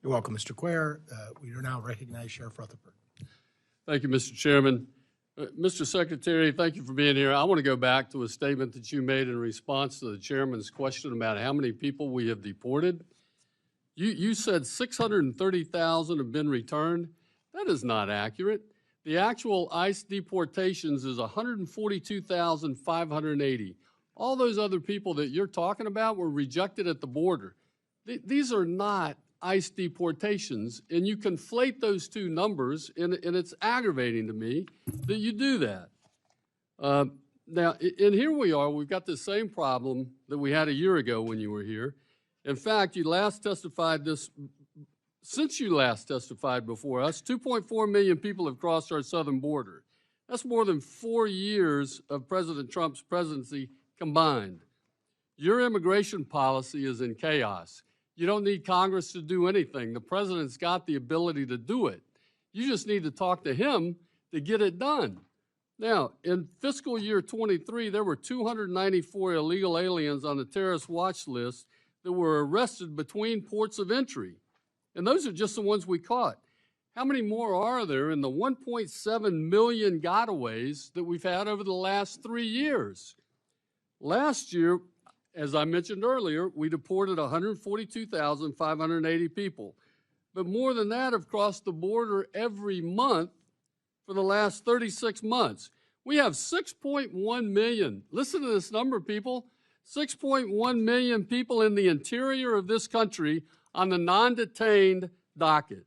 You're welcome, Mr. Cuellar. We are now recognize Sheriff Rutherford. Thank you, Mr. Chairman. Mr. Secretary, thank you for being here. I want to go back to a statement that you made in response to the chairman's question about how many people we have deported. You said 630,000 have been returned. That is not accurate. The actual ICE deportations is 142,580. All those other people that you're talking about were rejected at the border. These are not ICE deportations, and you conflate those two numbers, and it's aggravating to me that you do that. Now, and here we are. We've got the same problem that we had a year ago when you were here. In fact, you last testified since you last testified before us, 2.4 million people have crossed our southern border. That's more than 4 years of President Trump's presidency combined. Your immigration policy is in chaos. You don't need Congress to do anything. The president's got the ability to do it. You just need to talk to him to get it done. Now, in fiscal year 23, there were 294 illegal aliens on the terrorist watch list that were arrested between ports of entry. And those are just the ones we caught. How many more are there in the 1.7 million gotaways that we've had over the last 3 years? Last year, as I mentioned earlier, we deported 142,580 people. But more than that have crossed the border every month for the last 36 months. We have 6.1 million. Listen to this number, people. 6.1 million people in the interior of this country on the non-detained docket,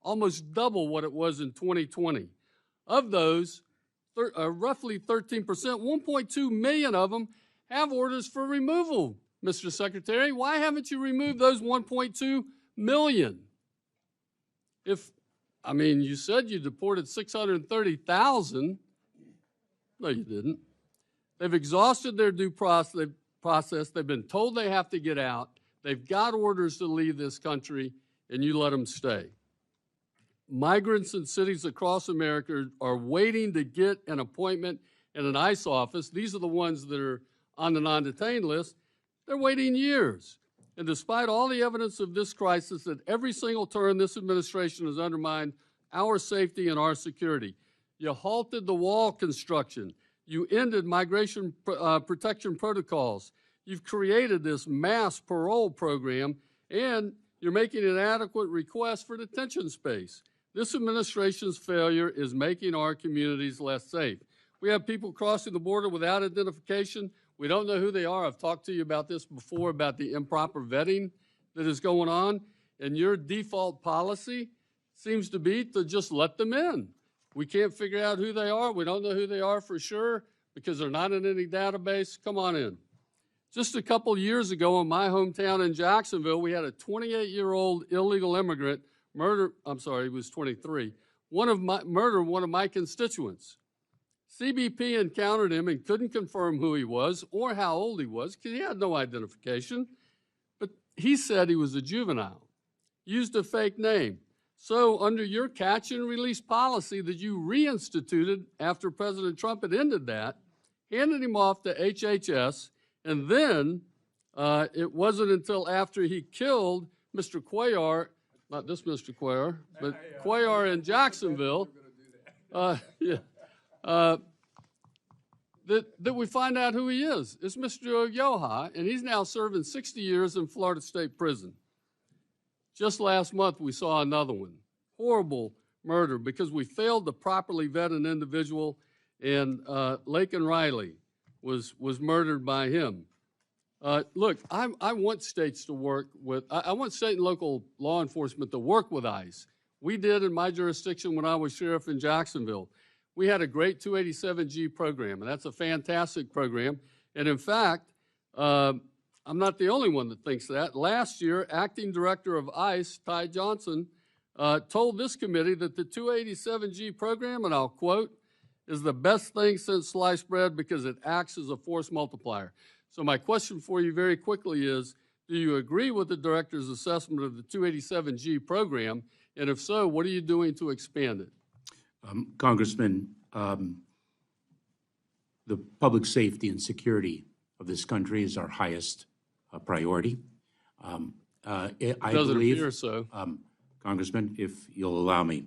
almost double what it was in 2020. Of those, roughly 13%, 1.2 million of them have orders for removal, Mr. Secretary. Why haven't you removed those 1.2 million? You said you deported 630,000. No, you didn't. They've exhausted their due process. They've been told they have to get out. They've got orders to leave this country, and you let them stay. Migrants in cities across America are waiting to get an appointment in an ICE office. These are the ones that are on the non-detained list. They're waiting years. And despite all the evidence of this crisis, at every single turn, this administration has undermined our safety and our security. You halted the wall construction. You ended migration protection protocols. You've created this mass parole program, and you're making inadequate requests for detention space. This administration's failure is making our communities less safe. We have people crossing the border without identification. We don't know who they are. I've talked to you about this before, about the improper vetting that is going on, and your default policy seems to be to just let them in. We can't figure out who they are. We don't know who they are for sure because they're not in any database. Come on in. Just a couple years ago in my hometown in Jacksonville, we had a 28-year-old illegal immigrant he was 23, murder one of my constituents. CBP encountered him and couldn't confirm who he was or how old he was because he had no identification, but he said he was a juvenile, used a fake name. So under your catch and release policy that you reinstituted after President Trump had ended that, handed him off to HHS, and then it wasn't until after he killed Mr. Cuellar, not this Mr. Cuellar, but Cuellar in Jacksonville, that we find out who he is. It's Mr. Yoha, and he's now serving 60 years in Florida State Prison. Just last month, we saw another one. Horrible murder because we failed to properly vet an individual, and Laken Riley was murdered by him. Look, I want states to work with, I want state and local law enforcement to work with ICE. We did in my jurisdiction when I was sheriff in Jacksonville. We had a great 287G program, and that's a fantastic program. And in fact, I'm not the only one that thinks that. Last year, acting director of ICE, Ty Johnson, told this committee that the 287G program, and I'll quote, is the best thing since sliced bread because it acts as a force multiplier. So my question for you very quickly is, do you agree with the director's assessment of the 287G program? And if so, what are you doing to expand it? Congressman, the public safety and security of this country is our highest priority. I Doesn't believe, appear so. Congressman, if you'll allow me,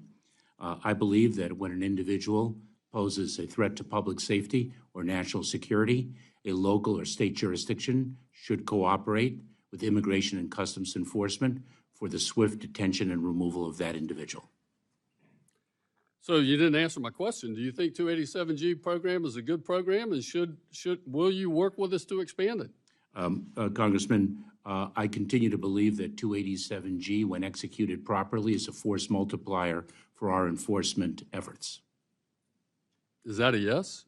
I believe that when an individual poses a threat to public safety or national security, a local or state jurisdiction should cooperate with Immigration and Customs Enforcement for the swift detention and removal of that individual. So you didn't answer my question. Do you think 287G program is a good program, and will you work with us to expand it? Congressman, I continue to believe that 287G, when executed properly, is a force multiplier for our enforcement efforts. Is that a yes?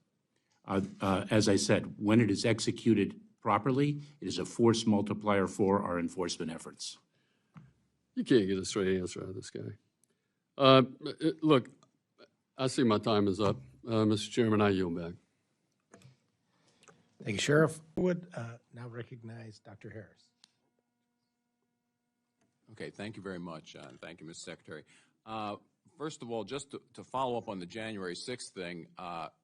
As I said, when it is executed properly, it is a force multiplier for our enforcement efforts. You can't get a straight answer out of this guy. Look, I see my time is up. Mr. Chairman, I yield back. Thank you, Sheriff. I would now recognize Dr. Harris. Okay, thank you very much, and thank you, Mr. Secretary. First of all, just to follow up on the January 6th thing,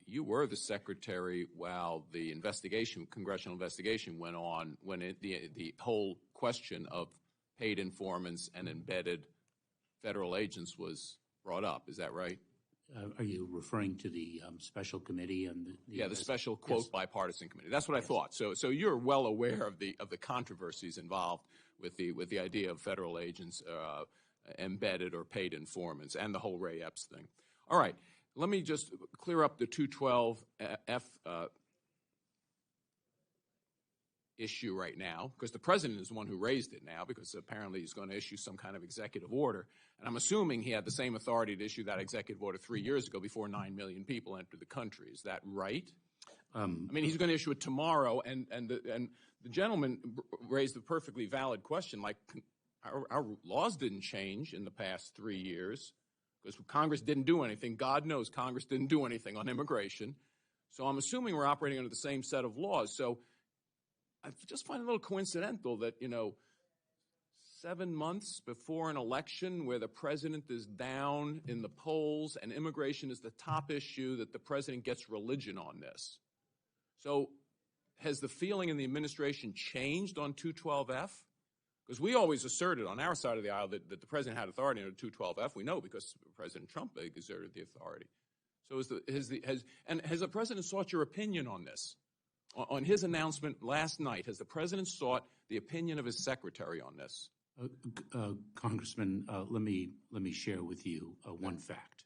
you were the secretary while the investigation, congressional investigation, went on when the whole question of paid informants and embedded federal agents was brought up. Is that right? Are you referring to the special committee and the special quote bipartisan committee? That's what I thought. So you're well aware of the controversies involved with the idea of federal agents embedded or paid informants and the whole Ray Epps thing. All right, let me just clear up the 212F issue right now, because the president is the one who raised it now, because apparently he's going to issue some kind of executive order. And I'm assuming he had the same authority to issue that executive order 3 years ago before 9 million people entered the country. Is that right? I mean, he's going to issue it tomorrow, and the gentleman raised a perfectly valid question, like our laws didn't change in the past 3 years because Congress didn't do anything. God knows Congress didn't do anything on immigration. So I'm assuming we're operating under the same set of laws. So I just find it a little coincidental that, 7 months before an election where the president is down in the polls and immigration is the top issue, that the president gets religion on this. So has the feeling in the administration changed on 212F? Because we always asserted on our side of the aisle that the president had authority under 212F. We know because President Trump exerted the authority. So has the president sought your opinion on this? On his announcement last night, has the president sought the opinion of his secretary on this? Congressman, let me share with you one fact,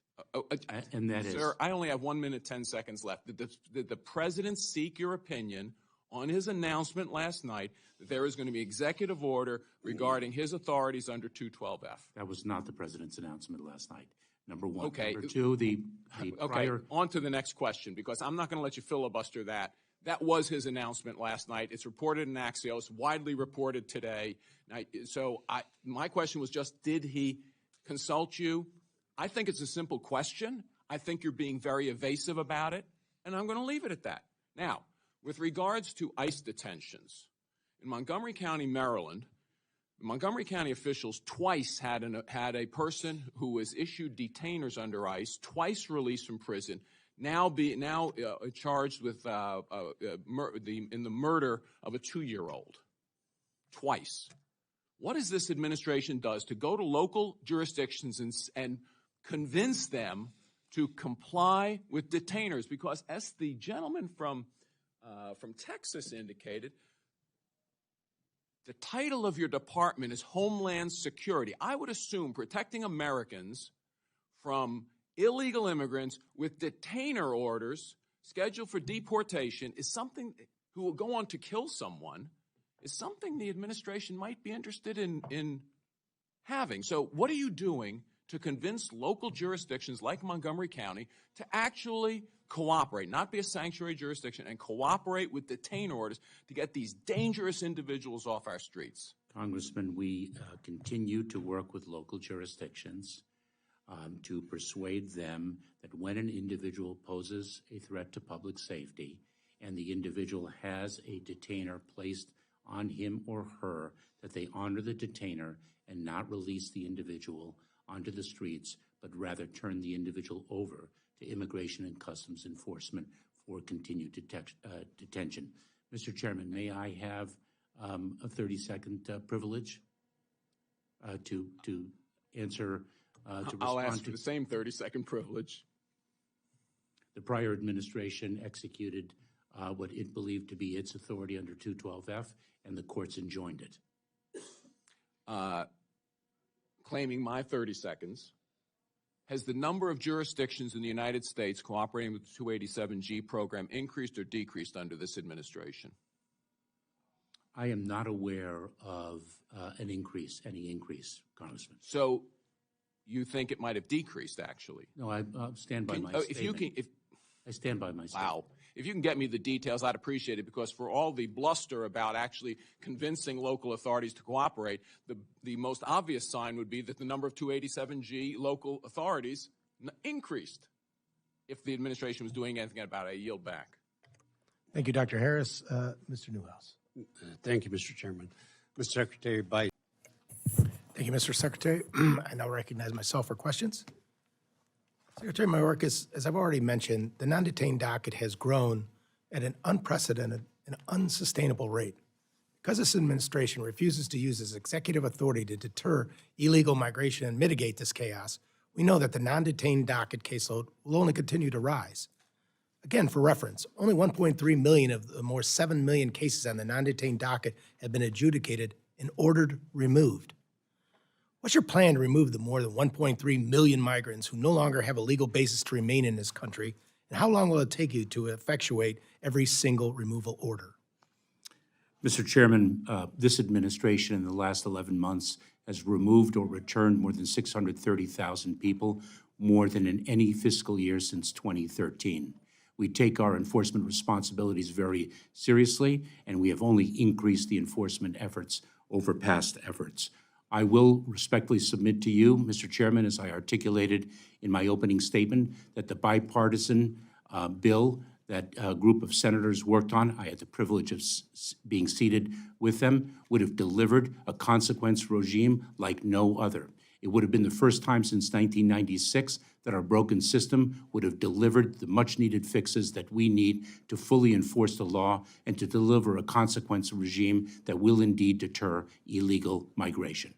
and that Sir, I only have 1 minute, 10 seconds left. Did the president seek your opinion on his announcement last night that there is going to be executive order regarding his authorities under 212F? That was not the president's announcement last night. Number one. Okay. Number two, the prior. On to the next question, because I'm not going to let you filibuster that. That was his announcement last night. It's reported in Axios, widely reported today. My question was just, did he consult you? I think it's a simple question. I think you're being very evasive about it, and I'm going to leave it at that. Now, with regards to ICE detentions, in Montgomery County, Maryland, Montgomery County officials twice had a person who was issued detainers under ICE, twice released from prison, now charged with in the murder of a 2-year-old. Twice. What is this administration does to go to local jurisdictions and convince them to comply with detainers? Because as the gentleman from Texas indicated, the title of your department is Homeland Security. I would assume protecting Americans from illegal immigrants with detainer orders scheduled for deportation is something who will go on to kill someone, is something the administration might be interested in having. So what are you doing to convince local jurisdictions like Montgomery County to actually cooperate, not be a sanctuary jurisdiction, and cooperate with detainer orders to get these dangerous individuals off our streets? Congressman, we continue to work with local jurisdictions to persuade them that when an individual poses a threat to public safety and the individual has a detainer placed on him or her, that they honor the detainer and not release the individual onto the streets, but rather turn the individual over to Immigration and Customs Enforcement for continued detention. Mr. Chairman, may I have a 30-second privilege? to answer. I'll ask for the same 30-second privilege. The prior administration executed what it believed to be its authority under 212F, and the courts enjoined it. Claiming my 30 seconds, has the number of jurisdictions in the United States cooperating with the 287G program increased or decreased under this administration? I am not aware of any increase, Congressman. So you think it might have decreased, actually? No, I stand by my statement. I stand by my statement. Wow. If you can get me the details, I'd appreciate it, because for all the bluster about actually convincing local authorities to cooperate, the most obvious sign would be that the number of 287G local authorities increased. If the administration was doing anything about it, I yield back. Thank you, Dr. Harris. Mr. Newhouse. Thank you, Mr. Chairman. Mr. Secretary, by Thank you, Mr. Secretary. I now recognize myself for questions. Secretary Mayorkas, as I've already mentioned, the non-detained docket has grown at an unprecedented and unsustainable rate. Because this administration refuses to use its executive authority to deter illegal migration and mitigate this chaos, we know that the non-detained docket caseload will only continue to rise. Again, for reference, only 1.3 million of the more 7 million cases on the non-detained docket have been adjudicated and ordered removed. What's your plan to remove the more than 1.3 million migrants who no longer have a legal basis to remain in this country, and how long will it take you to effectuate every single removal order? Mr. Chairman, this administration in the last 11 months has removed or returned more than 630,000 people, more than in any fiscal year since 2013. We take our enforcement responsibilities very seriously, and we have only increased the enforcement efforts over past efforts. I will respectfully submit to you, Mr. Chairman, as I articulated in my opening statement, that the bipartisan bill that a group of senators worked on, I had the privilege of being seated with them, would have delivered a consequence regime like no other. It would have been the first time since 1996 that our broken system would have delivered the much-needed fixes that we need to fully enforce the law and to deliver a consequence regime that will indeed deter illegal migration.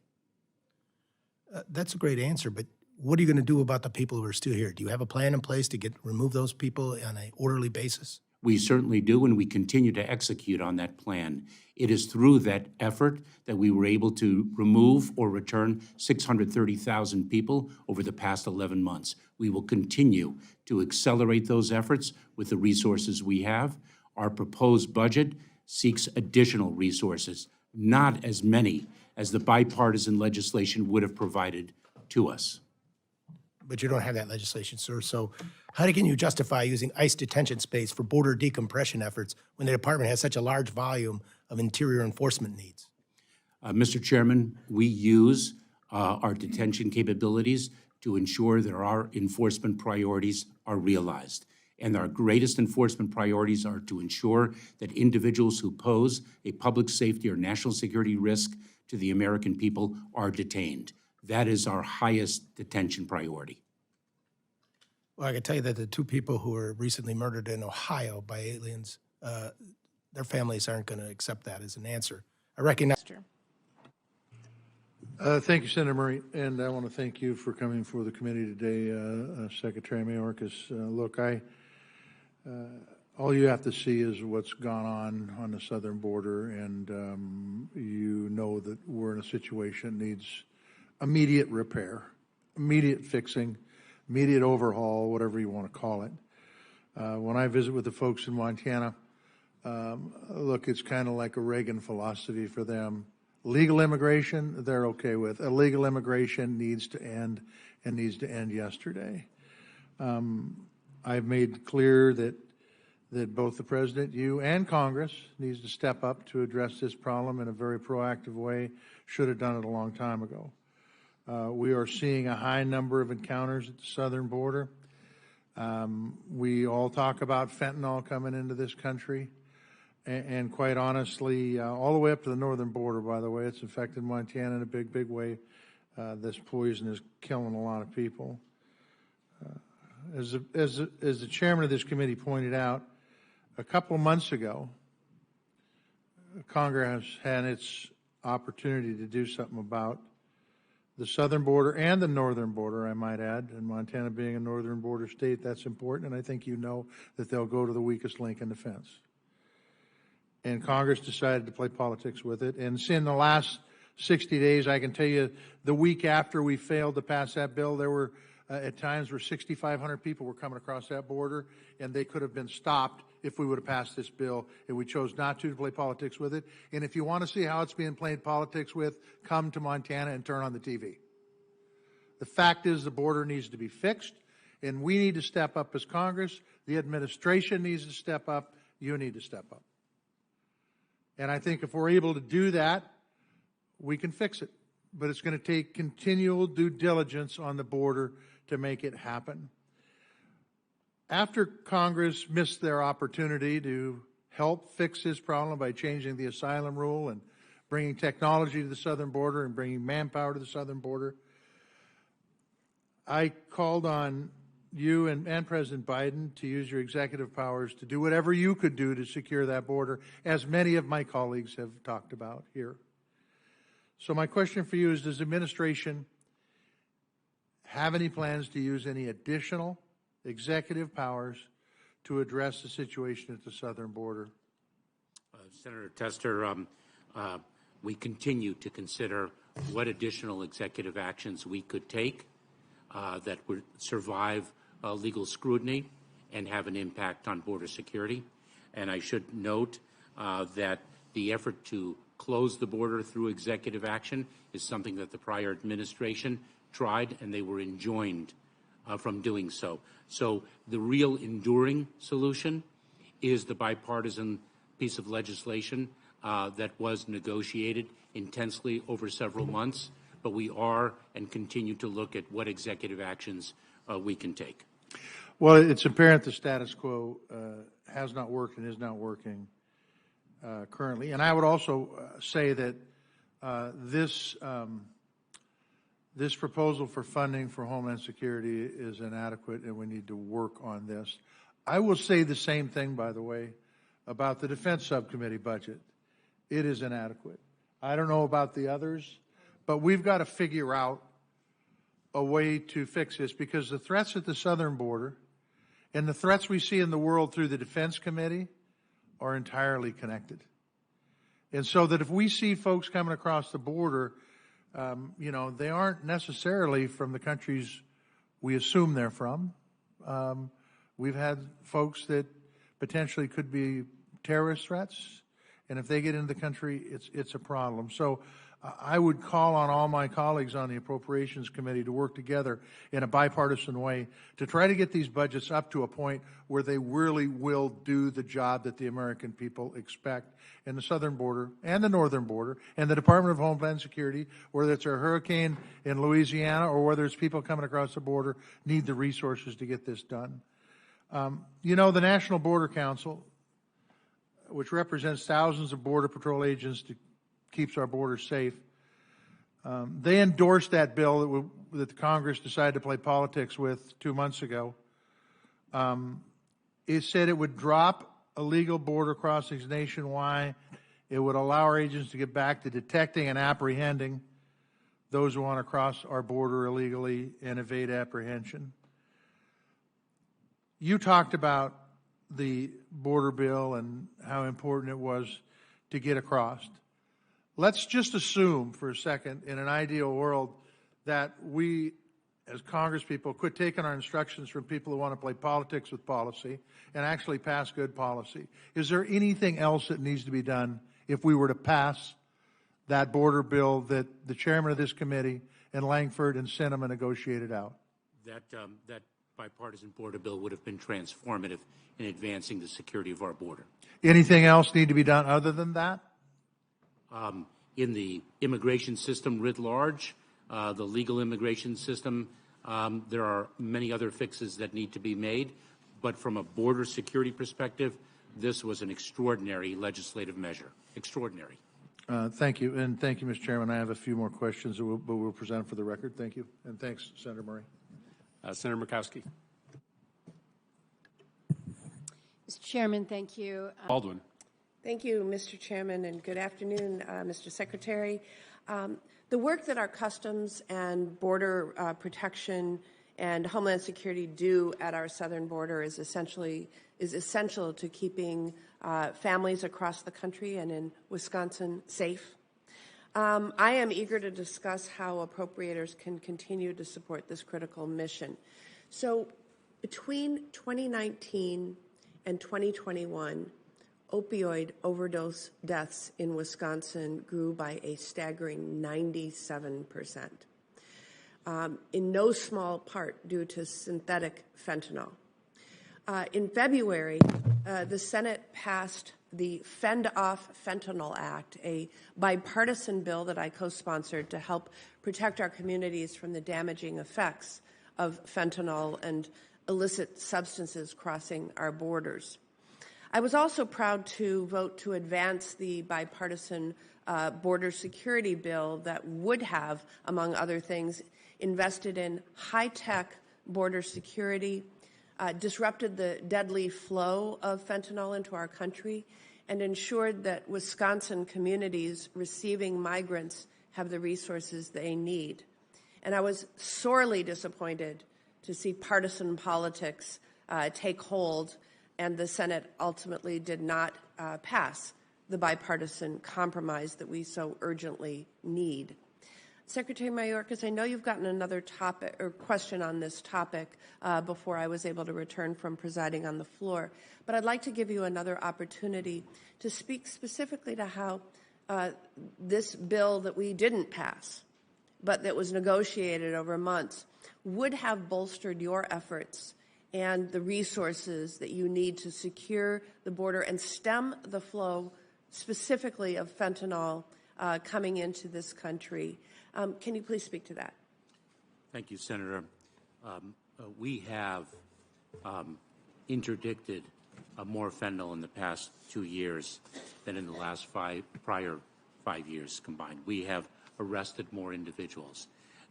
That's a great answer, but what are you going to do about the people who are still here? Do you have a plan in place to remove those people on an orderly basis? We certainly do, and we continue to execute on that plan. It is through that effort that we were able to remove or return 630,000 people over the past 11 months. We will continue to accelerate those efforts with the resources we have. Our proposed budget seeks additional resources, not as many as the bipartisan legislation would have provided to us. But you don't have that legislation, sir. So how can you justify using ICE detention space for border decompression efforts when the department has such a large volume of interior enforcement needs? Mr. Chairman, we use our detention capabilities to ensure that our enforcement priorities are realized. And our greatest enforcement priorities are to ensure that individuals who pose a public safety or national security risk to the American people are detained. That is our highest detention priority. Well, I can tell you that the two people who were recently murdered in Ohio by aliens, their families aren't going to accept that as an answer. I recognize. Thank you, Senator Murray, and I want to thank you for coming before the committee today, Secretary Mayorkas. Look, all you have to see is what's gone on the southern border, and you know that we're in a situation that needs immediate repair, immediate fixing, immediate overhaul, whatever you want to call it. When I visit with the folks in Montana, look, it's kind of like a Reagan philosophy for them. Legal immigration, they're okay with. Illegal immigration needs to end, and needs to end yesterday. I've made clear that both the President, you, and Congress needs to step up to address this problem in a very proactive way. Should have done it a long time ago. We are seeing a high number of encounters at the southern border. We all talk about fentanyl coming into this country. And quite honestly, all the way up to the northern border, by the way, it's affected Montana in a big, big way. This poison is killing a lot of people. As the chairman of this committee pointed out, a couple of months ago, Congress had its opportunity to do something about the southern border and the northern border, I might add, and Montana being a northern border state, that's important, and I think you know that they'll go to the weakest link in the fence. And Congress decided to play politics with it. And in the last 60 days, I can tell you, the week after we failed to pass that bill, there were at times where 6,500 people were coming across that border, and they could have been stopped if we would have passed this bill, and we chose not to play politics with it. And if you want to see how it's being played politics with, come to Montana and turn on the TV. The fact is the border needs to be fixed, and we need to step up as Congress. The administration needs to step up. You need to step up. And I think if we're able to do that, we can fix it. But it's going to take continual due diligence on the border to make it happen. After Congress missed their opportunity to help fix this problem by changing the asylum rule and bringing technology to the southern border and bringing manpower to the southern border, I called on you and President Biden to use your executive powers to do whatever you could do to secure that border, as many of my colleagues have talked about here. So my question for you is, does the administration have any plans to use any additional executive powers to address the situation at the southern border? Senator Tester, we continue to consider what additional executive actions we could take that would survive legal scrutiny and have an impact on border security. And I should note that the effort to close the border through executive action is something that the prior administration tried, and they were enjoined from doing so. So the real enduring solution is the bipartisan piece of legislation that was negotiated intensely over several months, but we are and continue to look at what executive actions we can take. Well, it's apparent the status quo has not worked and is not working currently. And I would also say that this proposal for funding for Homeland Security is inadequate, and we need to work on this. I will say the same thing, by the way, about the Defense Subcommittee budget. It is inadequate. I don't know about the others, but we've got to figure out a way to fix this, because the threats at the southern border and the threats we see in the world through the Defense Committee are entirely connected. And so that if we see folks coming across the border, you know, they aren't necessarily from the countries we assume they're from. We've had folks that potentially could be terrorist threats, and if they get into the country, it's a problem. So I would call on all my colleagues on the Appropriations Committee to work together in a bipartisan way to try to get these budgets up to a point where they really will do the job that the American people expect in the southern border and the northern border, and the Department of Homeland Security, whether it's a hurricane in Louisiana or whether it's people coming across the border, need the resources to get this done. You know, the National Border Council, which represents thousands of Border Patrol agents to keeps our borders safe, they endorsed that bill that the Congress decided to play politics with 2 months ago. It said it would drop illegal border crossings nationwide. It would allow our agents to get back to detecting and apprehending those who want to cross our border illegally and evade apprehension. You talked about the border bill and how important it was to get across. Let's just assume for a second, in an ideal world, that we, as Congresspeople, quit taking our instructions from people who want to play politics with policy and actually pass good policy. Is there anything else that needs to be done if we were to pass that border bill that the chairman of this committee and Langford and Sinema negotiated out? That bipartisan border bill would have been transformative in advancing the security of our border. Anything else need to be done other than that? In the immigration system writ large, the legal immigration system, there are many other fixes that need to be made. But from a border security perspective, this was an extraordinary legislative measure. Extraordinary. Thank you. And thank you, Mr. Chairman. I have a few more questions, but we'll present for the record. Thank you. And thanks, Senator Murray. Senator Murkowski. Mr. Chairman, thank you. Baldwin. Thank you, Mr. Chairman, and good afternoon, Mr. Secretary. The work that our Customs and Border Protection and Homeland Security do at our southern border is essential to keeping families across the country and in Wisconsin safe. I am eager to discuss how appropriators can continue to support this critical mission. So between 2019 and 2021, opioid overdose deaths in Wisconsin grew by a staggering 97%, in no small part due to synthetic fentanyl. In February, the Senate passed the Fend Off Fentanyl Act, a bipartisan bill that I co-sponsored to help protect our communities from the damaging effects of fentanyl and illicit substances crossing our borders. I was also proud to vote to advance the bipartisan border security bill that would have, among other things, invested in high-tech border security, disrupted the deadly flow of fentanyl into our country, and ensured that Wisconsin communities receiving migrants have the resources they need. And I was sorely disappointed to see partisan politics take hold, and the Senate ultimately did not pass the bipartisan compromise that we so urgently need. Secretary Mayorkas, I know you've gotten another topic or question on this topic before I was able to return from presiding on the floor, but I'd like to give you another opportunity to speak specifically to how this bill that we didn't pass, but that was negotiated over months, would have bolstered your efforts and the resources that you need to secure the border and stem the flow specifically of fentanyl coming into this country. Can you please speak to that? Thank you, Senator. We have interdicted more fentanyl in the past 2 years than in the last prior 5 years combined. We have arrested more individuals.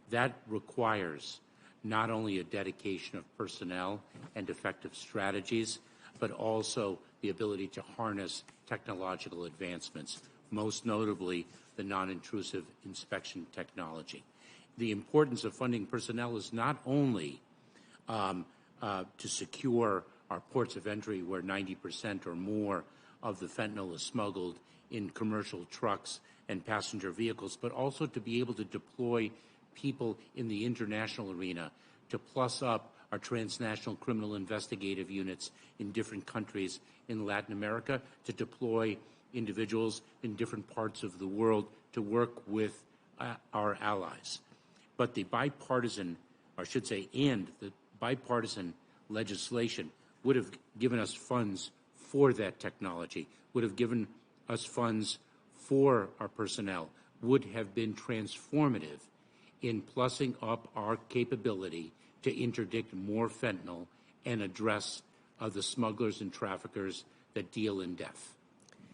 That requires not only a dedication of personnel and effective strategies, but also the ability to harness technological advancements, most notably the non-intrusive inspection technology. The importance of funding personnel is not only to secure our ports of entry where 90% or more of the fentanyl is smuggled in commercial trucks and passenger vehicles, but also to be able to deploy people in the international arena to plus up our transnational criminal investigative units in different countries in Latin America, to deploy individuals in different parts of the world to work with our allies. But the bipartisan, or I should say, and the bipartisan legislation would have given us funds for that technology, would have given us funds for our personnel, would have been transformative in plussing up our capability to interdict more fentanyl and address the smugglers and traffickers that deal in death.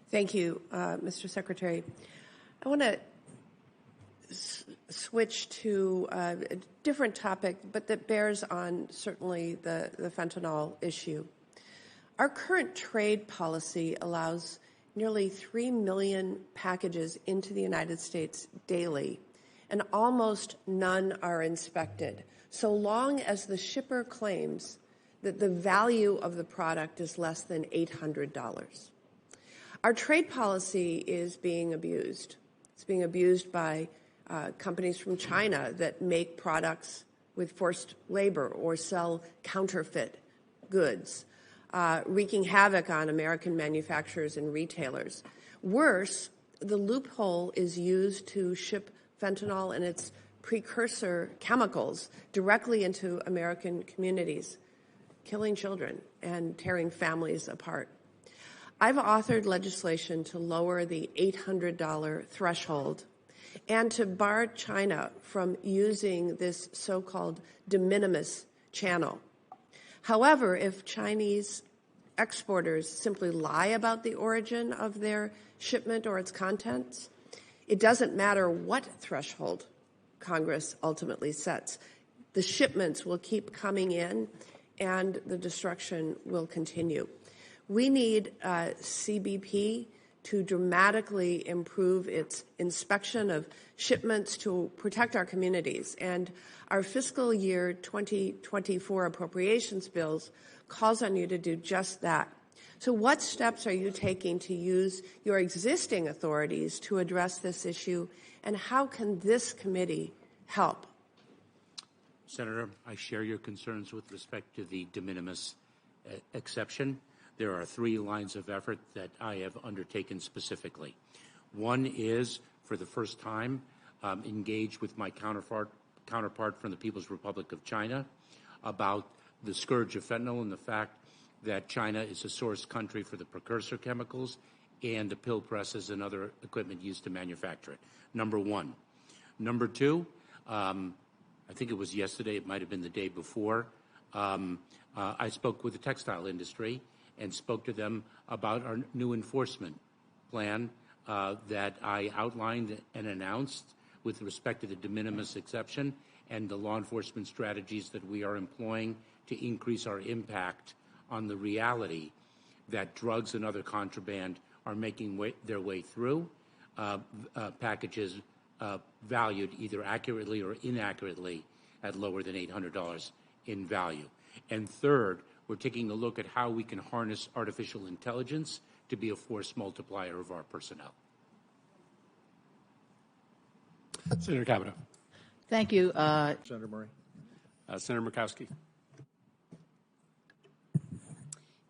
Thank you, Mr. Secretary. I want to switch to a different topic, but that bears on certainly the fentanyl issue. Our current trade policy allows nearly 3 million packages into the United States daily, and almost none are inspected, so long as the shipper claims that the value of the product is less than $800. Our trade policy is being abused. It's being abused by companies from China that make products with forced labor or sell counterfeit goods, wreaking havoc on American manufacturers and retailers. Worse, the loophole is used to ship fentanyl and its precursor chemicals directly into American communities, killing children and tearing families apart. I've authored legislation to lower the $800 threshold and to bar China from using this so-called de minimis channel. However, if Chinese exporters simply lie about the origin of their shipment or its contents, it doesn't matter what threshold Congress ultimately sets. The shipments will keep coming in and the destruction will continue. We need CBP to dramatically improve its inspection of shipments to protect our communities. And our fiscal year 2024 appropriations bills calls on you to do just that. So what steps are you taking to use your existing authorities to address this issue, and how can this committee help? Senator, I share your concerns with respect to the de minimis exception. There are 3 lines of effort that I have undertaken specifically. One is, for the first time, engaged with my counterpart from the People's Republic of China about the scourge of fentanyl and the fact that China is a source country for the precursor chemicals and the pill presses and other equipment used to manufacture it. Number one. Number two, I think it was yesterday, it might have been the day before, I spoke with the textile industry and spoke to them about our new enforcement plan that I outlined and announced with respect to the de minimis exception and the law enforcement strategies that we are employing to increase our impact on the reality that drugs and other contraband are making their way through packages valued either accurately or inaccurately at lower than $800 in value. And third, we're taking a look at how we can harness artificial intelligence to be a force multiplier of our personnel. Senator Capito. Thank you. Senator Murray. Senator Murkowski.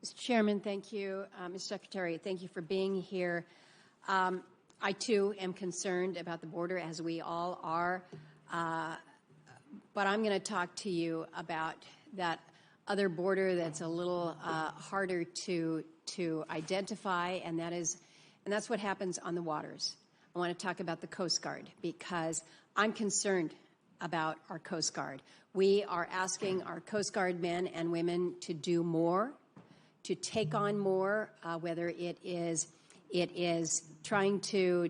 Mr. Chairman, thank you. Mr. Secretary, thank you for being here. I, too, am concerned about the border, as we all are. But I'm going to talk to you about that other border that's a little harder to identify, and that's what happens on the waters. I want to talk about the Coast Guard because I'm concerned about our Coast Guard. We are asking our Coast Guard men and women to do more, to take on more, whether it is trying to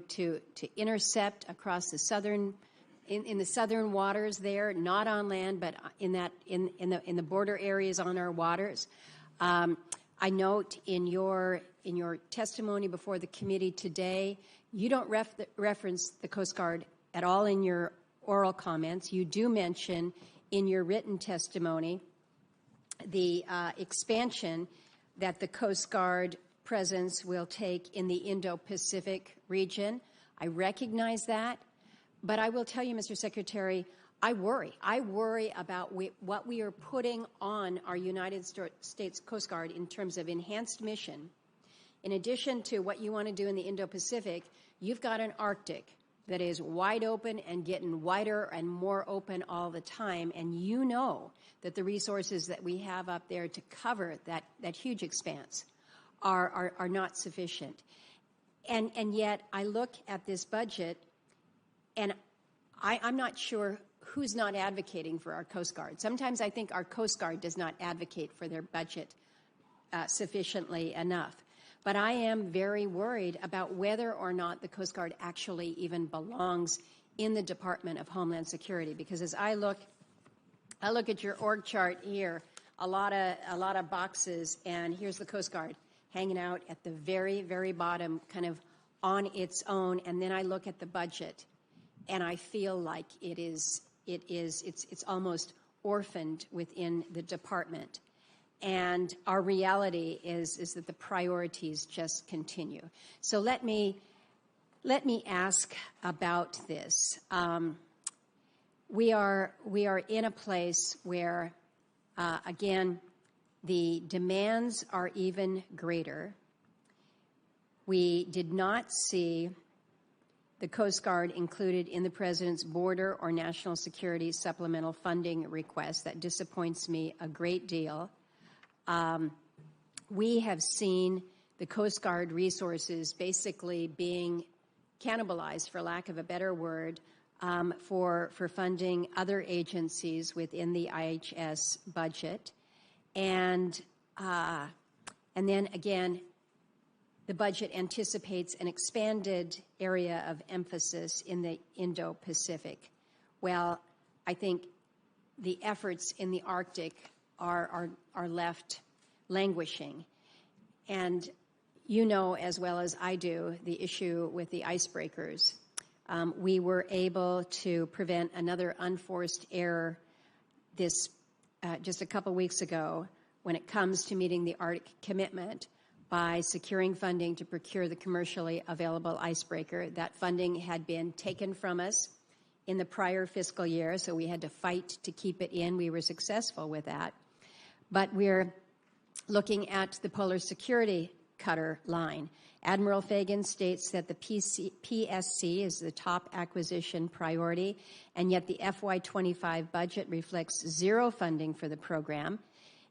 intercept across the southern in the southern waters there, not on land, but in the border areas on our waters. I note in your testimony before the committee today, you don't reference the Coast Guard at all in your oral comments. You do mention in your written testimony the expansion that the Coast Guard presence will take in the Indo-Pacific region. I recognize that, but I will tell you, Mr. Secretary, I worry. I worry about what we are putting on our United States Coast Guard in terms of enhanced mission. In addition to what you want to do in the Indo-Pacific, you've got an Arctic that is wide open and getting wider and more open all the time, and you know that the resources that we have up there to cover that huge expanse are not sufficient. And yet I look at this budget, and I'm not sure who's not advocating for our Coast Guard. Sometimes I think our Coast Guard does not advocate for their budget sufficiently enough. But I am very worried about whether or not the Coast Guard actually even belongs in the Department of Homeland Security. Because as I look at your org chart here, a lot of boxes, and here's the Coast Guard hanging out at the very, very bottom, kind of on its own. And then I look at the budget, and I feel like it's almost orphaned within the department. And our reality is that the priorities just continue. So let me ask about this. We are in a place where, again, the demands are even greater. We did not see the Coast Guard included in the President's border or national security supplemental funding request. That disappoints me a great deal. We have seen the Coast Guard resources basically being cannibalized, for lack of a better word, for funding other agencies within the IHS budget. And then again, the budget anticipates an expanded area of emphasis in the Indo-Pacific. Well, I think the efforts in the Arctic are left languishing. And, You know as well as I do the issue with the icebreakers. We were able to prevent another unforced error this just a couple weeks ago when it comes to meeting the Arctic commitment by securing funding to procure the commercially available icebreaker. That funding had been taken from us in the prior fiscal year, so we had to fight to keep it in. We were successful with that. But we're looking at the Polar Security Cutter line. Admiral Fagan states that the PSC is the top acquisition priority, and yet the FY25 budget reflects zero funding for the program.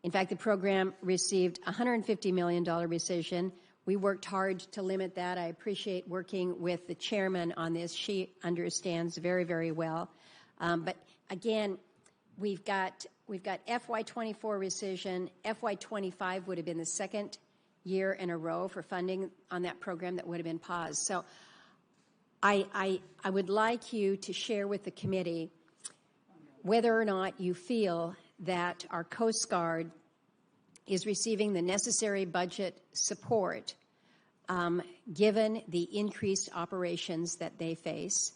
In fact, the program received a $150 million rescission. We worked hard to limit that. I appreciate working with the chairman on this. She understands very, very well. But again, we've got FY24 rescission. FY25 would have been the second year in a row for funding on that program that would have been paused. So I would like you to share with the committee whether or not you feel that our Coast Guard is receiving the necessary budget support given the increased operations that they face.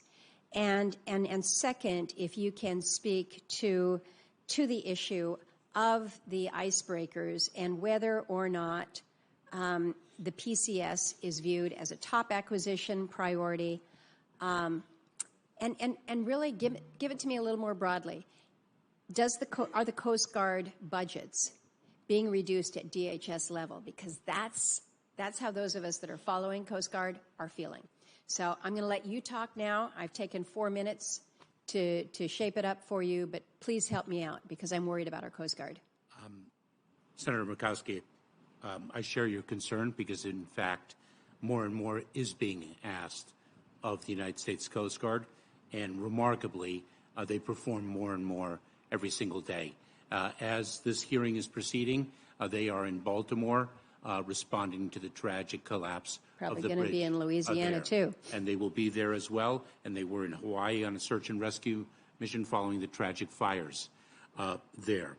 And second, if you can speak to the issue of the icebreakers and whether or not the PCS is viewed as a top acquisition priority, and really give it to me a little more broadly. Are the Coast Guard budgets being reduced at DHS level? Because that's how those of us that are following Coast Guard are feeling. So I'm going to let you talk now. I've taken 4 minutes to shape it up for you, but please help me out because I'm worried about our Coast Guard. Senator Murkowski, I share your concern because, in fact, more and more is being asked of the United States Coast Guard, and remarkably, they perform more and more every single day. As this hearing is proceeding, they are in Baltimore responding to the tragic collapse Probably of the bridge. Probably going to be in Louisiana, too. And they will be there as well, and they were in Hawaii on a search and rescue mission following the tragic fires there.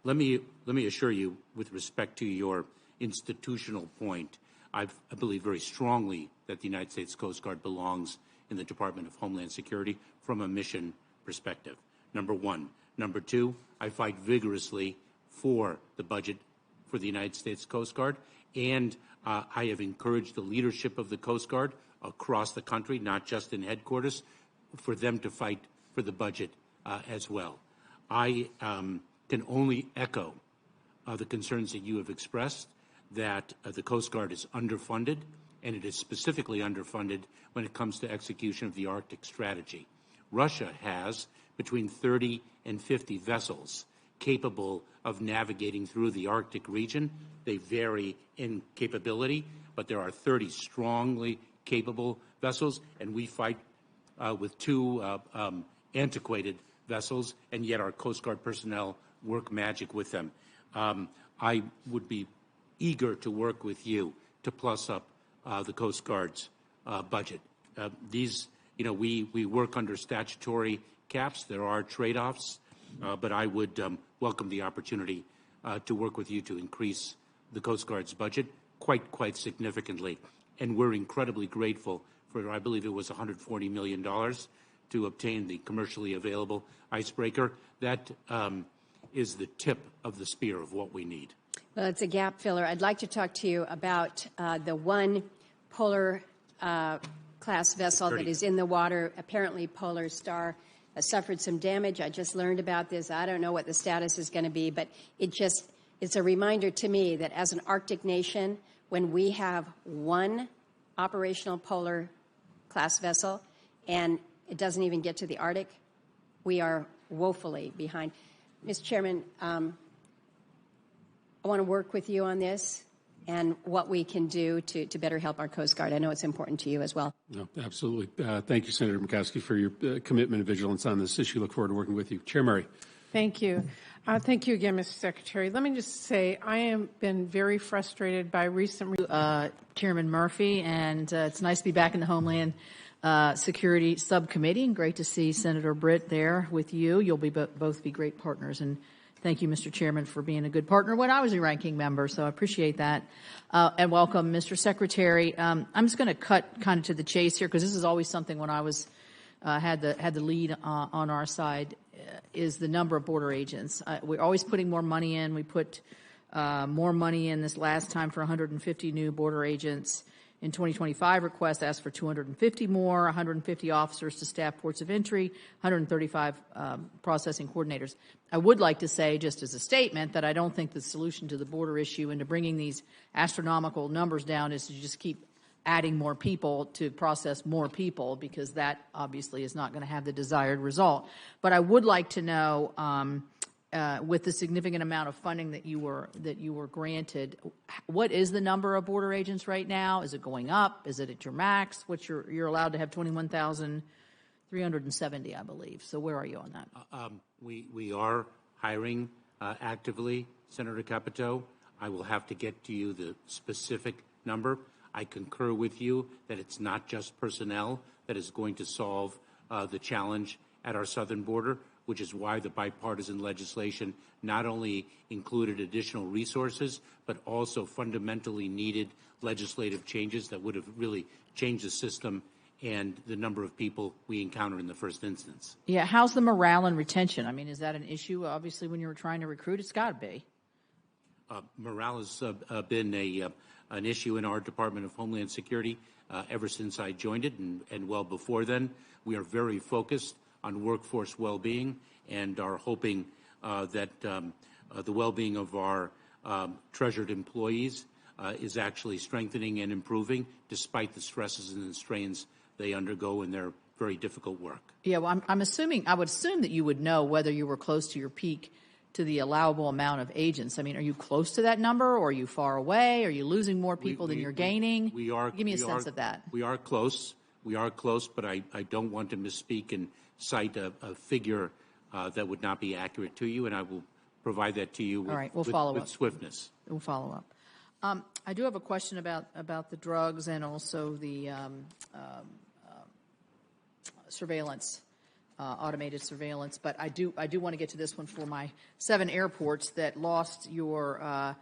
Let me assure you, with respect to your institutional point, I believe very strongly that the United States Coast Guard belongs in the Department of Homeland Security from a mission perspective, number one. Number two, I fight vigorously for the budget for the United States Coast Guard, and I have encouraged the leadership of the Coast Guard across the country, not just in headquarters, for them to fight for the budget as well. I can only echo the concerns that you have expressed, that the Coast Guard is underfunded, and it is specifically underfunded when it comes to execution of the Arctic strategy. Russia has between 30 and 50 vessels capable of navigating through the Arctic region. They vary in capability, but there are 30 strongly capable vessels, and we fight with two antiquated vessels, and yet our Coast Guard personnel work magic with them. I would be eager to work with you to plus up the Coast Guard's budget. We work under statutory caps. There are trade-offs, but I would welcome the opportunity to work with you to increase the Coast Guard's budget quite significantly. And we're incredibly grateful for, I believe it was $140 million to obtain the commercially available icebreaker. That is the tip of the spear of what we need. Well, it's a gap filler. I'd like to talk to you about the one Polar class vessel 30. that is in the water. Apparently, Polar Star has suffered some damage. I just learned about this. I don't know what the status is going to be, but it's a reminder to me that as an Arctic nation, when we have one operational Polar class vessel and it doesn't even get to the Arctic, we are woefully behind. Mr. Chairman, I want to work with you on this and what we can do to better help our Coast Guard. I know it's important to you as well. No, absolutely. Thank you, Senator Murkowski, for your commitment and vigilance on this issue. Look forward to working with you. Chair Murray. Thank you. Thank you again, Mr. Secretary. Let me just say I have been very frustrated by recent Chairman Murphy, and it's nice to be back in the Homeland Security Subcommittee, and great to see Senator Britt there with you. You'll be both be great partners, and thank you, Mr. Chairman, for being a good partner when I was a ranking member, so I appreciate that. And welcome, Mr. Secretary. I'm just going to cut kind of to the chase here, because this is always something when I was had the lead on our side, is the number of border agents. We're always putting more money in. We put more money in this last time for 150 new border agents. In 2025, request asked for 250 more, 150 officers to staff ports of entry, 135 processing coordinators. I would like to say, just as a statement, that I don't think the solution to the border issue and to bringing these astronomical numbers down is to just keep adding more people to process more people, because that obviously is not going to have the desired result. But I would like to know, with the significant amount of funding that you were granted, what is the number of border agents right now? Is it going up? Is it at your max? You're allowed to have 21,370, I believe. So where are you on that? We are hiring actively, Senator Capito. I will have to get to you the specific number. I concur with you that it's not just personnel that is going to solve the challenge at our southern border, which is why the bipartisan legislation not only included additional resources, but also fundamentally needed legislative changes that would have really changed the system and the number of people we encounter in the first instance. Yeah, how's the morale and retention? I mean, is that an issue? Obviously, when you were trying to recruit, it's got to be. Morale has been an issue in our Department of Homeland Security ever since I joined it, and well before then. We are very focused on workforce well-being and are hoping that the well-being of our treasured employees is actually strengthening and improving despite the stresses and the strains they undergo in their very difficult work. Yeah, well, I would assume that you would know whether you were close to your peak to the allowable amount of agents. I mean, are you close to that number, or are you far away? Are you losing more people than you're gaining? We are. Give me a sense of that. We are close. We are close, but I don't want to misspeak and cite a figure that would not be accurate to you, and I will provide that to you with, all right, we'll follow with up. swiftness. We'll follow up. I do have a question about the drugs and also the surveillance, automated surveillance. But I do want to get to this one for my 7 airports that lost your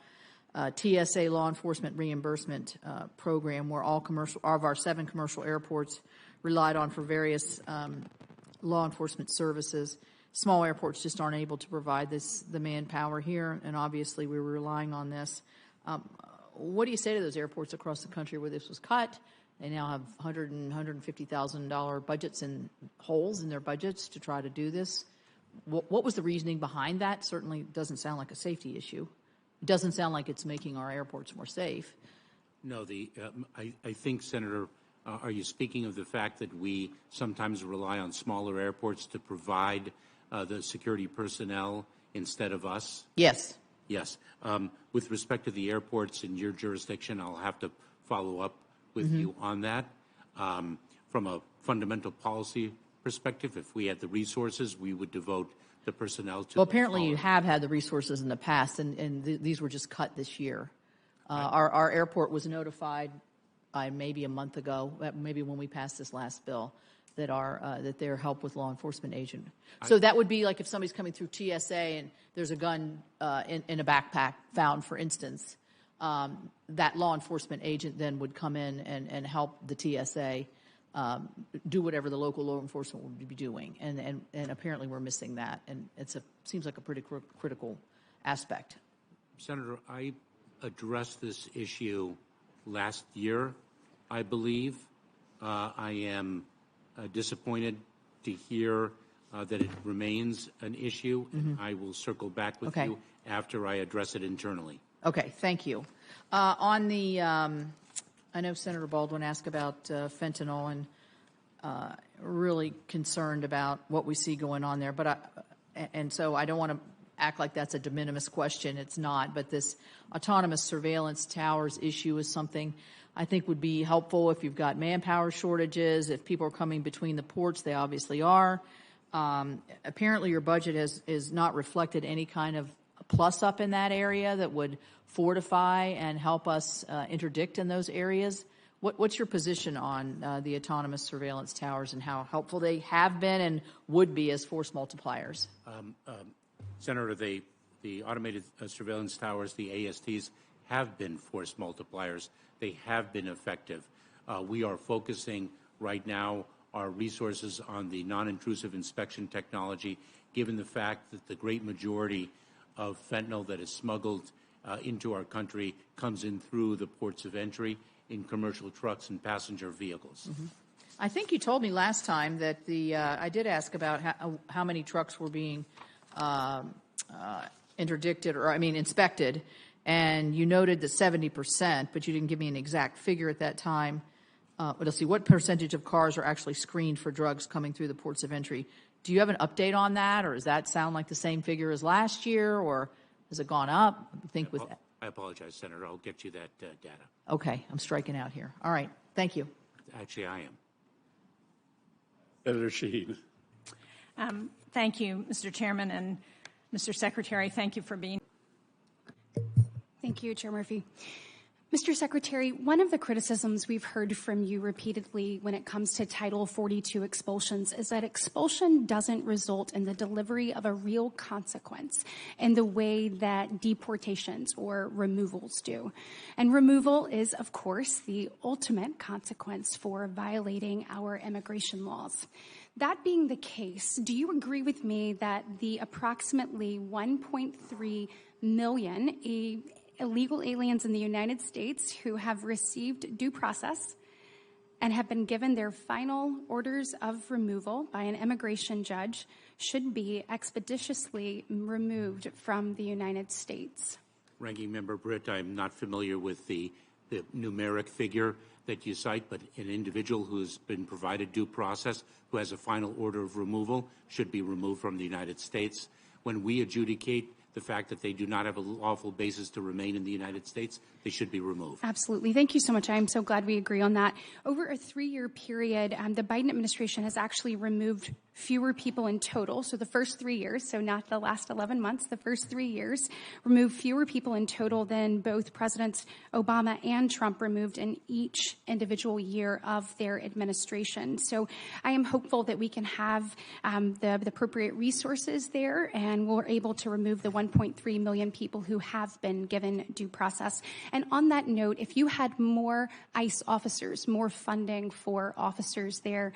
TSA law enforcement reimbursement program, where all of our 7 commercial airports relied on for various law enforcement services. Small airports just aren't able to provide the manpower here, and obviously we were relying on this. What do you say to those airports across the country where this was cut? They now have $100,000 and $150,000 budgets and holes in their budgets to try to do this. What was the reasoning behind that? Certainly doesn't sound like a safety issue. It doesn't sound like it's making our airports more safe. No, I think, Senator, are you speaking of the fact that we sometimes rely on smaller airports to provide the security personnel instead of us? Yes. Yes. With respect to the airports in your jurisdiction, I'll have to follow up with you on that. From a fundamental policy perspective, if we had the resources, we would devote the personnel to. Well, apparently you have had the resources in the past, and these were just cut this year. Our airport was notified maybe a month ago, maybe when we passed this last bill, that their help with law enforcement agent. So that would be like if somebody's coming through TSA and there's a gun in a backpack found, for instance. That law enforcement agent then would come in and help the TSA do whatever the local law enforcement would be doing, and apparently we're missing that, and seems like a pretty critical aspect. Senator, I addressed this issue last year, I believe. I am disappointed to hear that it remains an issue, and I will circle back with you after I address it internally. Okay, thank you. On the, I know Senator Baldwin asked about fentanyl, and really concerned about what we see going on there. But and so I don't want to act like that's a de minimis question. It's not. But this autonomous surveillance towers issue is something I think would be helpful if you've got manpower shortages, if people are coming between the ports. They obviously are. Apparently your budget is not reflected any kind of plus up in that area that would fortify and help us interdict in those areas. What's your position on the autonomous surveillance towers and how helpful they have been and would be as force multipliers? Senator, the automated surveillance towers, the ASTs, have been force multipliers. They have been effective. We are focusing right now our resources on the non-intrusive inspection technology, given the fact that the great majority of fentanyl that is smuggled into our country comes in through the ports of entry in commercial trucks and passenger vehicles. Mm-hmm. I think you told me last time that I did ask about how many trucks were being interdicted, or inspected, and you noted the 70%, but you didn't give me an exact figure at that time. But let's see, what percentage of cars are actually screened for drugs coming through the ports of entry? Do you have an update on that, or does that sound like the same figure as last year, or has it gone up? I apologize, Senator. I'll get you that data. Okay, I'm striking out here. All right, thank you. Actually, I am. Senator Shaheen. Thank you, Mr. Chairman, and Mr. Secretary, thank you for being. Thank you, Chair Murphy. Mr. Secretary, one of the criticisms we've heard from you repeatedly when it comes to Title 42 expulsions is that expulsion doesn't result in the delivery of a real consequence in the way that deportations or removals do. And removal is, of course, the ultimate consequence for violating our immigration laws. That being the case, do you agree with me that the approximately 1.3 million illegal aliens in the United States who have received due process and have been given their final orders of removal by an immigration judge should be expeditiously removed from the United States? Ranking Member Britt, I'm not familiar with the numeric figure that you cite, but an individual who's been provided due process, who has a final order of removal, should be removed from the United States. When we adjudicate the fact that they do not have a lawful basis to remain in the United States, they should be removed. Absolutely. Thank you so much. I am so glad we agree on that. Over a 3-year period, the Biden administration has actually removed fewer people in total. So the first 3 years, so not the last 11 months, the first 3 years, removed fewer people in total than both Presidents Obama and Trump removed in each individual year of their administration. So I am hopeful that we can have the appropriate resources there, and we're able to remove the 1.3 million people who have been given due process. And on that note, if you had more ICE officers, more funding for officers there,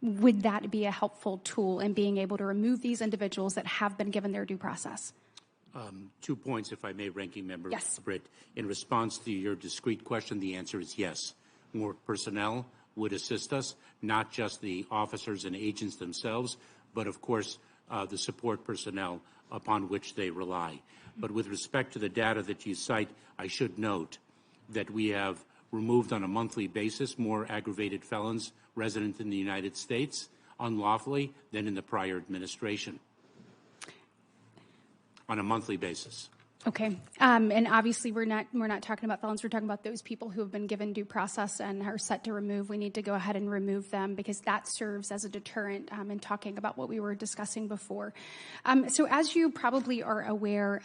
would that be a helpful tool in being able to remove these individuals that have been given their due process? 2 points, if I may, Ranking Member Yes. Britt. In response to your discrete question, the answer is yes. More personnel would assist us, not just the officers and agents themselves, but of course the support personnel upon which they rely. But with respect to the data that you cite, I should note that we have removed on a monthly basis more aggravated felons resident in the United States unlawfully than in the prior administration on a monthly basis. Okay. And obviously we're not talking about felons. We're talking about those people who have been given due process and are set to remove. We need to go ahead and remove them because that serves as a deterrent in talking about what we were discussing before. So as you probably are aware,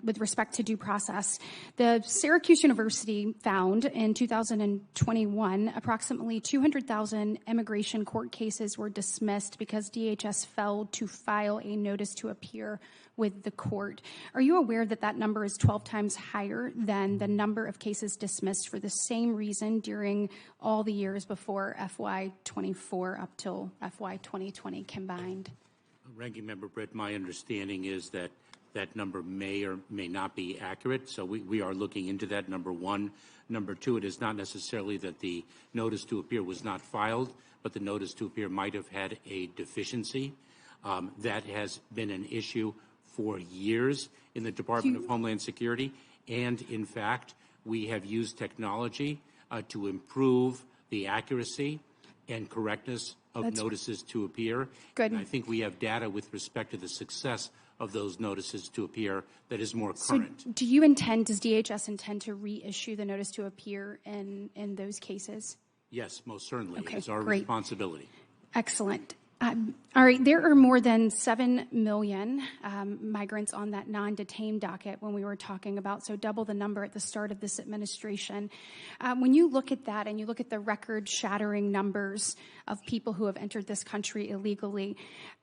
with respect to due process, the Syracuse University found in 2021 approximately 200,000 immigration court cases were dismissed because DHS failed to file a notice to appear with the court. Are you aware that that number is 12 times higher than the number of cases dismissed for the same reason during all the years before FY24 up till FY 2020 combined? Ranking Member Britt, my understanding is that that number may or may not be accurate, so we are looking into that, number one. Number two, it is not necessarily that the notice to appear was not filed, but the notice to appear might have had a deficiency. That has been an issue for years in the Department of Homeland Security, and in fact, we have used technology to improve the accuracy and correctness of notices to appear. Good. And I think we have data with respect to the success of those notices to appear that is more current. So does DHS intend to reissue the notice to appear in those cases? Yes, most certainly. Okay, It is our great. responsibility. Excellent. All right, there are more than 7 million migrants on that non-detained docket when we were talking about, so double the number at the start of this administration. When you look at that and you look at the record-shattering numbers of people who have entered this country illegally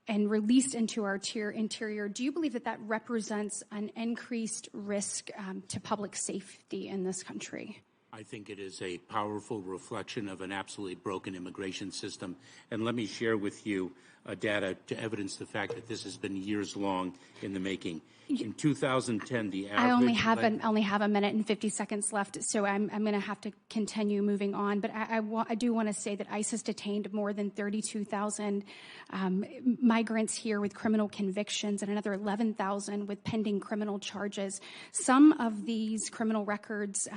and released into our interior, do you believe that that represents an increased risk to public safety in this country? I think it is a powerful reflection of an absolutely broken immigration system. And let me share with you data to evidence the fact that this has been years long in the making. In 2010, the average... I only have a minute and 50 seconds left, so I'm going to have to continue moving on. But I do want to say that ICE has detained more than 32,000 migrants here with criminal convictions and another 11,000 with pending criminal charges. Some of these criminal records,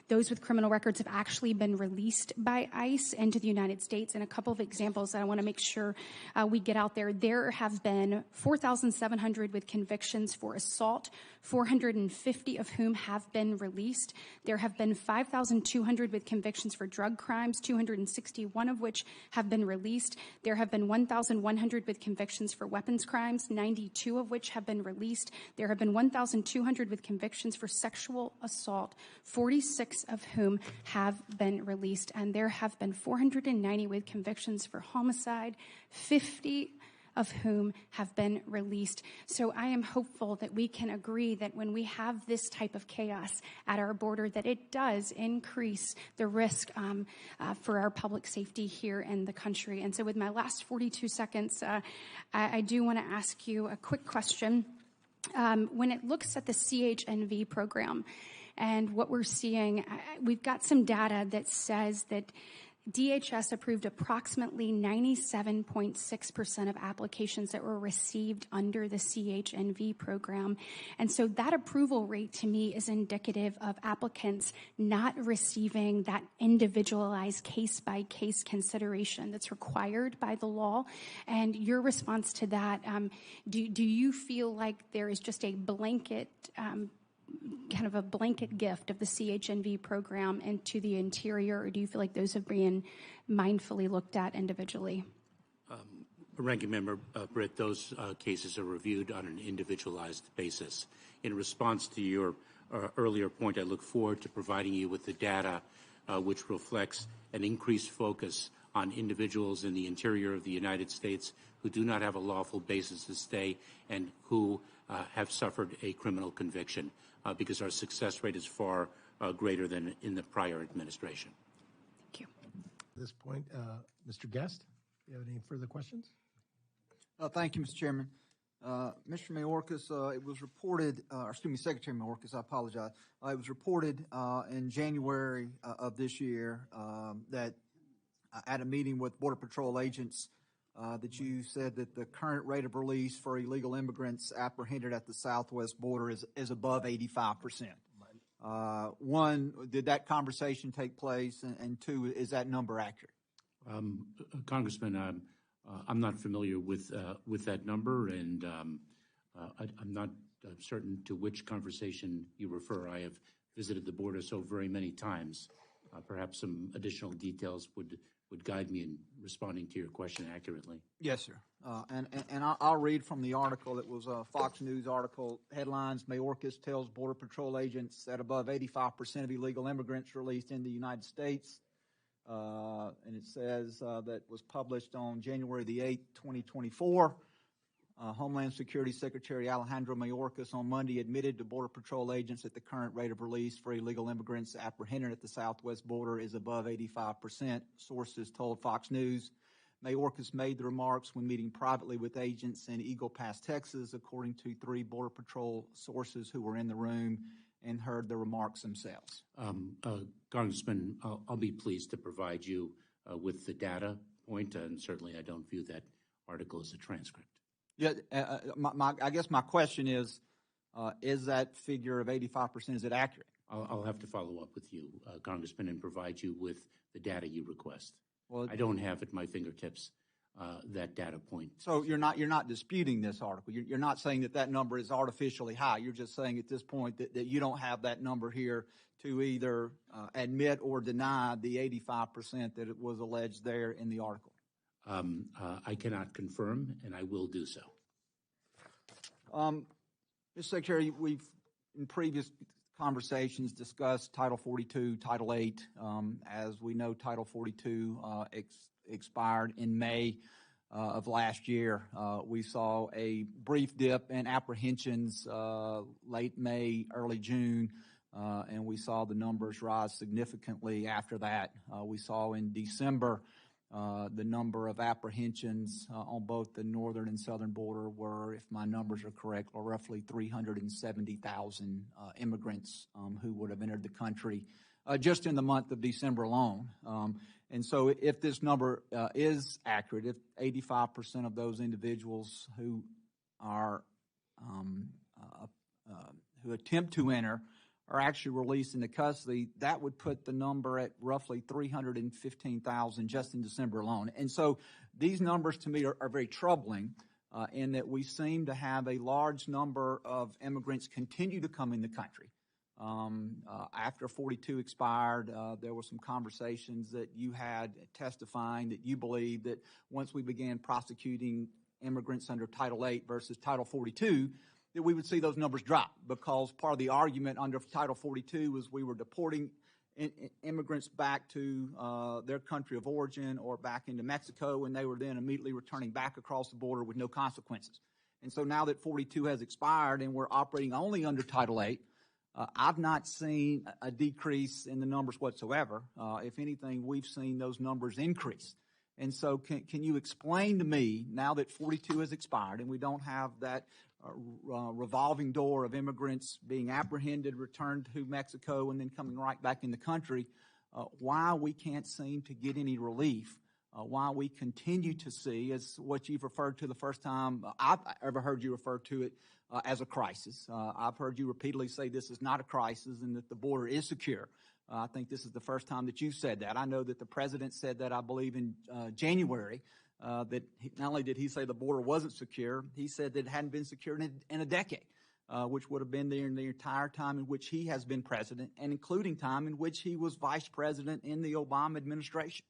those with criminal records have actually been released by ICE into the United States. And a couple of examples that I want to make sure we get out there. There have been 4,700 with convictions for assault, 450 of whom have been released. There have been 5,200 with convictions for drug crimes, 261 of which have been released. There have been 1,100 with convictions for weapons crimes, 92 of which have been released. There have been 1,200 with convictions for sexual assault, 46 of whom have been released. And there have been 490 with convictions for homicide, 50 of whom have been released. So I am hopeful that we can agree that when we have this type of chaos at our border, that it does increase the risk for our public safety here in the country. And so with my last 42 seconds, I do want to ask you a quick question. When it looks at the CHNV program and what we're seeing, we've got some data that says that DHS approved approximately 97.6% of applications that were received under the CHNV program. And so that approval rate to me is indicative of applicants not receiving that individualized case-by-case consideration that's required by the law. And your response to that, do you feel like there is just a blanket kind of a blanket gift of the CHNV program into the interior, or do you feel like those have been mindfully looked at individually? Ranking Member Britt, those cases are reviewed on an individualized basis. In response to your earlier point, I look forward to providing you with the data which reflects an increased focus on individuals in the interior of the United States who do not have a lawful basis to stay and who have suffered a criminal conviction, because our success rate is far greater than in the prior administration. Thank you. At this point, Mr. Guest, do you have any further questions? Thank you, Mr. Chairman. Mr. Mayorkas, it was reported, Secretary Mayorkas, I apologize. It was reported in January of this year that at a meeting with Border Patrol agents that you said that the current rate of release for illegal immigrants apprehended at the southwest border is above 85%. One, did that conversation take place? And two, is that number accurate? Congressman, I'm not familiar with that number, and I'm not certain to which conversation you refer. I have visited the border so very many times. Perhaps some additional details would guide me in responding to your question accurately. Yes, sir. And I'll read from the article. It was a Fox News article. Headlines: Mayorkas tells Border Patrol agents that above 85% of illegal immigrants released in the United States. And it says that was published on January the 8th, 2024. Homeland Security Secretary Alejandro Mayorkas on Monday admitted to Border Patrol agents that the current rate of release for illegal immigrants apprehended at the southwest border is above 85%. Sources told Fox News. Mayorkas made the remarks when meeting privately with agents in Eagle Pass, Texas, according to 3 Border Patrol sources who were in the room and heard the remarks themselves. Congressman, I'll be pleased to provide you with the data point, and certainly I don't view that article as a transcript. Yeah, I guess my question is that figure of 85%, is it accurate? I'll have to follow up with you, Congressman, and provide you with the data you request. Well, I don't have at my fingertips that data point. So you're not disputing this article. You're not saying that number is artificially high. You're just saying at this point that you don't have that number here to either admit or deny the 85% that it was alleged there in the article. I cannot confirm, and I will do so. Mr. Secretary, we've in previous conversations discussed Title 42, Title 8. As we know, Title 42 expired in May of last year. We saw a brief dip in apprehensions late May, early June, and we saw the numbers rise significantly after that. We saw in December the number of apprehensions on both the northern and southern border were, if my numbers are correct, were roughly 370,000 immigrants who would have entered the country just in the month of December alone. And so if this number is accurate, if 85% of those individuals who are who attempt to enter are actually released into custody, that would put the number at roughly 315,000 just in December alone. And so these numbers to me are very troubling in that we seem to have a large number of immigrants continue to come in the country. After 42 expired, there were some conversations that you had testifying that you believe that once we began prosecuting immigrants under Title 8 versus Title 42, that we would see those numbers drop, because part of the argument under Title 42 was we were deporting immigrants back to their country of origin or back into Mexico, and they were then immediately returning back across the border with no consequences. And so now that 42 has expired and we're operating only under Title 8, I've not seen a decrease in the numbers whatsoever. If anything, we've seen those numbers increase. And so can you explain to me, now that 42 has expired and we don't have that revolving door of immigrants being apprehended, returned to Mexico, and then coming right back in the country, why we can't seem to get any relief, why we continue to see, as what you've referred to the first time I've ever heard you refer to it, as a crisis. I've heard you repeatedly say this is not a crisis and that the border is secure. I think this is the first time that you said that. I know that the president said that, I believe, in January, that not only did he say the border wasn't secure, he said that it hadn't been secure in a decade, which would have been the entire time in which he has been president, and including time in which he was vice president in the Obama administration.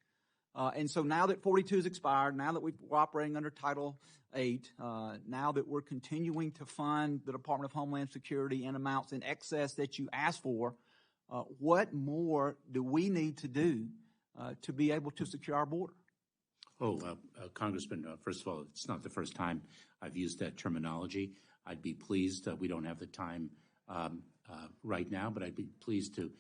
And so now that 42 has expired, now that we're operating under Title 8, now that we're continuing to fund the Department of Homeland Security in amounts in excess that you asked for, what more do we need to do to be able to secure our border? Congressman, first of all, it's not the first time I've used that terminology. I'd be pleased, we don't have the time right now, but I'd be pleased to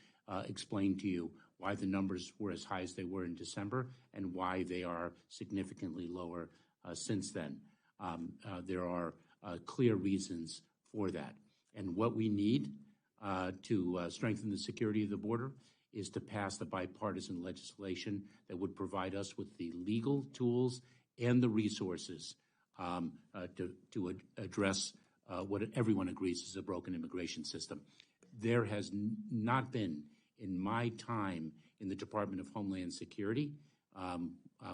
explain to you why the numbers were as high as they were in December and why they are significantly lower since then. There are clear reasons for that. And what we need to strengthen the security of the border is to pass the bipartisan legislation that would provide us with the legal tools and the resources to address what everyone agrees is a broken immigration system. There has not been, in my time in the Department of Homeland Security,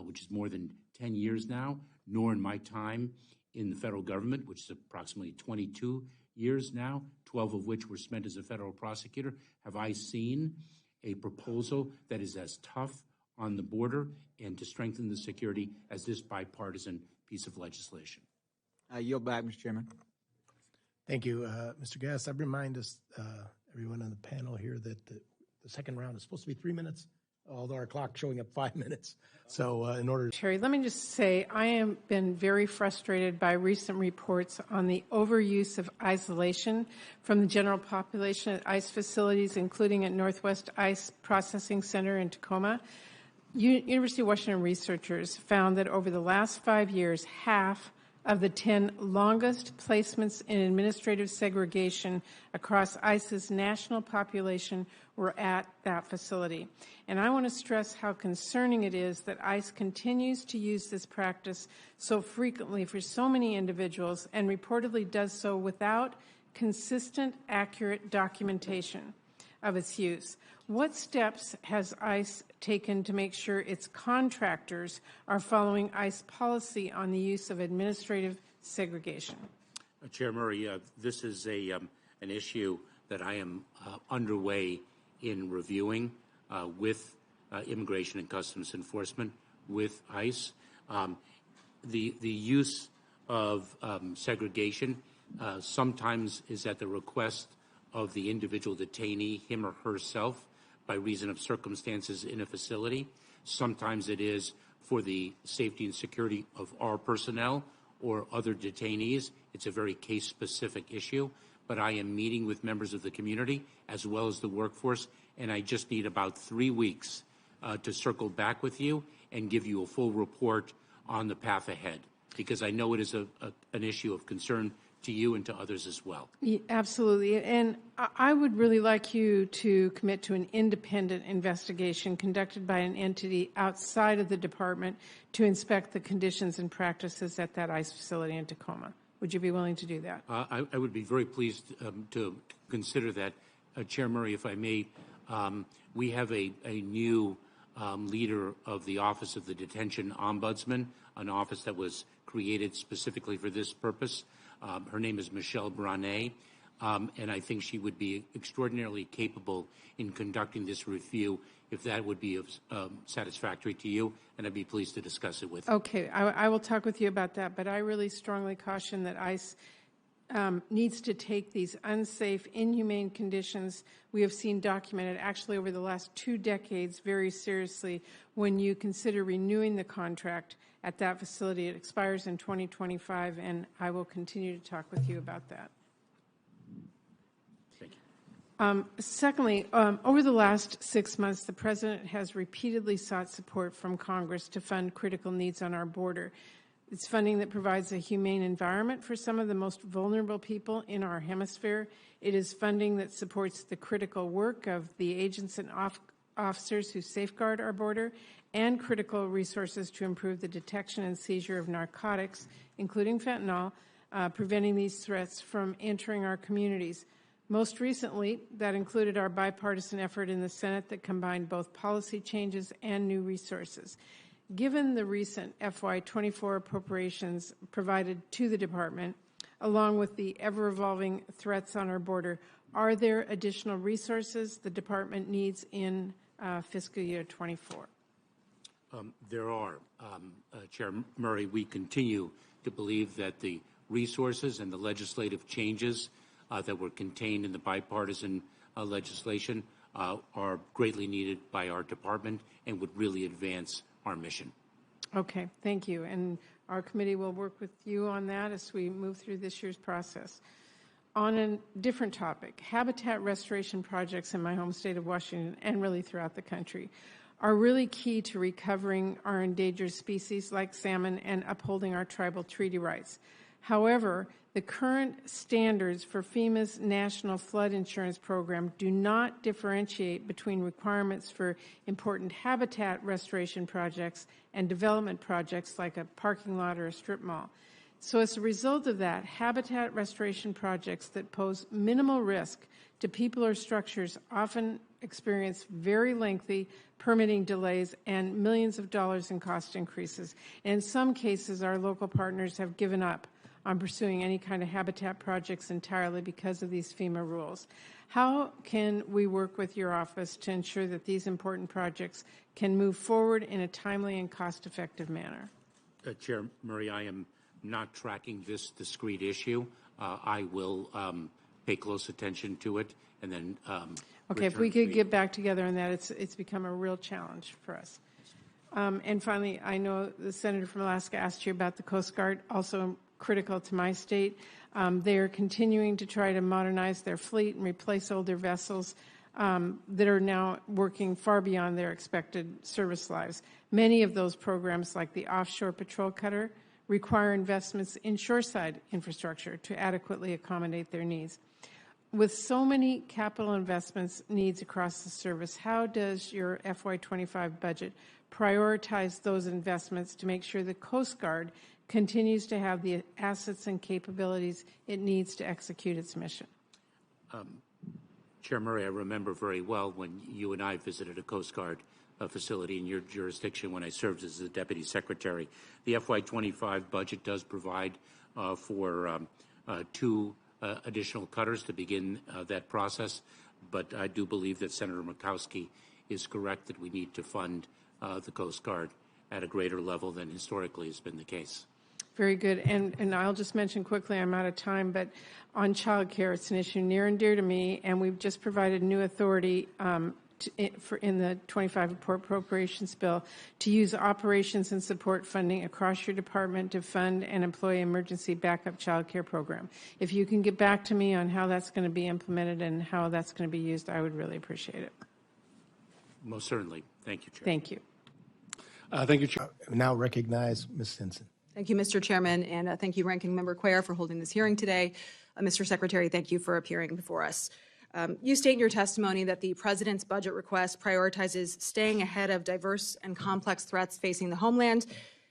which is more than 10 years now, nor in my time in the federal government, which is approximately 22 years now, 12 of which were spent as a federal prosecutor, have I seen a proposal that is as tough on the border and to strengthen the security as this bipartisan piece of legislation. I yield back, Mr. Chairman. Thank you, Mr. Gass. I remind us, everyone on the panel here, that the second round is supposed to be 3 minutes, although our clock's showing up 5 minutes. So in order to... Terry, let me just say, I have been very frustrated by recent reports on the overuse of isolation from the general population at ICE facilities, including at Northwest ICE Processing Center in Tacoma. University of Washington researchers found that over the last 5 years, half of the 10 longest placements in administrative segregation across ICE's national population were at that facility. And I want to stress how concerning it is that ICE continues to use this practice so frequently for so many individuals and reportedly does so without consistent, accurate documentation of its use. What steps has ICE taken to make sure its contractors are following ICE policy on the use of administrative segregation? Chair Murray, this is an issue that I am underway in reviewing with Immigration and Customs Enforcement, with ICE. The use of segregation sometimes is at the request of the individual detainee, him or herself, by reason of circumstances in a facility. Sometimes it is for the safety and security of our personnel or other detainees. It's a very case-specific issue, but I am meeting with members of the community as well as the workforce, and I just need about 3 weeks to circle back with you and give you a full report on the path ahead, because I know it is an issue of concern to you and to others as well. Yeah, absolutely. And I would really like you to commit to an independent investigation conducted by an entity outside of the department to inspect the conditions and practices at that ICE facility in Tacoma. Would you be willing to do that? I would be very pleased to consider that. Chair Murray, if I may, we have a new leader of the Office of the Detention Ombudsman, an office that was created specifically for this purpose. Her name is Michelle Branet, and I think she would be extraordinarily capable in conducting this review if that would be satisfactory to you, and I'd be pleased to discuss it with you. Okay, I will talk with you about that, but I really strongly caution that ICE needs to take these unsafe, inhumane conditions we have seen documented actually over the last 2 decades very seriously when you consider renewing the contract at that facility. It expires in 2025, and I will continue to talk with you about that. Thank you. Secondly, over the last 6 months, the President has repeatedly sought support from Congress to fund critical needs on our border. It's funding that provides a humane environment for some of the most vulnerable people in our hemisphere. It is funding that supports the critical work of the agents and officers who safeguard our border, and critical resources to improve the detection and seizure of narcotics, including fentanyl, preventing these threats from entering our communities. Most recently, that included our bipartisan effort in the Senate that combined both policy changes and new resources. Given the recent FY24 appropriations provided to the Department, along with the ever-evolving threats on our border, are there additional resources the Department needs in fiscal year 24? There are. Chair Murray, we continue to believe that the resources and the legislative changes that were contained in the bipartisan legislation are greatly needed by our department and would really advance our mission. Okay, thank you. And our committee will work with you on that as we move through this year's process. On a different topic, habitat restoration projects in my home state of Washington and really throughout the country are really key to recovering our endangered species like salmon and upholding our tribal treaty rights. However, the current standards for FEMA's National Flood Insurance Program do not differentiate between requirements for important habitat restoration projects and development projects like a parking lot or a strip mall. So as a result of that, habitat restoration projects that pose minimal risk to people or structures often experience very lengthy permitting delays and millions of dollars in cost increases. And in some cases, our local partners have given up on pursuing any kind of habitat projects entirely because of these FEMA rules. How can we work with your office to ensure that these important projects can move forward in a timely and cost-effective manner? Chair Murray, I am not tracking this discrete issue. I will pay close attention to it and then okay, if we could get back together on that, it's become a real challenge for us. And finally, I know the Senator from Alaska asked you about the Coast Guard, also critical to my state. They are continuing to try to modernize their fleet and replace older vessels that are now working far beyond their expected service lives. Many of those programs, like the offshore patrol cutter, require investments in shoreside infrastructure to adequately accommodate their needs. With so many capital investments needs across the service, how does your FY25 budget prioritize those investments to make sure the Coast Guard continues to have the assets and capabilities it needs to execute its mission? Chair Murray, I remember very well when you and I visited a Coast Guard facility in your jurisdiction when I served as the Deputy Secretary. The FY25 budget does provide for 2 additional cutters to begin that process, but I do believe that Senator Murkowski is correct that we need to fund the Coast Guard at a greater level than historically has been the case. Very good. And I'll just mention quickly, I'm out of time, but on child care, it's an issue near and dear to me, and we've just provided new authority in the 25 appropriations bill to use operations and support funding across your department to fund an employee emergency backup child care program. If you can get back to me on how that's going to be implemented and how that's going to be used, I would really appreciate it. Most certainly. Thank you, Chair. Thank you. Thank you, Chair. Now recognize Ms. Stinson. Thank you, Mr. Chairman, and thank you, Ranking Member Cuellar, for holding this hearing today. Mr. Secretary, thank you for appearing before us. You state in your testimony that the President's budget request prioritizes staying ahead of diverse and complex threats facing the homeland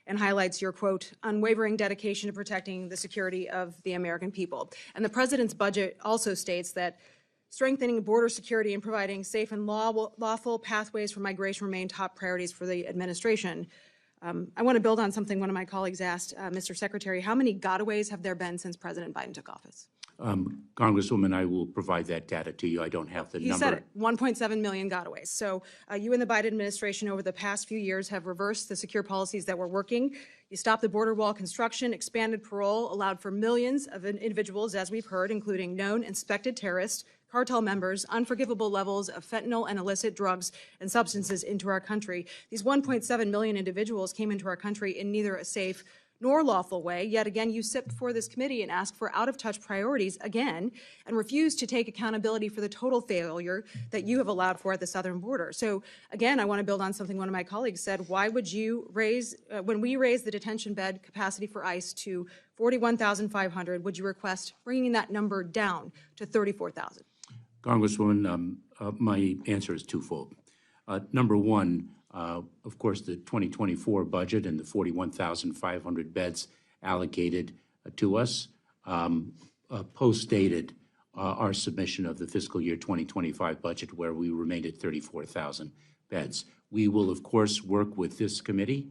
and highlights your, quote, unwavering dedication to protecting the security of the American people. And the President's budget also states that strengthening border security and providing safe and lawful pathways for migration remain top priorities for the administration. I want to build on something one of my colleagues asked. Mr. Secretary, how many gotaways have there been since President Biden took office? Congresswoman, I will provide that data to you. I don't have the number. He said it, 1.7 million gotaways. So you and the Biden administration over the past few years have reversed the secure policies that were working. You stopped the border wall construction, expanded parole, allowed for millions of individuals, as we've heard, including known and suspected terrorists, cartel members, unforgivable levels of fentanyl and illicit drugs and substances into our country. These 1.7 million individuals came into our country in neither a safe nor lawful way. Yet again, you sit before this committee and ask for out-of-touch priorities again and refuse to take accountability for the total failure that you have allowed for at the southern border. So again, I want to build on something one of my colleagues said. Why would you raise, when we raise the detention bed capacity for ICE to 41,500, would you request bringing that number down to 34,000? Congresswoman, my answer is twofold. Number one, of course, the 2024 budget and the 41,500 beds allocated to us postdated our submission of the fiscal year 2025 budget, where we remained at 34,000 beds. We will, of course, work with this committee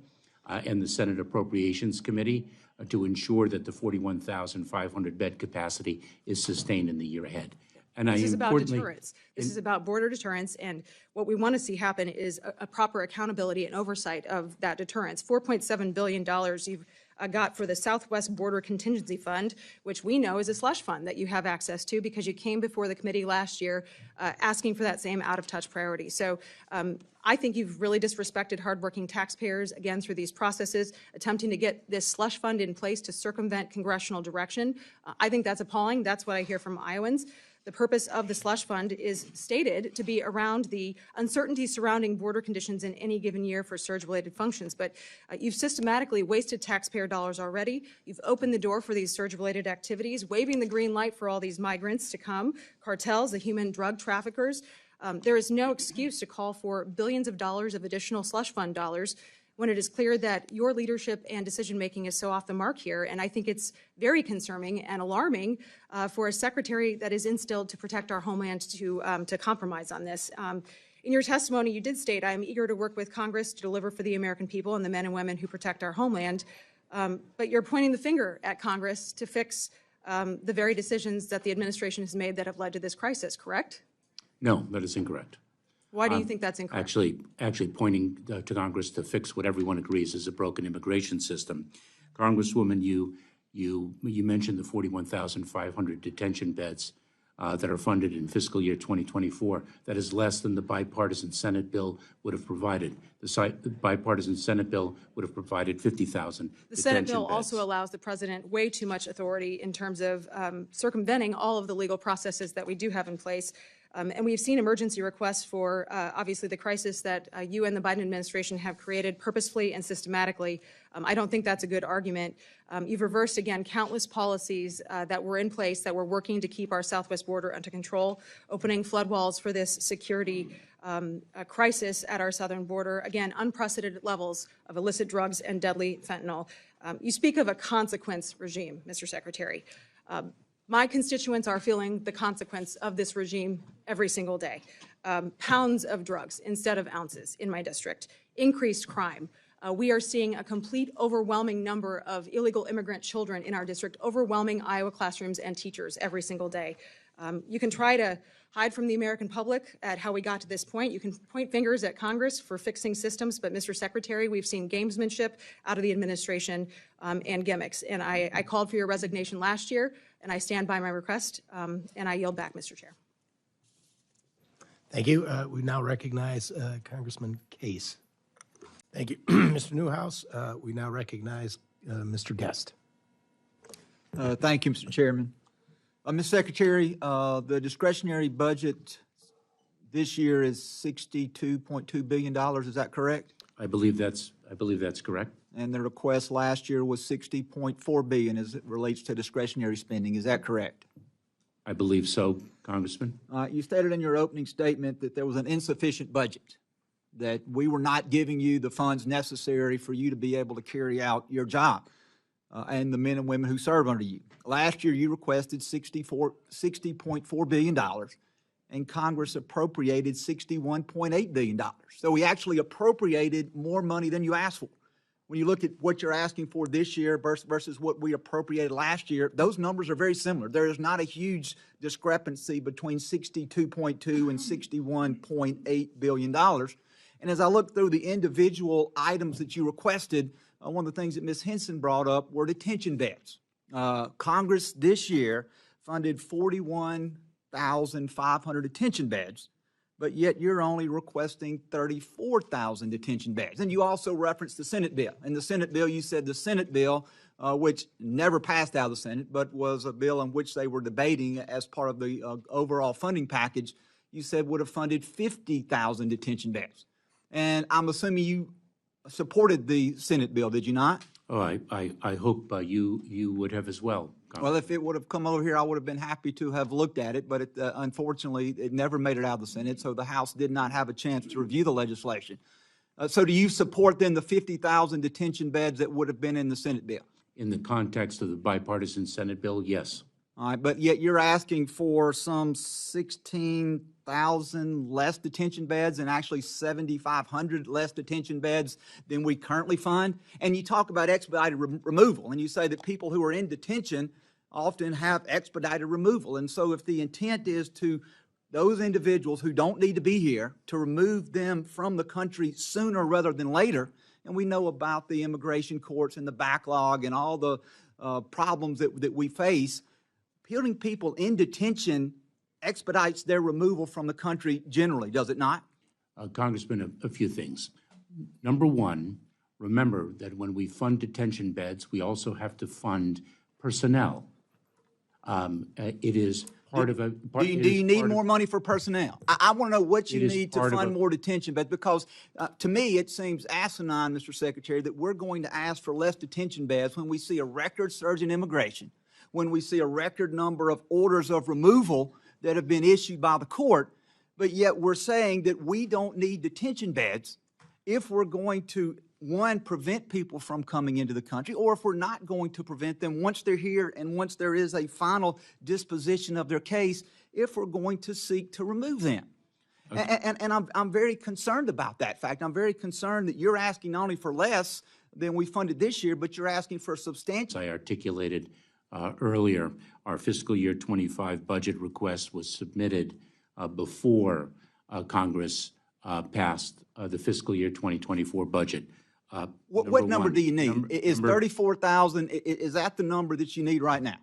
and the Senate Appropriations Committee to ensure that the 41,500 bed capacity is sustained in the year ahead. And this is about deterrence. This is about border deterrence, and what we want to see happen is a proper accountability and oversight of that deterrence. $4.7 billion you've got for the Southwest Border Contingency Fund, which we know is a slush fund that you have access to because you came before the committee last year asking for that same out-of-touch priority. So I think you've really disrespected hardworking taxpayers, again, through these processes, attempting to get this slush fund in place to circumvent congressional direction. I think that's appalling. That's what I hear from Iowans. The purpose of the slush fund is stated to be around the uncertainty surrounding border conditions in any given year for surge-related functions. But you've systematically wasted taxpayer dollars already. You've opened the door for these surge-related activities, waving the green light for all these migrants to come, cartels, the human drug traffickers. There is no excuse to call for billions of dollars of additional slush fund dollars when it is clear that your leadership and decision-making is so off the mark here. And I think it's very concerning and alarming for a secretary that is instilled to protect our homeland to compromise on this. In your testimony, you did state, I am eager to work with Congress to deliver for the American people and the men and women who protect our homeland. But you're pointing the finger at Congress to fix the very decisions that the administration has made that have led to this crisis, correct? No, that is incorrect. Why do you think that's incorrect? Actually pointing to Congress to fix what everyone agrees is a broken immigration system. Congresswoman, you mentioned the 41,500 detention beds that are funded in fiscal year 2024. That is less than the bipartisan Senate bill would have provided. The bipartisan Senate bill would have provided 50,000. The Senate bill also allows the president way too much authority in terms of circumventing all of the legal processes that we do have in place. And we've seen emergency requests for, obviously, the crisis that you and the Biden administration have created purposefully and systematically. I don't think that's a good argument. You've reversed, again, countless policies that were in place that were working to keep our southwest border under control, opening flood walls for this security crisis at our southern border. Again, unprecedented levels of illicit drugs and deadly fentanyl. You speak of a consequence regime, Mr. Secretary. My constituents are feeling the consequence of this regime every single day. Pounds of drugs instead of ounces in my district, increased crime. We are seeing a complete overwhelming number of illegal immigrant children in our district, overwhelming Iowa classrooms and teachers every single day. You can try to hide from the American public at how we got to this point. You can point fingers at Congress for fixing systems, but Mr. Secretary, we've seen gamesmanship out of the administration and gimmicks. And I called for your resignation last year, and I stand by my request, and I yield back, Mr. Chair. Thank you. We now recognize Congressman Case. Thank you. Mr. Newhouse, we now recognize Mr. Guest. Thank you, Mr. Chairman. Ms. Secretary, the discretionary budget this year is $62.2 billion. Is that correct? I believe that's correct. And the request last year was $60.4 billion as it relates to discretionary spending. Is that correct? I believe so, Congressman. You stated in your opening statement that there was an insufficient budget, that we were not giving you the funds necessary for you to be able to carry out your job and the men and women who serve under you. Last year, you requested $60.4 billion, and Congress appropriated $61.8 billion. So we actually appropriated more money than you asked for. When you look at what you're asking for this year versus what we appropriated last year, those numbers are very similar. There is not a huge discrepancy between $62.2 and $61.8 billion. And as I look through the individual items that you requested, one of the things that Ms. Henson brought up were detention beds. Congress this year funded 41,500 detention beds, but yet you're only requesting 34,000 detention beds. And you also referenced the Senate bill. In the Senate bill, you said the Senate bill, which never passed out of the Senate, but was a bill in which they were debating as part of the overall funding package, you said would have funded 50,000 detention beds. And I'm assuming you supported the Senate bill, did you not? Oh, I hope you would have as well. Well, if it would have come over here, I would have been happy to have looked at it, but unfortunately, it never made it out of the Senate, so the House did not have a chance to review the legislation. So do you support then the 50,000 detention beds that would have been in the Senate bill? In the context of the bipartisan Senate bill, yes. All right, but yet you're asking for some 16,000 less detention beds and actually 7,500 less detention beds than we currently fund. And you talk about expedited removal, and you say that people who are in detention often have expedited removal. And so if the intent is to those individuals who don't need to be here, to remove them from the country sooner rather than later, and we know about the immigration courts and the backlog and all the problems that we face, putting people in detention expedites their removal from the country generally, does it not? Congressman, a few things. Number one, remember that when we fund detention beds, we also have to fund personnel. It is part of a... Do you need more money for personnel? I want to know what you need to fund more detention beds, because to me it seems asinine, Mr. Secretary, that we're going to ask for less detention beds when we see a record surge in immigration, when we see a record number of orders of removal that have been issued by the court, but yet we're saying that we don't need detention beds if we're going to, one, prevent people from coming into the country, or if we're not going to prevent them once they're here and once there is a final disposition of their case, if we're going to seek to remove them. Okay. And I'm very concerned about that fact. I'm very concerned that you're asking not only for less than we funded this year, but you're asking for substantial... I articulated earlier, our fiscal year 25 budget request was submitted before Congress passed the fiscal year 2024 budget. What number do you need? Is 34,000, is that the number that you need right now?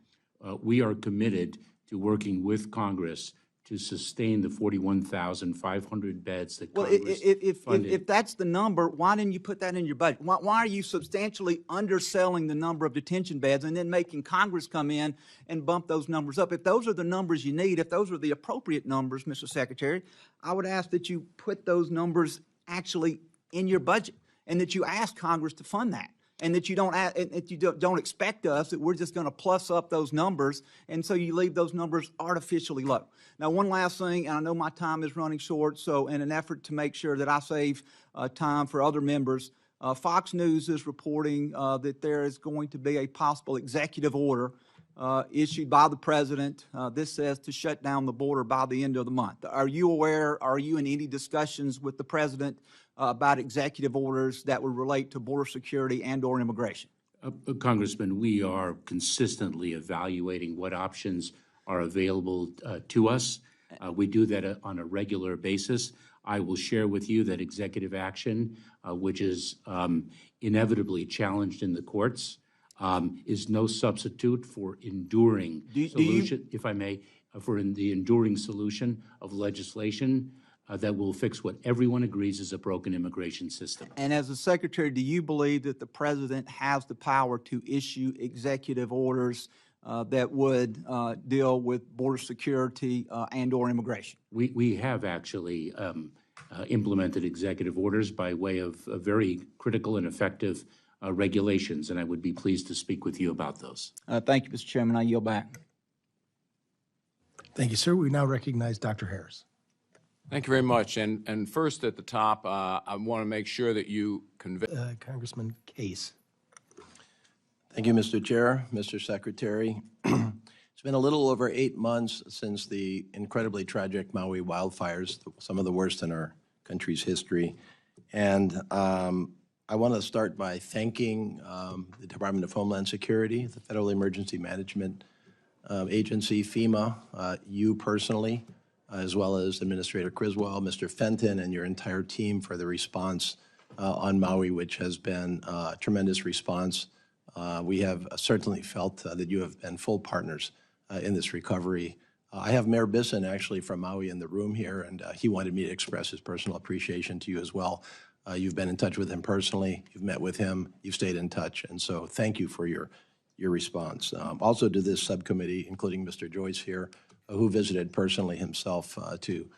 We are committed to working with Congress to sustain the 41,500 beds that Congress funded. If that's the number, why didn't you put that in your budget? Why are you substantially underselling the number of detention beds and then making Congress come in and bump those numbers up? If those are the numbers you need, if those are the appropriate numbers, Mr. Secretary, I would ask that you put those numbers actually in your budget and that you ask Congress to fund that. And that you don't expect us that we're just going to plus up those numbers, and so you leave those numbers artificially low. Now, one last thing, and I know my time is running short, so in an effort to make sure that I save time for other members, Fox News is reporting that there is going to be a possible executive order issued by the president. This says to shut down the border by the end of the month. Are you aware, are you in any discussions with the president about executive orders that would relate to border security and or immigration? Congressman, we are consistently evaluating what options are available to us. We do that on a regular basis. I will share with you that executive action, which is inevitably challenged in the courts, is no substitute for enduring solution, if I may, for the enduring solution of legislation that will fix what everyone agrees is a broken immigration system. And as a secretary, do you believe that the president has the power to issue executive orders that would deal with border security and/or immigration? We have actually implemented executive orders by way of very critical and effective regulations, and I would be pleased to speak with you about those. Thank you, Mr. Chairman. I yield back. Thank you, sir. We now recognize Dr. Harris. Thank you very much. And first at the top, I want to make sure that you convey. Congressman Case. Thank you, Mr. Chair, Mr. Secretary. It's been a little over 8 months since the incredibly tragic Maui wildfires, some of the worst in our country's history. And I want to start by thanking the Department of Homeland Security, the Federal Emergency Management Agency, FEMA, you personally, as well as Administrator Criswell, Mr. Fenton, and your entire team for the response on Maui, which has been a tremendous response. We have certainly felt that you have been full partners in this recovery. I have Mayor Bisson actually from Maui in the room here, and he wanted me to express his personal appreciation to you as well. You've been in touch with him personally, you've met with him, you've stayed in touch, and so thank you for your response. Also to this subcommittee, including Mr. Joyce here, who visited personally himself to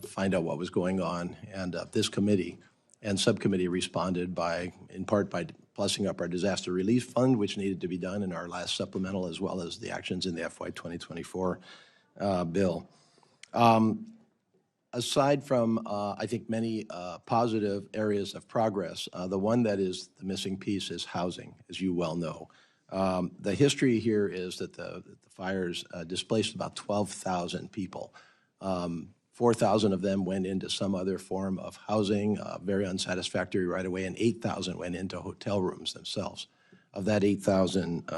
find out what was going on. And this committee and subcommittee responded in part by plussing up our disaster relief fund, which needed to be done in our last supplemental, as well as the actions in the FY 2024 bill. Aside from, I think, many positive areas of progress, the one that is the missing piece is housing, as you well know. The history here is that the fires displaced about 12,000 people. 4,000 of them went into some other form of housing, very unsatisfactory right away, and 8,000 went into hotel rooms themselves. Of that 8,000,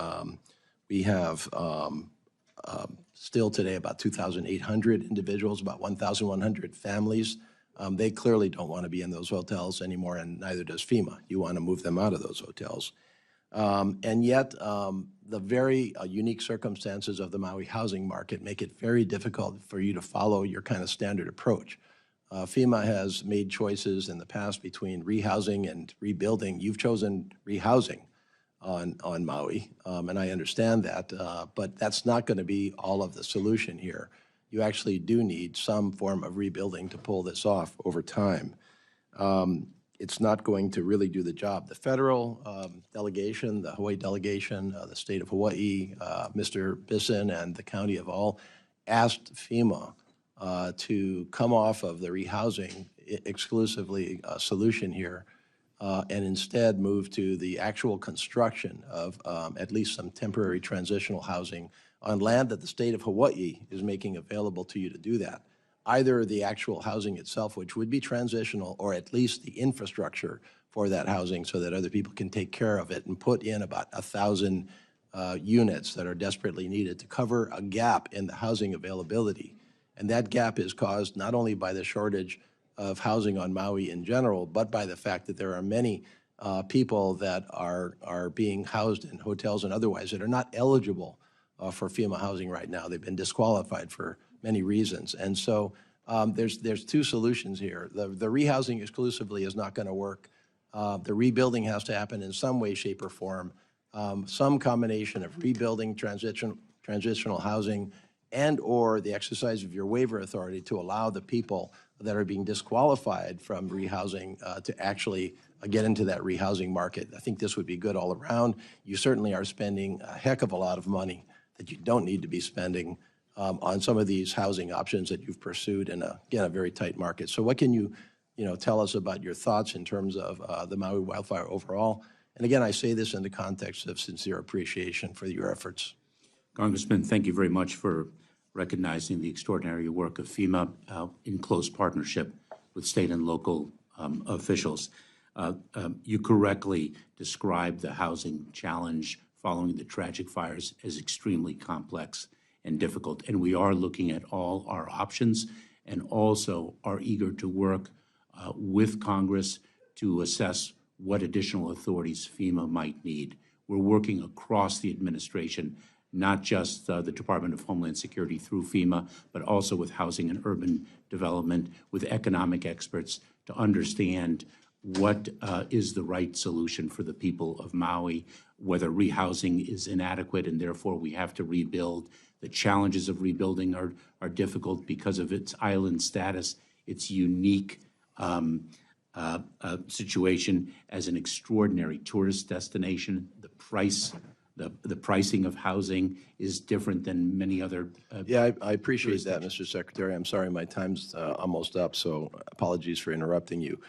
we have still today about 2,800 individuals, about 1,100 families. They clearly don't want to be in those hotels anymore, and neither does FEMA. You want to move them out of those hotels. And yet, the very unique circumstances of the Maui housing market make it very difficult for you to follow your kind of standard approach. FEMA has made choices in the past between rehousing and rebuilding. You've chosen rehousing on Maui, and I understand that, but that's not going to be all of the solution here. You actually do need some form of rebuilding to pull this off over time. It's not going to really do the job. The federal delegation, the Hawaii delegation, the state of Hawaii, Mr. Bisson and the county have all asked FEMA to come off of the rehousing exclusively solution here and instead move to the actual construction of at least some temporary transitional housing on land that the state of Hawaii is making available to you to do that. Either the actual housing itself, which would be transitional, or at least the infrastructure for that housing so that other people can take care of it and put in about 1,000 units that are desperately needed to cover a gap in the housing availability. And that gap is caused not only by the shortage of housing on Maui in general, but by the fact that there are many people that are being housed in hotels and otherwise that are not eligible for FEMA housing right now. They've been disqualified for many reasons. And so there's two solutions here. The rehousing exclusively is not going to work. The rebuilding has to happen in some way, shape, or form. Some combination of rebuilding, transitional housing, and or the exercise of your waiver authority to allow the people that are being disqualified from rehousing to actually get into that rehousing market. I think this would be good all around. You certainly are spending a heck of a lot of money that you don't need to be spending on some of these housing options that you've pursued in a very tight market. So what can you tell us about your thoughts in terms of the Maui wildfire overall? And again, I say this in the context of sincere appreciation for your efforts. Congressman, thank you very much for recognizing the extraordinary work of FEMA in close partnership with state and local officials. You correctly described the housing challenge following the tragic fires as extremely complex and difficult. And we are looking at all our options and also are eager to work with Congress to assess what additional authorities FEMA might need. We're working across the administration, not just the Department of Homeland Security through FEMA, but also with Housing and Urban Development, with economic experts to understand what is the right solution for the people of Maui, whether rehousing is inadequate and therefore we have to rebuild. The challenges of rebuilding are difficult because of its island status, its unique situation as an extraordinary tourist destination. The pricing of housing is different than many other. Yeah, I appreciate that, Mr. Secretary. I'm sorry, my time's almost up, so apologies for interrupting you.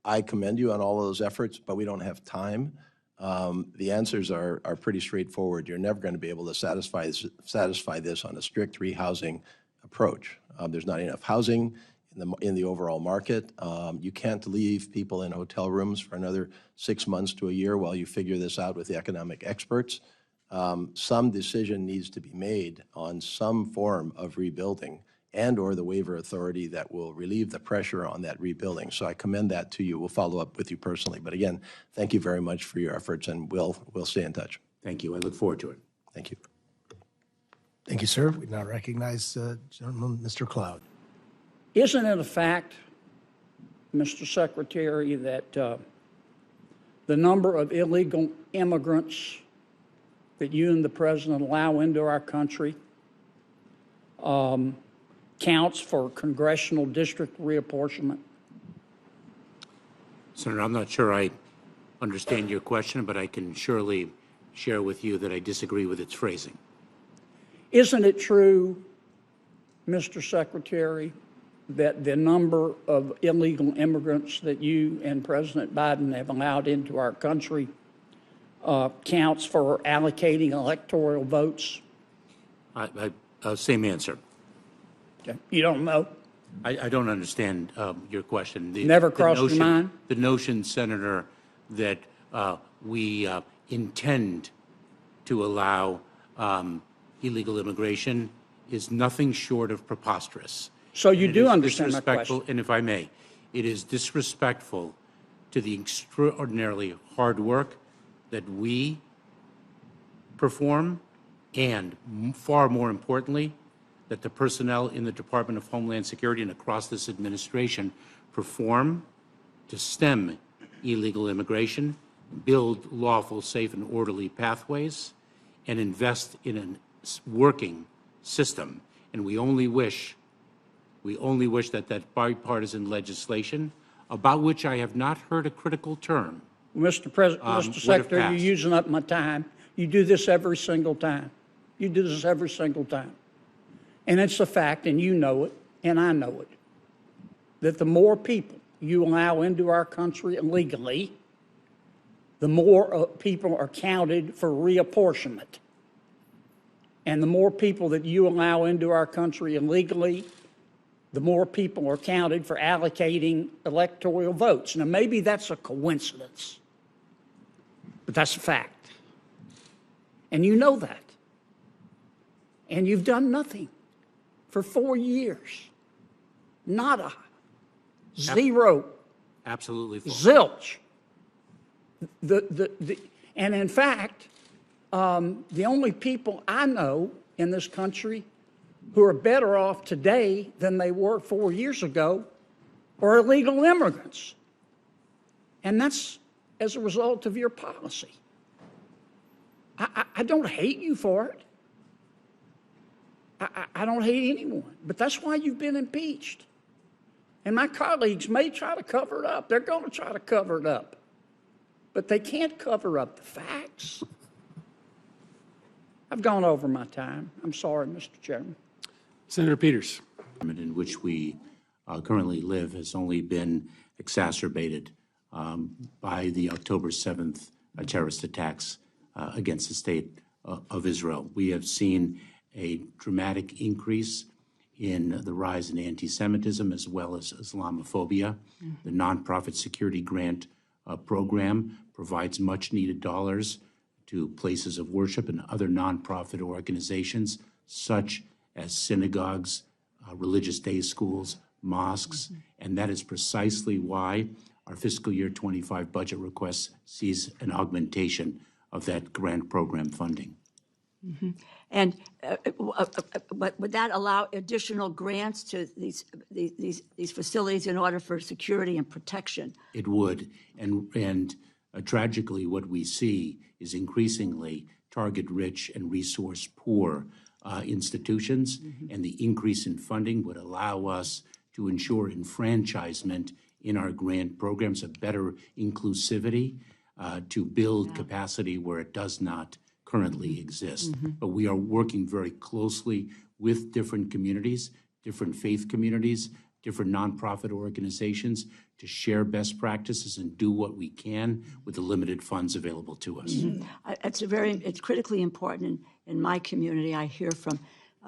I commend you on all of those efforts, but we don't have time. The answers are pretty straightforward. You're never going to be able to satisfy this on a strict rehousing approach. There's not enough housing in the overall market. You can't leave people in hotel rooms for another 6 months to a year while you figure this out with the economic experts. Some decision needs to be made on some form of rebuilding and or the waiver authority that will relieve the pressure on that rebuilding. So I commend that to you. We'll follow up with you personally. But again, thank you very much for your efforts, and we'll stay in touch. Thank you. I look forward to it. Thank you. Thank you, sir. We now recognize Gentleman Mr. Cloud. Isn't it a fact, Mr. Secretary, that the number of illegal immigrants that you and the President allow into our country counts for congressional district reapportionment? Senator, I'm not sure I understand your question, but I can surely share with you that I disagree with its phrasing. Isn't it true, Mr. Secretary, that the number of illegal immigrants that you and President Biden have allowed into our country counts for allocating electoral votes? Same answer. Okay. You don't know? I don't understand your question. Never crossed your mind? The notion, Senator, that we intend to allow illegal immigration is nothing short of preposterous. So you do understand my question? And if I may, it is disrespectful to the extraordinarily hard work that we perform, and far more importantly, that the personnel in the Department of Homeland Security and across this administration perform to stem illegal immigration, build lawful, safe, and orderly pathways, and invest in a working system. And we only wish that bipartisan legislation, about which I have not heard a critical term, Mr. Secretary, you're using up my time. You do this every single time. You do this every single time. And it's a fact, and you know it, and I know it, that the more people you allow into our country illegally, the more people are counted for reapportionment. And the more people that you allow into our country illegally, the more people are counted for allocating electoral votes. Now, maybe that's a coincidence, but that's a fact. And you know that. And you've done nothing for 4 years. Nada. Zero. Absolutely false. Zilch. And in fact, the only people I know in this country who are better off today than they were 4 years ago are illegal immigrants. And that's as a result of your policy. I don't hate you for it. I don't hate anyone, but that's why you've been impeached. And my colleagues may try to cover it up. They're going to try to cover it up. But they can't cover up the facts. I've gone over my time. I'm sorry, Mr. Chairman. Senator Peters. In which we currently live has only been exacerbated by the October 7th terrorist attacks against the state of Israel. We have seen a dramatic increase in the rise in anti-Semitism as well as Islamophobia. The Nonprofit Security Grant program provides much needed dollars to places of worship and other nonprofit organizations such as synagogues, religious day schools, mosques, and that is precisely why our fiscal year 25 budget request sees an augmentation of that grant program funding. Mm-hmm. And but would that allow additional grants to these facilities in order for security and protection? It would, and tragically, what we see is increasingly target-rich and resource-poor institutions, and the increase in funding would allow us to ensure enfranchisement in our grant programs, a better inclusivity to build capacity where it does not currently exist. But we are working very closely with different communities, different faith communities, different nonprofit organizations to share best practices and do what we can with the limited funds available to us. It's critically important in my community. I hear from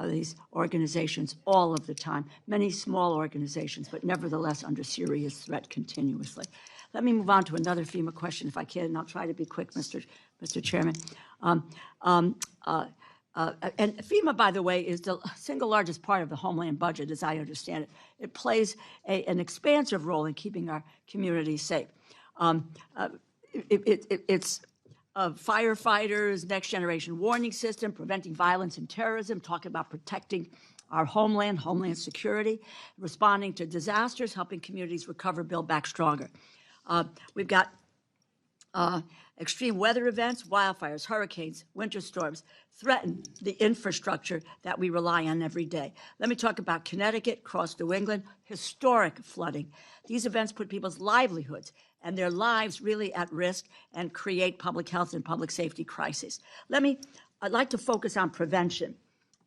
these organizations all of the time, many small organizations, but nevertheless under serious threat continuously. Let me move on to another FEMA question, if I can, and I'll try to be quick, Mr. Chairman. And FEMA, by the way, is the single largest part of the Homeland budget, as I understand it. It plays an expansive role in keeping our communities safe. It's firefighters, next generation warning system, preventing violence and terrorism, talking about protecting our homeland, homeland security, responding to disasters, helping communities recover, build back stronger. We've got extreme weather events, wildfires, hurricanes, winter storms threaten the infrastructure that we rely on every day. Let me talk about Connecticut, across New England, historic flooding. These events put people's livelihoods and their lives really at risk and create public health and public safety crises. I'd like to focus on prevention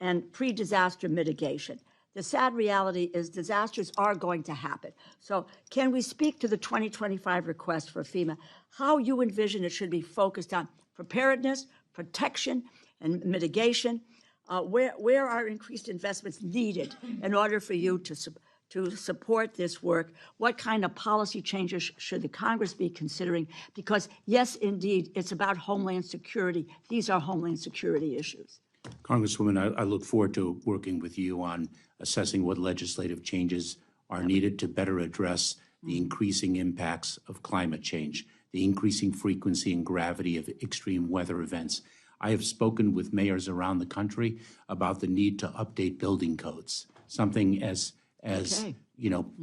and pre-disaster mitigation. The sad reality is disasters are going to happen. So can we speak to the 2025 request for FEMA, how you envision it should be focused on preparedness, protection, and mitigation? Where are increased investments needed in order for you to support this work? What kind of policy changes should the Congress be considering? Because yes, indeed, it's about Homeland Security. These are Homeland Security issues. Congresswoman, I look forward to working with you on assessing what legislative changes are needed to better address the increasing impacts of climate change, the increasing frequency and gravity of extreme weather events. I have spoken with mayors around the country about the need to update building codes, something as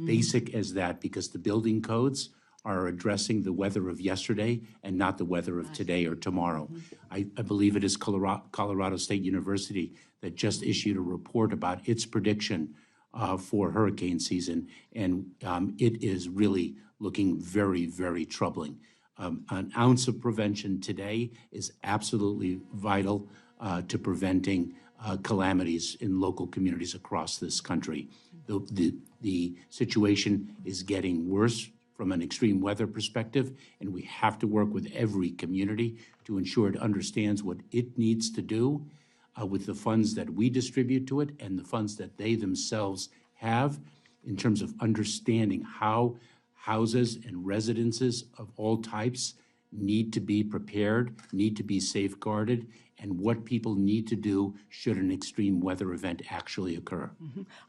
basic as that, because the building codes are addressing the weather of yesterday and not the weather of today or tomorrow. I believe it is Colorado State University that just issued a report about its prediction for hurricane season, and it is really looking very, very troubling. An ounce of prevention today is absolutely vital to preventing calamities in local communities across this country. The situation is getting worse from an extreme weather perspective, and we have to work with every community to ensure it understands what it needs to do with the funds that we distribute to it and the funds that they themselves have, in terms of understanding how houses and residences of all types need to be prepared, need to be safeguarded, and what people need to do should an extreme weather event actually occur.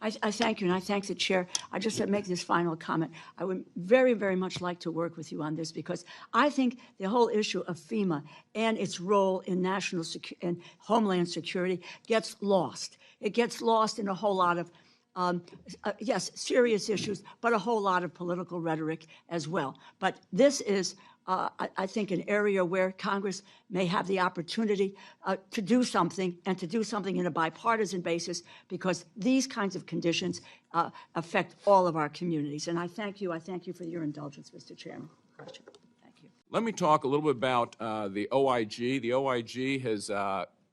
I thank you, and I thank the chair. I just make this final comment. I would very, very much like to work with you on this, because I think the whole issue of FEMA and its role in national and homeland security gets lost. It gets lost in a whole lot of yes, serious issues, but a whole lot of political rhetoric as well. But this is, I think, an area where Congress may have the opportunity to do something, and to do something in a bipartisan basis, because these kinds of conditions affect all of our communities. And I thank you. I thank you for your indulgence, Mr. Chairman. Thank you. Let me talk a little bit about the OIG. The OIG has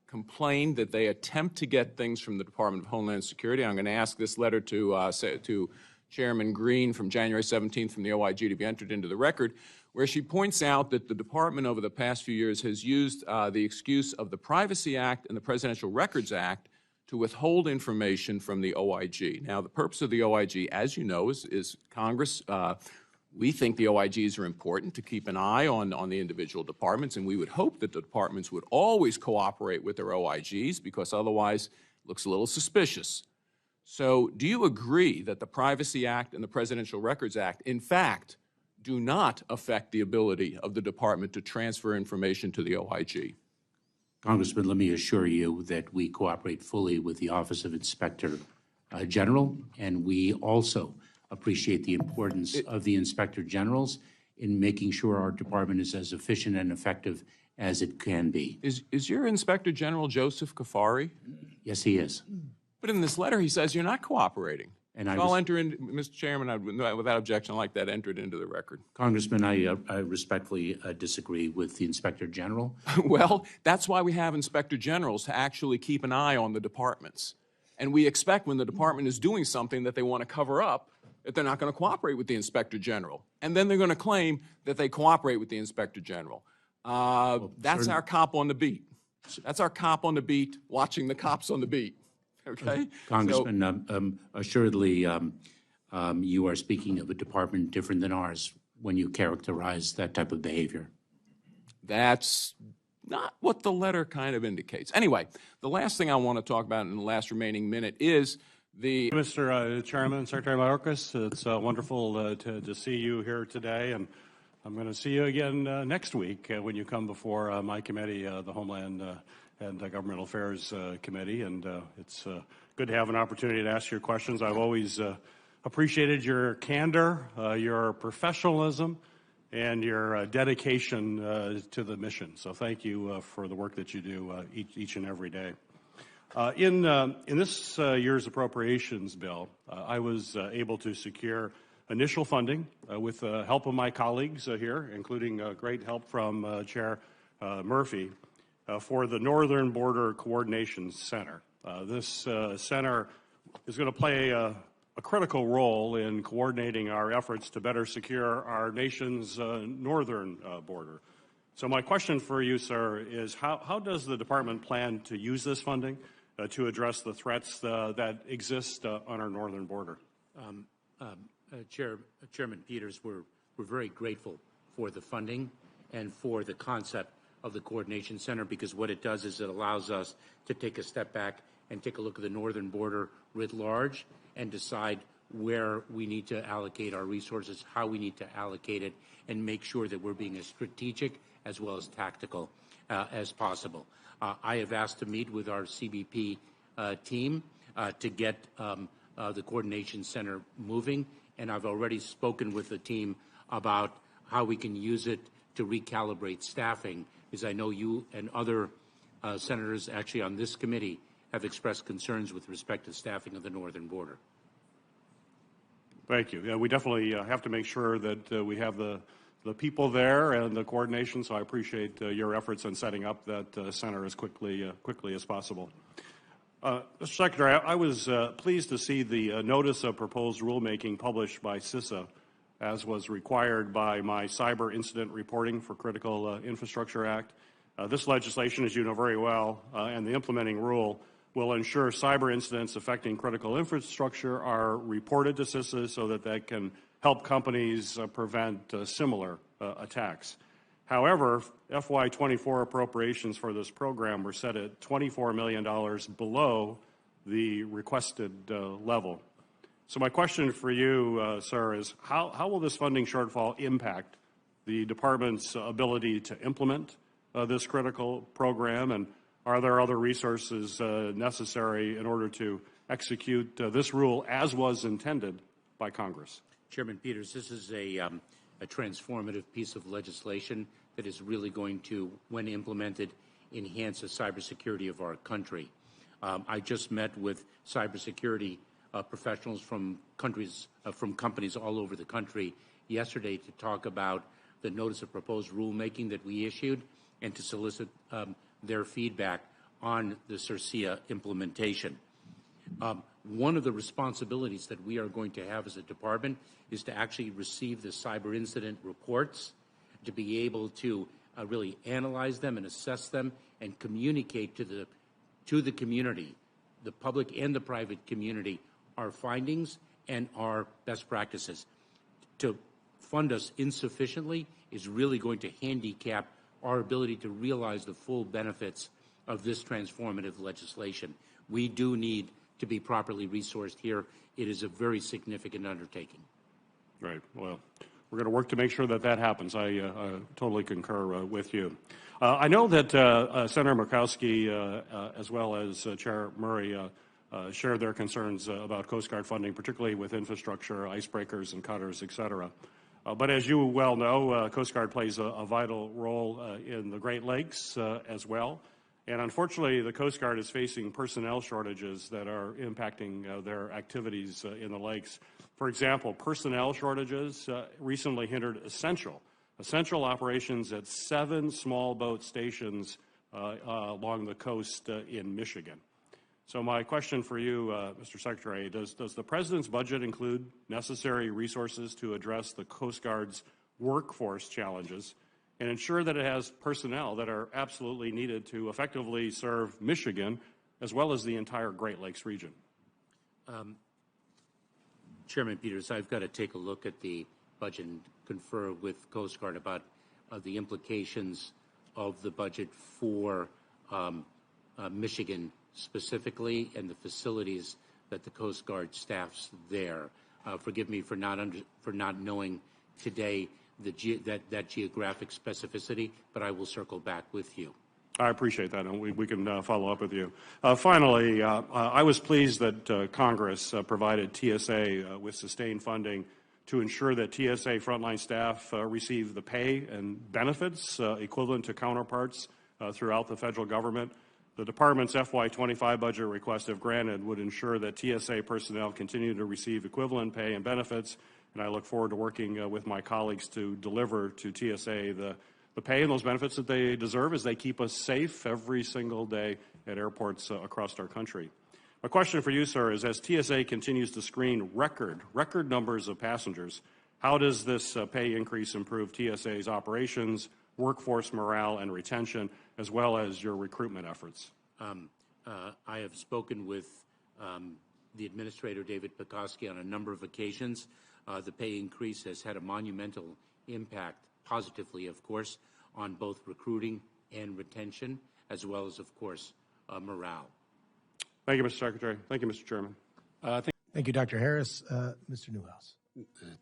complained that they attempt to get things from the Department of Homeland Security. I'm going to ask this letter to Chairman Green from January 17th from the OIG to be entered into the record, where she points out that the department over the past few years has used the excuse of the Privacy Act and the Presidential Records Act to withhold information from the OIG. Now, the purpose of the OIG, as you know, is Congress. We think the OIGs are important to keep an eye on the individual departments, and we would hope that the departments would always cooperate with their OIGs, because otherwise Looks a little suspicious. So do you agree that the Privacy Act and the Presidential Records Act, in fact, do not affect the ability of the department to transfer information to the OIG? Congressman, let me assure you that we cooperate fully with the Office of Inspector General, and we also appreciate the importance of the Inspector Generals in making sure our department is as efficient and effective as it can be. Is your Inspector General Joseph Kafari? Yes, he is. But in this letter, he says you're not cooperating. And I'll enter in, Mr. Chairman, without objection, I'd like that entered into the record. Congressman, I respectfully disagree with the Inspector General. Well, that's why we have Inspector Generals, to actually keep an eye on the departments. And we expect when the department is doing something that they want to cover up, that they're not going to cooperate with the Inspector General. And then they're going to claim that they cooperate with the Inspector General. That's our cop on the beat. That's our cop on the beat, watching the cops on the beat. Okay? Congressman, assuredly, you are speaking of a department different than ours when you characterize that type of behavior. That's not what the letter kind of indicates. Anyway, the last thing I want to talk about in the last remaining minute is the... Mr. Chairman, Secretary Mayorkas, it's wonderful to see you here today, and I'm going to see you again next week when you come before my committee, the Homeland and Governmental Affairs Committee, and it's good to have an opportunity to ask your questions. I've always appreciated your candor, your professionalism, and your dedication to the mission. So thank you for the work that you do each and every day. In this year's appropriations bill, I was able to secure initial funding with the help of my colleagues here, including great help from Chair Murphy, for the Northern Border Coordination Center. This center is going to play a critical role in coordinating our efforts to better secure our nation's northern border. So my question for you, sir, is how does the department plan to use this funding to address the threats that exist on our northern border? Chairman Peters, we're very grateful for the funding and for the concept of the Coordination Center, because what it does is it allows us to take a step back and take a look at the northern border writ large and decide where we need to allocate our resources, how we need to allocate it, and make sure that we're being as strategic as well as tactical as possible. I have asked to meet with our CBP team to get the Coordination Center moving, and I've already spoken with the team about how we can use it to recalibrate staffing, because I know you and other senators actually on this committee have expressed concerns with respect to staffing of the northern border. Thank you. Yeah, we definitely have to make sure that we have the people there and the coordination, so I appreciate your efforts in setting up that center as quickly as possible. Mr. Secretary, I was pleased to see the notice of proposed rulemaking published by CISA, as was required by my Cyber Incident Reporting for Critical Infrastructure Act. This legislation, as you know very well, and the implementing rule will ensure cyber incidents affecting critical infrastructure are reported to CISA so that they can help companies prevent similar attacks. However, FY24 appropriations for this program were set at $24 million below the requested level. So my question for you, sir, is how will this funding shortfall impact the department's ability to implement this critical program, and are there other resources necessary in order to execute this rule as was intended by Congress? Chairman Peters, this is a transformative piece of legislation that is really going to, when implemented, enhance the cybersecurity of our country. I just met with cybersecurity professionals from companies all over the country yesterday to talk about the notice of proposed rulemaking that we issued and to solicit their feedback on the CIRCIA implementation. One of the responsibilities that we are going to have as a department is to actually receive the cyber incident reports, to be able to really analyze them and assess them and communicate to the community, the public and the private community, our findings and our best practices. To fund us insufficiently is really going to handicap our ability to realize the full benefits of this transformative legislation. we do need to be properly resourced here. It is a very significant undertaking. Right. Well, we're going to work to make sure that that happens. I totally concur with you. I know that Senator Murkowski, as well as Chair Murray, shared their concerns about Coast Guard funding, particularly with infrastructure, icebreakers and cutters, et cetera. But as you well know, Coast Guard plays a vital role in the Great Lakes as well. And unfortunately, the Coast Guard is facing personnel shortages that are impacting their activities in the lakes. For example, personnel shortages recently hindered essential operations at 7 small boat stations along the coast in Michigan. So my question for you, Mr. Secretary, does the President's budget include necessary resources to address the Coast Guard's workforce challenges and ensure that it has personnel that are absolutely needed to effectively serve Michigan as well as the entire Great Lakes region? Chairman Peters, I've got to take a look at the budget and confer with Coast Guard about the implications of the budget for Michigan specifically and the facilities that the Coast Guard staffs there. Forgive me for not knowing today that geographic specificity, but I will circle back with you. I appreciate that, and we can follow up with you. Finally, I was pleased that Congress provided TSA with sustained funding to ensure that TSA frontline staff receive the pay and benefits equivalent to counterparts throughout the federal government. The Department's FY25 budget request, if granted, would ensure that TSA personnel continue to receive equivalent pay and benefits, and I look forward to working with my colleagues to deliver to TSA the pay and those benefits that they deserve as they keep us safe every single day at airports across our country. My question for you, sir, is as TSA continues to screen record numbers of passengers, how does this pay increase improve TSA's operations, workforce morale and retention, as well as your recruitment efforts? I have spoken with the Administrator, David Pekoski, on a number of occasions. The pay increase has had a monumental impact, positively, of course, on both recruiting and retention, as well as, of course, morale. Thank you, Mr. Secretary. Thank you, Mr. Chairman. Thank you, Dr. Harris. Mr. Newhouse.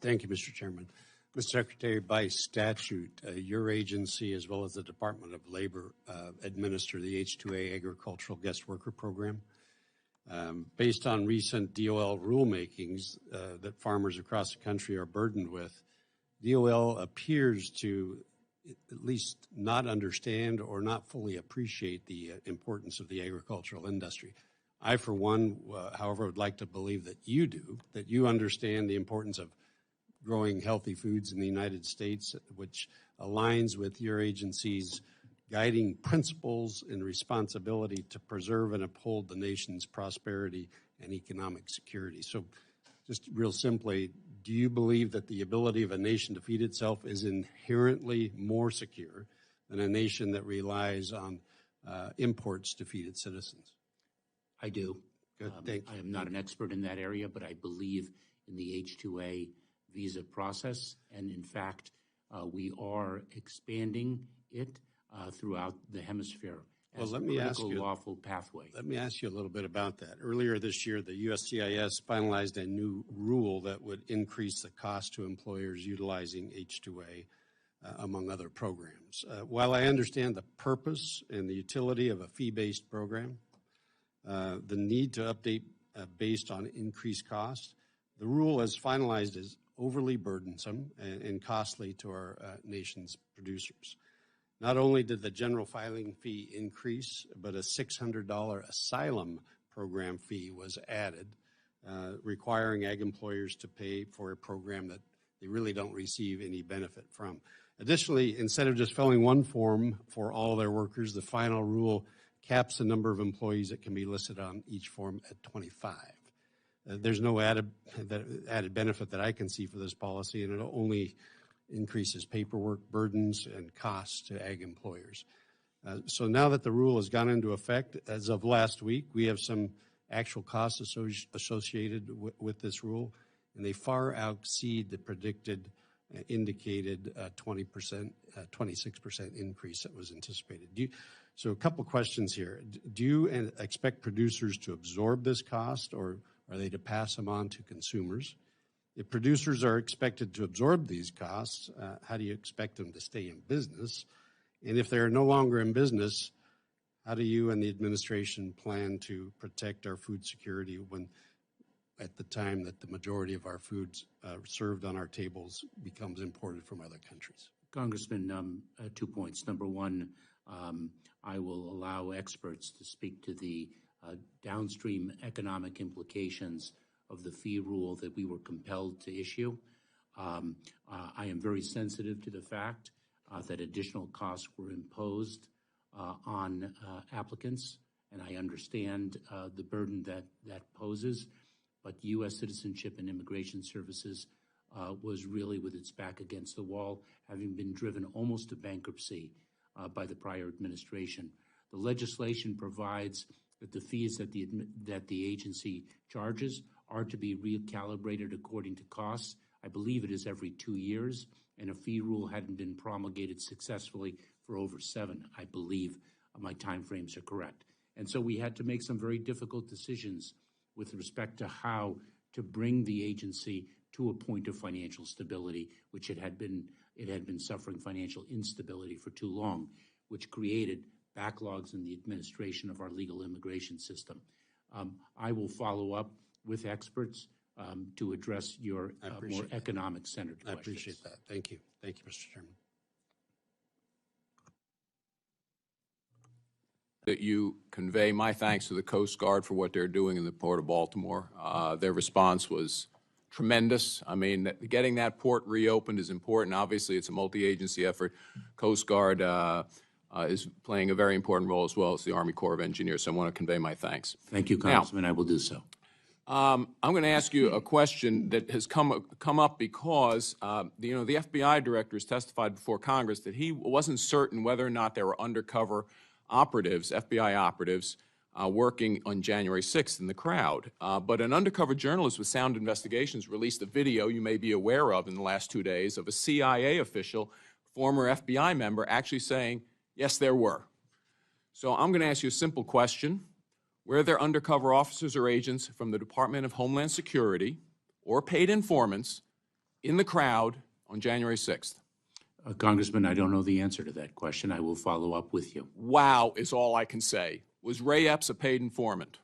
Thank you, Mr. Chairman. Mr. Secretary, by statute, your agency, as well as the Department of Labor, administer the H-2A Agricultural Guest Worker Program. Based on recent DOL rulemakings that farmers across the country are burdened with, DOL appears to at least not understand or not fully appreciate the importance of the agricultural industry. I, for one, however, would like to believe that you do, that you understand the importance of growing healthy foods in the United States, which aligns with your agency's guiding principles and responsibility to preserve and uphold the nation's prosperity and economic security. So just real simply, do you believe that the ability of a nation to feed itself is inherently more secure than a nation that relies on imports to feed its citizens? I do. Good, thank you. I am not an expert in that area, but I believe in the H-2A visa process, and in fact, we are expanding it throughout the hemisphere as a critical lawful pathway. Let me ask you a little bit about that. Earlier this year, the USCIS finalized a new rule that would increase the cost to employers utilizing H-2A, among other programs. While I understand the purpose and the utility of a fee-based program, the need to update based on increased cost, the rule as finalized is overly burdensome and costly to our nation's producers. Not only did the general filing fee increase, but a $600 asylum program fee was added, requiring ag employers to pay for a program that they really don't receive any benefit from. Additionally, instead of just filling one form for all their workers, the final rule caps the number of employees that can be listed on each form at 25. There's no added benefit that I can see for this policy, and it only increases paperwork burdens and costs to ag employers. So now that the rule has gone into effect as of last week, we have some actual costs associated with this rule, and they far exceed the predicted, indicated 26% increase that was anticipated. So a couple questions here. Do you expect producers to absorb this cost, or are they to pass them on to consumers? If producers are expected to absorb these costs, how do you expect them to stay in business? And if they're no longer in business, how do you and the administration plan to protect our food security when, at the time that the majority of our foods served on our tables becomes imported from other countries? Congressman, 2 points. Number one, I will allow experts to speak to the downstream economic implications of the fee rule that we were compelled to issue. I am very sensitive to the fact that additional costs were imposed on applicants, and I understand the burden that poses. But U.S. Citizenship and Immigration Services was really with its back against the wall, having been driven almost to bankruptcy by the prior administration. The legislation provides that the fees that the agency charges are to be recalibrated according to costs. I believe it is every 2 years, and a fee rule hadn't been promulgated successfully for over 7. I believe my timeframes are correct. And so we had to make some very difficult decisions with respect to how to bring the agency to a point of financial stability, which it had been suffering financial instability for too long, which created backlogs in the administration of our legal immigration system. I will follow up with experts to address your more economic-centered questions. I appreciate that. Thank you. Thank you, Mr. Chairman. That you convey my thanks to the Coast Guard for what they're doing in the Port of Baltimore. Their response was tremendous. I mean, getting that port reopened is important. Obviously, it's a multi-agency effort. Coast Guard is playing a very important role, as well as the Army Corps of Engineers. So I want to convey my thanks. Thank you, Congressman. Now, I will do so. I'm going to ask you a question that has come up because the FBI director has testified before Congress that he wasn't certain whether or not there were undercover operatives, FBI operatives, working on January 6th in the crowd. But an undercover journalist with Sound Investigations released a video you may be aware of in the last 2 days of a CIA official, former FBI member, actually saying, yes, there were. So I'm going to ask you a simple question. Were there undercover officers or agents from the Department of Homeland Security or paid informants in the crowd on January 6th? Congressman, I don't know the answer to that question. I will follow up with you. Wow is all I can say. Was Ray Epps a paid informant?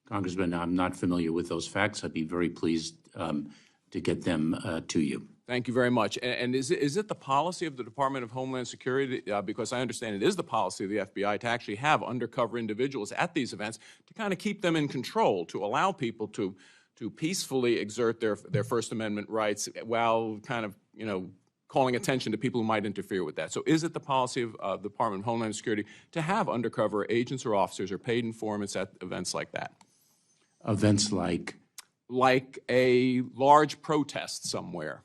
Congressman, I'm not familiar with those facts. I'd be very pleased to get them to you. Thank you very much. And is it the policy of the Department of Homeland Security, because I understand it is the policy of the FBI, to actually have undercover individuals at these events to kind of keep them in control, to allow people to peacefully exert their First Amendment rights while kind of, calling attention to people who might interfere with that? So is it the policy of the Department of Homeland Security to have undercover agents or officers or paid informants at events like that? Events like? Like a large protest somewhere.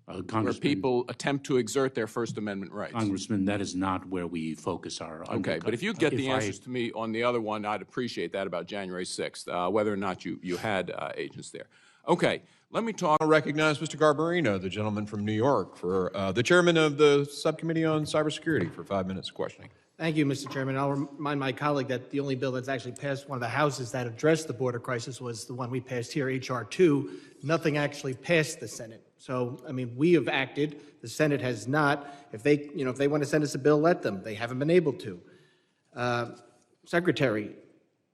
Where people attempt to exert their First Amendment rights. Congressman, that is not where we focus our Okay, but if you get the answers to me on the other one, I'd appreciate that about January 6th, whether or not you had agents there. Okay, let me talk. I recognize Mr. Garbarino, the gentleman from New York, for the chairman of the Subcommittee on Cybersecurity, for 5 minutes of questioning. Thank you, Mr. Chairman. I'll remind my colleague that the only bill that's actually passed one of the houses that addressed the border crisis was the one we passed here, H.R. 2. Nothing actually passed the Senate. So, I mean, we have acted. The Senate has not. If they want to send us a bill, let them. They haven't been able to. Secretary,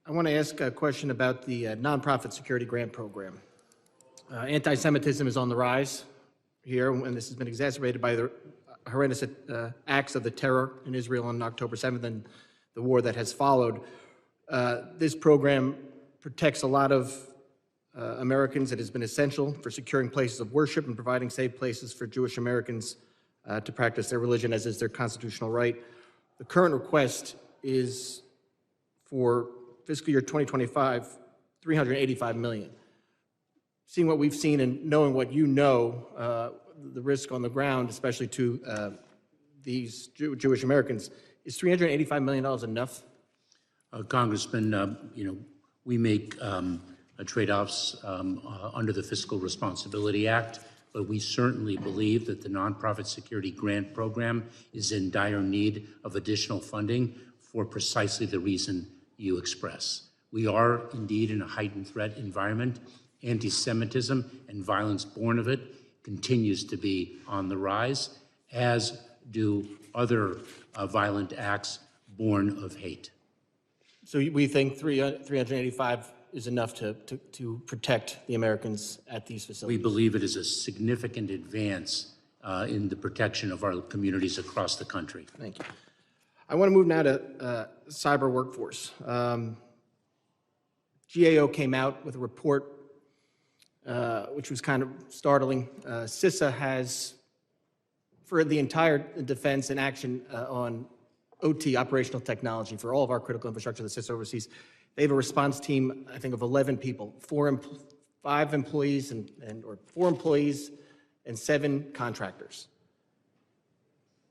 I want to ask a question about the nonprofit security grant program. Anti-Semitism is on the rise here, and this has been exacerbated by the horrendous acts of the terror in Israel on October 7th and the war that has followed. This program protects a lot of Americans. It has been essential for securing places of worship and providing safe places for Jewish Americans to practice their religion, as is their constitutional right. The current request is for fiscal year 2025, $385 million. Seeing what we've seen and knowing what you know, the risk on the ground, especially to these Jewish Americans, is $385 million enough? Congressman, we make trade-offs under the Fiscal Responsibility Act, but we certainly believe that the Nonprofit Security Grant Program is in dire need of additional funding for precisely the reason you express. We are indeed in a heightened threat environment. Anti-Semitism and violence born of it continues to be on the rise, as do other violent acts born of hate. So we think 385 is enough to protect the Americans at these facilities? We believe it is a significant advance in the protection of our communities across the country. Thank you. I want to move now to cyber workforce. GAO came out with a report which was kind of startling. CISA has, for the entire defense and action on OT, operational technology, for all of our critical infrastructure that CISA oversees, they have a response team, I think, of 11 people, 4 employees and 7 contractors.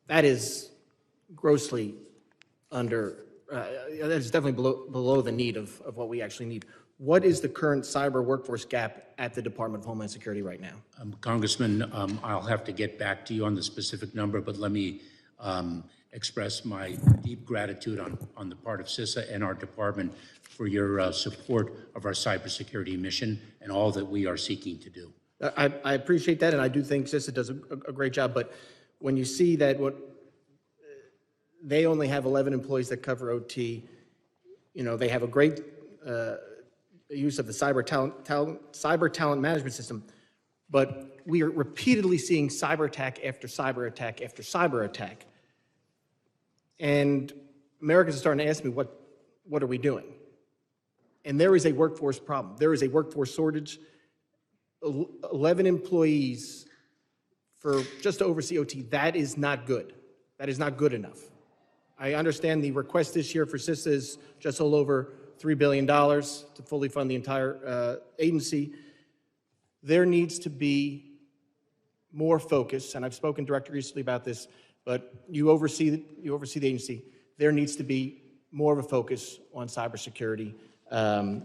That is grossly under, that is definitely below the need of what we actually need. What is the current cyber workforce gap at the Department of Homeland Security right now? Congressman, I'll have to get back to you on the specific number, but let me express my deep gratitude on the part of CISA and our department for your support of our cybersecurity mission and all that we are seeking to do. I appreciate that, and I do think CISA does a great job, but when you see that they only have 11 employees that cover OT, you know, they have a great use of the cyber talent management system, but we are repeatedly seeing cyber attack after cyber attack after cyber attack. And Americans are starting to ask me, what are we doing? And there is a workforce problem. There is a workforce shortage. 11 employees for just to oversee OT, that is not good. That is not good enough. I understand the request this year for CISA is just a little over $3 billion to fully fund the entire agency. There needs to be more focus, and I've spoken directly recently about this, but you oversee the agency. There needs to be more of a focus on cybersecurity. And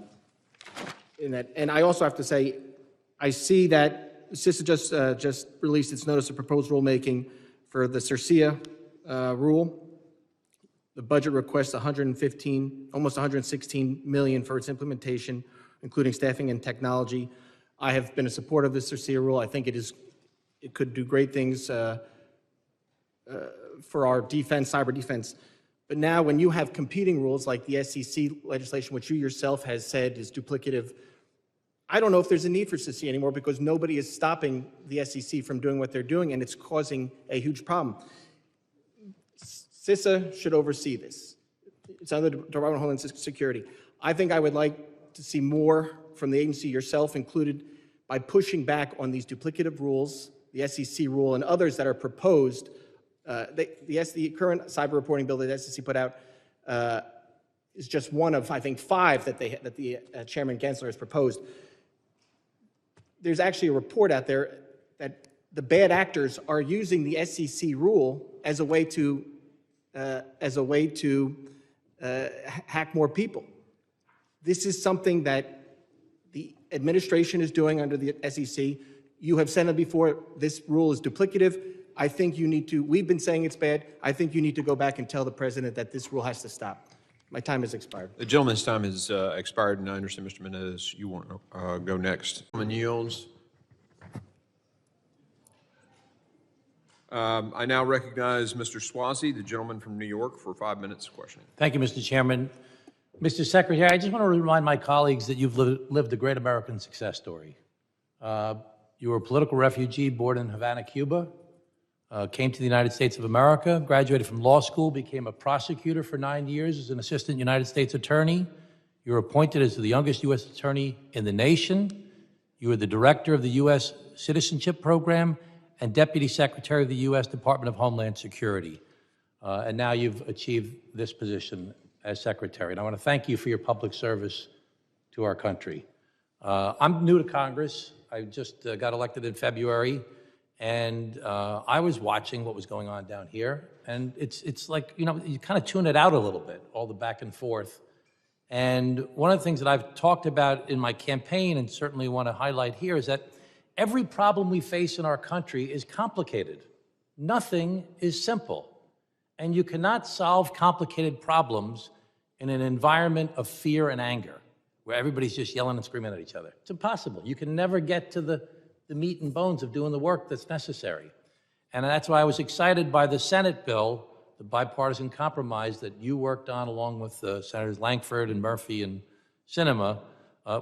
I also have to say, I see that CISA just released its notice of proposed rulemaking for the CERCIA rule. The budget requests almost 116 million for its implementation, including staffing and technology. I have been a supporter of the CERCIA rule. I think it could do great things for our defense, cyber defense. But now when you have competing rules like the SEC legislation, which you yourself has said is duplicative, I don't know if there's a need for CERCIA anymore because nobody is stopping the SEC from doing what they're doing, and it's causing a huge problem. CISA should oversee this. It's under the Department of Homeland Security. I think I would like to see more from the agency, yourself included, by pushing back on these duplicative rules, the SEC rule, and others that are proposed. The current cyber reporting bill that the SEC put out is just one of, I think, 5 that the Chairman Gensler has proposed. There's actually a report out there that the bad actors are using the SEC rule as a way to hack more people. This is something that the administration is doing under the SEC. You have said it before, this rule is duplicative. I think you need to, we've been saying it's bad. I think you need to go back and tell the president that this rule has to stop. My time has expired. The gentleman's time has expired, and I understand, Mr. Menendez, you want to go next. Gentleman yields. I now recognize Mr. Swazi, the gentleman from New York, for 5 minutes of questioning. Thank you, Mr. Chairman. Mr. Secretary, I just want to remind my colleagues that you've lived a great American success story. You were a political refugee born in Havana, Cuba, came to the United States of America, graduated from law school, became a prosecutor for 9 years as an assistant United States attorney. You were appointed as the youngest U.S. attorney in the nation. You were the director of the U.S. Citizenship Program and Deputy Secretary of the U.S. Department of Homeland Security. And now you've achieved this position as Secretary. And I want to thank you for your public service to our country. I'm new to Congress. I just got elected in February, and I was watching what was going on down here. And it's like, you know, you kind of tune it out a little bit, all the back and forth. And one of the things that I've talked about in my campaign and certainly want to highlight here is that every problem we face in our country is complicated. Nothing is simple. And you cannot solve complicated problems in an environment of fear and anger, where everybody's just yelling and screaming at each other. It's impossible. You can never get to the meat and bones of doing the work that's necessary. And that's why I was excited by the Senate bill, the bipartisan compromise that you worked on along with Senators Langford and Murphy and Sinema,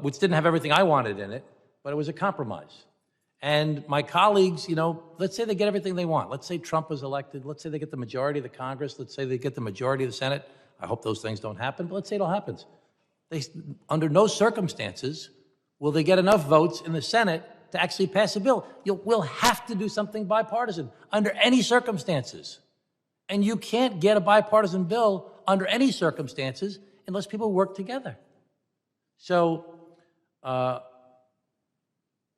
which didn't have everything I wanted in it, but it was a compromise. And my colleagues, you know, let's say they get everything they want. Let's say Trump is elected. Let's say they get the majority of the Congress. Let's say they get the majority of the Senate. I hope those things don't happen, but let's say it all happens. Under no circumstances will they get enough votes in the Senate to actually pass a bill. We'll have to do something bipartisan under any circumstances. And you can't get a bipartisan bill under any circumstances unless people work together. So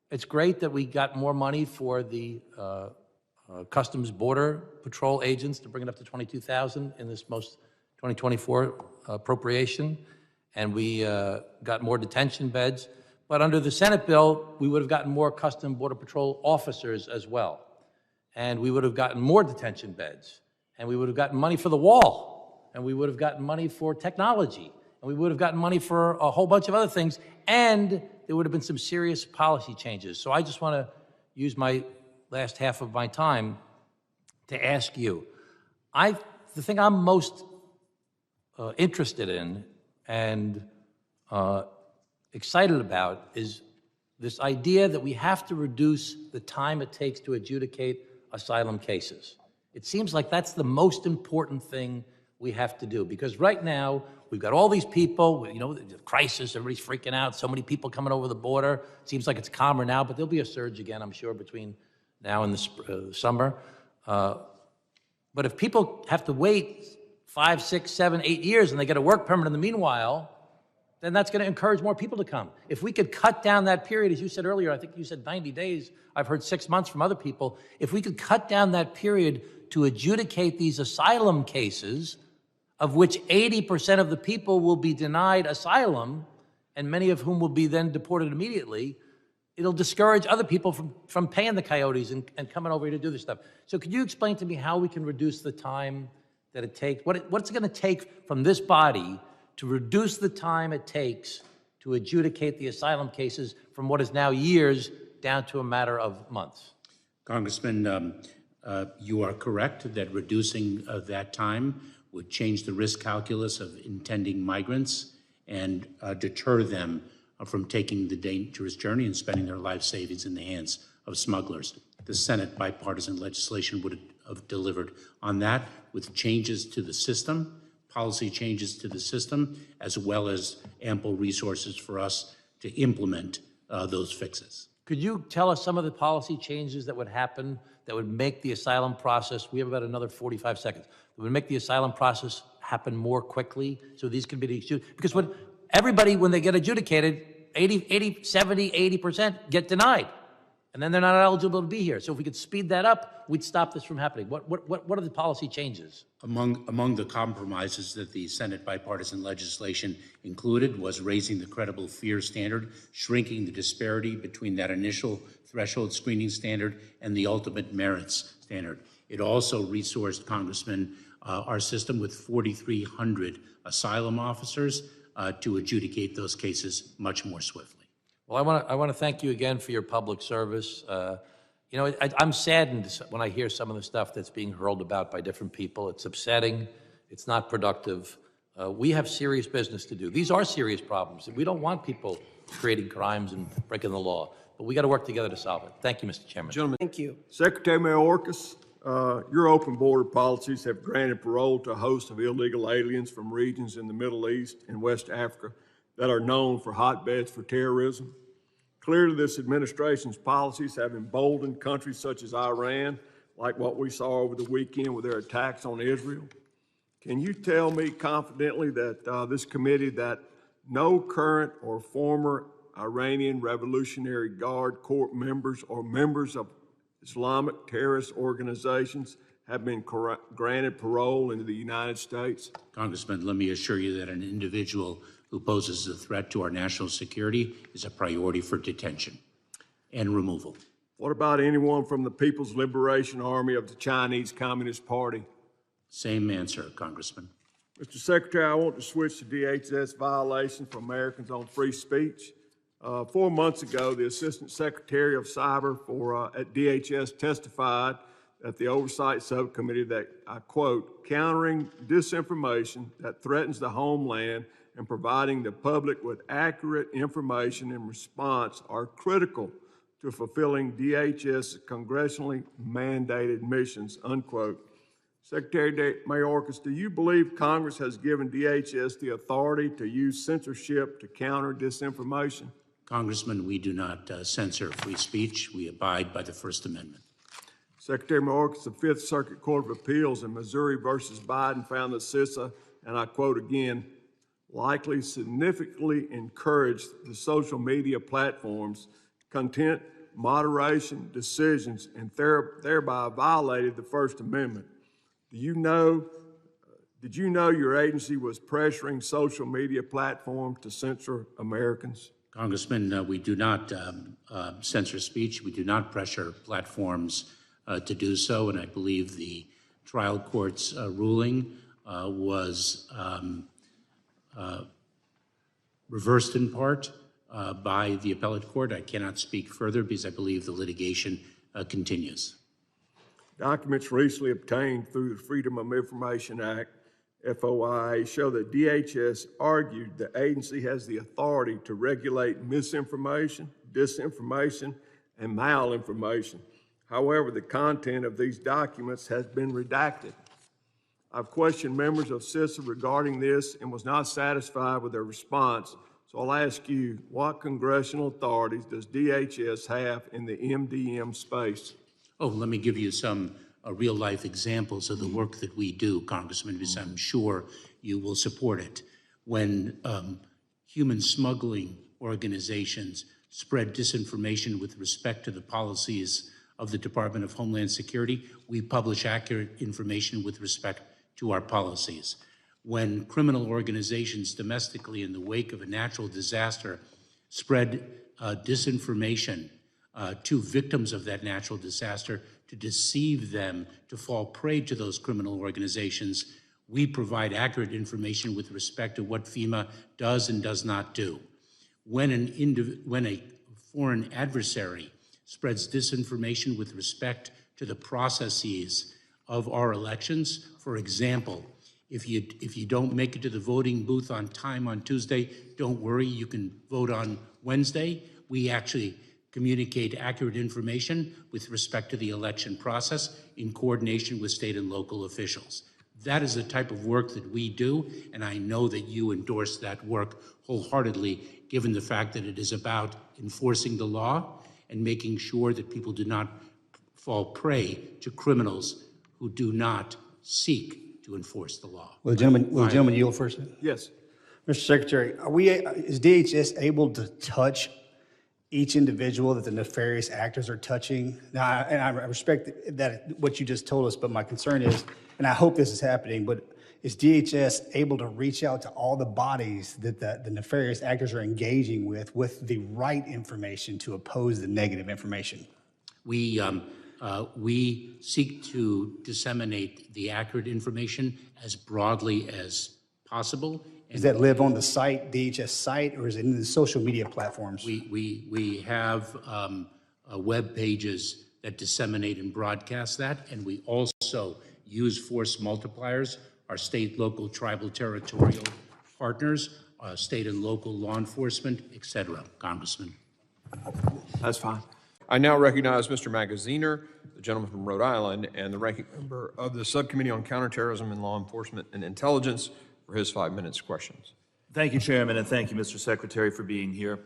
it's great that we got more money for the Customs Border Patrol agents to bring it up to 22,000 in this most 2024 appropriation. And we got more detention beds. But under the Senate bill, we would have gotten more Customs Border Patrol officers as well. And we would have gotten more detention beds. And we would have gotten money for the wall. And we would have gotten money for technology. And we would have gotten money for a whole bunch of other things. And there would have been some serious policy changes. So I just want to use my last half of my time to ask you. The thing I'm most interested in and excited about is this idea that we have to reduce the time it takes to adjudicate asylum cases. It seems like that's the most important thing we have to do, because right now we've got all these people, you know, the crisis, everybody's freaking out, so many people coming over the border. It seems like it's calmer now, but there'll be a surge again, I'm sure, between now and the summer. But if people have to wait 5, 6, 7, 8 years and they get a work permit in the meanwhile, then that's going to encourage more people to come. If we could cut down that period, as you said earlier, I think you said 90 days, I've heard 6 months from other people. If we could cut down that period to adjudicate these asylum cases, of which 80% of the people will be denied asylum, and many of whom will be then deported immediately, it'll discourage other people from paying the coyotes and coming over here to do this stuff. So could you explain to me how we can reduce the time that it takes, what's it going to take from this body to reduce the time it takes to adjudicate the asylum cases from what is now years down to a matter of months? Congressman, you are correct that reducing that time would change the risk calculus of intending migrants and deter them from taking the dangerous journey and spending their life savings in the hands of smugglers. The Senate bipartisan legislation would have delivered on that with changes to the system, policy changes to the system, as well as ample resources for us to implement those fixes. Could you tell us some of the policy changes that would happen that would make the asylum process, we have about another 45 seconds, that would make the asylum process happen more quickly so these can be adjudicated? Because when they get adjudicated, 80, 70, 80% get denied. And then they're not eligible to be here. So if we could speed that up, we'd stop this from happening. What are the policy changes? Among the compromises that the Senate bipartisan legislation included was raising the credible fear standard, shrinking the disparity between that initial threshold screening standard and the ultimate merits standard. It also resourced, Congressman, our system with 4,300 asylum officers to adjudicate those cases much more swiftly. Well, I want to thank you again for your public service. You know, I'm saddened when I hear some of the stuff that's being hurled about by different people. It's upsetting. It's not productive. We have serious business to do. These are serious problems. We don't want people creating crimes and breaking the law, but we got to work together to solve it. Thank you, Mr. Chairman. Gentlemen. Thank you. Secretary Mayorkas, your open border policies have granted parole to a host of illegal aliens from regions in the Middle East and West Africa that are known for hotbeds for terrorism. Clearly, this administration's policies have emboldened countries such as Iran, like what we saw over the weekend with their attacks on Israel. Can you tell me confidently that this committee that no current or former Iranian Revolutionary Guard Corps members or members of Islamic terrorist organizations have been granted parole into the United States? Congressman, let me assure you that an individual who poses a threat to our national security is a priority for detention and removal. What about anyone from the People's Liberation Army of the Chinese Communist Party? Same answer, Congressman. Mr. Secretary, I want to switch to DHS violations for Americans on free speech. 4 months ago, the Assistant Secretary of Cyber at DHS testified at the Oversight Subcommittee that, I quote, countering disinformation that threatens the homeland and providing the public with accurate information in response are critical to fulfilling DHS congressionally mandated missions, unquote. Secretary Mayorkas, do you believe Congress has given DHS the authority to use censorship to counter disinformation? Congressman, we do not censor free speech. We abide by the First Amendment. Secretary Mayorkas, the Fifth Circuit Court of Appeals in Missouri versus Biden found that CISA, and I quote again, likely significantly encouraged the social media platforms' content moderation decisions and thereby violated the First Amendment. Did you know your agency was pressuring social media platforms to censor Americans? Congressman, we do not censor speech. We do not pressure platforms to do so, and I believe the trial court's ruling was reversed in part by the appellate court. I cannot speak further because I believe the litigation continues. Documents recently obtained through the Freedom of Information Act, FOIA, show that DHS argued the agency has the authority to regulate misinformation, disinformation, and malinformation. However, the content of these documents has been redacted. I've questioned members of CISA regarding this and was not satisfied with their response. So I'll ask you, what congressional authorities does DHS have in the MDM space? Oh, let me give you some real-life examples of the work that we do, Congressman, because I'm sure you will support it. When human smuggling organizations spread disinformation with respect to the policies of the Department of Homeland Security, we publish accurate information with respect to our policies. When criminal organizations domestically in the wake of a natural disaster spread disinformation to victims of that natural disaster to deceive them to fall prey to those criminal organizations, we provide accurate information with respect to what FEMA does and does not do. When a foreign adversary spreads disinformation with respect to the processes of our elections, for example, if you don't make it to the voting booth on time on Tuesday, don't worry, you can vote on Wednesday. We actually communicate accurate information with respect to the election process in coordination with state and local officials. That is the type of work that we do, and I know that you endorse that work wholeheartedly, given the fact that it is about enforcing the law and making sure that people do not fall prey to criminals who do not seek to enforce the law. Will the gentleman yield first? Yes. Mr. Secretary, is DHS able to touch each individual that the nefarious actors are touching? Now, I respect that what you just told us, but my concern is, and I hope this is happening, but is DHS able to reach out to all the bodies that the nefarious actors are engaging with the right information to oppose the negative information? We seek to disseminate the accurate information as broadly as possible. Does that live on the site, DHS site, or is it in the social media platforms? We have web pages that disseminate and broadcast that, and we also use force multipliers, our state, local, tribal, territorial partners, state and local law enforcement, et cetera, Congressman. That's fine. I now recognize Mr. Magaziner, the gentleman from Rhode Island, and the ranking member of the Subcommittee on Counterterrorism and Law Enforcement and Intelligence for his 5 minutes questions. Thank you, Chairman, and thank you, Mr. Secretary, for being here.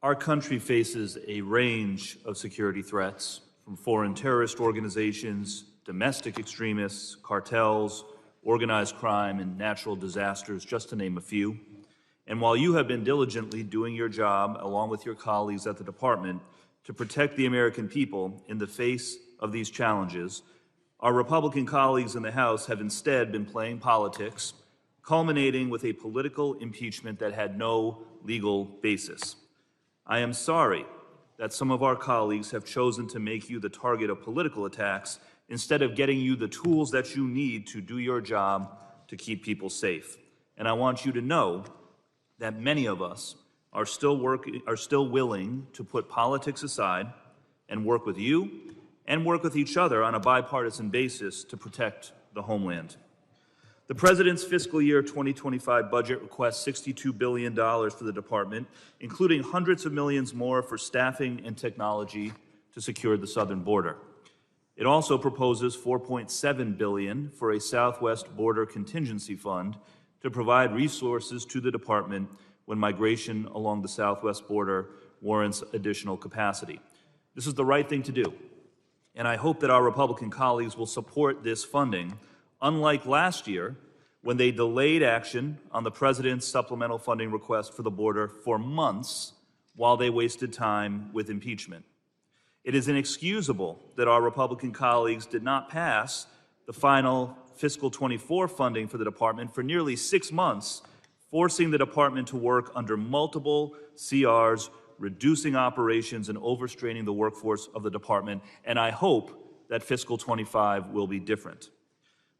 Our country faces a range of security threats, from foreign terrorist organizations, domestic extremists, cartels, organized crime, and natural disasters, just to name a few. And while you have been diligently doing your job, along with your colleagues at the Department, to protect the American people in the face of these challenges, our Republican colleagues in the House have instead been playing politics, culminating with a political impeachment that had no legal basis. I am sorry that some of our colleagues have chosen to make you the target of political attacks instead of getting you the tools that you need to do your job to keep people safe. And I want you to know that many of us are still willing to put politics aside and work with you and work with each other on a bipartisan basis to protect the homeland. The President's fiscal year 2025 budget requests $62 billion for the department, including hundreds of millions more for staffing and technology to secure the southern border. It also proposes $4.7 billion for a Southwest Border Contingency Fund to provide resources to the department when migration along the southwest border warrants additional capacity. This is the right thing to do, and I hope that our Republican colleagues will support this funding, unlike last year when they delayed action on the President's supplemental funding request for the border for months while they wasted time with impeachment. It is inexcusable that our Republican colleagues did not pass the final fiscal 24 funding for the department for nearly 6 months, forcing the department to work under multiple CRs, reducing operations and overstraining the workforce of the department, and I hope that fiscal 25 will be different.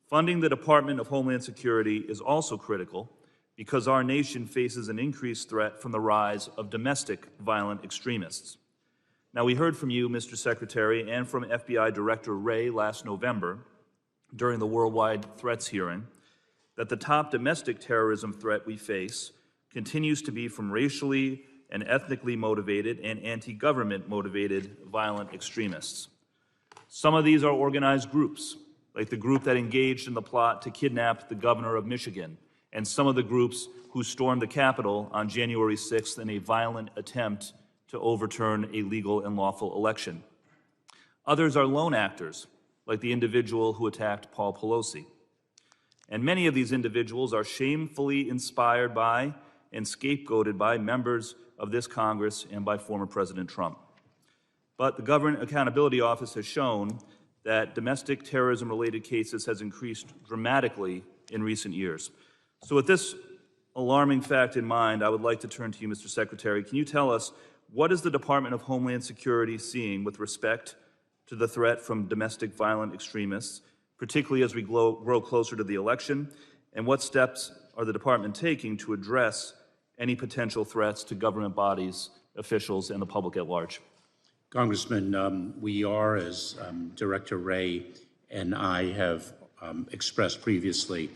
Funding the Department of Homeland Security is also critical because our nation faces an increased threat from the rise of domestic violent extremists. Now, we heard from you, Mr. Secretary, and from FBI Director Wray last November during the Worldwide Threats hearing that the top domestic terrorism threat we face continues to be from racially and ethnically motivated and anti-government motivated violent extremists. Some of these are organized groups, like the group that engaged in the plot to kidnap the governor of Michigan, and some of the groups who stormed the Capitol on January 6th in a violent attempt to overturn a legal and lawful election. Others are lone actors, like the individual who attacked Paul Pelosi. And many of these individuals are shamefully inspired by and scapegoated by members of this Congress and by former President Trump. But the Government Accountability Office has shown that domestic terrorism-related cases has increased dramatically in recent years. So with this alarming fact in mind, I would like to turn to you, Mr. Secretary. Can you tell us, what is the Department of Homeland Security seeing with respect to the threat from domestic violent extremists, particularly as we grow closer to the election? And what steps are the department taking to address any potential threats to government bodies, officials, and the public at large? Congressman, we are, as Director Wray and I have expressed previously,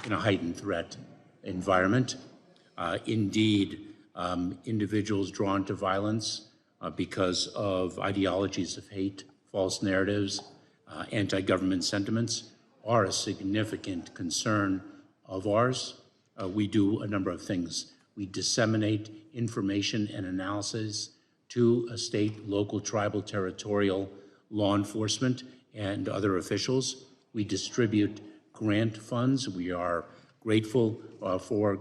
in a heightened threat environment. Indeed, individuals drawn to violence because of ideologies of hate, false narratives, anti-government sentiments are a significant concern of ours. We do a number of things. We disseminate information and analysis to a state, local, tribal, territorial law enforcement and other officials. We distribute grant funds. We are grateful for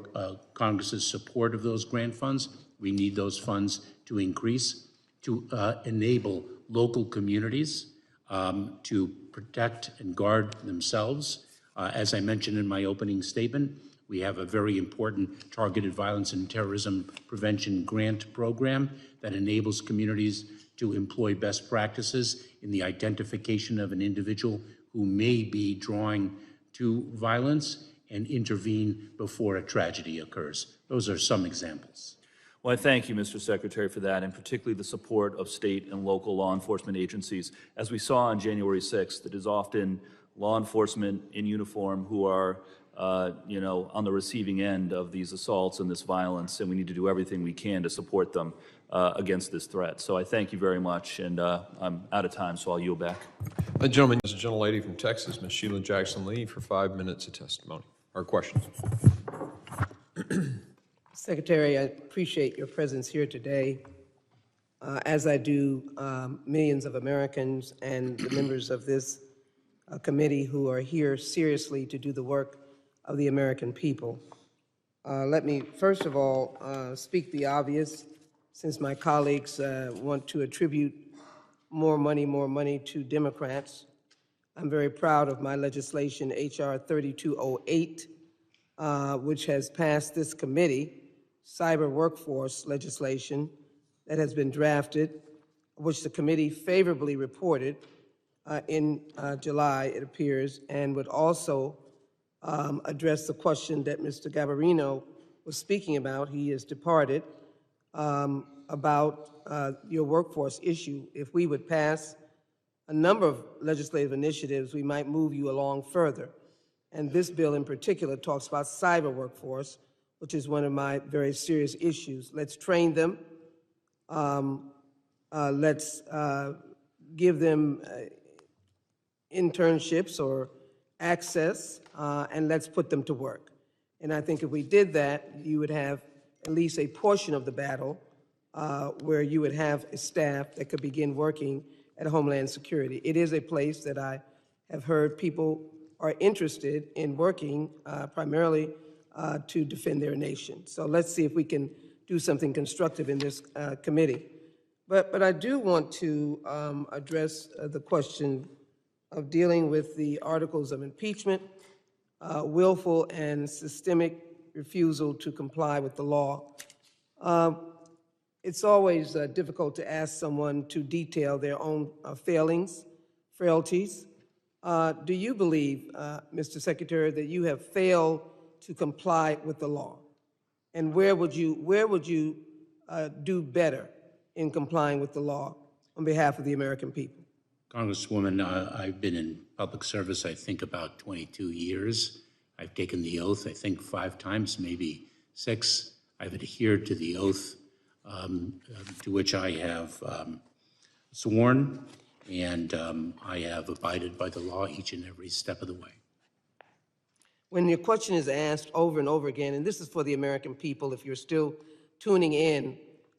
Congress's support of those grant funds. We need those funds to increase to enable local communities to protect and guard themselves. As I mentioned in my opening statement, we have a very important targeted violence and terrorism prevention grant program that enables communities to employ best practices in the identification of an individual who may be drawing to violence and intervene before a tragedy occurs. Those are some examples. Well, I thank you, Mr. Secretary, for that, and particularly the support of state and local law enforcement agencies. As we saw on January 6th, it is often law enforcement in uniform who are on the receiving end of these assaults and this violence, and we need to do everything we can to support them against this threat. So I thank you very much, and I'm out of time, so I'll yield back. Gentlemen, there's a gentlelady from Texas, Ms. Sheila Jackson-Lee, for 5 minutes of testimony. Or questions. Secretary, I appreciate your presence here today, as I do millions of Americans and the members of this committee who are here seriously to do the work of the American people. Let me, first of all, speak the obvious, since my colleagues want to attribute more money to Democrats. I'm very proud of my legislation, H.R. 3208, which has passed this committee, cyber workforce legislation that has been drafted which the committee favorably reported in July, it appears, and would also address the question that Mr. Gabarino was speaking about. He has departed, about your workforce issue. If we would pass a number of legislative initiatives, we might move you along further. And this bill in particular talks about cyber workforce, which is one of my very serious issues. Let's train them. Let's give them internships or access, and let's put them to work. And I think if we did that, you would have at least a portion of the battle where you would have a staff that could begin working at Homeland Security. It is a place that I have heard people are interested in working primarily to defend their nation. So let's see if we can do something constructive in this committee. But I do want to address the question of dealing with the articles of impeachment, willful and systemic refusal to comply with the law. It's always difficult to ask someone to detail their own failings, frailties. Do you believe, Mr. Secretary, that you have failed to comply with the law? And where would you do better in complying with the law on behalf of the American people? Congresswoman, I've been in public service, I think, about 22 years. I've taken the oath, I think, 5 times, maybe 6. I've adhered to the oath to which I have sworn, and I have abided by the law each and every step of the way. When your question is asked over and over again, and this is for the American people, if you're still tuning in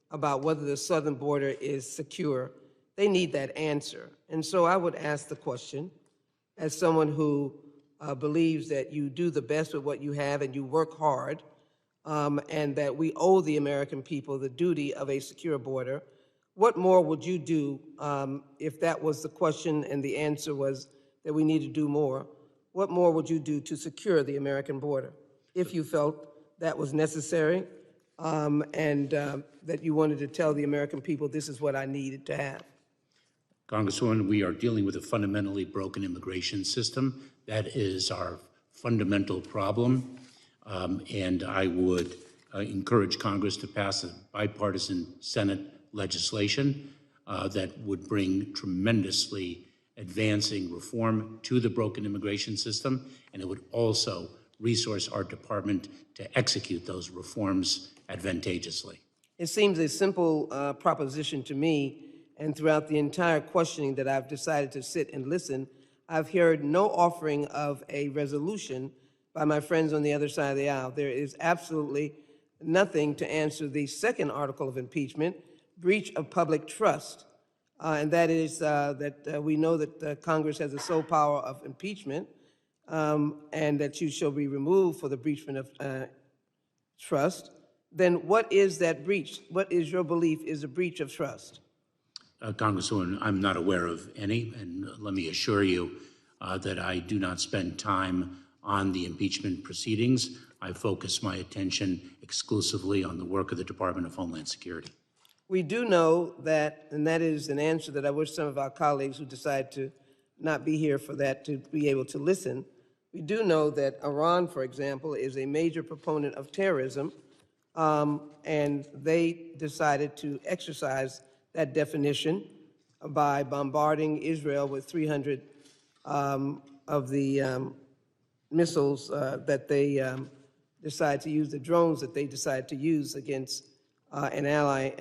about whether the southern border is secure, they need that answer. And so I would ask the question, as someone who believes that you do the best with what you have and you work hard, and that we owe the American people the duty of a secure border, what more would you do if that was the question and the answer was that we need to do more? What more would you do to secure the American border if you felt that was necessary and that you wanted to tell the American people this is what I needed to have? Congresswoman, we are dealing with a fundamentally broken immigration system. That is our fundamental problem. And I would encourage Congress to pass a bipartisan Senate legislation that would bring tremendously advancing reform to the broken immigration system, and it would also resource our department to execute those reforms advantageously. It seems a simple proposition to me, and throughout the entire questioning that I've decided to sit and listen, I've heard no offering of a resolution by my friends on the other side of the aisle. There is absolutely nothing to answer the second article of impeachment, breach of public trust. And that is that we know that Congress has the sole power of impeachment, and that you shall be removed for the breach of trust. Then what is that breach? What is your belief is a breach of trust? Congresswoman, I'm not aware of any, and let me assure you that I do not spend time on the impeachment proceedings. I focus my attention exclusively on the work of the Department of Homeland Security. We do know that, and that is an answer that I wish some of our colleagues who decide to not be here for that to be able to listen. We do know that Iran, for example, is a major proponent of terrorism, and they decided to exercise that definition by bombarding Israel with 300 of the missiles that they decide to use, the drones that they decide to use against an ally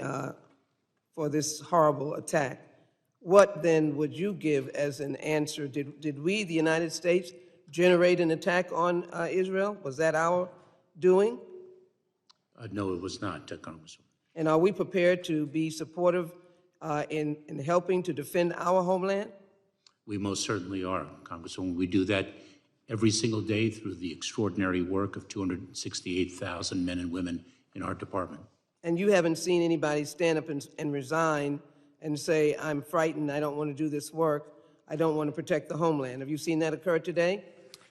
for this horrible attack. What then would you give as an answer? Did we, the United States, generate an attack on Israel? Was that our doing? No, it was not, Congresswoman. And are we prepared to be supportive in helping to defend our homeland? We most certainly are, Congresswoman. We do that every single day through the extraordinary work of 268,000 men and women in our department. And you haven't seen anybody stand up and resign and say, I'm frightened, I don't want to do this work, I don't want to protect the homeland. Have you seen that occur today?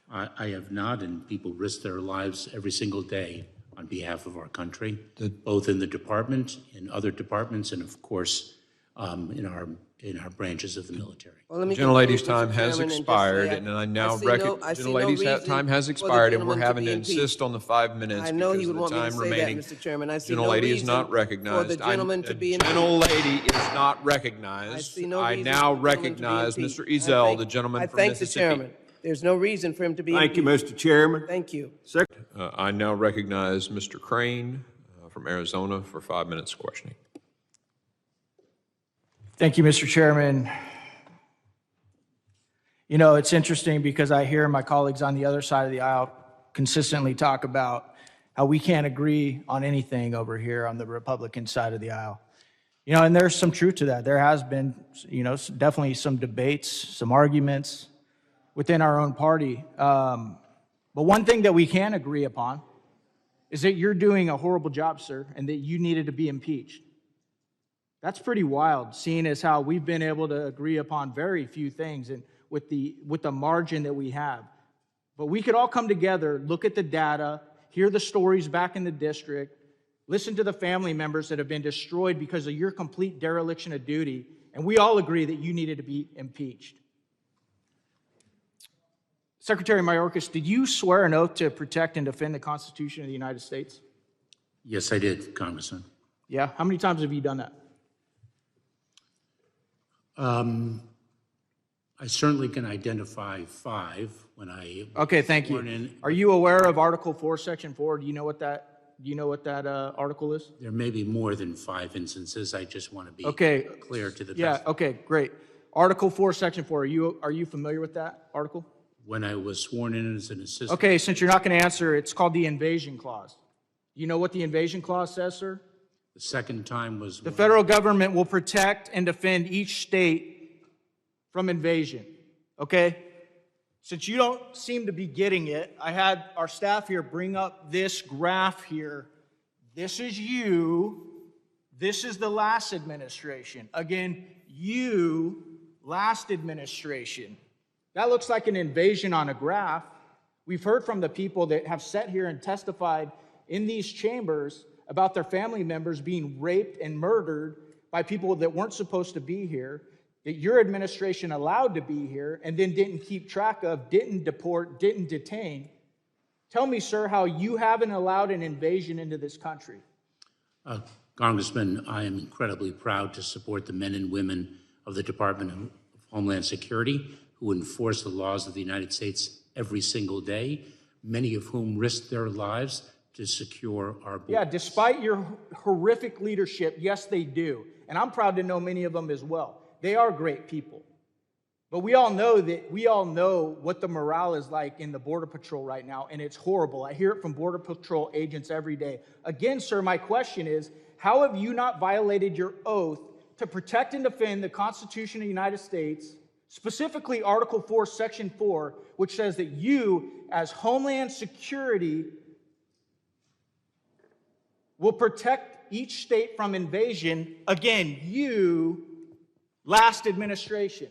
I have not, and people risk their lives every single day on behalf of our country, both in the department, in other departments, and of course, in our branches of the military. Well, let me Gentlelady's conclude, Mr. time has Chairman, and just expired, say and I now I see no gentlelady's reason time has for the expired, and we're gentleman to having be to impeached. insist on the 5 minutes I know because he of would the want me to time say that, remaining. Mr. Chairman. I see no Gentlelady is reason not for recognized. the gentleman to be impeached. Gentlelady is not recognized. I see no I reason now for the gentleman to be recognize impeached. Mr. Ezell, the gentleman I from thank the Mississippi. chairman. There's no reason for him to be Thank you, impeached. Mr. Chairman. Thank you. I now recognize Mr. Crane from Arizona for 5 minutes of questioning. Thank you, Mr. Chairman. You know, it's interesting because I hear my colleagues on the other side of the aisle consistently talk about how we can't agree on anything over here on the Republican side of the aisle. You know, and there's some truth to that. There has been, you know, definitely some debates, some arguments within our own party. But one thing that we can agree upon is that you're doing a horrible job, sir, and that you needed to be impeached. That's pretty wild, seeing as how we've been able to agree upon very few things and with the margin that we have. But we could all come together, look at the data, hear the stories back in the district, listen to the family members that have been destroyed because of your complete dereliction of duty, and we all agree that you needed to be impeached. Secretary Mayorkas, did you swear an oath to protect and defend the Constitution of the United States? Yes, I did, Congressman. Yeah? How many times have you done that? I certainly can identify 5 when I Okay, thank you. in. Are you aware of Article 4, Section 4? Do you know what that article is? There may be more than 5 instances. I just want to be clear to the Yeah, best. okay, great. Article 4, Section 4, are you familiar with that article? When I was sworn in as an assistant. Okay, since you're not going to answer, it's called the Invasion Clause. You know what the Invasion Clause says, sir? The second time was The federal government will protect and defend each state from invasion, okay? Since you don't seem to be getting it, I had our staff here bring up this graph here. This is you. This is the last administration. Again, you, last administration. That looks like an invasion on a graph. We've heard from the people that have sat here and testified in these chambers about their family members being raped and murdered by people that weren't supposed to be here, that your administration allowed to be here and then didn't keep track of, didn't deport, didn't detain. Tell me, sir, how you haven't allowed an invasion into this country. Congressman, I am incredibly proud to support the men and women of the Department of Homeland Security who enforce the laws of the United States every single day, many of whom risk their lives to secure our borders. Yeah, despite your horrific leadership, yes, they do. And I'm proud to know many of them as well. They are great people. But we all know what the morale is like in the Border Patrol right now, and it's horrible. I hear it from Border Patrol agents every day. Again, sir, my question is, how have you not violated your oath to protect and defend the Constitution of the United States, specifically Article 4, Section 4, which says that you, as Homeland Security, will protect each state from invasion? Again, you, last administration.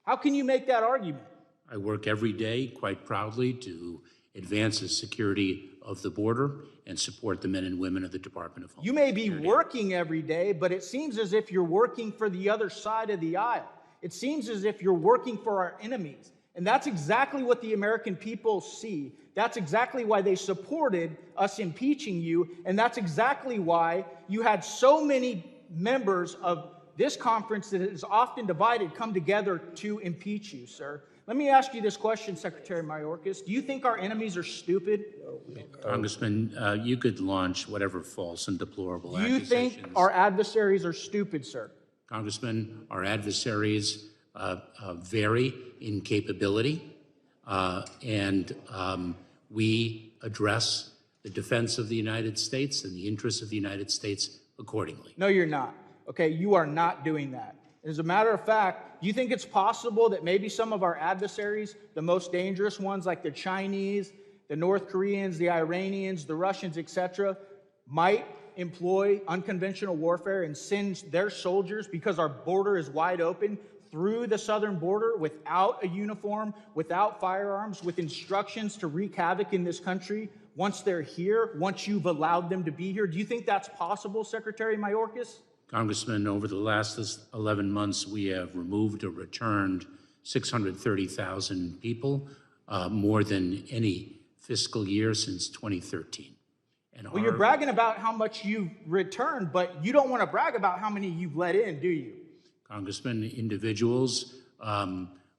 How can you make that argument? I work every day quite proudly to advance the security of the border and support the men and women of the Department of Homeland You may be Security. working every day, but it seems as if you're working for the other side of the aisle. It seems as if you're working for our enemies. And that's exactly what the American people see. That's exactly why they supported us impeaching you. And that's exactly why you had so many members of this conference that is often divided come together to impeach you, sir. Let me ask you this question, Secretary Mayorkas. Do you think our enemies are stupid? Congressman, you could launch whatever false and deplorable Do you accusations. think our adversaries are stupid, sir? Congressman, our adversaries vary in capability, and we address the defense of the United States and the interests of the United States accordingly. No, you're not. Okay, you are not doing that. As a matter of fact, do you think it's possible that maybe some of our adversaries, the most dangerous ones like the Chinese, the North Koreans, the Iranians, the Russians, etc., might employ unconventional warfare and send their soldiers, because our border is wide open, through the southern border without a uniform, without firearms, with instructions to wreak havoc in this country once they're here, once you've allowed them to be here? Do you think that's possible, Secretary Mayorkas? Congressman, over the last 11 months, we have removed or returned 630,000 people, more than any fiscal year since 2013. And Well, you're bragging about how much you've returned, but you don't want to brag about how many you've let in, do you? Congressman, individuals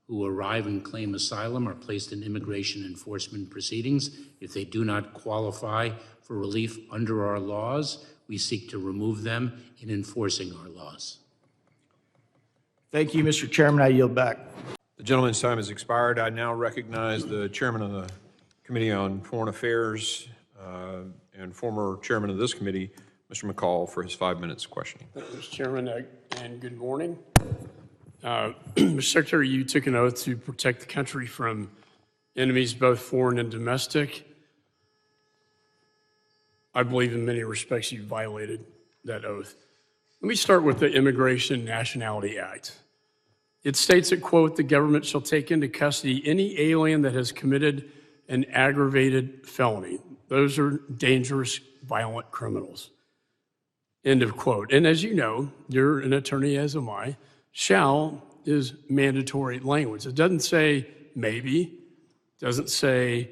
who arrive and claim asylum are placed in immigration enforcement proceedings. If they do not qualify for relief under our laws, we seek to remove them in enforcing our laws. Thank you, Mr. Chairman. I yield back. The gentleman's time has expired. I now recognize the chairman of the Committee on Foreign Affairs and former chairman of this committee, Mr. McCall, for his 5 minutes of questioning. Mr. Chairman, and good morning. Mr. Secretary, you took an oath to protect the country from enemies, both foreign and domestic. I believe in many respects you violated that oath. Let me start with the Immigration and Nationality Act. It states that, quote, the government shall take into custody any alien that has committed an aggravated felony. Those are dangerous, violent criminals. End of quote. And as you know, you're an attorney, as am I, shall is mandatory language. It doesn't say maybe, doesn't say,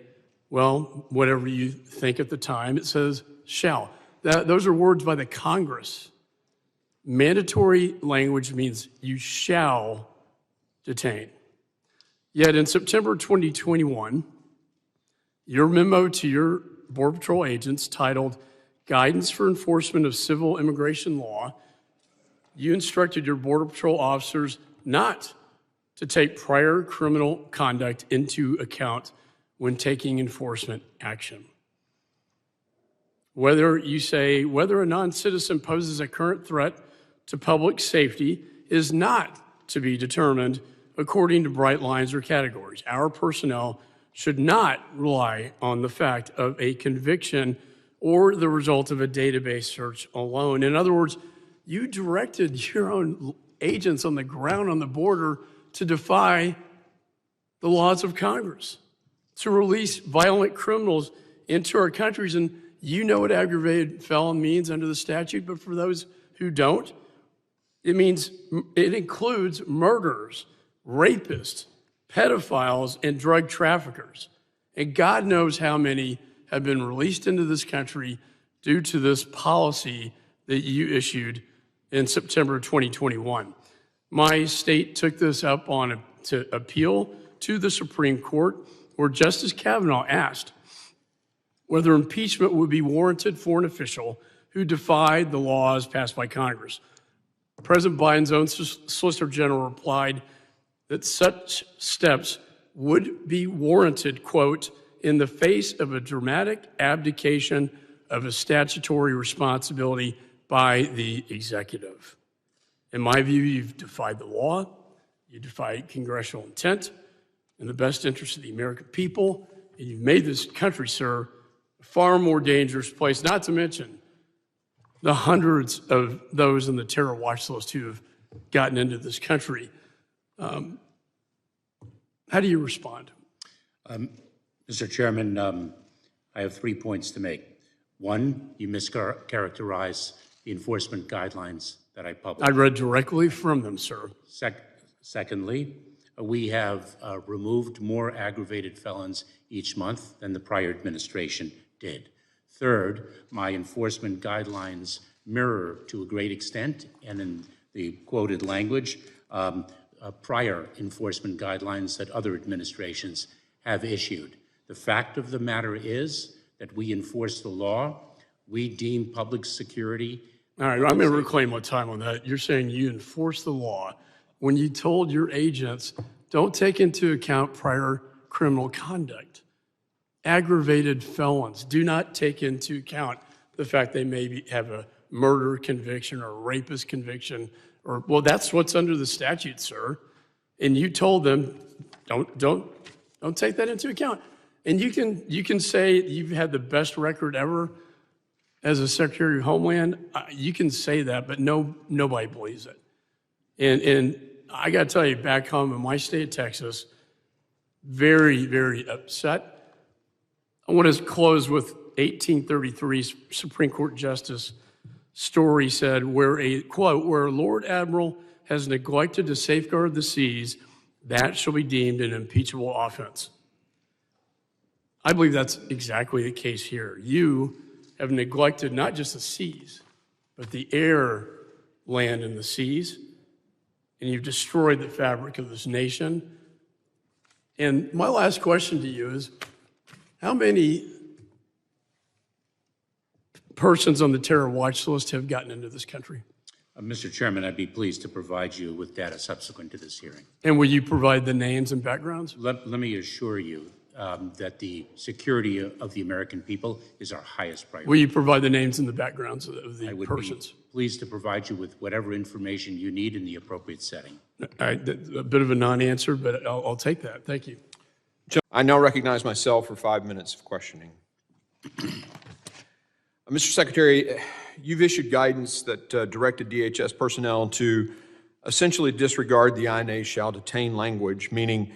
well, whatever you think at the time. It says shall. Those are words by the Congress. Mandatory language means you shall detain. Yet in September 2021, your memo to your Border Patrol agents titled Guidance for Enforcement of Civil Immigration Law, you instructed your Border Patrol officers not to take prior criminal conduct into account when taking enforcement action. Whether a non-citizen poses a current threat to public safety is not to be determined according to bright lines or categories. Our personnel should not rely on the fact of a conviction or the result of a database search alone. In other words, you directed your own agents on the ground on the border to defy the laws of Congress, to release violent criminals into our countries. And you know what aggravated felon means under the statute, but for those who don't, it includes murderers, rapists, pedophiles, and drug traffickers. And God knows how many have been released into this country due to this policy that you issued in September 2021. My state took this up to appeal to the Supreme Court, where Justice Kavanaugh asked whether impeachment would be warranted for an official who defied the laws passed by Congress. President Biden's own Solicitor General replied that such steps would be warranted, quote, in the face of a dramatic abdication of a statutory responsibility by the executive. In my view, you've defied the law, you defied congressional intent in the best interest of the American people, and you've made this country, sir, a far more dangerous place, not to mention the hundreds of those in the terror watch list who have gotten into this country. How do you respond? Mr. Chairman, I have 3 points to make. One, you mischaracterize the enforcement guidelines that I published. I read directly from them, sir. Secondly, we have removed more aggravated felons each month than the prior administration did. Third, my enforcement guidelines mirror to a great extent, and in the quoted language, prior enforcement guidelines that other administrations have issued. The fact of the matter is that we enforce the law. We deem public security. All right, I'm going to reclaim my time on that. You're saying you enforce the law when you told your agents, don't take into account prior criminal conduct. Aggravated felons do not take into account the fact they maybe have a murder conviction or a rapist conviction, or, well, that's what's under the statute, sir. And you told them, don't take that into account. And you can say you've had the best record ever as a Secretary of Homeland. You can say that, but nobody believes it. And I got to tell you, back home in my state of Texas, very, very upset. I want to close with 1833 Supreme Court Justice story said, where a, quote, where a Lord Admiral has neglected to safeguard the seas, that shall be deemed an impeachable offense. I believe that's exactly the case here. You have neglected not just the seas, but the air, land, and the seas, and you've destroyed the fabric of this nation. And my last question to you is, how many persons on the terror watch list have gotten into this country? Mr. Chairman, I'd be pleased to provide you with data subsequent to this hearing. And will you provide the names and backgrounds? Let me assure you that the security of the American people is our highest priority. Will you provide the names and the backgrounds of the I would persons? be pleased to provide you with whatever information you need in the appropriate setting. All right, a bit of a non-answer, but I'll take that. Thank you. I now recognize myself for 5 minutes of questioning. Mr. Secretary, you've issued guidance that directed DHS personnel to essentially disregard the INA shall detain language, meaning,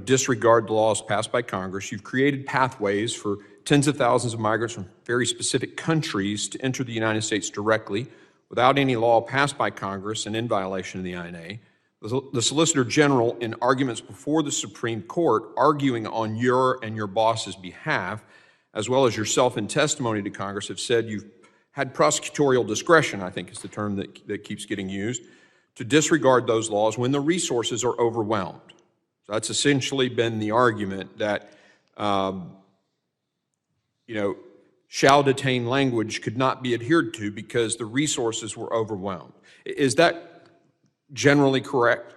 disregard the laws passed by Congress. You've created pathways for tens of thousands of migrants from very specific countries to enter the United States directly without any law passed by Congress and in violation of the INA. The Solicitor General, in arguments before the Supreme Court, arguing on your and your boss's behalf, as well as yourself in testimony to Congress, have said you've had prosecutorial discretion, I think is the term that keeps getting used, to disregard those laws when the resources are overwhelmed. So that's essentially been the argument that, shall detain language could not be adhered to because the resources were overwhelmed. Is that generally correct?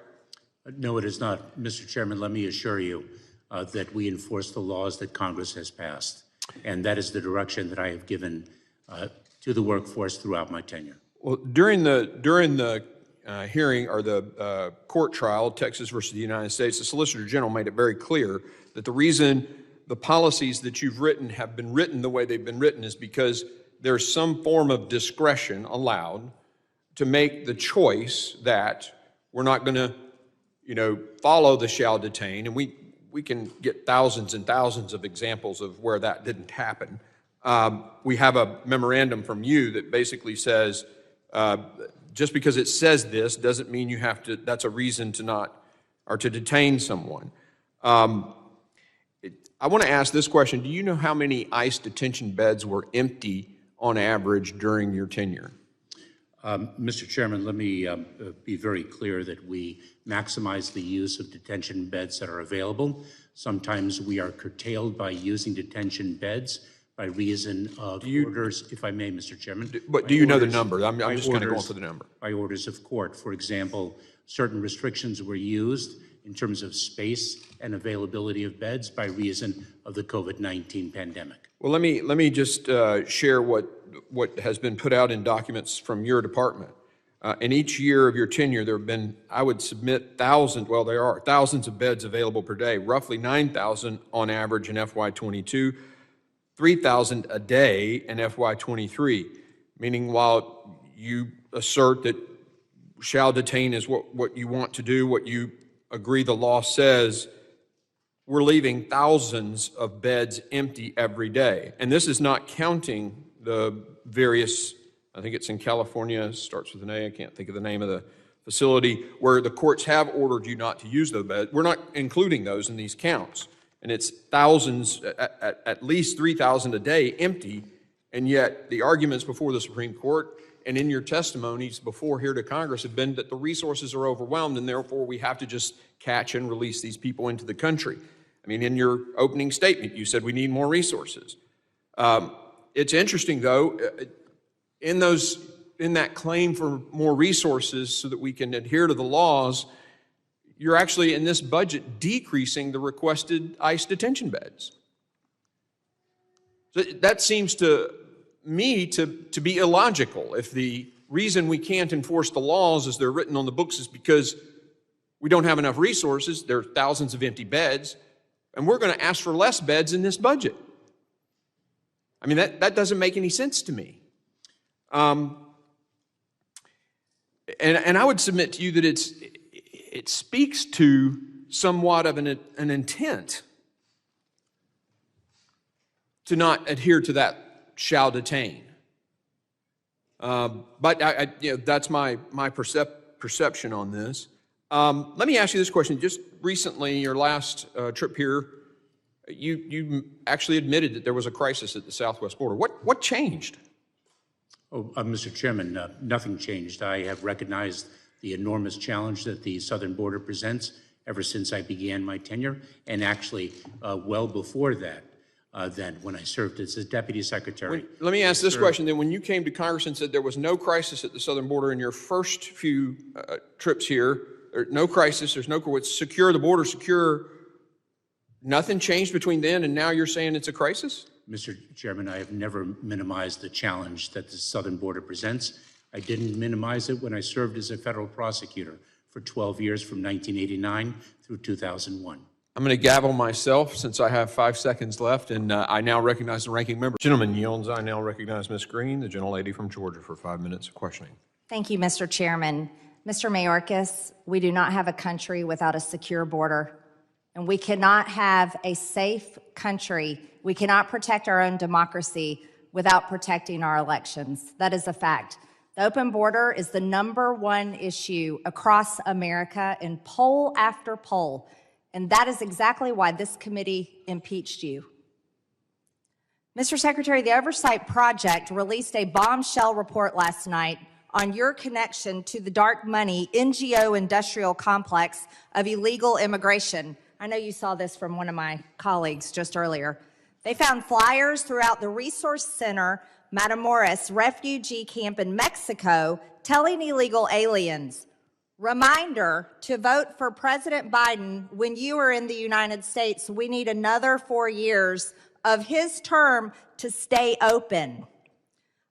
No, it is not. Mr. Chairman, let me assure you that we enforce the laws that Congress has passed. And that is the direction that I have given to the workforce throughout my tenure. Well, during the hearing or the court trial, Texas versus the United States, the Solicitor General made it very clear that the reason the policies that you've written have been written the way they've been written is because there's some form of discretion allowed to make the choice that we're not going to, follow the shall detain, and we can get thousands and thousands of examples of where that didn't happen. We have a memorandum from you that basically says, just because it says this doesn't mean you have to, that's a reason to not, or to detain someone. I want to ask this question. Do you know how many ICE detention beds were empty on average during your tenure? Mr. Chairman, let me be very clear that we maximize the use of detention beds that are available. Sometimes we are curtailed by using detention beds by reason of orders, if I may, Mr. Chairman. But do you know the number? I'm just kind of going for the number. By orders of court. For example, certain restrictions were used in terms of space and availability of beds by reason of the COVID-19 pandemic. Well, let me just share what has been put out in documents from your department. In each year of your tenure, there have been, I would submit, thousands of beds available per day, roughly 9,000 on average in FY22, 3,000 a day in FY23, meaning while you assert that shall detain is what you want to do, what you agree the law says, we're leaving thousands of beds empty every day. And this is not counting the various, I think it's in California, starts with an A, I can't think of the name of the facility, where the courts have ordered you not to use those beds. We're not including those in these counts. And it's thousands, at least 3,000 a day empty, and yet the arguments before the Supreme Court and in your testimonies before here to Congress have been that the resources are overwhelmed and therefore we have to just catch and release these people into the country. I mean, in your opening statement, you said we need more resources. It's interesting, though, in that claim for more resources so that we can adhere to the laws, you're actually in this budget decreasing the requested ICE detention beds. So that seems to me to be illogical. If the reason we can't enforce the laws as they're written on the books is because we don't have enough resources, there are thousands of empty beds, and we're going to ask for less beds in this budget. I mean, that doesn't make any sense to me. And I would submit to you that it speaks to somewhat of an intent to not adhere to that shall detain. But that's my perception on this. Let me ask you this question. Just recently, your last trip here, you actually admitted that there was a crisis at the southwest border. What changed? Mr. Chairman, nothing changed. I have recognized the enormous challenge that the southern border presents ever since I began my tenure, and actually well before that, then when I served as a deputy secretary. Let me ask this question then. When you came to Congress and said there was no crisis at the southern border in your first few trips here, no crisis, there's no, it's secure, the border secure, nothing changed between then and now you're saying it's a crisis? Mr. Chairman, I have never minimized the challenge that the southern border presents. I didn't minimize it when I served as a federal prosecutor for 12 years from 1989 through 2001. I'm going to gavel myself since I have 5 seconds left, and I now recognize the ranking member. Gentleman yields. I now recognize Ms. Green, the gentlelady from Georgia, for 5 minutes of questioning. Thank you, Mr. Chairman. Mr. Mayorkas, we do not have a country without a secure border, and we cannot have a safe country. We cannot protect our own democracy without protecting our elections. That is a fact. The open border is the #1 issue across America in poll after poll, and that is exactly why this committee impeached you. Mr. Secretary, the Oversight Project released a bombshell report last night on your connection to the dark money NGO industrial complex of illegal immigration. I know you saw this from one of my colleagues just earlier. They found flyers throughout the Resource Center Matamoros refugee camp in Mexico telling illegal aliens, reminder to vote for President Biden when you are in the United States. We need another 4 years of his term to stay open.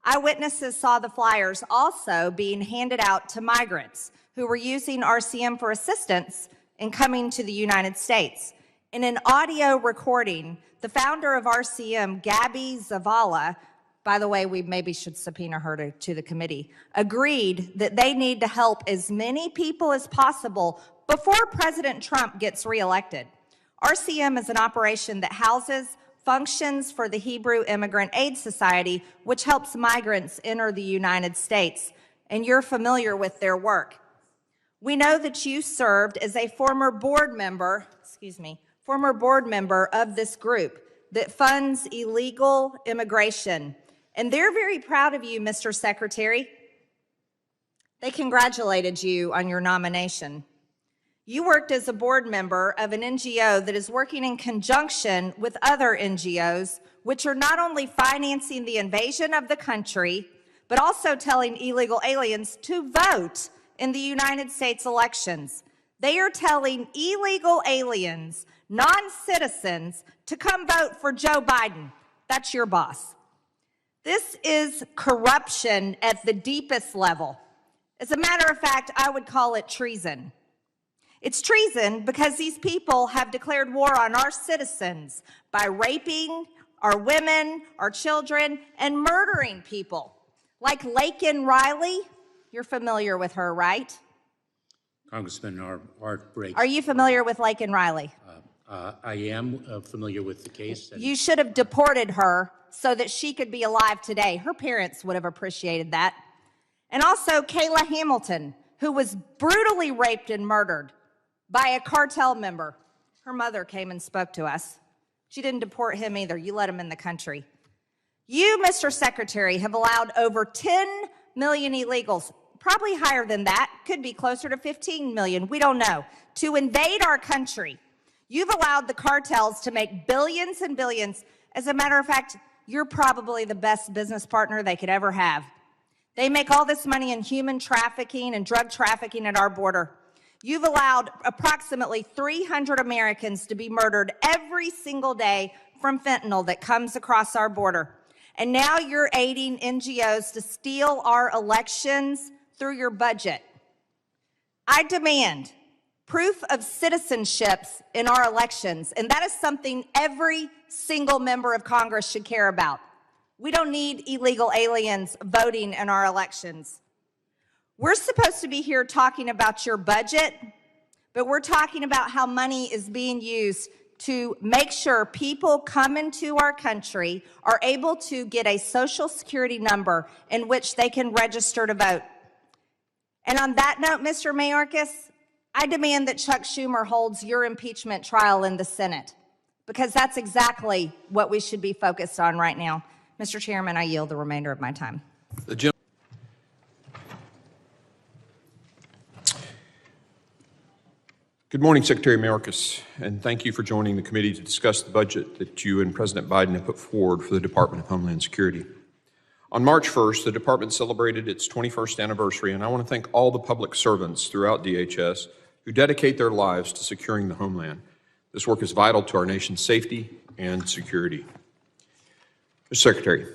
Eyewitnesses saw the flyers also being handed out to migrants who were using RCM for assistance in coming to the United States. In an audio recording, the founder of RCM, Gabby Zavala, by the way, we maybe should subpoena her to the committee, agreed that they need to help as many people as possible before President Trump gets reelected. RCM is an operation that houses functions for the Hebrew Immigrant Aid Society, which helps migrants enter the United States, and you're familiar with their work. We know that you served as a former board member of this group that funds illegal immigration. And they're very proud of you, Mr. Secretary. They congratulated you on your nomination. You worked as a board member of an NGO that is working in conjunction with other NGOs, which are not only financing the invasion of the country, but also telling illegal aliens to vote in the United States elections. They are telling illegal aliens, non-citizens, to come vote for Joe Biden. That's your boss. This is corruption at the deepest level. As a matter of fact, I would call it treason. It's treason because these people have declared war on our citizens by raping our women, our children, and murdering people. Like Laken Riley, you're familiar with her, right? Congressman, our heart breaks. Are you familiar with Laken Riley? I am familiar with the case. You should have deported her so that she could be alive today. Her parents would have appreciated that. And also Kayla Hamilton, who was brutally raped and murdered by a cartel member. Her mother came and spoke to us. She didn't deport him either. You let him in the country. You, Mr. Secretary, have allowed over 10 million illegals, probably higher than that, could be closer to 15 million, we don't know, to invade our country. You've allowed the cartels to make billions and billions. As a matter of fact, you're probably the best business partner they could ever have. They make all this money in human trafficking and drug trafficking at our border. You've allowed approximately 300 Americans to be murdered every single day from fentanyl that comes across our border. And now you're aiding NGOs to steal our elections through your budget. I demand proof of citizenships in our elections, and that is something every single member of Congress should care about. We don't need illegal aliens voting in our elections. We're supposed to be here talking about your budget, but we're talking about how money is being used to make sure people come into our country are able to get a social security number in which they can register to vote. And on that note, Mr. Mayorkas, I demand that Chuck Schumer holds your impeachment trial in the Senate, because that's exactly what we should be focused on right now. Mr. Chairman, I yield the remainder of my time. Good morning, Secretary Mayorkas, and thank you for joining the committee to discuss the budget that you and President Biden have put forward for the Department of Homeland Security. On March 1st, the department celebrated its 21st anniversary, and I want to thank all the public servants throughout DHS who dedicate their lives to securing the homeland. This work is vital to our nation's safety and security. Mr. Secretary,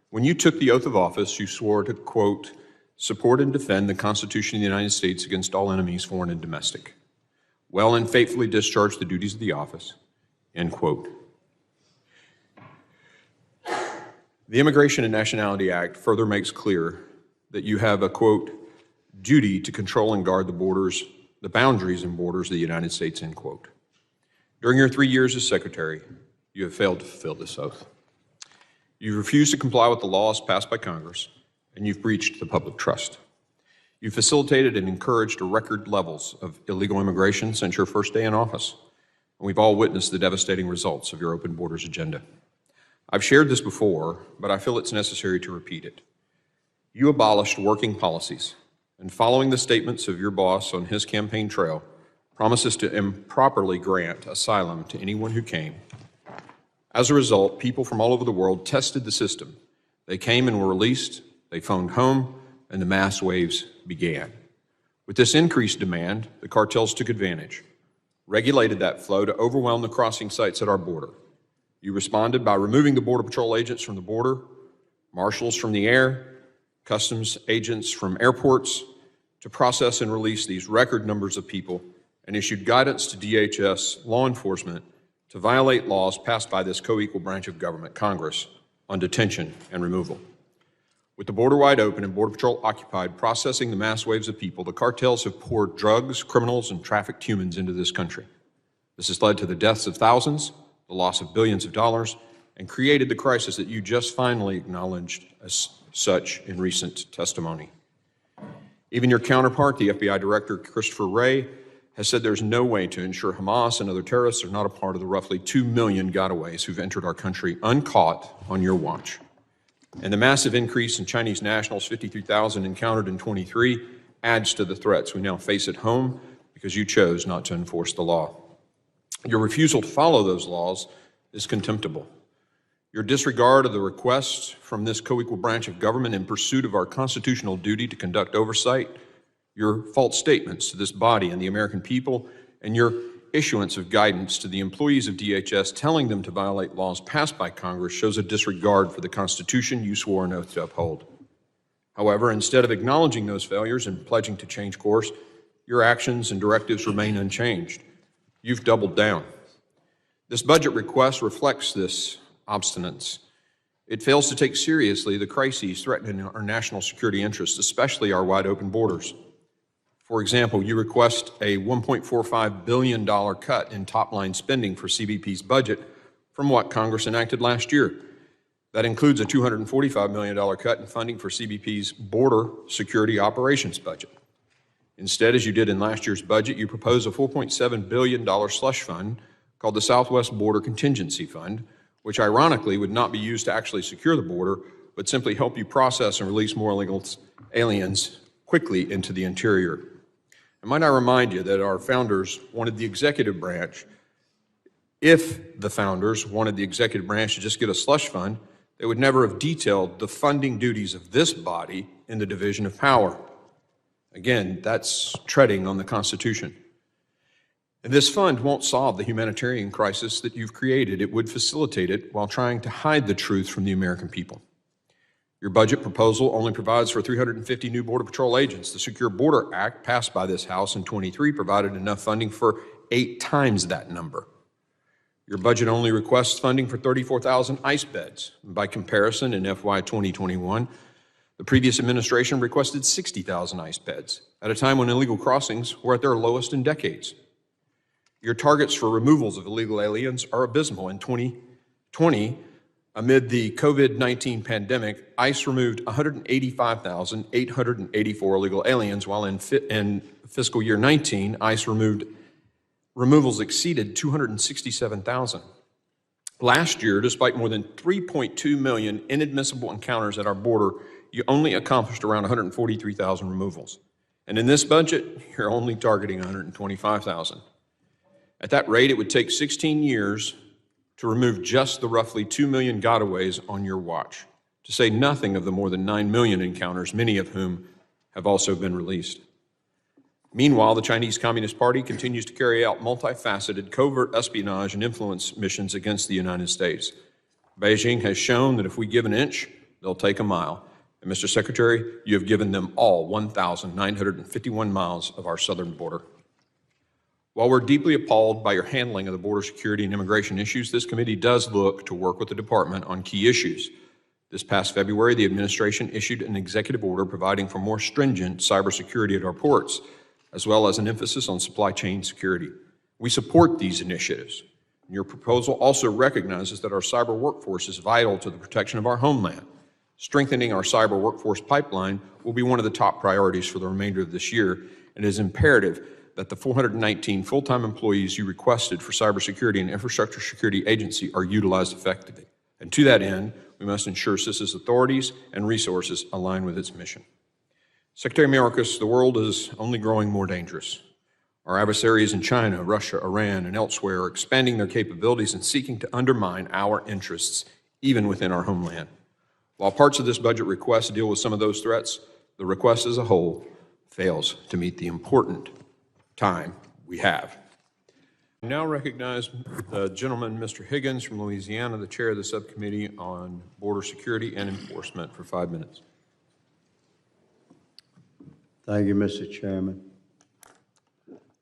when you took the oath of office, you swore to, quote, support and defend the Constitution of the United States against all enemies, foreign and domestic. Well and faithfully discharge the duties of the office, end quote. The Immigration and Nationality Act further makes clear that you have a, quote, duty to control and guard the boundaries and borders of the United States, end quote. During your 3 years as Secretary, you have failed to fulfill this oath. You've refused to comply with the laws passed by Congress, and you've breached the public trust. You've facilitated and encouraged record levels of illegal immigration since your first day in office, and we've all witnessed the devastating results of your open borders agenda. I've shared this before, but I feel it's necessary to repeat it. You abolished working policies, and following the statements of your boss on his campaign trail, promises to improperly grant asylum to anyone who came. As a result, people from all over the world tested the system. They came and were released, they phoned home, and the mass waves began. With this increased demand, the cartels took advantage, regulated that flow to overwhelm the crossing sites at our border. You responded by removing the Border Patrol agents from the border, marshals from the air, customs agents from airports, to process and release these record numbers of people, and issued guidance to DHS law enforcement to violate laws passed by this co-equal branch of government, Congress, on detention and removal. With the border wide open and Border Patrol occupied processing the mass waves of people, the cartels have poured drugs, criminals, and trafficked humans into this country. This has led to the deaths of thousands, the loss of billions of dollars, and created the crisis that you just finally acknowledged as such in recent testimony. Even your counterpart, the FBI Director Christopher Wray, has said there's no way to ensure Hamas and other terrorists are not a part of the roughly 2 million gotaways who've entered our country uncaught on your watch. And the massive increase in Chinese nationals, 53,000 encountered in 23, adds to the threats we now face at home because you chose not to enforce the law. Your refusal to follow those laws is contemptible. Your disregard of the requests from this co-equal branch of government in pursuit of our constitutional duty to conduct oversight, your false statements to this body and the American people, and your issuance of guidance to the employees of DHS telling them to violate laws passed by Congress shows a disregard for the Constitution you swore an oath to uphold. However, instead of acknowledging those failures and pledging to change course, your actions and directives remain unchanged. You've doubled down. This budget request reflects this obstinance. It fails to take seriously the crises threatening our national security interests, especially our wide open borders. For example, you request a $1.45 billion cut in top-line spending for CBP's budget from what Congress enacted last year. That includes a $245 million cut in funding for CBP's border security operations budget. Instead, as you did in last year's budget, you propose a $4.7 billion slush fund called the Southwest Border Contingency Fund, which ironically would not be used to actually secure the border, but simply help you process and release more illegal aliens quickly into the interior. And might I remind you that our founders wanted the executive branch. If the founders wanted the executive branch to just get a slush fund, they would never have detailed the funding duties of this body in the division of power. Again, that's treading on the Constitution. And this fund won't solve the humanitarian crisis that you've created. It would facilitate it while trying to hide the truth from the American people. Your budget proposal only provides for 350 new Border Patrol agents. The Secure Border Act, passed by this House in 23, provided enough funding for 8 times that number. Your budget only requests funding for 34,000 ICE beds. By comparison, in FY 2021, the previous administration requested 60,000 ICE beds at a time when illegal crossings were at their lowest in decades. Your targets for removals of illegal aliens are abysmal. In 2020, amid the COVID-19 pandemic, ICE removed 185,884 illegal aliens, while in fiscal year 19, ICE removals exceeded 267,000. Last year, despite more than 3.2 million inadmissible encounters at our border, you only accomplished around 143,000 removals. And in this budget, you're only targeting 125,000. At that rate, it would take 16 years to remove just the roughly 2 million gotaways on your watch, to say nothing of the more than 9 million encounters, many of whom have also been released. Meanwhile, the Chinese Communist Party continues to carry out multifaceted covert espionage and influence missions against the United States. Beijing has shown that if we give an inch, they'll take a mile. And Mr. Secretary, you have given them all 1,951 miles of our southern border. While we're deeply appalled by your handling of the border security and immigration issues, this committee does look to work with the department on key issues. This past February, the administration issued an executive order providing for more stringent cybersecurity at our ports, as well as an emphasis on supply chain security. We support these initiatives. Your proposal also recognizes that our cyber workforce is vital to the protection of our homeland. Strengthening our cyber workforce pipeline will be one of the top priorities for the remainder of this year, and it is imperative that the 419 full-time employees you requested for Cybersecurity and Infrastructure Security Agency are utilized effectively. And to that end, we must ensure CISA's authorities and resources align with its mission. Secretary Mayorkas, the world is only growing more dangerous. Our adversaries in China, Russia, Iran, and elsewhere are expanding their capabilities and seeking to undermine our interests, even within our homeland. While parts of this budget request deal with some of those threats, the request as a whole fails to meet the important time we have. I now recognize the gentleman, Mr. Higgins from Louisiana, the chair of the subcommittee on border security and enforcement, for 5 minutes. Thank you, Mr. Chairman.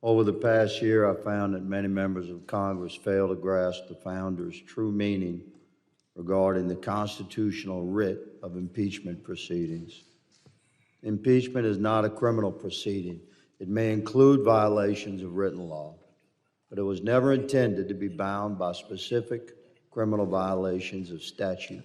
Over the past year, I found that many members of Congress fail to grasp the founders' true meaning regarding the constitutional writ of impeachment proceedings. Impeachment is not a criminal proceeding. It may include violations of written law, but it was never intended to be bound by specific criminal violations of statute.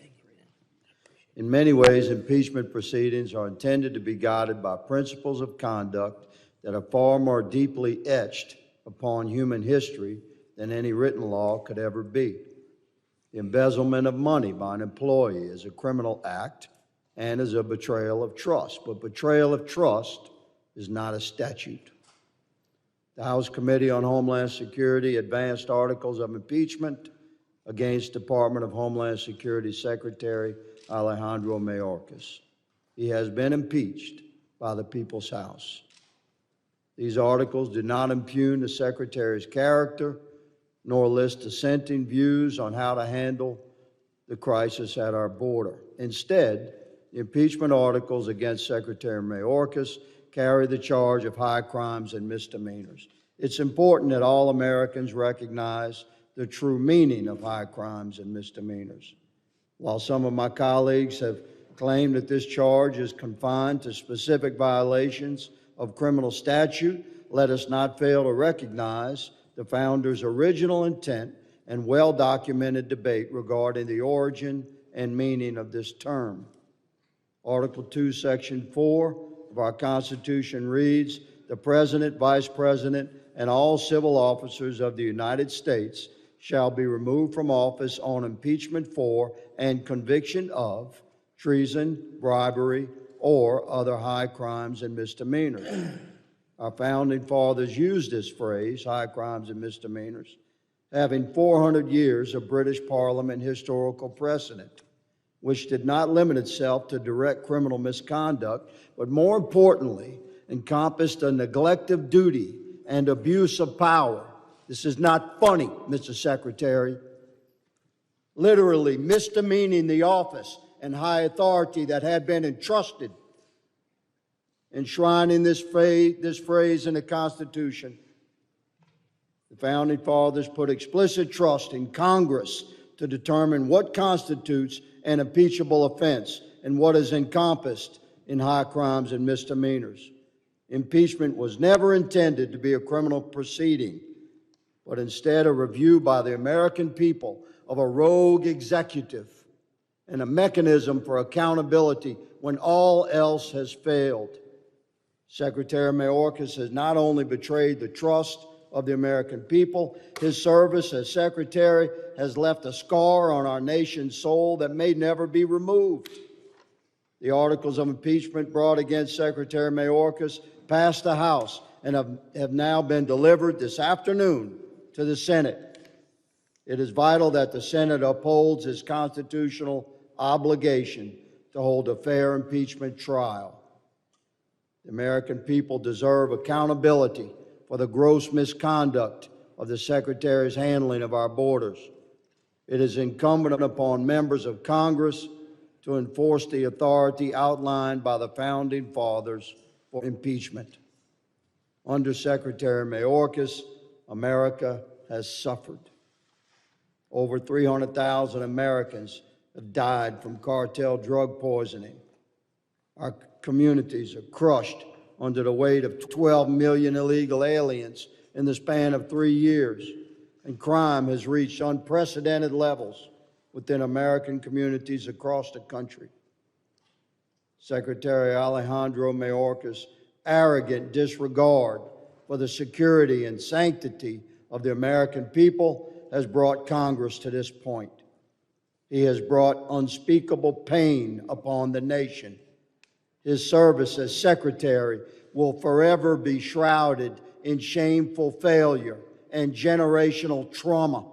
In many ways, impeachment proceedings are intended to be guided by principles of conduct that are far more deeply etched upon human history than any written law could ever be. The embezzlement of money by an employee is a criminal act and is a betrayal of trust, but betrayal of trust is not a statute. The House Committee on Homeland Security advanced articles of impeachment against Department of Homeland Security Secretary Alejandro Mayorkas. He has been impeached by the People's House. These articles do not impugn the Secretary's character, nor list dissenting views on how to handle the crisis at our border. Instead, the impeachment articles against Secretary Mayorkas carry the charge of high crimes and misdemeanors. It's important that all Americans recognize the true meaning of high crimes and misdemeanors. While some of my colleagues have claimed that this charge is confined to specific violations of criminal statute, let us not fail to recognize the founders' original intent and well-documented debate regarding the origin and meaning of this term. Article 2, Section 4 of our Constitution reads, "The President, Vice President, and all civil officers of the United States shall be removed from office on impeachment for and conviction of treason, bribery, or other high crimes and misdemeanors." Our founding fathers used this phrase, high crimes and misdemeanors, having 400 years of British Parliament historical precedent, which did not limit itself to direct criminal misconduct, but more importantly, encompassed a neglect of duty and abuse of power. This is not funny, Mr. Secretary. Literally misdemeaning the office and high authority that had been entrusted. Enshrining this phrase in the Constitution, the Founding Fathers put explicit trust in Congress to determine what constitutes an impeachable offense and what is encompassed in high crimes and misdemeanors. Impeachment was never intended to be a criminal proceeding. but instead a review by the American people of a rogue executive and a mechanism for accountability when all else has failed. Secretary Mayorkas has not only betrayed the trust of the American people, his service as Secretary has left a scar on our nation's soul that may never be removed. The articles of impeachment brought against Secretary Mayorkas passed the House and have now been delivered this afternoon to the Senate. It is vital that the Senate upholds its constitutional obligation to hold a fair impeachment trial. The American people deserve accountability for the gross misconduct of the Secretary's handling of our borders. It is incumbent upon members of Congress to enforce the authority outlined by the Founding Fathers for impeachment. Under Secretary Mayorkas, America has suffered. Over 300,000 Americans have died from cartel drug poisoning. Our communities are crushed under the weight of 12 million illegal aliens in the span of 3 years, and crime has reached unprecedented levels within American communities across the country. Secretary Alejandro Mayorkas' arrogant disregard for the security and sanctity of the American people has brought Congress to this point. He has brought unspeakable pain upon the nation. His service as Secretary will forever be shrouded in shameful failure and generational trauma.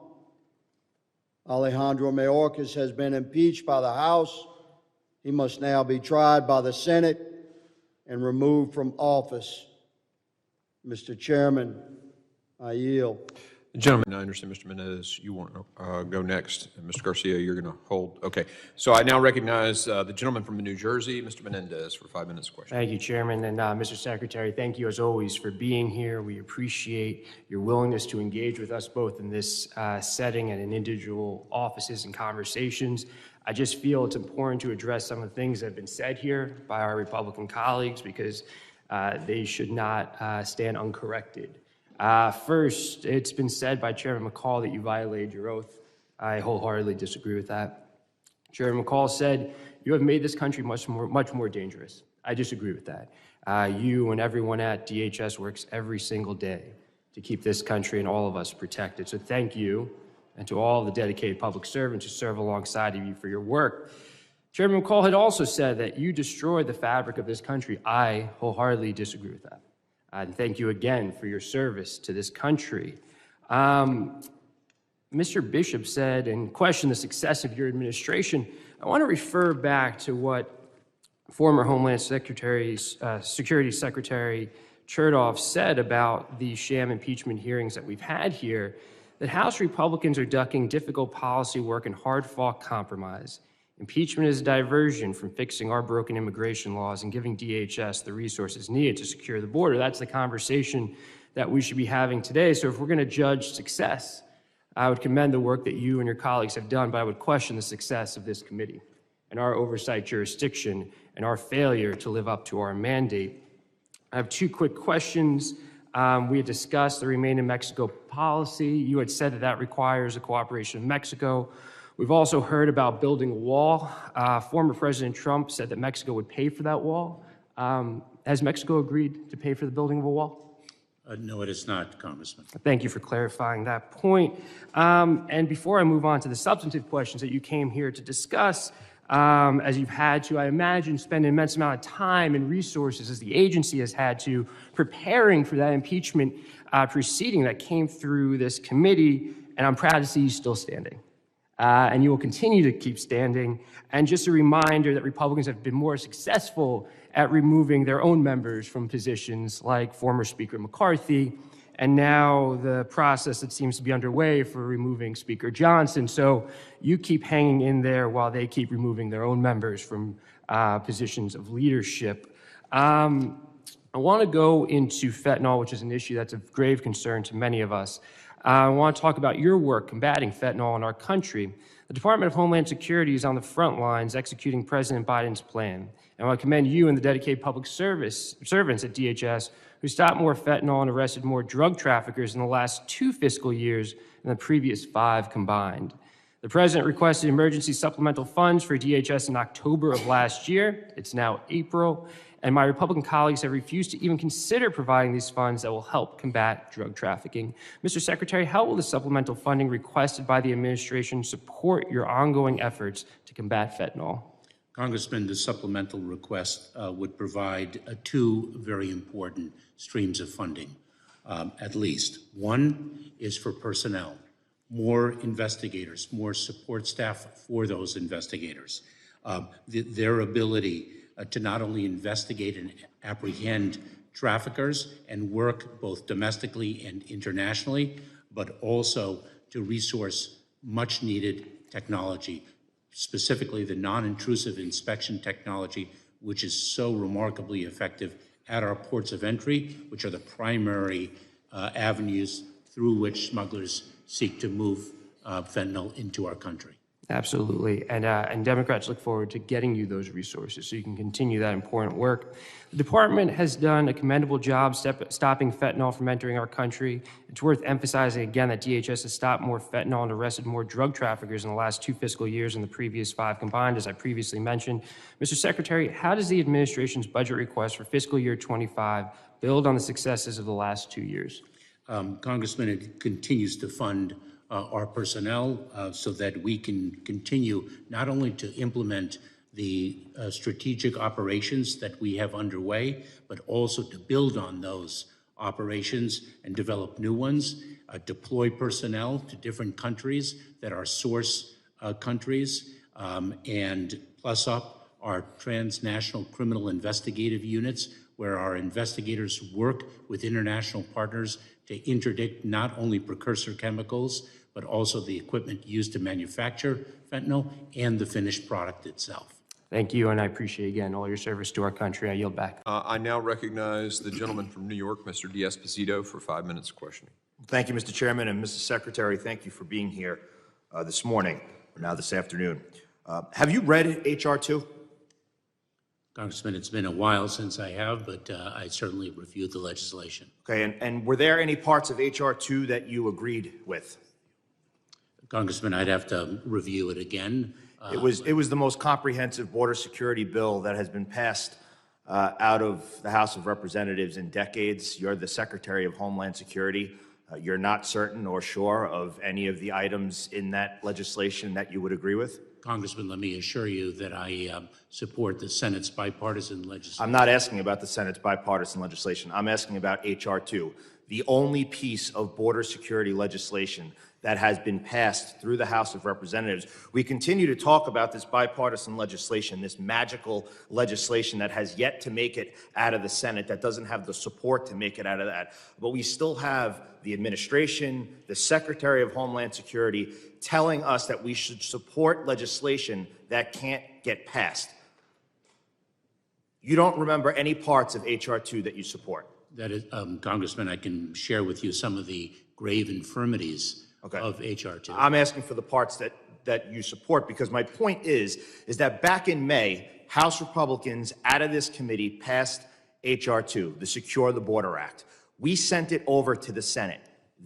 Alejandro Mayorkas has been impeached by the House. He must now be tried by the Senate and removed from office. Mr. Chairman, I yield. Gentlemen, I understand, Mr. Menendez, you want to go next. And Mr. Garcia, you're going to hold. Okay. So I now recognize the gentleman from New Jersey, Mr. Menendez, for 5 minutes question. Thank you, Chairman. And Mr. Secretary, thank you as always for being here. We appreciate your willingness to engage with us both in this setting and in individual offices and conversations. I just feel it's important to address some of the things that have been said here by our Republican colleagues because they should not stand uncorrected. First, it's been said by Chairman McCall that you violated your oath. I wholeheartedly disagree with that. Chairman McCall said you have made this country much more dangerous. I disagree with that. You and everyone at DHS works every single day to keep this country and all of us protected. So thank you, and to all the dedicated public servants who serve alongside of you for your work. Chairman McCall had also said that you destroyed the fabric of this country. I wholeheartedly disagree with that. And thank you again for your service to this country. Mr. Bishop said and questioned the success of your administration. I want to refer back to what former Homeland Security Secretary Chertoff said about the sham impeachment hearings that we've had here, that House Republicans are ducking difficult policy work and hard-fought compromise. Impeachment is a diversion from fixing our broken immigration laws and giving DHS the resources needed to secure the border. That's the conversation that we should be having today. So if we're going to judge success, I would commend the work that you and your colleagues have done, but I would question the success of this committee and our oversight jurisdiction and our failure to live up to our mandate. I have two quick questions. We had discussed the Remain in Mexico policy. You had said that that requires the cooperation of Mexico. We've also heard about building a wall. Former President Trump said that Mexico would pay for that wall. Has Mexico agreed to pay for the building of a wall? No, it is not, Congressman. Thank you for clarifying that point. And before I move on to the substantive questions that you came here to discuss, as you've had to, I imagine, spend an immense amount of time and resources as the agency has had to preparing for that impeachment proceeding that came through this committee, and I'm proud to see you still standing. And you will continue to keep standing. And just a reminder that Republicans have been more successful at removing their own members from positions like former Speaker McCarthy, and now the process that seems to be underway for removing Speaker Johnson. So you keep hanging in there while they keep removing their own members from positions of leadership. I want to go into fentanyl, which is an issue that's of grave concern to many of us. I want to talk about your work combating fentanyl in our country. The Department of Homeland Security is on the front lines executing President Biden's plan. And I want to commend you and the dedicated public servants at DHS who stopped more fentanyl and arrested more drug traffickers in the last 2 fiscal years than the previous 5 combined. The President requested emergency supplemental funds for DHS in October of last year. It's now April, and my Republican colleagues have refused to even consider providing these funds that will help combat drug trafficking. Mr. Secretary, how will the supplemental funding requested by the administration support your ongoing efforts to combat fentanyl? Congressman, the supplemental request would provide 2 very important streams of funding, at least. One is for personnel. More investigators, more support staff for those investigators. Their ability to not only investigate and apprehend traffickers and work both domestically and internationally, but also to resource much needed technology, specifically the non-intrusive inspection technology, which is so remarkably effective at our ports of entry, which are the primary avenues through which smugglers seek to move fentanyl into our country. Absolutely, and Democrats look forward to getting you those resources so you can continue that important work. The department has done a commendable job stopping fentanyl from entering our country. It's worth emphasizing again that DHS has stopped more fentanyl and arrested more drug traffickers in the last 2 fiscal years than the previous 5 combined, as I previously mentioned. Mr. Secretary, how does the administration's budget request for fiscal year 25 build on the successes of the last 2 years? Congressman, it continues to fund our personnel so that we can continue not only to implement the strategic operations that we have underway, but also to build on those operations and develop new ones, deploy personnel to different countries that are source countries, and plus up our transnational criminal investigative units, where our investigators work with international partners to interdict not only precursor chemicals, but also the equipment used to manufacture fentanyl and the finished product itself. Thank you, and I appreciate again all your service to our country. I yield back. I now recognize the gentleman from New York, Mr. D'Esposito, for 5 minutes of questioning. Thank you, Mr. Chairman, and Mr. Secretary, thank you for being here this morning, or now this afternoon. Have you read H.R. 2? Congressman, it's been a while since I have, but I certainly reviewed the legislation. Okay, and were there any parts of H.R. 2 that you agreed with? Congressman, I'd have to review it again. It was the most comprehensive border security bill that has been passed out of the House of Representatives in decades. You're the Secretary of Homeland Security. You're not certain or sure of any of the items in that legislation that you would agree with? Congressman, let me assure you that I support the Senate's bipartisan legislation. I'm not asking about the Senate's bipartisan legislation. I'm asking about H.R. 2, the only piece of border security legislation that has been passed through the House of Representatives. We continue to talk about this bipartisan legislation, this magical legislation that has yet to make it out of the Senate, that doesn't have the support to make it out of that. But we still have the administration, the Secretary of Homeland Security telling us that we should support legislation that can't get passed. You don't remember any parts of H.R. 2 that you support? That is, Congressman, I can share with you some of the grave infirmities of H.R. 2. I'm asking for the parts that you support, because my point is that back in May, House Republicans out of this committee passed H.R. 2, the Secure the Border Act. We sent it over to the Senate.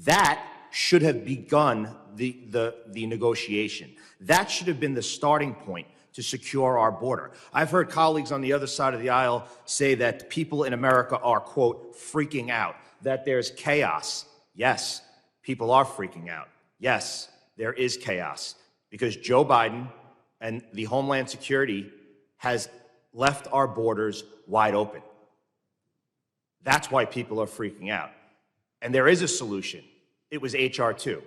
That should have begun the negotiation. That should have been the starting point to secure our border. I've heard colleagues on the other side of the aisle say that people in America are, quote, freaking out, that there's chaos. Yes, people are freaking out. Yes, there is chaos, because Joe Biden and the Homeland Security has left our borders wide open. That's why people are freaking out. And there is a solution. It was H.R. 2.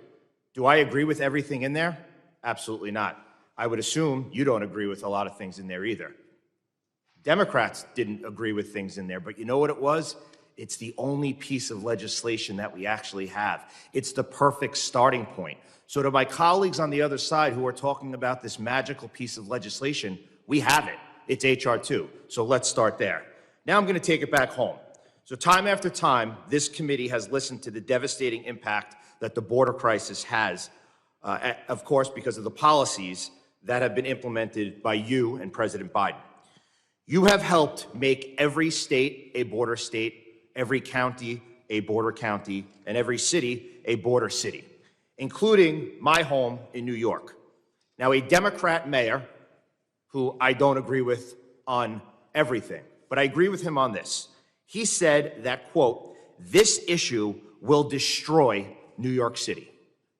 Do I agree with everything in there? Absolutely not. I would assume you don't agree with a lot of things in there either. Democrats didn't agree with things in there, but you know what it was? It's the only piece of legislation that we actually have. It's the perfect starting point. So to my colleagues on the other side who are talking about this magical piece of legislation, we have it. It's H.R. 2. So let's start there. Now I'm going to take it back home. So time after time, this committee has listened to the devastating impact that the border crisis has, of course, because of the policies that have been implemented by you and President Biden. You have helped make every state a border state, every county a border county, and every city a border city, including my home in New York. Now, a Democrat mayor, who I don't agree with on everything, but I agree with him on this. He said that, quote, "This issue will destroy New York City."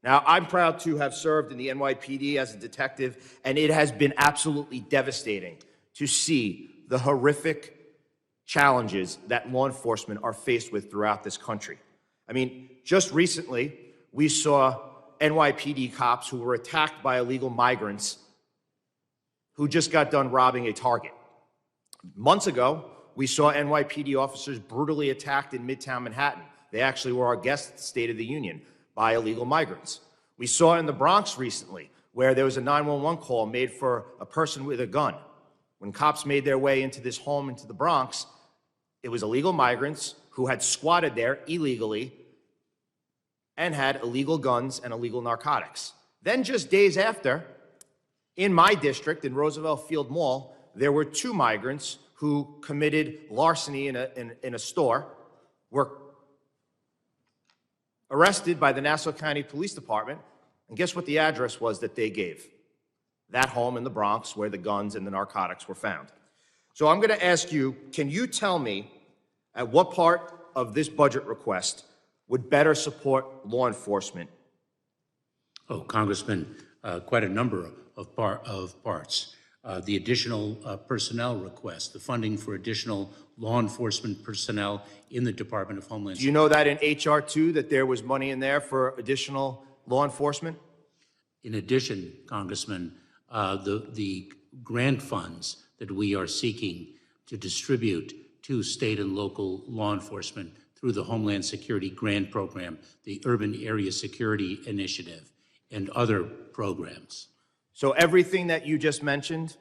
Now, I'm proud to have served in the NYPD as a detective, and it has been absolutely devastating to see the horrific challenges that law enforcement are faced with throughout this country. I mean, just recently, we saw NYPD cops who were attacked by illegal migrants who just got done robbing a Target. Months ago, we saw NYPD officers brutally attacked in Midtown Manhattan. They actually were our guests at the State of the Union by illegal migrants. We saw in the Bronx recently where there was a 911 call made for a person with a gun. When cops made their way into this home into the Bronx, it was illegal migrants who had squatted there illegally and had illegal guns and illegal narcotics. Then just days after, in my district, in Roosevelt Field Mall, there were 2 migrants who committed larceny in a store, were arrested by the Nassau County Police Department, and guess what the address was that they gave? That home in the Bronx where the guns and the narcotics were found. So I'm going to ask you, can you tell me at what part of this budget request would better support law enforcement? Oh, Congressman, quite a number of parts. The additional personnel request, the funding for additional law enforcement personnel in the Department of Homeland Security. Do you know that in H.R. 2 that there was money in there for additional law enforcement? In addition, Congressman, the grant funds that we are seeking to distribute to state and local law enforcement through the Homeland Security Grant Program, the Urban Area Security Initiative, and other programs. So everything that you just mentioned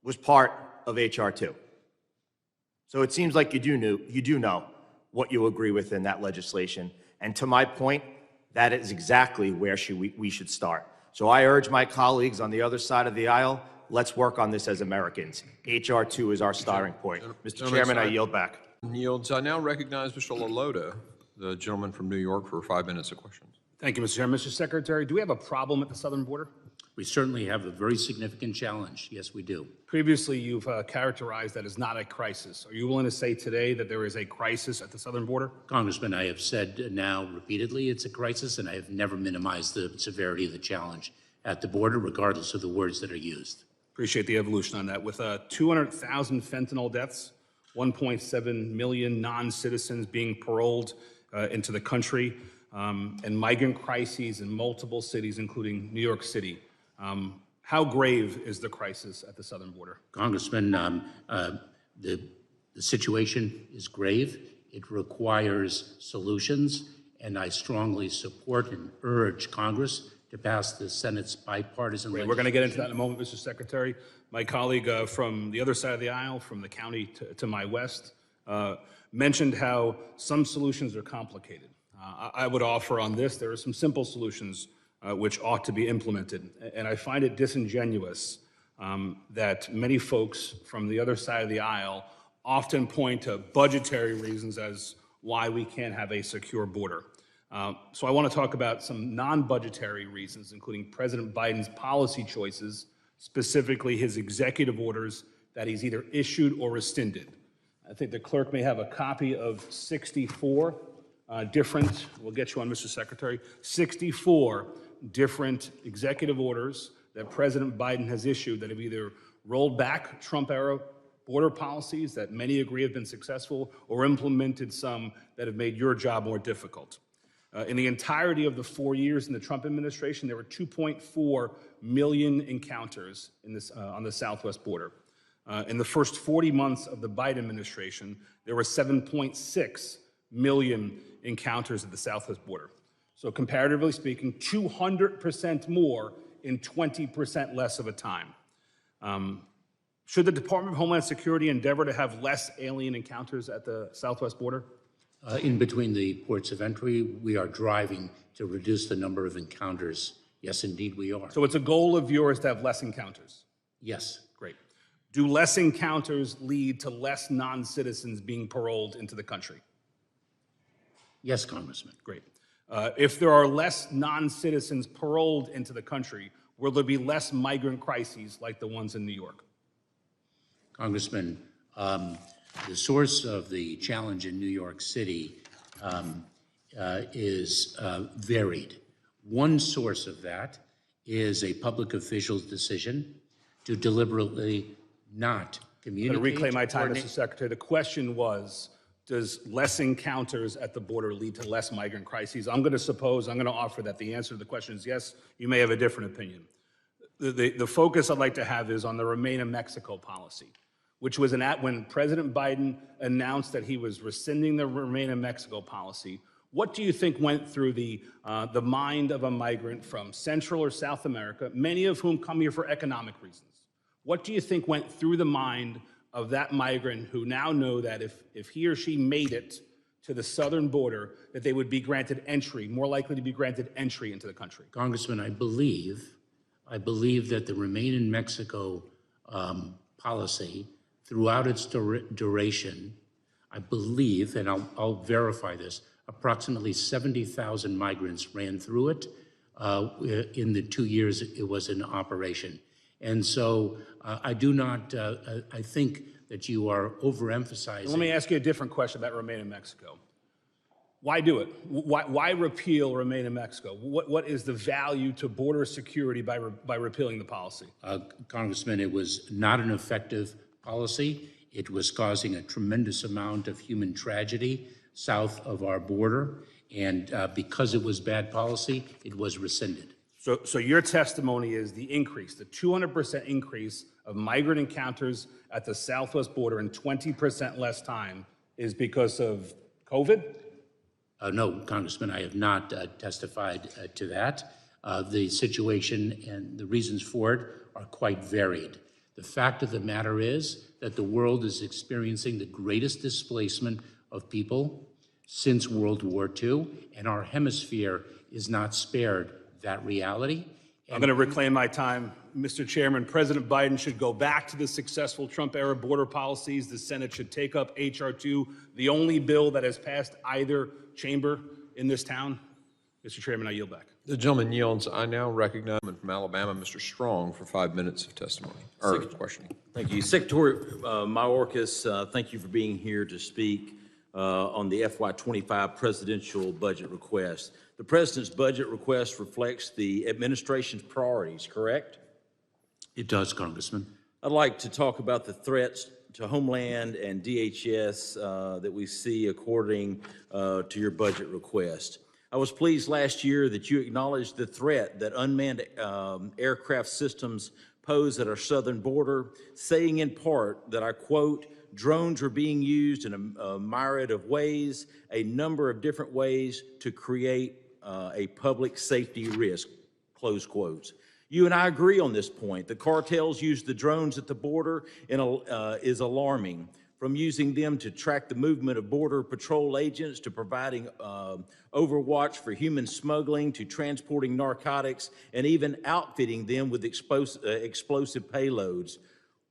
was part of H.R. 2. So it seems like you do know what you agree with in that legislation. And to my point, that is exactly where we should start. So I urge my colleagues on the other side of the aisle, let's work on this as Americans. H.R. 2 is our starting point. Mr. Chairman, I yield back. Yields. I now recognize Mr. LaLota, the gentleman from New York, for 5 minutes of questions. Thank you, Mr. Chairman. Mr. Secretary, do we have a problem at the southern border? We certainly have a very significant challenge. Yes, we do. Previously, you've characterized that as not a crisis. Are you willing to say today that there is a crisis at the southern border? Congressman, I have said now repeatedly it's a crisis, and I have never minimized the severity of the challenge at the border, regardless of the words that are used. Appreciate the evolution on that. With 200,000 fentanyl deaths, 1.7 million non-citizens being paroled into the country, and migrant crises in multiple cities, including New York City. How grave is the crisis at the southern border? Congressman, the situation is grave. It requires solutions, and I strongly support and urge Congress to pass the Senate's bipartisan legislation. We're going to get into that in a moment, Mr. Secretary. My colleague from the other side of the aisle, from the county to my west, mentioned how some solutions are complicated. I would offer on this, there are some simple solutions which ought to be implemented. And I find it disingenuous that many folks from the other side of the aisle often point to budgetary reasons as why we can't have a secure border. So I want to talk about some non-budgetary reasons, including President Biden's policy choices, specifically his executive orders that he's either issued or rescinded. I think the clerk may have a copy of 64 different, we'll get you on, Mr. Secretary, 64 different executive orders that President Biden has issued that have either rolled back Trump-era border policies that many agree have been successful or implemented some that have made your job more difficult. In the entirety of the 4 years in the Trump administration, there were 2.4 million encounters in this, on the southwest border. In the first 40 months of the Biden administration, there were 7.6 million encounters at the southwest border. So comparatively speaking, 200% more in 20% less of a time. Should the Department of Homeland Security endeavor to have less alien encounters at the southwest border? In between the ports of entry, we are driving to reduce the number of encounters. Yes, indeed, we are. So it's a goal of yours to have less encounters? Yes. Great. Do less encounters lead to less non-citizens being paroled into the country? Yes, Congressman. Great. If there are less non-citizens paroled into the country, will there be less migrant crises like the ones in New York? Congressman, the source of the challenge in New York City is varied. One source of that is a public official's decision to deliberately not communicate. I'm going to reclaim my time, coordinate- Mr. Secretary. The question was, does less encounters at the border lead to less migrant crises? I'm going to offer that the answer to the question is yes. You may have a different opinion. The focus I'd like to have is on the Remain in Mexico policy, which was when President Biden announced that he was rescinding the Remain in Mexico policy. What do you think went through the mind of a migrant from Central or South America, many of whom come here for economic reasons? What do you think went through the mind of that migrant who now know that if he or she made it to the southern border, that they would be granted entry, more likely to be granted entry into the country? Congressman, I believe that the Remain in Mexico policy, throughout its duration, I believe, and I'll verify this, approximately 70,000 migrants ran through it in the 2 years it was in operation. And so I do not, I think that you are overemphasizing. Let me ask you a different question about Remain in Mexico. Why do it? Why repeal Remain in Mexico? What is the value to border security by repealing the policy? Congressman, it was not an effective policy. It was causing a tremendous amount of human tragedy south of our border. And because it was bad policy, it was rescinded. So your testimony is the increase, the 200% increase of migrant encounters at the southwest border in 20% less time is because of COVID? No, Congressman, I have not testified to that. The situation and the reasons for it are quite varied. The fact of the matter is that the world is experiencing the greatest displacement of people since World War II, and our hemisphere is not spared that reality. I'm going to reclaim my time. Mr. Chairman, President Biden should go back to the successful Trump-era border policies. The Senate should take up H.R. 2, the only bill that has passed either chamber in this town. Mr. Chairman, I yield back. The gentleman yields. I now recognize from Alabama, Mr. Strong, for 5 minutes of testimony, or questioning. Thank you. Secretary Mayorkas, thank you for being here to speak on the FY25 presidential budget request. The president's budget request reflects the administration's priorities, correct? It does, Congressman. I'd like to talk about the threats to Homeland and DHS that we see according to your budget request. I was pleased last year that you acknowledged the threat that unmanned aircraft systems pose at our southern border, saying in part that, I quote, drones are being used in a myriad of ways, a number of different ways to create a public safety risk, close quotes. You and I agree on this point. The cartels use the drones at the border and is alarming, from using them to track the movement of Border Patrol agents to providing overwatch for human smuggling to transporting narcotics and even outfitting them with explosive payloads.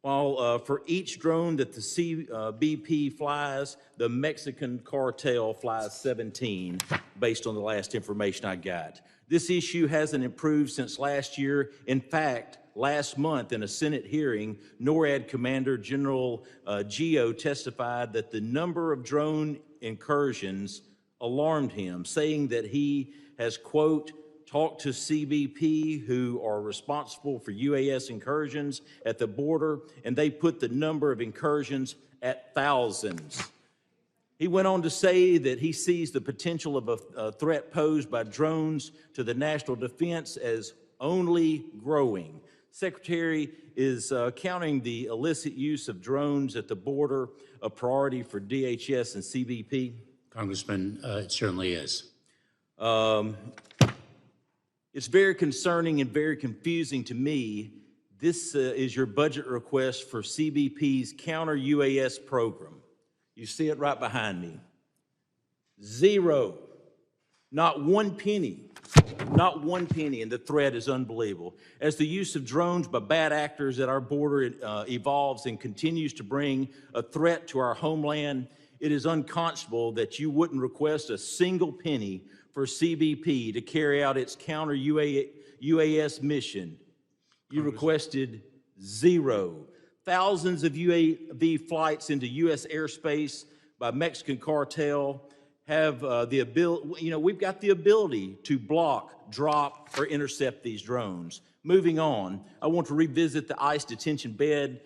While for each drone that the CBP flies, the Mexican cartel flies 17, based on the last information I got. This issue hasn't improved since last year. In fact, last month in a Senate hearing, NORAD Commander General Gio testified that the number of drone incursions alarmed him, saying that he has, quote, talked to CBP, who are responsible for UAS incursions at the border, and they put the number of incursions at thousands. He went on to say that he sees the potential of a threat posed by drones to the national defense as only growing. Secretary, is counting the illicit use of drones at the border a priority for DHS and CBP? Congressman, it certainly is. It's very concerning and very confusing to me. This is your budget request for CBP's counter-UAS program. You see it right behind me. Zero. Not one penny. Not one penny, and the threat is unbelievable. As the use of drones by bad actors at our border evolves and continues to bring a threat to our homeland, it is unconscionable that you wouldn't request a single penny for CBP to carry out its counter-UAS mission. You requested zero. Thousands of UAV flights into U.S. airspace by Mexican cartel have the ability, we've got the ability to block, drop, or intercept these drones. Moving on, I want to revisit the ICE detention bed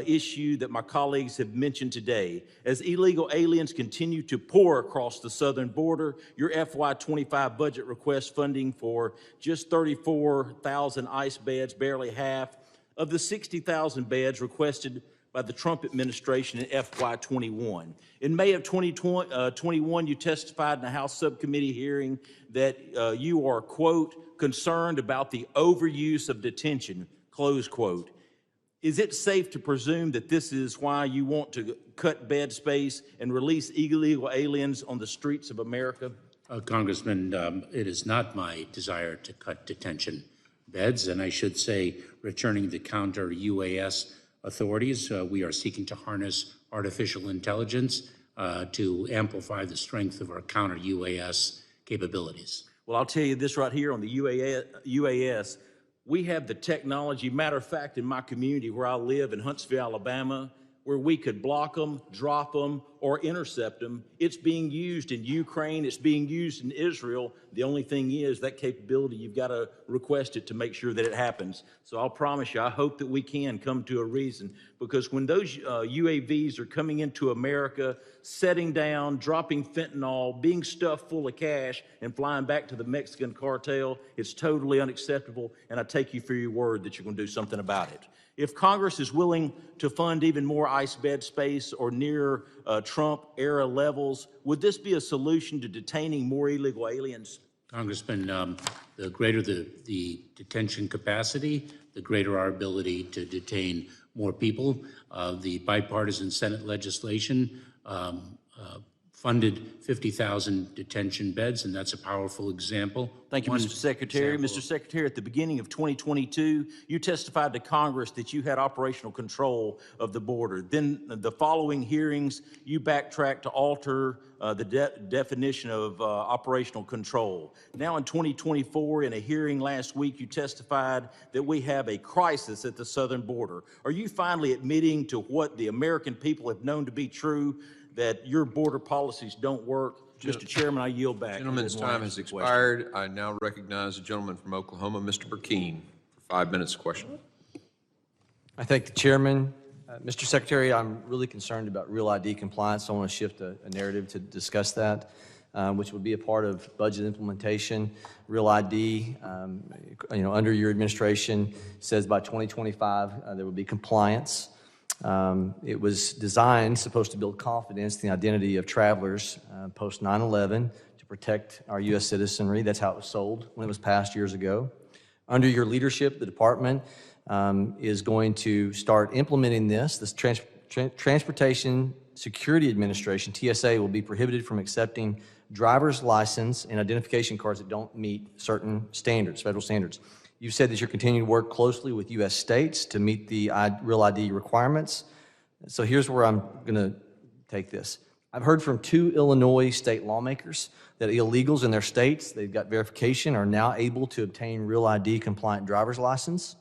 issue that my colleagues have mentioned today. As illegal aliens continue to pour across the southern border, your FY25 budget requests funding for just 34,000 ICE beds, barely half of the 60,000 beds requested by the Trump administration in FY21. In May of 2021, you testified in a House subcommittee hearing that you are, quote, concerned about the overuse of detention, close quote. Is it safe to presume that this is why you want to cut bed space and release illegal aliens on the streets of America? Congressman, it is not my desire to cut detention beds, and I should say returning the counter-UAS authorities. We are seeking to harness artificial intelligence to amplify the strength of our counter-UAS capabilities. Well, I'll tell you this right here on the UAS, we have the technology. Matter of fact, in my community where I live in Huntsville, Alabama, where we could block them, drop them, or intercept them. It's being used in Ukraine. It's being used in Israel. The only thing is that capability, you've got to request it to make sure that it happens. So I'll promise you, I hope that we can come to a reason, because when those UAVs are coming into America, setting down, dropping fentanyl, being stuffed full of cash, and flying back to the Mexican cartel, it's totally unacceptable, and I take you for your word that you're going to do something about it. If Congress is willing to fund even more ICE bed space or near Trump-era levels, would this be a solution to detaining more illegal aliens? Congressman, the greater the detention capacity, the greater our ability to detain more people. The bipartisan Senate legislation funded 50,000 detention beds, and that's a powerful example. Thank you, Mr. Secretary. Mr. Secretary, at the beginning of 2022, you testified to Congress that you had operational control of the border. Then the following hearings, you backtracked to alter the definition of operational control. Now in 2024, in a hearing last week, you testified that we have a crisis at the southern border. Are you finally admitting to what the American people have known to be true, that your border policies don't work? Mr. Chairman, I yield back. Gentleman's time has expired. I now recognize the gentleman from Oklahoma, Mr. Burkeen, for 5 minutes question. I thank the chairman. Mr. Secretary, I'm really concerned about Real ID compliance. I want to shift a narrative to discuss that, which would be a part of budget implementation. Real ID, under your administration, says by 2025 there will be compliance. It was designed, supposed to build confidence in the identity of travelers post 9/11 to protect our U.S. citizenry. That's how it was sold when it was passed years ago. Under your leadership, the department is going to start implementing this. This Transportation Security Administration, TSA, will be prohibited from accepting driver's license and identification cards that don't meet certain standards, federal standards. You've said that you're continuing to work closely with U.S. states to meet the Real ID requirements. So here's where I'm going to take this. I've heard from 2 Illinois state lawmakers that illegals in their states, they've got verification, are now able to obtain Real ID compliant driver's license.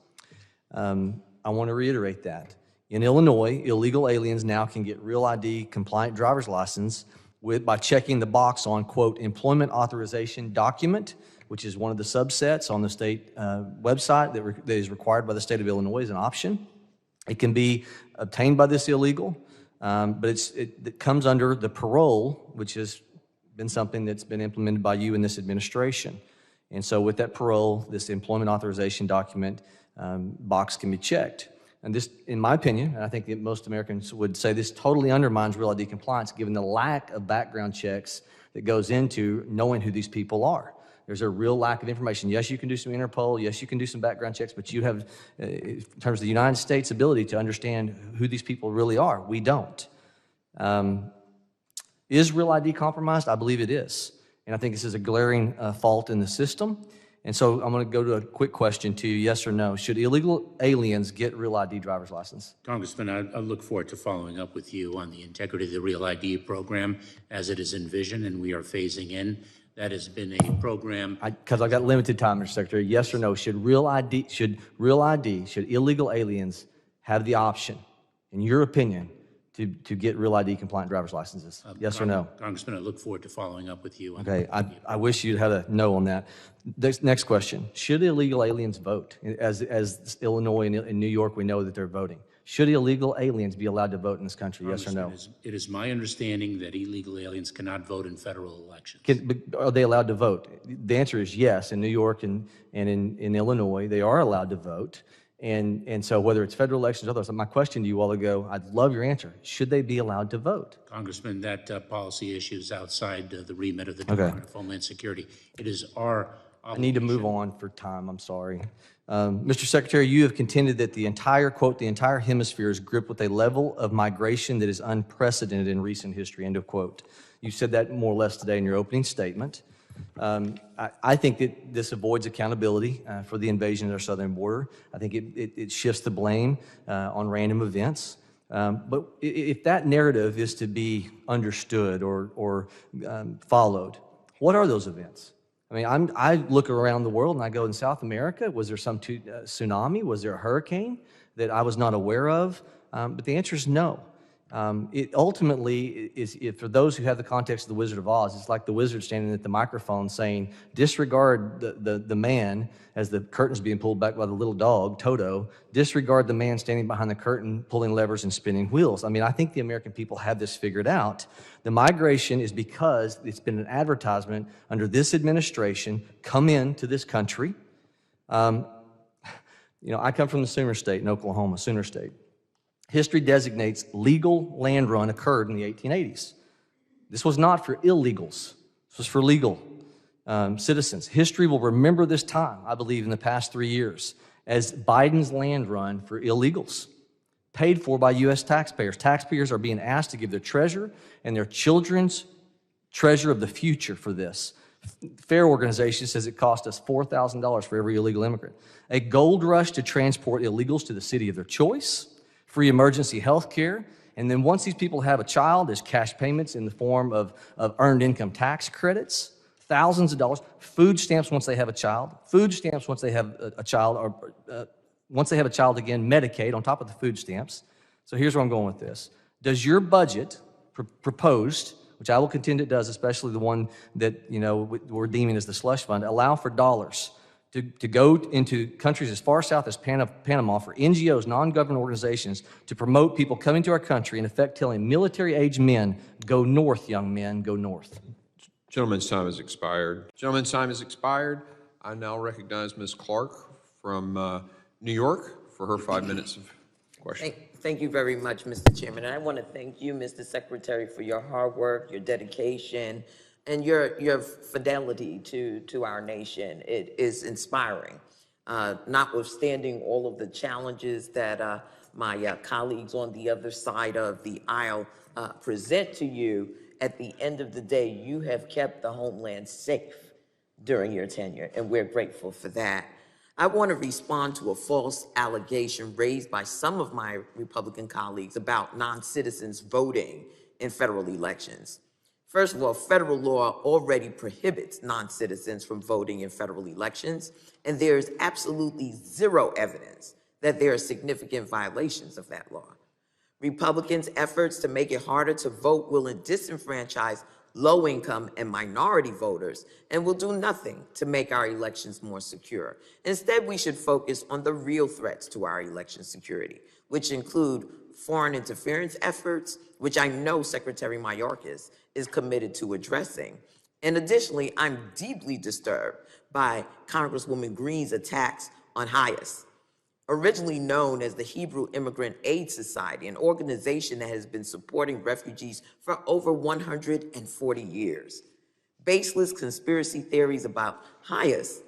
I want to reiterate that. In Illinois, illegal aliens now can get Real ID compliant driver's license by checking the box on, quote, employment authorization document, which is one of the subsets on the state website that is required by the state of Illinois as an option. It can be obtained by this illegal, but it comes under the parole, which has been something that's been implemented by you in this administration. And so with that parole, this employment authorization document box can be checked. And this, in my opinion, and I think that most Americans would say, this totally undermines Real ID compliance given the lack of background checks that goes into knowing who these people are. There's a real lack of information. Yes, you can do some Interpol. Yes, you can do some background checks, but you have, in terms of the United States' ability to understand who these people really are, we don't. Is Real ID compromised? I believe it is. And I think this is a glaring fault in the system. And so I'm going to go to a quick question to you, yes or no. Should illegal aliens get Real ID driver's license? Congressman, I look forward to following up with you on the integrity of the Real ID program as it is envisioned and we are phasing in. That has been a program. Because I've got limited time, Mr. Secretary. Yes or no? Should illegal aliens have the option, in your opinion, to get Real ID compliant driver's licenses? Yes or no? Congressman, I look forward to following up with you. Okay, I wish you'd had a no on that. Next question. Should illegal aliens vote? As Illinois and New York, we know that they're voting. Should illegal aliens be allowed to vote in this country? Yes or no? It is my understanding that illegal aliens cannot vote in federal elections. Are they allowed to vote? The answer is yes. In New York and in Illinois, they are allowed to vote. And so whether it's federal elections or others, my question to you all ago, I'd love your answer. Should they be allowed to vote? Congressman, that policy issue is outside the remit of the Department of Homeland Security. It is our I need to move on for time. I'm sorry. Mr. Secretary, you have contended that the entire, quote, the entire hemisphere is gripped with a level of migration that is unprecedented in recent history, end of quote. You said that more or less today in your opening statement. I think that this avoids accountability for the invasion of our southern border. I think it shifts the blame on random events. But if that narrative is to be understood or followed, what are those events? I mean, I look around the world and I go, in South America, was there some tsunami? Was there a hurricane that I was not aware of? But the answer is no. It ultimately is, for those who have the context of the Wizard of Oz, it's like the wizard standing at the microphone saying, disregard the man as the curtain's being pulled back by the little dog, Toto, disregard the man standing behind the curtain pulling levers and spinning wheels. I mean, I think the American people have this figured out. The migration is because it's been an advertisement under this administration, come into this country. You know, I come from the Sooner State in Oklahoma, Sooner State. History designates legal land run occurred in the 1880s. This was not for illegals. This was for legal citizens. History will remember this time, I believe, in the past 3 years as Biden's land run for illegals, paid for by U.S. taxpayers. Taxpayers are being asked to give their treasure and their children's treasure of the future for this. FAIR organization says it cost us $4,000 for every illegal immigrant. A gold rush to transport illegals to the city of their choice, free emergency health care, and then once these people have a child, there's cash payments in the form of earned income tax credits, thousands of dollars, food stamps once they have a child, food stamps once they have a child, or once they have a child again, Medicaid on top of the food stamps. So here's where I'm going with this. Does your budget proposed, which I will contend it does, especially the one that we're deeming as the slush fund, allow for dollars to go into countries as far south as Panama for NGOs, non-government organizations, to promote people coming to our country, in effect telling military-age men, go north, young men, go north? Gentleman's time has expired. Gentleman's time has expired. I now recognize Ms. Clark from New York for her 5 minutes of question. Thank you very much, Mr. Chairman. And I want to thank you, Mr. Secretary, for your hard work, your dedication, and your fidelity to our nation. It is inspiring, notwithstanding all of the challenges that my colleagues on the other side of the aisle present to you. At the end of the day, you have kept the homeland safe during your tenure, and we're grateful for that. I want to respond to a false allegation raised by some of my Republican colleagues about non-citizens voting in federal elections. First of all, federal law already prohibits non-citizens from voting in federal elections, and there is absolutely zero evidence that there are significant violations of that law. Republicans' efforts to make it harder to vote will disenfranchise low-income and minority voters and will do nothing to make our elections more secure. Instead, we should focus on the real threats to our election security, which include foreign interference efforts, which I know Secretary Mayorkas is committed to addressing. And additionally, I'm deeply disturbed by Congresswoman Green's attacks on HIAS, originally known as the Hebrew Immigrant Aid Society, an organization that has been supporting refugees for over 140 years. Baseless conspiracy theories about HIAS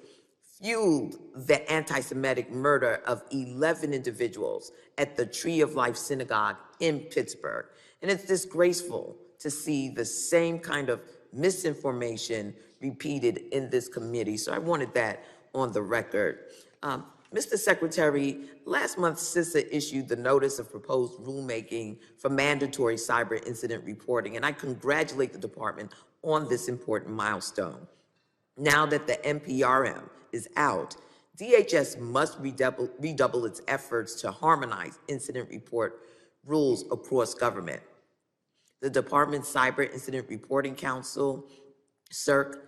fueled the anti-Semitic murder of 11 individuals at the Tree of Life Synagogue in Pittsburgh. And it's disgraceful to see the same kind of misinformation repeated in this committee. So I wanted that on the record. Mr. Secretary, last month CISA issued the notice of proposed rulemaking for mandatory cyber incident reporting, and I congratulate the department on this important milestone. Now that the NPRM is out, DHS must redouble its efforts to harmonize incident report rules across government. The Department's Cyber Incident Reporting Council, CIRC,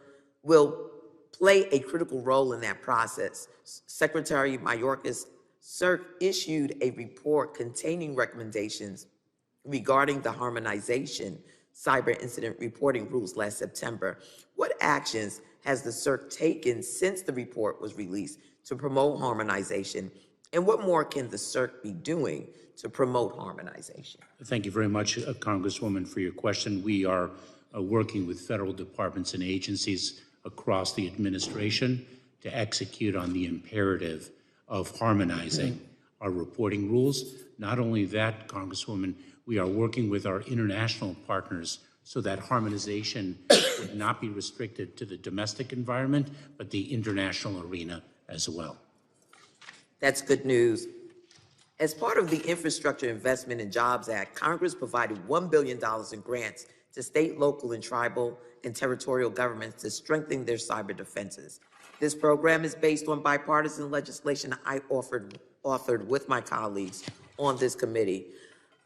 will play a critical role in that process. Secretary Mayorkas, CIRC issued a report containing recommendations regarding the harmonization cyber incident reporting rules last September. What actions has the CIRC taken since the report was released to promote harmonization? And what more can the CIRC be doing to promote harmonization? Thank you very much, Congresswoman, for your question. We are working with federal departments and agencies across the administration to execute on the imperative of harmonizing our reporting rules. Not only that, Congresswoman, we are working with our international partners so that harmonization would not be restricted to the domestic environment, but the international arena as well. That's good news. As part of the Infrastructure Investment and Jobs Act, Congress provided $1 billion in grants to state, local, and tribal and territorial governments to strengthen their cyber defenses. This program is based on bipartisan legislation I authored with my colleagues on this committee.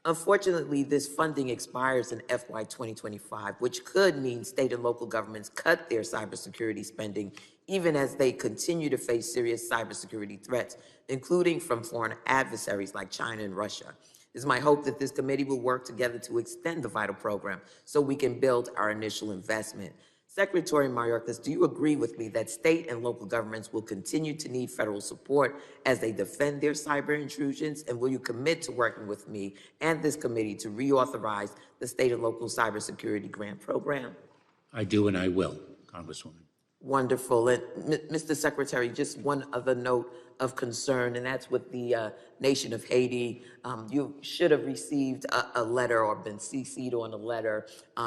Unfortunately, this funding expires in FY 2025, which could mean state and local governments cut their cybersecurity spending, even as they continue to face serious cybersecurity threats, including from foreign adversaries like China and Russia. It's my hope that this committee will work together to extend the vital program so we can build our initial investment. Secretary Mayorkas, do you agree with me that state and local governments will continue to need federal support as they defend their cyber intrusions? And will you commit to working with me and this committee to reauthorize the state and local cybersecurity grant program? I do and I will, Congresswoman. Wonderful. And Mr. Secretary, just one other note of concern, and that's with the nation of Haiti. You should have received a letter or been CC'd on a letter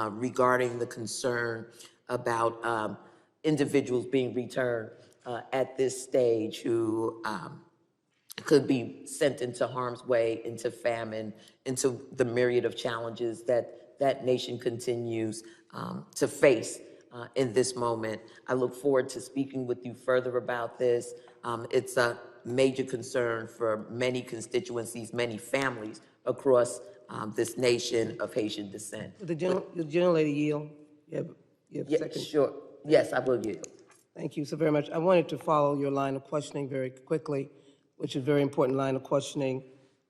regarding the concern about individuals being returned at this stage who could be sent into harm's way, into famine, into the myriad of challenges that that nation continues to face in this moment. I look forward to speaking with you further about this. It's a major concern for many constituencies, many families across this nation of Haitian descent. The gentlelady yield. You have a second? Sure. Yes, I will yield. Thank you so very much. I wanted to follow your line of questioning very quickly, which is a very important line of questioning,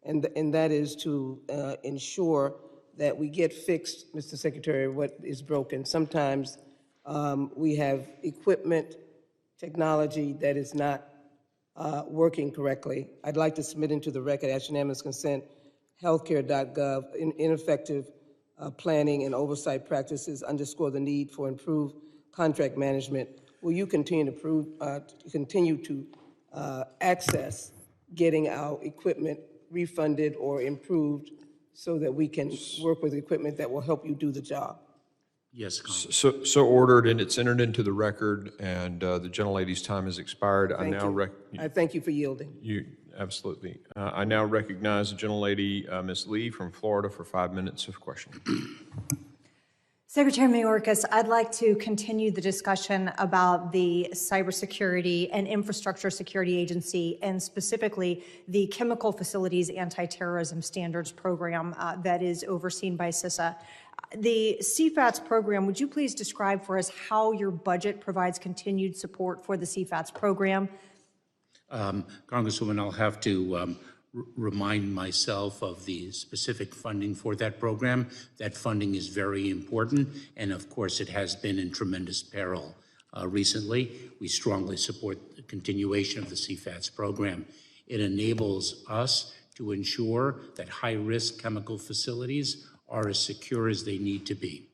and that is to ensure that we get fixed, Mr. Secretary, what is broken. Sometimes we have equipment, technology that is not working correctly. I'd like to submit into the record, as unanimous consent, healthcare.gov, ineffective planning and oversight practices underscore the need for improved contract management. Will you continue to access getting our equipment refunded or improved so that we can work with equipment that will help you do the job? Yes, Congressman. So ordered, and it's entered into the record, and the gentlelady's time has expired. I thank you for yielding. Absolutely. I now recognize the gentlelady, Ms. Lee from Florida, for 5 minutes of questioning. Secretary Mayorkas, I'd like to continue the discussion about the Cybersecurity and Infrastructure Security Agency, and specifically the Chemical Facilities Anti-Terrorism Standards Program that is overseen by CISA. The CFATS program, would you please describe for us how your budget provides continued support for the CFATS program? Congresswoman, I'll have to remind myself of the specific funding for that program. That funding is very important, and of course it has been in tremendous peril recently. We strongly support the continuation of the CFATS program. It enables us to ensure that high-risk chemical facilities are as secure as they need to be.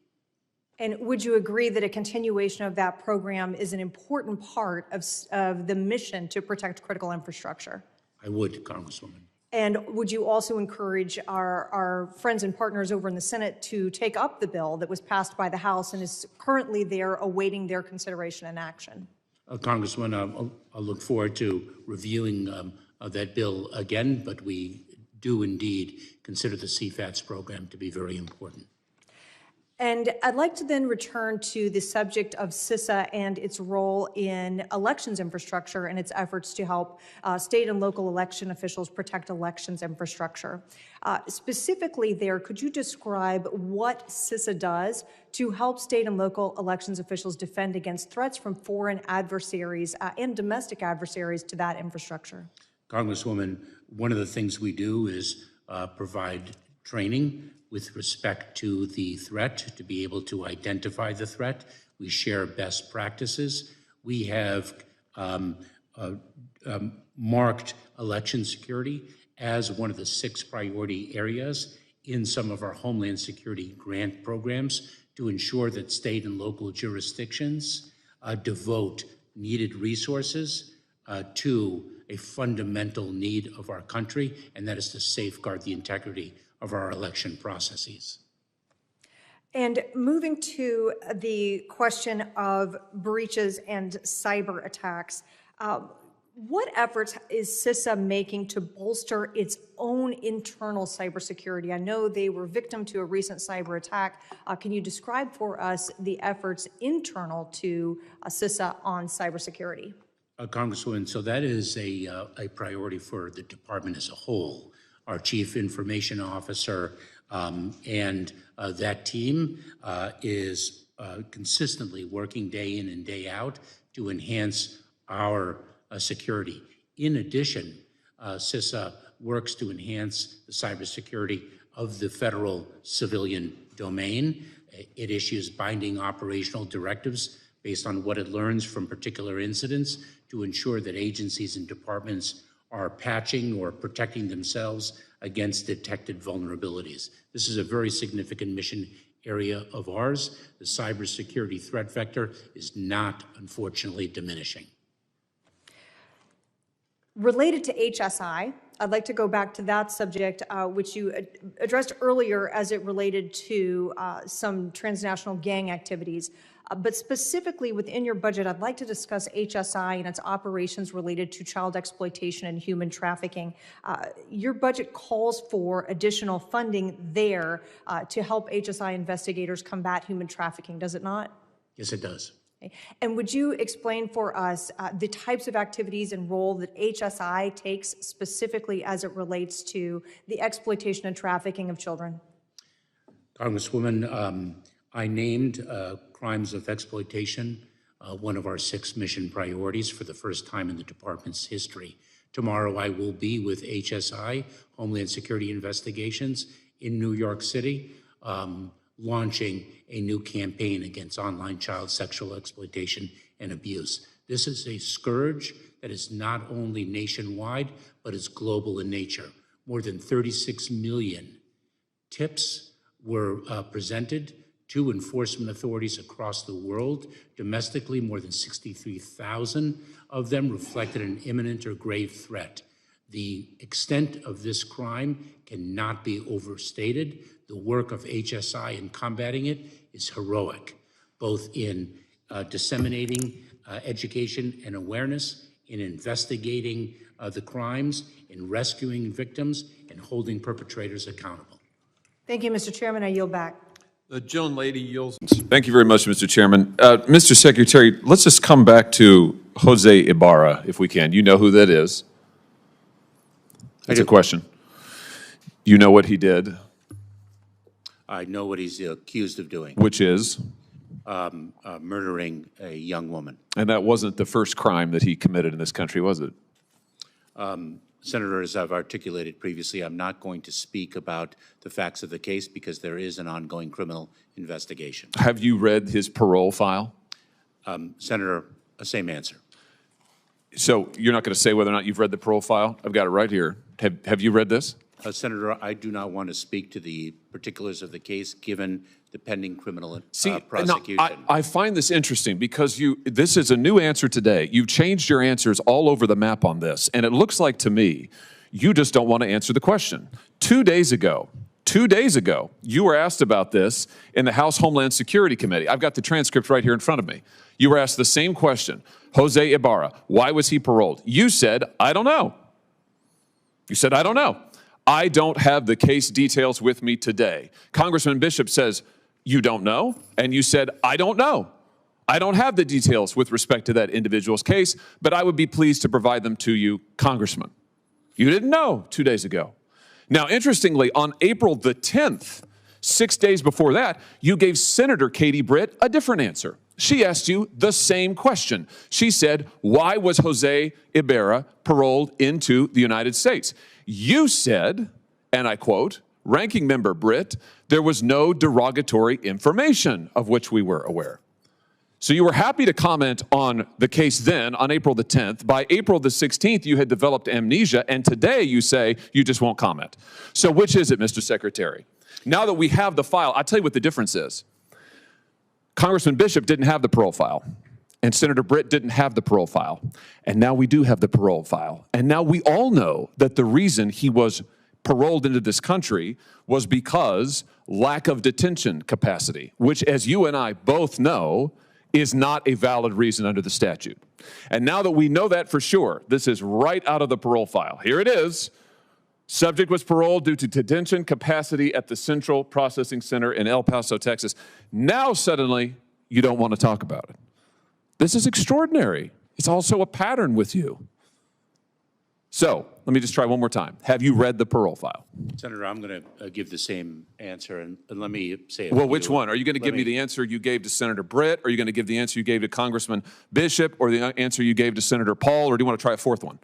And would you agree that a continuation of that program is an important part of the mission to protect critical infrastructure? I would, Congresswoman. And would you also encourage our friends and partners over in the Senate to take up the bill that was passed by the House and is currently there awaiting their consideration and action? Congressman, I'll look forward to reviewing that bill again, but we do indeed consider the CFATS program to be very important. And I'd like to then return to the subject of CISA and its role in elections infrastructure and its efforts to help state and local election officials protect elections infrastructure. Specifically there, could you describe what CISA does to help state and local elections officials defend against threats from foreign adversaries and domestic adversaries to that infrastructure? Congresswoman, one of the things we do is provide training with respect to the threat, to be able to identify the threat. We share best practices. We have marked election security as one of the 6 priority areas in some of our Homeland Security grant programs to ensure that state and local jurisdictions devote needed resources to a fundamental need of our country, and that is to safeguard the integrity of our election processes. And moving to the question of breaches and cyber attacks, what efforts is CISA making to bolster its own internal cybersecurity? I know they were victim to a recent cyber attack. Can you describe for us the efforts internal to CISA on cybersecurity? Congresswoman, so that is a priority for the department as a whole. Our Chief Information Officer and that team is consistently working day in and day out to enhance our security. In addition, CISA works to enhance the cybersecurity of the federal civilian domain. It issues binding operational directives based on what it learns from particular incidents to ensure that agencies and departments are patching or protecting themselves against detected vulnerabilities. This is a very significant mission area of ours. The cybersecurity threat vector is not, unfortunately, diminishing. Related to HSI, I'd like to go back to that subject, which you addressed earlier as it related to some transnational gang activities. But specifically within your budget, I'd like to discuss HSI and its operations related to child exploitation and human trafficking. Your budget calls for additional funding there to help HSI investigators combat human trafficking, does it not? Yes, it does. And would you explain for us the types of activities and role that HSI takes specifically as it relates to the exploitation and trafficking of children? Congresswoman, I named crimes of exploitation one of our 6 mission priorities for the first time in the department's history. Tomorrow I will be with HSI, Homeland Security Investigations, in New York City, launching a new campaign against online child sexual exploitation and abuse. This is a scourge that is not only nationwide, but is global in nature. More than 36 million tips were presented to enforcement authorities across the world. Domestically, more than 63,000 of them reflected an imminent or grave threat. The extent of this crime cannot be overstated. The work of HSI in combating it is heroic, both in disseminating education and awareness, in investigating the crimes, in rescuing victims, and holding perpetrators accountable. Thank you, Mr. Chairman. I yield back. The gentlelady yields. Thank you very much, Mr. Chairman. Mr. Secretary, let's just come back to Jose Ibarra, if we can. You know who that is? That's a question. You know what he did? I know what he's accused of doing. Which is? Murdering a young woman. And that wasn't the first crime that he committed in this country, was it? Senator, as I've articulated previously, I'm not going to speak about the facts of the case because there is an ongoing criminal investigation. Have you read his parole file? Senator, same answer. So you're not going to say whether or not you've read the parole file? I've got it right here. Have you read this? Senator, I do not want to speak to the particulars of the case given the pending criminal prosecution. Now, I find this interesting because this is a new answer today. You've changed your answers all over the map on this, and it looks like to me You just don't want to answer the question. 2 days ago, you were asked about this in the House Homeland Security Committee. I've got the transcript right here in front of me. You were asked the same question. Jose Ibarra, why was he paroled? You said, I don't know. You said, I don't know. I don't have the case details with me today. Congressman Bishop says, you don't know? And you said, I don't know. I don't have the details with respect to that individual's case, but I would be pleased to provide them to you, Congressman. You didn't know 2 days ago. Now, interestingly, on April the 10th, 6 days before that, you gave Senator Katie Britt a different answer. She asked you the same question. She said, why was Jose Ibarra paroled into the United States? You said, and I quote, Ranking Member Britt, there was no derogatory information of which we were aware. So you were happy to comment on the case then, on April the 10th. By April the 16th, you had developed amnesia, and today you say you just won't comment. So which is it, Mr. Secretary? Now that we have the file, I'll tell you what the difference is. Congressman Bishop didn't have the parole file, and Senator Britt didn't have the parole file, and now we do have the parole file. And now we all know that the reason he was paroled into this country was because lack of detention capacity, which, as you and I both know, is not a valid reason under the statute. And now that we know that for sure, this is right out of the parole file. Here it is. Subject was paroled due to detention capacity at the Central Processing Center in El Paso, Texas. Now suddenly you don't want to talk about it. This is extraordinary. It's also a pattern with you. So let me just try one more time. Have you read the parole file? Senator, I'm going to give the same answer, and let me say well, which one? Are you going to give me the answer you gave to Senator Britt? Are you going to give the answer you gave to Congressman Bishop, or the answer you gave to Senator Paul, or do you want to try a fourth one?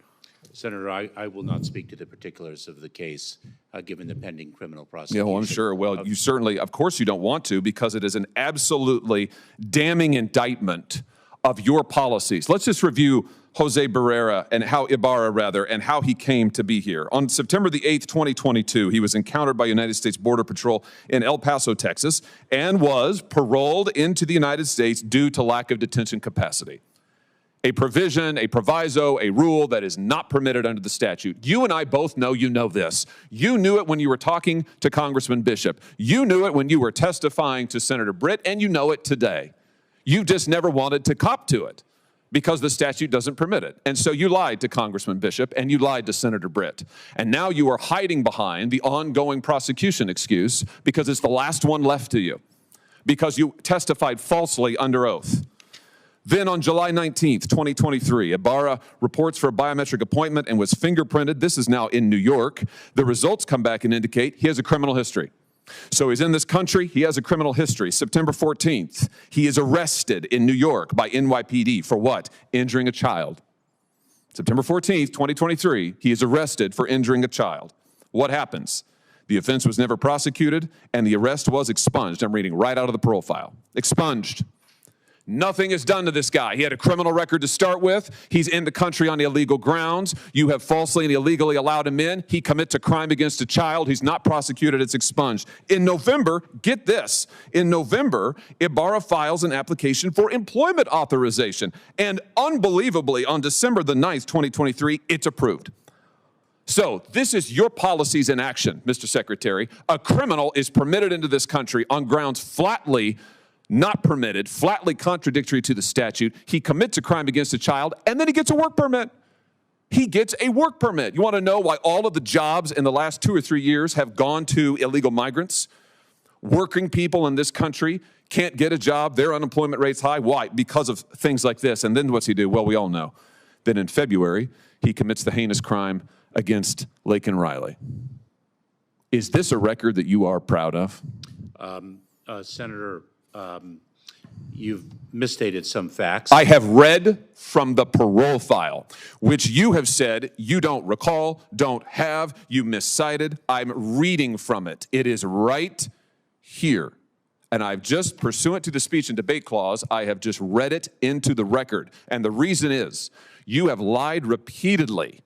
Senator, I will not speak to the particulars of the case, given the pending criminal prosecution. Yeah, well, I'm sure. Well, you certainly, of course you don't want to, because it is an absolutely damning indictment of your policies. Let's just review Jose Ibarra, and how he came to be here. On September the 8th, 2022, he was encountered by United States Border Patrol in El Paso, Texas, and was paroled into the United States due to lack of detention capacity. A provision, a proviso, a rule that is not permitted under the statute. You and I both know you know this. You knew it when you were talking to Congressman Bishop. You knew it when you were testifying to Senator Britt, and you know it today. You just never wanted to cop to it, because the statute doesn't permit it. And so you lied to Congressman Bishop and you lied to Senator Britt. And now you are hiding behind the ongoing prosecution excuse because it's the last one left to you, because you testified falsely under oath. Then on July 19th, 2023, Ibarra reports for a biometric appointment and was fingerprinted. This is now in New York. The results come back and indicate he has a criminal history. So he's in this country, he has a criminal history. September 14th, he is arrested in New York by NYPD for what? Injuring a child. September 14th, 2023, he is arrested for injuring a child. What happens? The offense was never prosecuted and the arrest was expunged. I'm reading right out of the parole file. Expunged. Nothing is done to this guy. He had a criminal record to start with. He's in the country on illegal grounds. You have falsely and illegally allowed him in. He commits a crime against a child. He's not prosecuted. It's expunged. In November, get this, in November, Ibarra files an application for employment authorization. And unbelievably, on December the 9th, 2023, it's approved. So this is your policies in action, Mr. Secretary. A criminal is permitted into this country on grounds flatly not permitted, flatly contradictory to the statute. He commits a crime against a child, and then he gets a work permit. He gets a work permit. You want to know why all of the jobs in the last 2 or 3 years have gone to illegal migrants? Working people in this country can't get a job. Their unemployment rate's high. Why? Because of things like this. And then what's he do? Well, we all know. Then in February, he commits the heinous crime against Laken Riley. Is this a record that you are proud of? Senator, you've misstated some facts. I have read from the parole file, which you have said you don't recall, don't have, you miscited. I'm reading from it. It is right here. And I've just, pursuant to the speech and debate clause, I have just read it into the record. And the reason is, you have lied repeatedly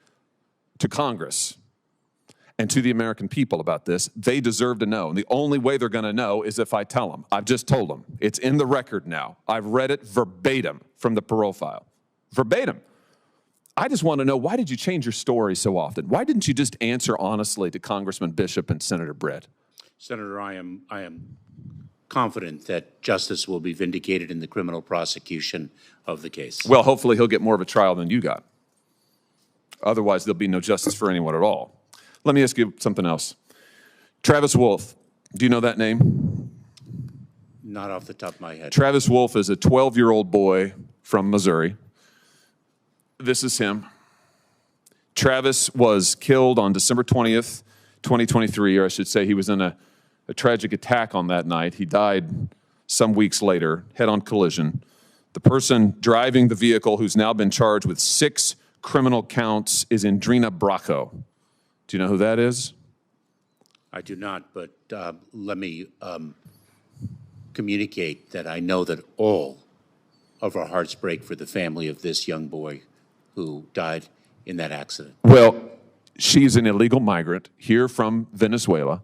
to Congress and to the American people about this. They deserve to know. And the only way they're going to know is if I tell them. I've just told them. It's in the record now. I've read it verbatim from the parole file. Verbatim. I just want to know, why did you change your story so often? Why didn't you just answer honestly to Congressman Bishop and Senator Britt? Senator, I am confident that justice will be vindicated in the criminal prosecution of the case. Well, hopefully he'll get more of a trial than you got. Otherwise, there'll be no justice for anyone at all. Let me ask you something else. Travis Wolf, do you know that name? Not off the top of my head. Travis Wolf is a 12-year-old boy from Missouri. This is him. Travis was killed on December 20th, 2023, or I should say he was in a tragic attack on that night. He died some weeks later, head-on collision. The person driving the vehicle, who's now been charged with 6 criminal counts, is Indrina Bracco. Do you know who that is? I do not, but let me communicate that I know that all of our hearts break for the family of this young boy who died in that accident. Well, she's an illegal migrant here from Venezuela.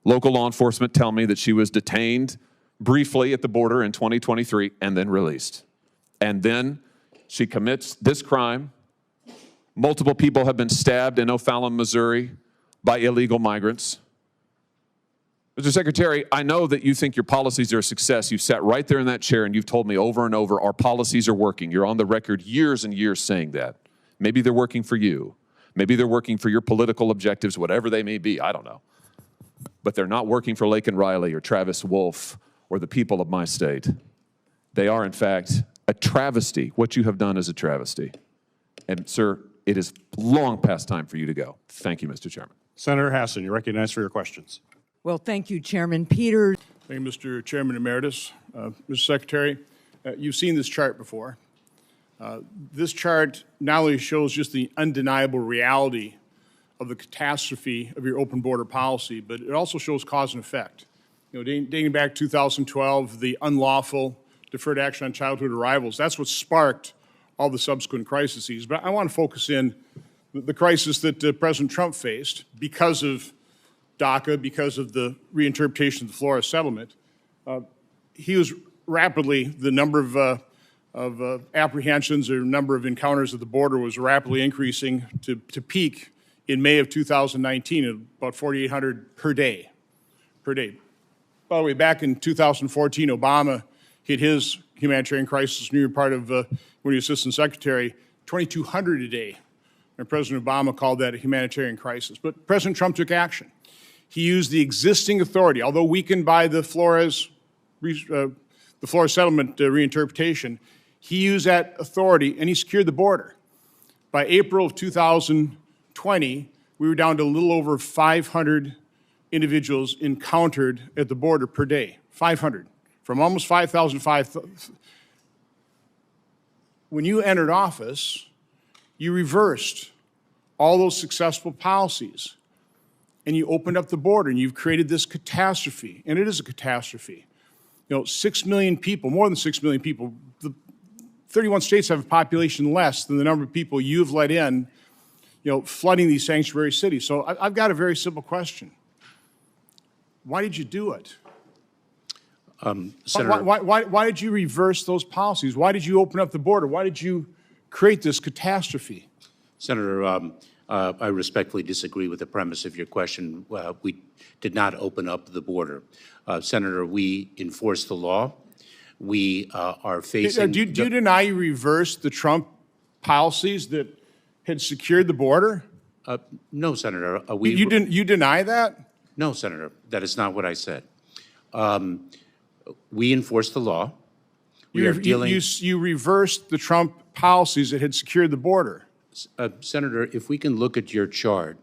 Local law enforcement tell me that she was detained briefly at the border in 2023 and then released. And then she commits this crime. Multiple people have been stabbed in O'Fallon, Missouri by illegal migrants. Mr. Secretary, I know that you think your policies are a success. You've sat right there in that chair and you've told me over and over our policies are working. You're on the record years and years saying that. Maybe they're working for you. Maybe they're working for your political objectives, whatever they may be. I don't know. But they're not working for Laken Riley or Travis Wolf or the people of my state. They are, in fact, a travesty. What you have done is a travesty. And, sir, it is long past time for you to go. Thank you, Mr. Chairman. Senator Hassan, you're recognized for your questions. Well, thank you, Chairman Peters. Thank you, Mr. Chairman Emeritus. Mr. Secretary, you've seen this chart before. This chart not only shows just the undeniable reality of the catastrophe of your open border policy, but it also shows cause and effect. You know, dating back to 2012, the unlawful deferred action on childhood arrivals, that's what sparked all the subsequent crises. But I want to focus in the crisis that President Trump faced because of DACA, because of the reinterpretation of the Flores settlement. He was rapidly, the number of apprehensions or number of encounters at the border was rapidly increasing to peak in May of 2019 at about 4,800 per day. By the way, back in 2014, Obama hit his humanitarian crisis when you were part of, when he was Assistant Secretary, 2,200 a day. And President Obama called that a humanitarian crisis. But President Trump took action. He used the existing authority, although weakened by the Flores settlement reinterpretation, he used that authority and he secured the border. By April of 2020, we were down to a little over 500 individuals encountered at the border per day. 500, from almost 5,000. When you entered office, you reversed all those successful policies and you opened up the border and you've created this catastrophe, and it is a catastrophe. You know, 6 million people, more than 6 million people, the 31 states have a population less than the number of people you've let in, you know, flooding these sanctuary cities. So I've got a very simple question. Why did you do it? Senator, why did you reverse those policies? Why did you open up the border? Why did you create this catastrophe? Senator, I respectfully disagree with the premise of your question. We did not open up the border. Senator, we enforce the law. We are facing... Do you deny you reversed the Trump policies that had secured the border? No, Senator. You deny that? No, Senator. That is not what I said. We enforce the law. We are dealing... You reversed the Trump policies that had secured the border. Senator, if we can look at your chart,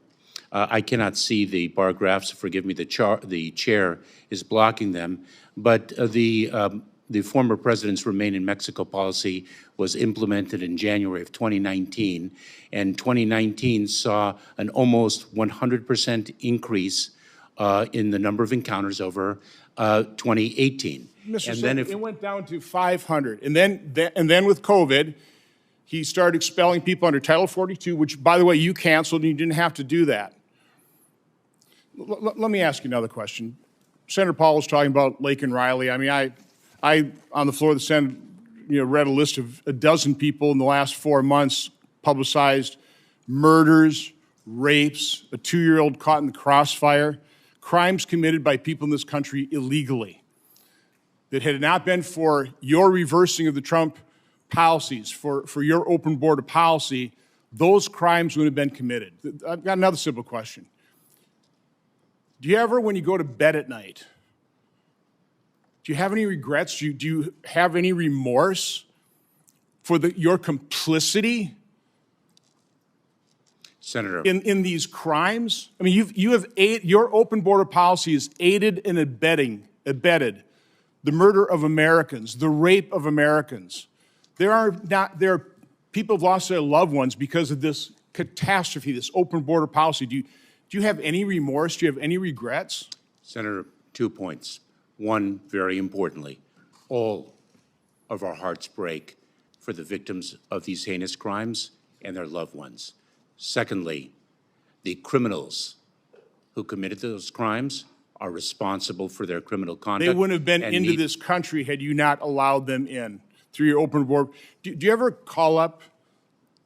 I cannot see the bar graphs. Forgive me, the chair is blocking them. But the former president's Remain in Mexico policy was implemented in January of 2019, and 2019 saw an almost 100% increase in the number of encounters over 2018. It went down to 500, and then with COVID, he started expelling people under Title 42, which, by the way, you canceled and you didn't have to do that. Let me ask you another question. Senator Paul was talking about Laken Riley. I mean, I on the floor of the Senate, read a list of a dozen people in the last 4 months publicized murders, rapes, a 2-year-old caught in the crossfire, crimes committed by people in this country illegally. That had it not been for your reversing of the Trump policies, for your open border policy, those crimes would have been committed. I've got another simple question. Do you ever, when you go to bed at night, do you have any regrets? Do you have any remorse for your complicity Senator, in these crimes? I mean, your open border policy has aided and abetted the murder of Americans, the rape of Americans. There are people have lost their loved ones because of this catastrophe, this open border policy. Do you have any remorse? Do you have any regrets? Senator, 2 points. One, very importantly, all of our hearts break for the victims of these heinous crimes and their loved ones. Secondly, the criminals who committed those crimes are responsible for their criminal conduct. They wouldn't have been into this country had you not allowed them in through your open border. Do you ever call up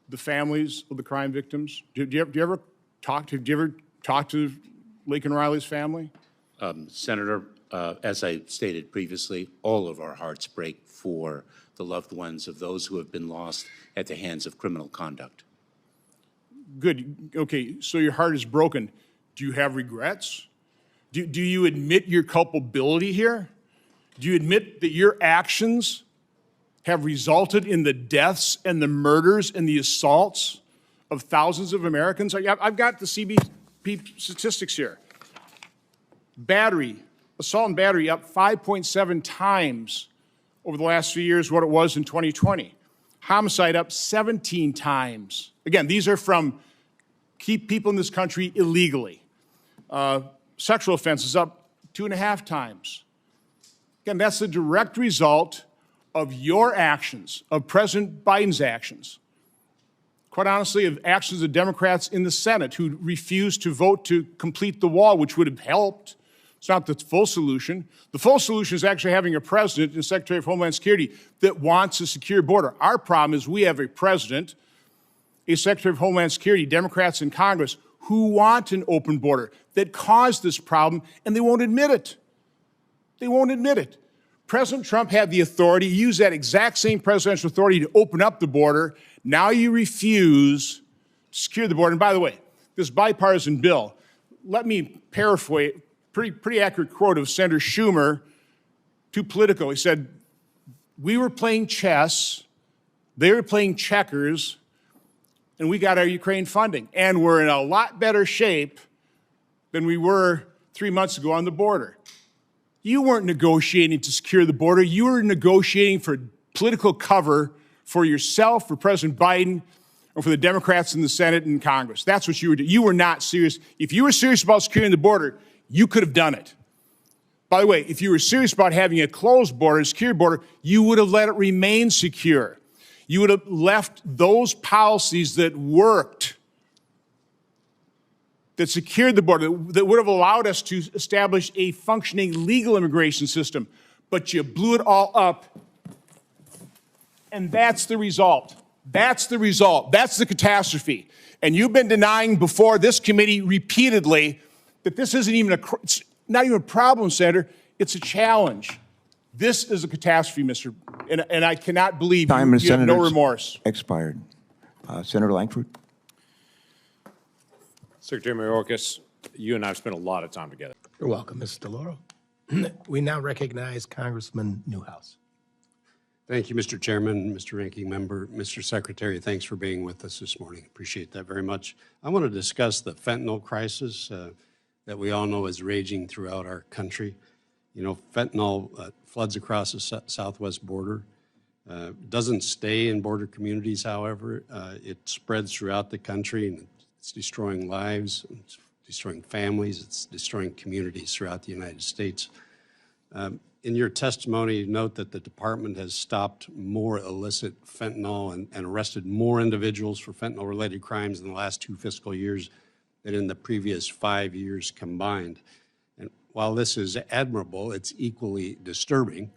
the families of the crime victims? Do you ever talk to Laken Riley's family? Senator, as I stated previously, all of our hearts break for the loved ones of those who have been lost at the hands of criminal conduct. Good. Okay, so your heart is broken. Do you have regrets? Do you admit your culpability here? Do you admit that your actions have resulted in the deaths and the murders and the assaults of thousands of Americans? I've got the CBP statistics here. Assault and battery up 5.7 times over the last few years what it was in 2020. Homicide up 17 times. Again, these are from keep people in this country illegally. Sexual offenses up 2.5 times. Again, that's the direct result of your actions, of President Biden's actions. Quite honestly, of actions of Democrats in the Senate who refused to vote to complete the wall, which would have helped. It's not the full solution. The full solution is actually having a president and Secretary of Homeland Security that wants a secure border. Our problem is we have a president, a Secretary of Homeland Security, Democrats in Congress, who want an open border that caused this problem, and they won't admit it. They won't admit it. President Trump had the authority, used that exact same presidential authority to open up the border. Now you refuse to secure the border. And by the way, this bipartisan bill, let me paraphrase, pretty accurate quote of Senator Schumer to Politico. He said, we were playing chess, they were playing checkers, and we got our Ukraine funding. And we're in a lot better shape than we were 3 months ago on the border. You weren't negotiating to secure the border. You were negotiating for political cover for yourself, for President Biden, or for the Democrats in the Senate and Congress. That's what you were doing. You were not serious. If you were serious about securing the border, you could have done it. By the way, if you were serious about having a closed border, a secure border, you would have let it remain secure. You would have left those policies that worked, that secured the border, that would have allowed us to establish a functioning legal immigration system. But you blew it all up, and that's the result. That's the result. That's the catastrophe. And you've been denying before this committee repeatedly that this isn't even it's not even a problem, Senator. It's a challenge. This is a catastrophe, and I cannot believe you have no remorse. Expired. Senator Langford. Secretary Mayorkas, you and I have spent a lot of time together. You're welcome, Mr. DeLauro. We now recognize Congressman Newhouse. Thank you, Mr. Chairman, Mr. Ranking Member, Mr. Secretary. Thanks for being with us this morning. Appreciate that very much. I want to discuss the fentanyl crisis that we all know is raging throughout our country. You know, fentanyl floods across the southwest border. Doesn't stay in border communities, however. It spreads throughout the country, and it's destroying lives, it's destroying families, it's destroying communities throughout the United States. In your testimony, you note that the department has stopped more illicit fentanyl and arrested more individuals for fentanyl-related crimes in the last 2 fiscal years than in the previous 5 years combined. And while this is admirable, it's equally disturbing.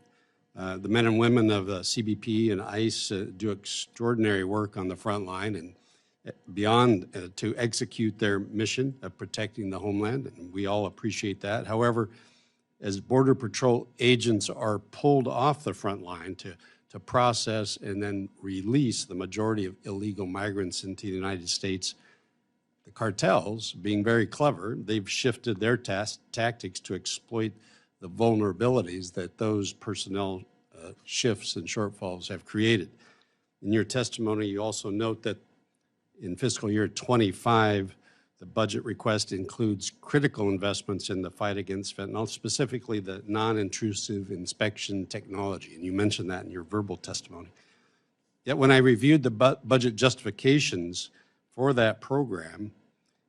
The men and women of CBP and ICE do extraordinary work on the front line, and to execute their mission of protecting the homeland, and we all appreciate that. However, as Border Patrol agents are pulled off the front line to process and then release the majority of illegal migrants into the United States, the cartels, being very clever, they've shifted their tactics to exploit the vulnerabilities that those personnel shifts and shortfalls have created. In your testimony, you also note that in fiscal year 25, the budget request includes critical investments in the fight against fentanyl, specifically the non-intrusive inspection technology, and you mentioned that in your verbal testimony. Yet when I reviewed the budget justifications for that program,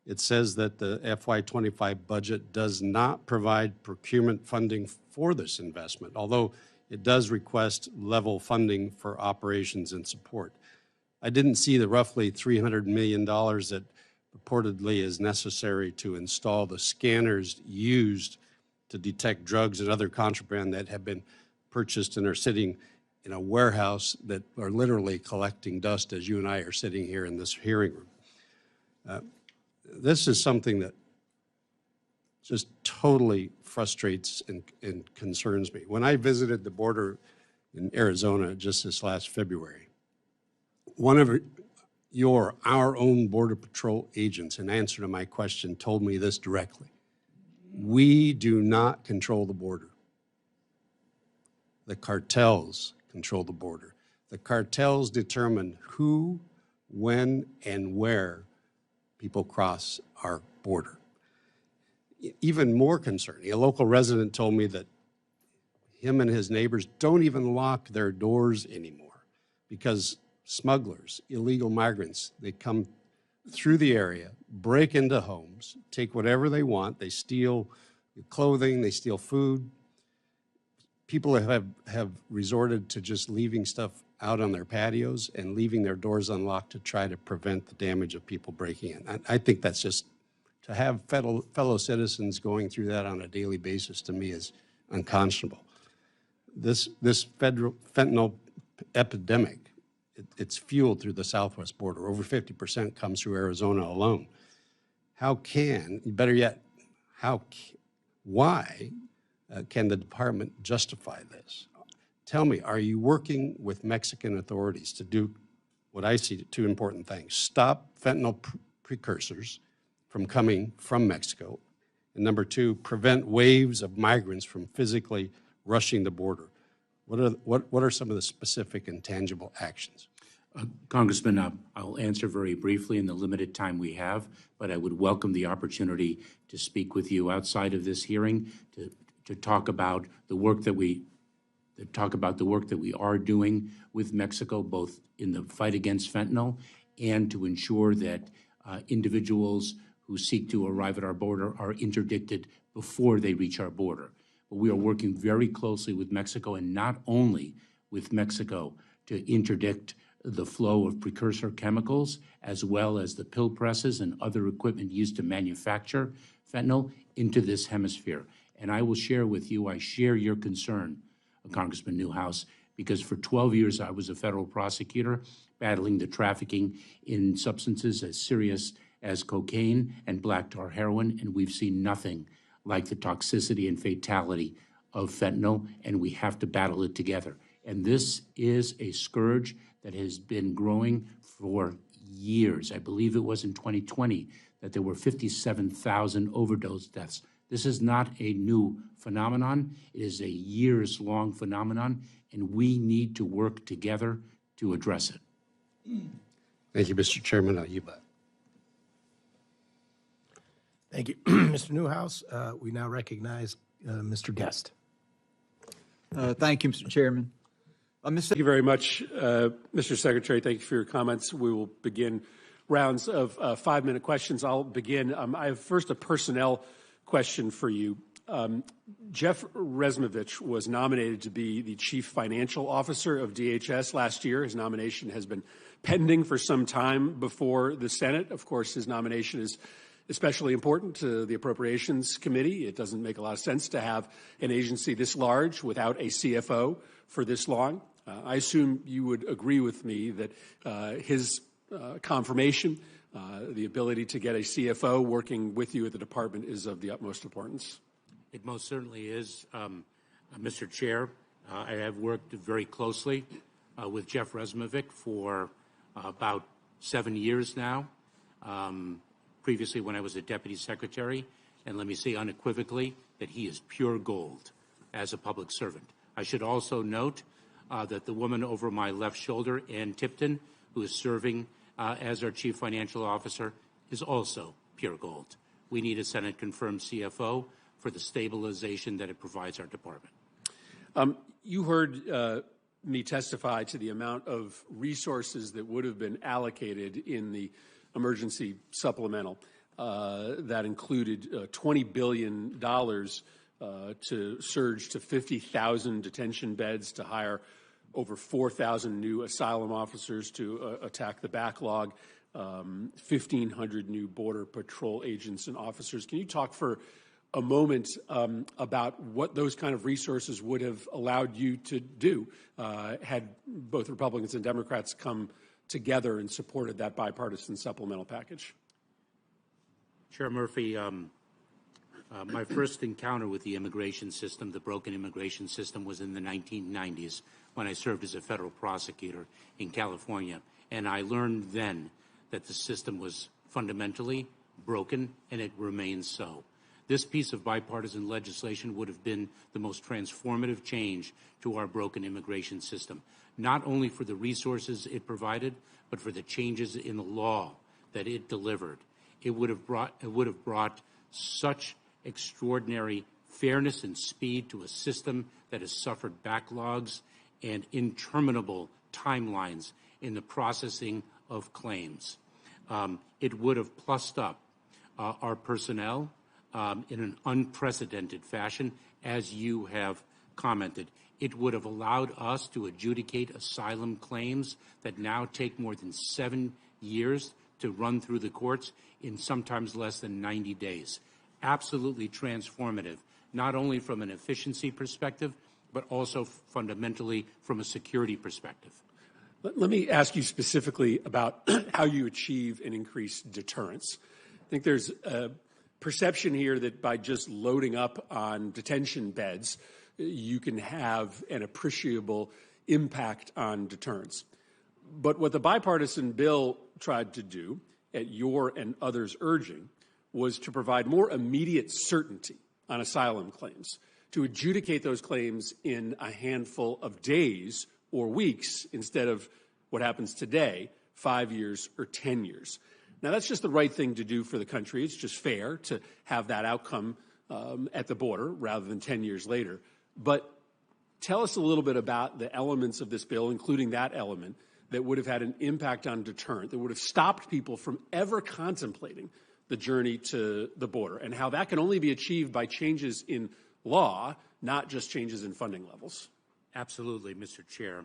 it says that the FY25 budget does not provide procurement funding for this investment, although it does request level funding for operations and support. I didn't see the roughly $300 million that purportedly is necessary to install the scanners used to detect drugs and other contraband that have been purchased and are sitting in a warehouse that are literally collecting dust as you and I are sitting here in this hearing room. This is something that just totally frustrates and concerns me. When I visited the border in Arizona just this last February, one of our own Border Patrol agents, in answer to my question, told me this directly. We do not control the border. The cartels control the border. The cartels determine who, when, and where people cross our border. Even more concerning, a local resident told me that him and his neighbors don't even lock their doors anymore because smugglers, illegal migrants, they come through the area, break into homes, take whatever they want. They steal clothing, they steal food. People have resorted to just leaving stuff out on their patios and leaving their doors unlocked to try to prevent the damage of people breaking in. I think that's just, to have fellow citizens going through that on a daily basis, to me, is unconscionable. This fentanyl epidemic, it's fueled through the southwest border. Over 50% comes through Arizona alone. Why can the department justify this? Tell me, are you working with Mexican authorities to do what I see two important things? Stop fentanyl precursors from coming from Mexico. And number two, prevent waves of migrants from physically rushing the border. What are some of the specific and tangible actions? Congressman, I'll answer very briefly in the limited time we have, but I would welcome the opportunity to speak with you outside of this hearing to talk about the work that we are doing with Mexico, both in the fight against fentanyl and to ensure that individuals who seek to arrive at our border are interdicted before they reach our border. But we are working very closely with Mexico, and not only with Mexico, to interdict the flow of precursor chemicals, as well as the pill presses and other equipment used to manufacture fentanyl into this hemisphere. And I will share with you, I share your concern, Congressman Newhouse, because for 12 years I was a federal prosecutor battling the trafficking in substances as serious as cocaine and black tar heroin, and we've seen nothing like the toxicity and fatality of fentanyl, and we have to battle it together. And this is a scourge that has been growing for years. I believe it was in 2020 that there were 57,000 overdose deaths. This is not a new phenomenon. It is a years-long phenomenon, and we need to work together to address it. Thank you, Mr. Chairman. I'll yield back. Thank you, Mr. Newhouse. We now recognize Mr. Guest. Thank you, Mr. Chairman. Thank you very much, Mr. Secretary. Thank you for your comments. We will begin rounds of 5-minute questions. I'll begin. I have first a personnel question for you. Jeff Resmovich was nominated to be the Chief Financial Officer of DHS last year. His nomination has been pending for some time before the Senate. Of course, his nomination is especially important to the Appropriations Committee. It doesn't make a lot of sense to have an agency this large without a CFO for this long. I assume you would agree with me that his confirmation. The ability to get a CFO working with you at the department is of the utmost importance. It most certainly is, Mr. Chair. I have worked very closely with Jeff Resmovic for about 7 years now, previously when I was a deputy secretary, and let me say unequivocally that he is pure gold as a public servant. I should also note that the woman over my left shoulder, Ann Tipton, who is serving as our Chief Financial Officer, is also pure gold. We need a Senate-confirmed CFO for the stabilization that it provides our department. You heard me testify to the amount of resources that would have been allocated in the emergency supplemental. That included $20 billion to surge to 50,000 detention beds, to hire over 4,000 new asylum officers to attack the backlog, 1,500 new Border Patrol agents and officers. Can you talk for a moment about what those kind of resources would have allowed you to do had both Republicans and Democrats come together and supported that bipartisan supplemental package? Chair Murphy, my first encounter with the immigration system, the broken immigration system, was in the 1990s when I served as a federal prosecutor in California. And I learned then that the system was fundamentally broken, and it remains so. This piece of bipartisan legislation would have been the most transformative change to our broken immigration system, not only for the resources it provided, but for the changes in the law that it delivered. It would have brought such extraordinary fairness and speed to a system that has suffered backlogs and interminable timelines in the processing of claims. It would have plussed up our personnel in an unprecedented fashion, as you have commented. It would have allowed us to adjudicate asylum claims that now take more than 7 years to run through the courts in sometimes less than 90 days. Absolutely transformative, not only from an efficiency perspective, but also fundamentally from a security perspective. Let me ask you specifically about how you achieve and increase deterrence. I think there's a perception here that by just loading up on detention beds, you can have an appreciable impact on deterrence. But what the bipartisan bill tried to do, at your and others' urging, was to provide more immediate certainty on asylum claims, to adjudicate those claims in a handful of days or weeks instead of what happens today, 5 years or 10 years. Now, that's just the right thing to do for the country. It's just fair to have that outcome at the border rather than 10 years later. But tell us a little bit about the elements of this bill, including that element, that would have had an impact on deterrent, that would have stopped people from ever contemplating the journey to the border, and how that can only be achieved by changes in law, not just changes in funding levels. Absolutely, Mr. Chair.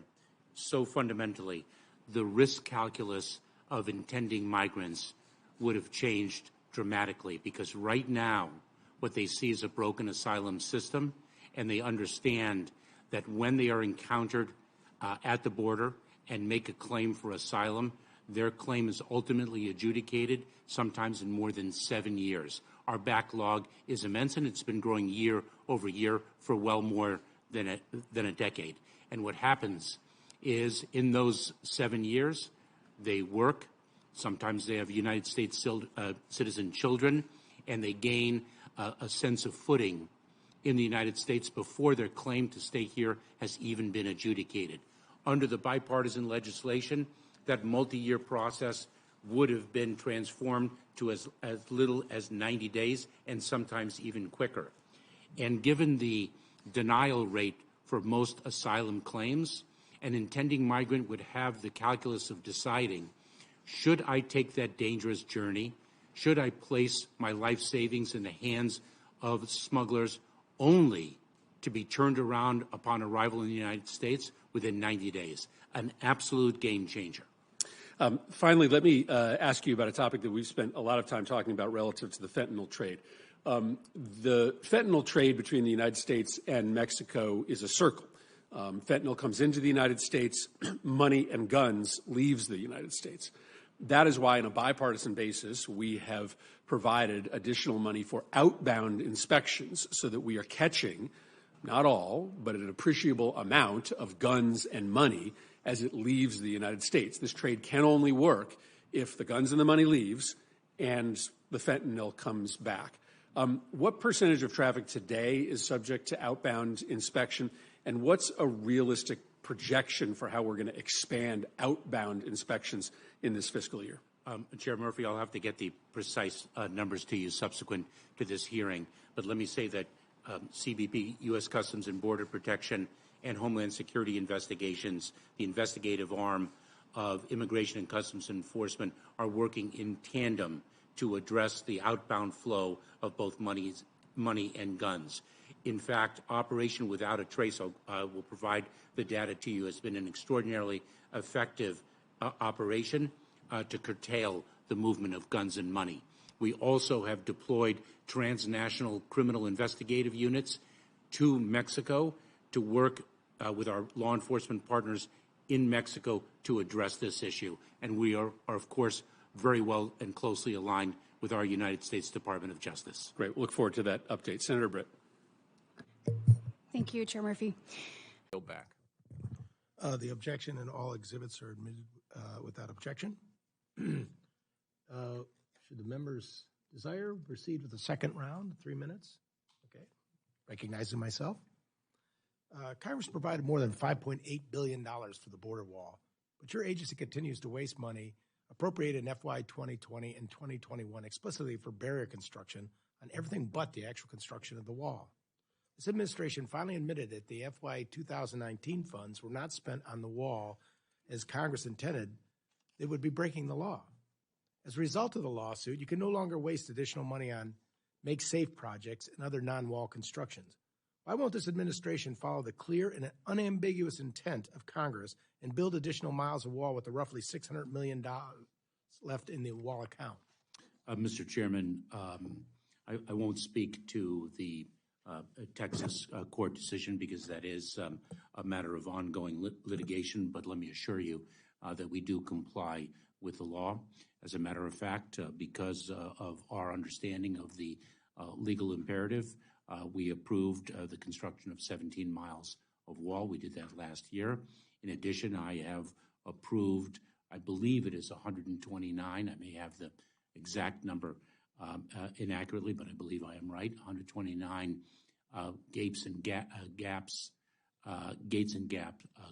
So fundamentally, the risk calculus of intending migrants would have changed dramatically, because right now what they see is a broken asylum system, and they understand that when they are encountered at the border and make a claim for asylum, their claim is ultimately adjudicated, sometimes in more than 7 years. Our backlog is immense, and it's been growing year over year for well more than a decade. And what happens is, in those 7 years, they work. Sometimes they have United States citizen children, and they gain a sense of footing in the United States before their claim to stay here has even been adjudicated. Under the bipartisan legislation, that multi-year process would have been transformed to as little as 90 days and sometimes even quicker. And given the denial rate for most asylum claims, an intending migrant would have the calculus of deciding, should I take that dangerous journey? Should I place my life savings in the hands of smugglers only to be turned around upon arrival in the United States within 90 days? An absolute game changer. Finally, let me ask you about a topic that we've spent a lot of time talking about relative to the fentanyl trade. The fentanyl trade between the United States and Mexico is a circle. Fentanyl comes into the United States, money and guns leaves the United States. That is why, on a bipartisan basis, we have provided additional money for outbound inspections so that we are catching, not all, but an appreciable amount of guns and money as it leaves the United States. This trade can only work if the guns and the money leaves and the fentanyl comes back. What percentage of traffic today is subject to outbound inspection, and what's a realistic projection for how we're going to expand outbound inspections in this fiscal year? Chair Murphy, I'll have to get the precise numbers to you subsequent to this hearing, but let me say that CBP, U.S. Customs and Border Protection, and Homeland Security Investigations, the investigative arm of Immigration and Customs Enforcement, are working in tandem to address the outbound flow of both money and guns. In fact, Operation Without a Trace, I will provide the data to you, has been an extraordinarily effective operation to curtail the movement of guns and money. We also have deployed transnational criminal investigative units to Mexico to work with our law enforcement partners in Mexico to address this issue. And we are of course, very well and closely aligned with our United States Department of Justice. Great. We'll look forward to that update. Senator Britt. Thank you, Chair Murphy. Go back. The objection and all exhibits are admitted without objection. Should the members desire, proceed with the second round, 3 minutes? Okay. Recognizing myself. Congress provided more than $5.8 billion for the border wall, but your agency continues to waste money appropriated in FY 2020 and 2021 explicitly for barrier construction on everything but the actual construction of the wall. This administration finally admitted that the FY 2019 funds were not spent on the wall as Congress intended. They would be breaking the law. As a result of the lawsuit, you can no longer waste additional money on make safe projects and other non-wall constructions. Why won't this administration follow the clear and unambiguous intent of Congress and build additional miles of wall with the roughly $600 million left in the wall account? Mr. Chairman, I won't speak to the Texas court decision because that is a matter of ongoing litigation, but let me assure you that we do comply with the law. As a matter of fact, because of our understanding of the legal imperative, we approved the construction of 17 miles of wall. We did that last year. In addition, I have approved, I believe it is 129. I may have the exact number inaccurately, but I believe I am right. 129 gates and gap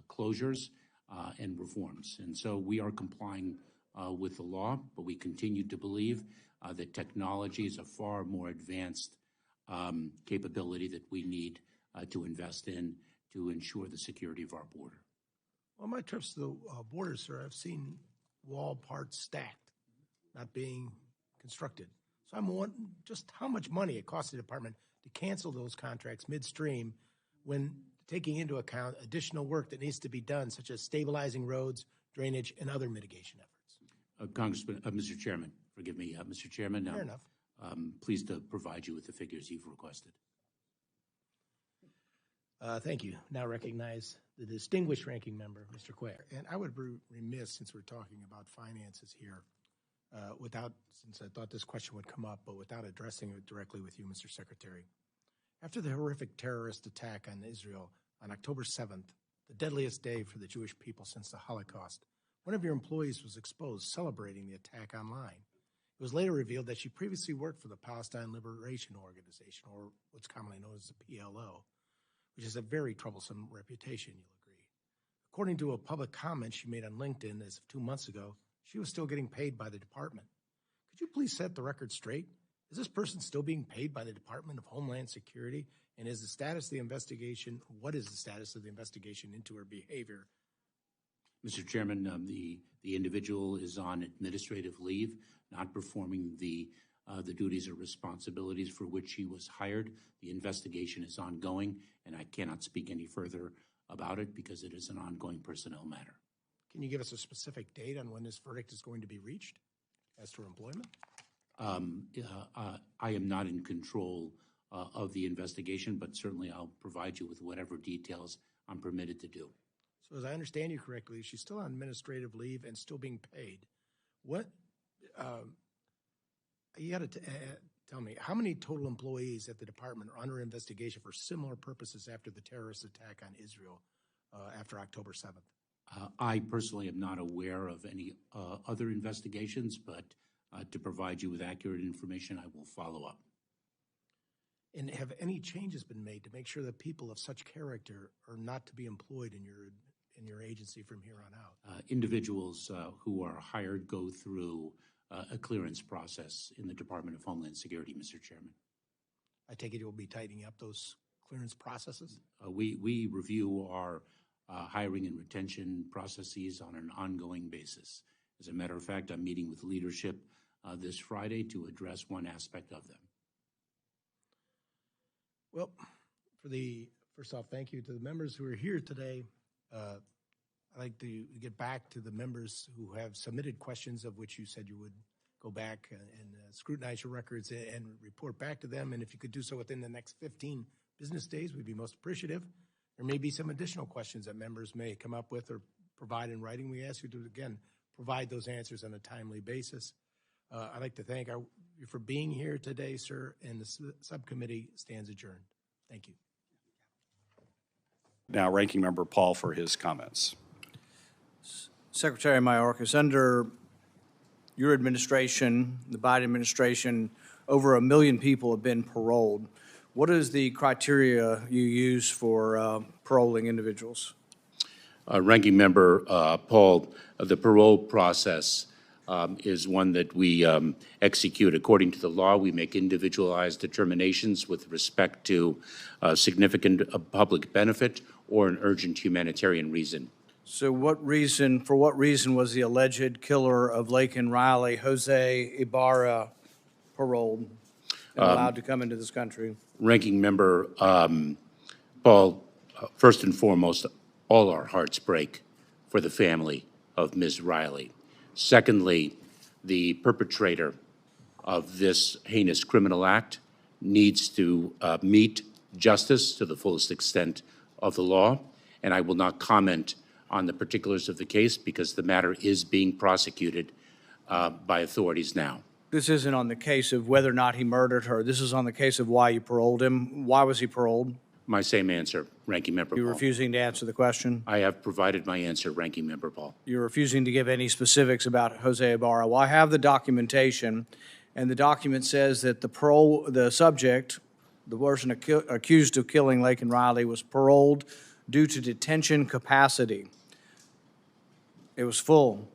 closures and reforms. And so we are complying with the law, but we continue to believe that technology is a far more advanced capability that we need to invest in to ensure the security of our border. On my trips to the border, sir, I've seen wall parts stacked, not being constructed. So I'm wondering just how much money it costs the department to cancel those contracts midstream when taking into account additional work that needs to be done, such as stabilizing roads, drainage, and other mitigation efforts. Congressman, Mr. Chairman, forgive me, Mr. Chairman. Fair enough. Pleased to provide you with the figures you've requested. Thank you. Now recognize the distinguished ranking member, Mr. Quay. And I would be remiss, since we're talking about finances here, since I thought this question would come up, but without addressing it directly with you, Mr. Secretary. After the horrific terrorist attack on Israel on October 7th, the deadliest day for the Jewish people since the Holocaust, one of your employees was exposed celebrating the attack online. It was later revealed that she previously worked for the Palestine Liberation Organization, or what's commonly known as the PLO, which is a very troublesome reputation, you'll agree. According to a public comment she made on LinkedIn as of 2 months ago, she was still getting paid by the department. Could you please set the record straight? Is this person still being paid by the Department of Homeland Security? And is the status of the investigation, what is the status of the investigation into her behavior? Mr. Chairman, the individual is on administrative leave, not performing the duties or responsibilities for which she was hired. The investigation is ongoing, and I cannot speak any further about it because it is an ongoing personnel matter. Can you give us a specific date on when this verdict is going to be reached as to her employment? I am not in control of the investigation, but certainly I'll provide you with whatever details I'm permitted to do. So as I understand you correctly, she's still on administrative leave and still being paid. What, you got to tell me, how many total employees at the department are under investigation for similar purposes after the terrorist attack on Israel after October 7th? I personally am not aware of any other investigations, but to provide you with accurate information, I will follow up. And have any changes been made to make sure that people of such character are not to be employed in your agency from here on out? Individuals who are hired go through a clearance process in the Department of Homeland Security, Mr. Chairman. I take it you'll be tightening up those clearance processes? We review our hiring and retention processes on an ongoing basis. As a matter of fact, I'm meeting with leadership this Friday to address one aspect of them. Well, first off, thank you to the members who are here today. I'd like to get back to the members who have submitted questions, of which you said you would go back and scrutinize your records and report back to them. And if you could do so within the next 15 business days, we'd be most appreciative. There may be some additional questions that members may come up with or provide in writing. We ask you to, again, provide those answers on a timely basis. I'd like to thank you for being here today, sir, and the subcommittee stands adjourned. Thank you. Now, Ranking Member Paul for his comments. Secretary Mayorkas, under your administration, the Biden administration, over 1 million people have been paroled. What is the criteria you use for paroling individuals? Ranking Member Paul, the parole process is one that we execute according to the law. We make individualized determinations with respect to significant public benefit or an urgent humanitarian reason. So for what reason was the alleged killer of Laken Riley, Jose Ibarra, paroled and allowed to come into this country? Ranking Member Paul, first and foremost, all our hearts break for the family of Ms. Riley. Secondly, the perpetrator of this heinous criminal act needs to meet justice to the fullest extent of the law, and I will not comment on the particulars of the case because the matter is being prosecuted by authorities now. This isn't on the case of whether or not he murdered her. This is on the case of why you paroled him. Why was he paroled? My same answer, Ranking Member Paul. You're refusing to answer the question? I have provided my answer, Ranking Member Paul. You're refusing to give any specifics about Jose Ibarra. Well, I have the documentation, and the document says that the subject, the person accused of killing Laken Riley, was paroled due to detention capacity. It was full.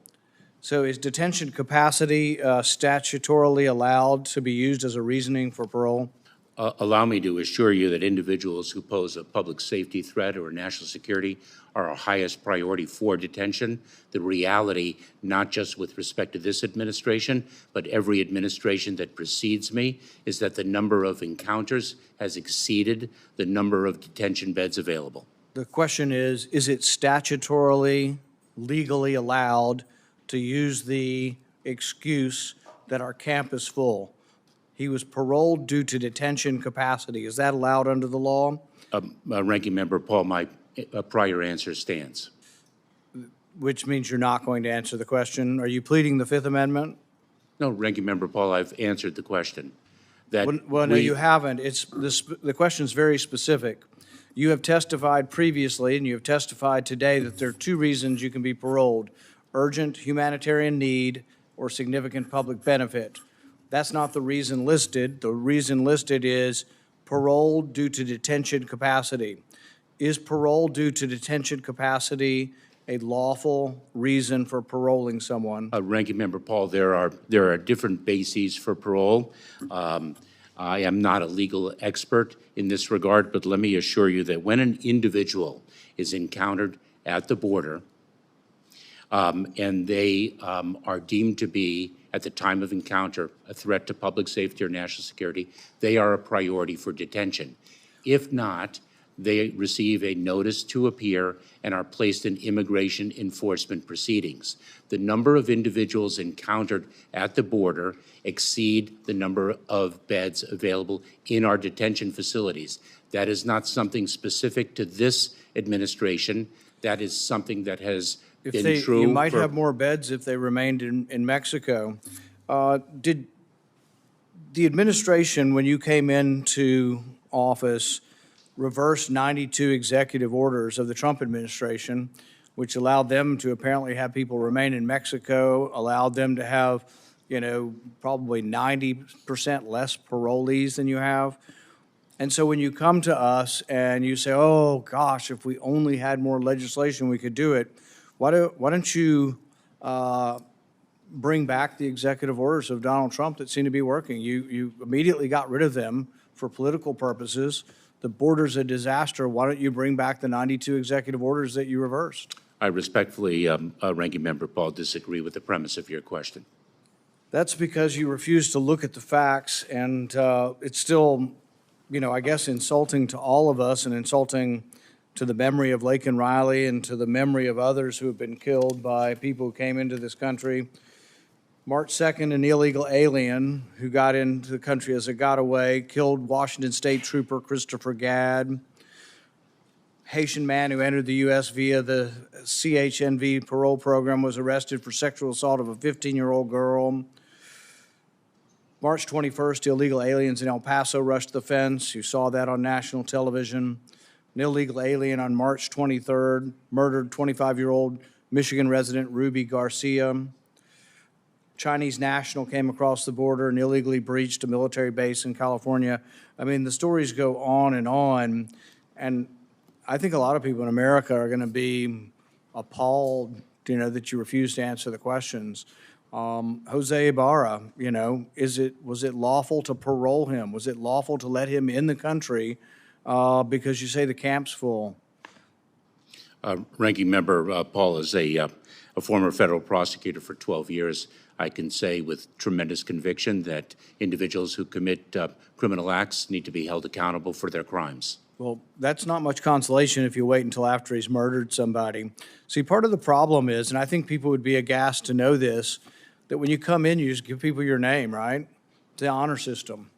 So is detention capacity statutorily allowed to be used as a reasoning for parole? Allow me to assure you that individuals who pose a public safety threat or national security are our highest priority for detention. The reality, not just with respect to this administration, but every administration that precedes me, is that the number of encounters has exceeded the number of detention beds available. The question is it statutorily, legally allowed to use the excuse that our camp is full? He was paroled due to detention capacity. Is that allowed under the law? Ranking Member Paul, my prior answer stands. Which means you're not going to answer the question. Are you pleading the Fifth Amendment? No, Ranking Member Paul, I've answered the question. Well, no, you haven't. The question is very specific. You have testified previously, and you have testified today that there are 2 reasons you can be paroled: urgent humanitarian need or significant public benefit. That's not the reason listed. The reason listed is paroled due to detention capacity. Is parole due to detention capacity a lawful reason for paroling someone? Ranking Member Paul, there are different bases for parole. I am not a legal expert in this regard, but let me assure you that when an individual is encountered at the border and they are deemed to be, at the time of encounter, a threat to public safety or national security, they are a priority for detention. If not, they receive a notice to appear and are placed in immigration enforcement proceedings. The number of individuals encountered at the border exceed the number of beds available in our detention facilities. That is not something specific to this administration. That is something that has You might have more beds if they remained in Mexico. Did the administration, when you came into office, reverse 92 executive orders of the Trump administration, which allowed them to apparently have people remain in Mexico, allowed them to have, probably 90% less parolees than you have? And so when you come to us and you say, oh, gosh, if we only had more legislation, we could do it, why don't you bring back the executive orders of Donald Trump that seem to be working? You immediately got rid of them for political purposes. The border's a disaster. Why don't you bring back the 92 executive orders that you reversed? I respectfully, Ranking Member Paul, disagree with the premise of your question. That's because you refuse to look at the facts, and it's still, I guess, insulting to all of us and insulting to the memory of Laken Riley and to the memory of others who have been killed by people who came into this country. March 2nd, an illegal alien who got into the country as a getaway killed Washington State Trooper Christopher Gadd. Haitian man who entered the U.S. via the CHNV parole program was arrested for sexual assault of a 15-year-old girl. March 21st, illegal aliens in El Paso rushed the fence. You saw that on national television. An illegal alien on March 23rd murdered 25-year-old Michigan resident Ruby Garcia. Chinese national came across the border and illegally breached a military base in California. I mean, the stories go on, and I think a lot of people in America are going to be appalled, that you refuse to answer the questions. Jose Ibarra, was it lawful to parole him? Was it lawful to let him in the country because you say the camp's full? Ranking Member Paul is a former federal prosecutor for 12 years. I can say with tremendous conviction that individuals who commit criminal acts need to be held accountable for their crimes. Well, that's not much consolation if you wait until after he's murdered somebody. See, part of the problem is, and I think people would be aghast to know this, that when you come in, you just give people your name, right? It's the honor system.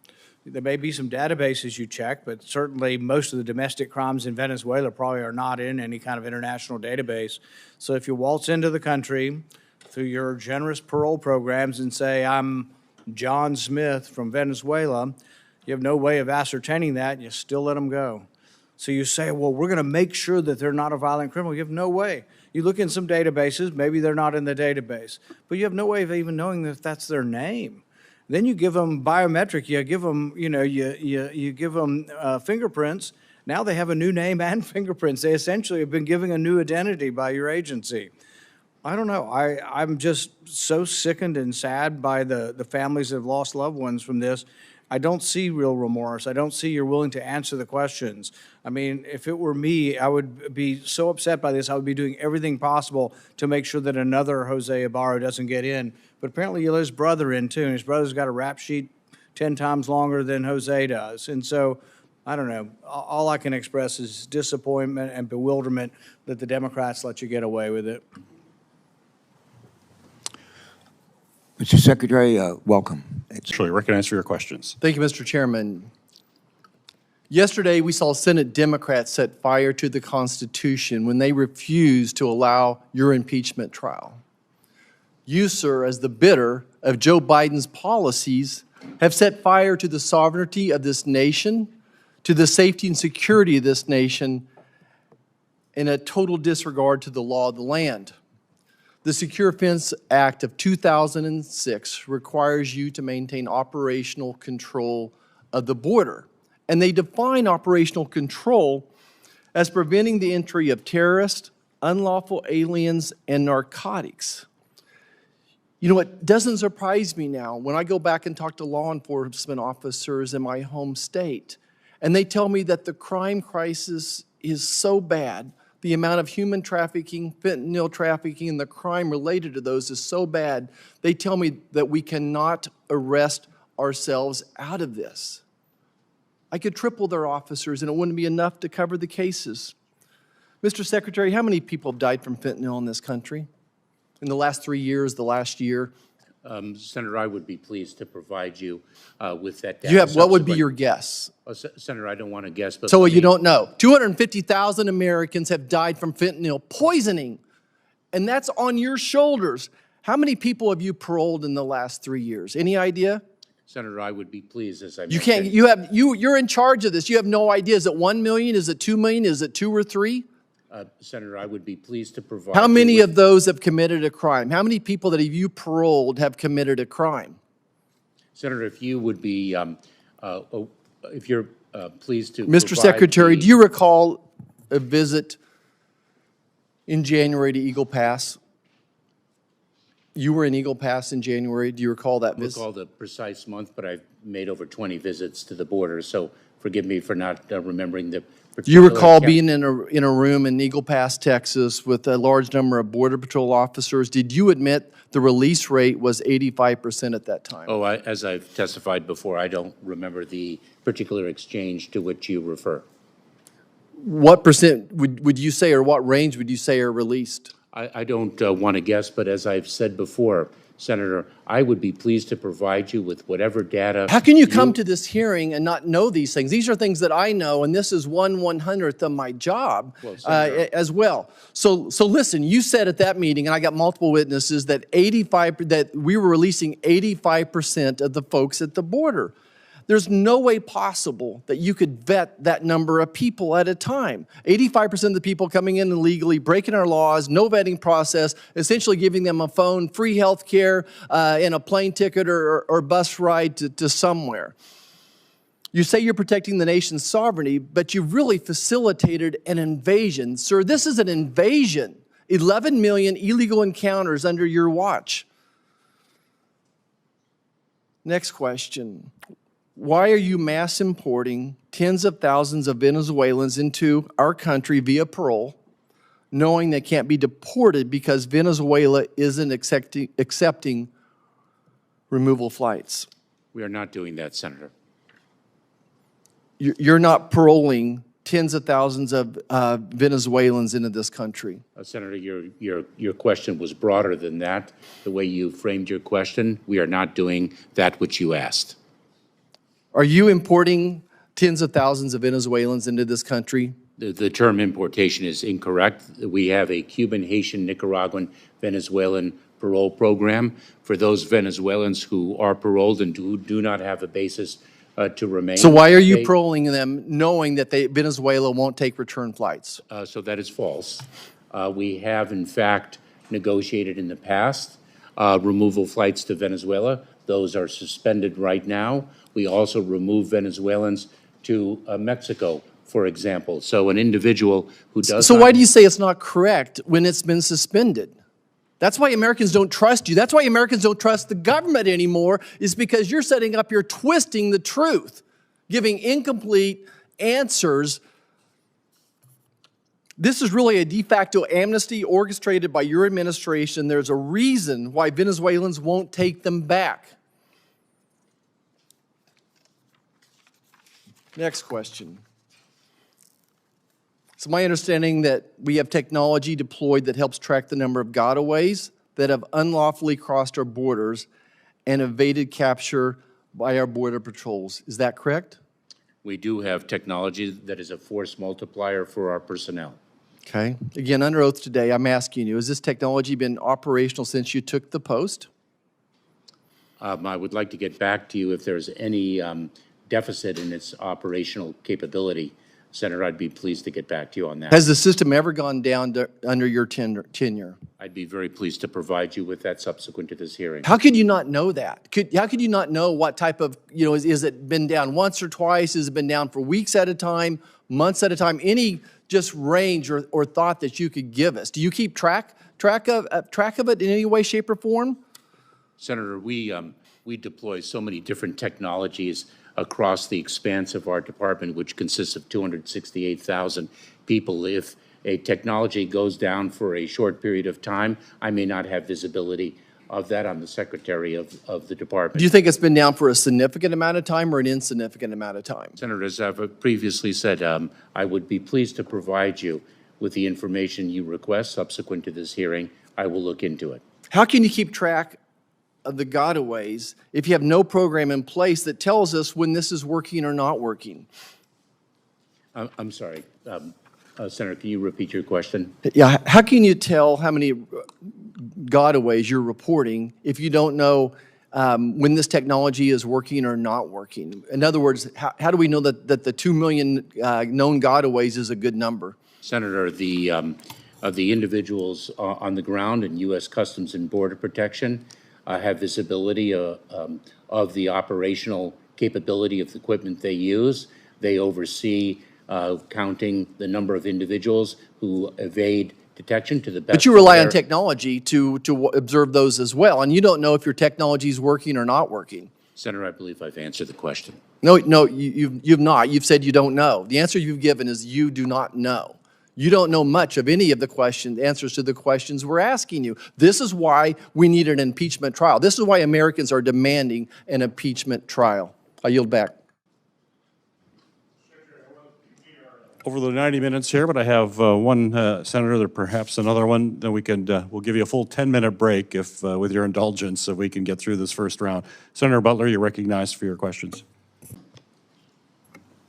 There may be some databases you check, but certainly most of the domestic crimes in Venezuela probably are not in any kind of international database. So if you waltz into the country through your generous parole programs and say, I'm John Smith from Venezuela, you have no way of ascertaining that, and you still let them go. So you say, well, we're going to make sure that they're not a violent criminal. You have no way. You look in some databases, maybe they're not in the database, but you have no way of even knowing that that's their name. Then you give them biometric, you give them, you give them fingerprints. Now they have a new name and fingerprints. They essentially have been given a new identity by your agency. I don't know. I'm just so sickened and sad by the families that have lost loved ones from this. I don't see real remorse. I don't see you're willing to answer the questions. I mean, if it were me, I would be so upset by this. I would be doing everything possible to make sure that another Jose Ibarra doesn't get in. But apparently you let his brother in, too, and his brother's got a rap sheet 10 times longer than Jose does. And so, I don't know. All I can express is disappointment and bewilderment that the Democrats let you get away with it. Mr. Secretary, welcome. Actually, recognized for your questions. Thank you, Mr. Chairman. Yesterday, we saw Senate Democrats set fire to the Constitution when they refused to allow your impeachment trial. You, sir, as the bidder of Joe Biden's policies, have set fire to the sovereignty of this nation, to the safety and security of this nation, in a total disregard to the law of the land. The Secure Fence Act of 2006 requires you to maintain operational control of the border. And they define operational control as preventing the entry of terrorists, unlawful aliens, and narcotics. You know, it doesn't surprise me now when I go back and talk to law enforcement officers in my home state, and they tell me that the crime crisis is so bad, the amount of human trafficking, fentanyl trafficking, and the crime related to those is so bad, they tell me that we cannot arrest ourselves out of this. I could triple their officers, and it wouldn't be enough to cover the cases. Mr. Secretary, how many people have died from fentanyl in this country in the last 3 years, the last year? Senator, I would be pleased to provide you with that data. You have, what would be your guess? Senator, I don't want to guess. But So you don't know. 250,000 Americans have died from fentanyl poisoning And that's on your shoulders. How many people have you paroled in the last 3 years? Any idea? Senator, I would be pleased, as I You mentioned. can't, you're in charge of this. You have no idea. Is it 1 million? Is it 2 million? Is it 2 or 3? Senator, I would be pleased to provide. How you many with- of those have committed a crime? How many people that have you paroled have committed a crime? Senator, if you would be, if you're pleased to. Mr. provide Secretary, the- do you recall a visit in January to Eagle Pass? You were in Eagle Pass in January. Do you recall that I visit? recall the precise month, but I've made over 20 visits to the border, so forgive me for not remembering the Do you particular recall count. being in a room in Eagle Pass, Texas, with a large number of Border Patrol officers? Did you admit the release rate was 85% at that time? Oh, as I've testified before, I don't remember the particular exchange to which you refer. What percent would you say, or what range would you say are released? I don't want to guess, but as I've said before, Senator, I would be pleased to provide you with whatever data. How can you come to this hearing and not know these things? These are things that I know, and this is 1/100th of my job as well. So listen, you said at that meeting, and I got multiple witnesses, that that we were releasing 85% of the folks at the border. There's no way possible that you could vet that number of people at a time. 85% of the people coming in illegally, breaking our laws, no vetting process, essentially giving them a phone, free health care, and a plane ticket or bus ride to somewhere. You say you're protecting the nation's sovereignty, but you've really facilitated an invasion. Sir, this is an invasion. 11 million illegal encounters under your watch. Next question. Why are you mass importing tens of thousands of Venezuelans into our country via parole, knowing they can't be deported because Venezuela isn't accepting removal flights? We are not doing that, Senator. You're not paroling tens of thousands of Venezuelans into this country. Senator, your question was broader than that. The way you framed your question, we are not doing that which you asked. Are you importing tens of thousands of Venezuelans into this country? The term importation is incorrect. We have a Cuban, Haitian, Nicaraguan, Venezuelan parole program for those Venezuelans who are paroled and who do not have a basis to remain. So why are you paroling them knowing that Venezuela won't take return flights? So that is false. We have, in fact, negotiated in the past removal flights to Venezuela. Those are suspended right now. We also remove Venezuelans to Mexico, for example. So an individual who does So not- why do you say it's not correct when it's been suspended? That's why Americans don't trust you. That's why Americans don't trust the government anymore, is because you're setting up, you're twisting the truth, giving incomplete answers. This is really a de facto amnesty orchestrated by your administration. There's a reason why Venezuelans won't take them back. Next question. It's my understanding that we have technology deployed that helps track the number of gotaways that have unlawfully crossed our borders and evaded capture by our border patrols. Is that correct? We do have technology that is a force multiplier for our personnel. Okay. Again, under oath today, I'm asking you, has this technology been operational since you took the post? I would like to get back to you if there's any deficit in its operational capability. Senator, I'd be pleased to get back to you on that. Has the system ever gone down under your tenure? I'd be very pleased to provide you with that subsequent to this hearing. How could you not know that? How could you not know what type of, is it been down once or twice? Has it been down for weeks at a time, months at a time? Any just range or thought that you could give us? Do you keep track of it in any way, shape, or form? Senator, we deploy so many different technologies across the expanse of our department, which consists of 268,000 people. If a technology goes down for a short period of time, I may not have visibility of that. I'm the secretary of the department. Do you think it's been down for a significant amount of time or an insignificant amount of time? Senator, as I've previously said, I would be pleased to provide you with the information you request subsequent to this hearing. I will look into it. How can you keep track of the gotaways if you have no program in place that tells us when this is working or not working? I'm sorry. Senator, can you repeat your question? Yeah, how can you tell how many gotaways you're reporting if you don't know when this technology is working or not working? In other words, how do we know that the 2 million known gotaways is a good number? Senator, the individuals on the ground in U.S. Customs and Border Protection have visibility of the operational capability of the equipment they use. They oversee counting the number of individuals who evade detection to the best. But you rely on technology to observe those as well, and you don't know if your technology is working or not working. Senator, I believe I've answered the question. No, you've not. You've said you don't know. The answer you've given is you do not know. You don't know much of any of the answers to the questions we're asking you. This is why we need an impeachment trial. This is why Americans are demanding an impeachment trial. I yield back. Over the 90 minutes here, but I have one senator, there perhaps another one. Then we'll give you a full 10-minute break if, with your indulgence, so we can get through this first round. Senator Butler, you're recognized for your questions.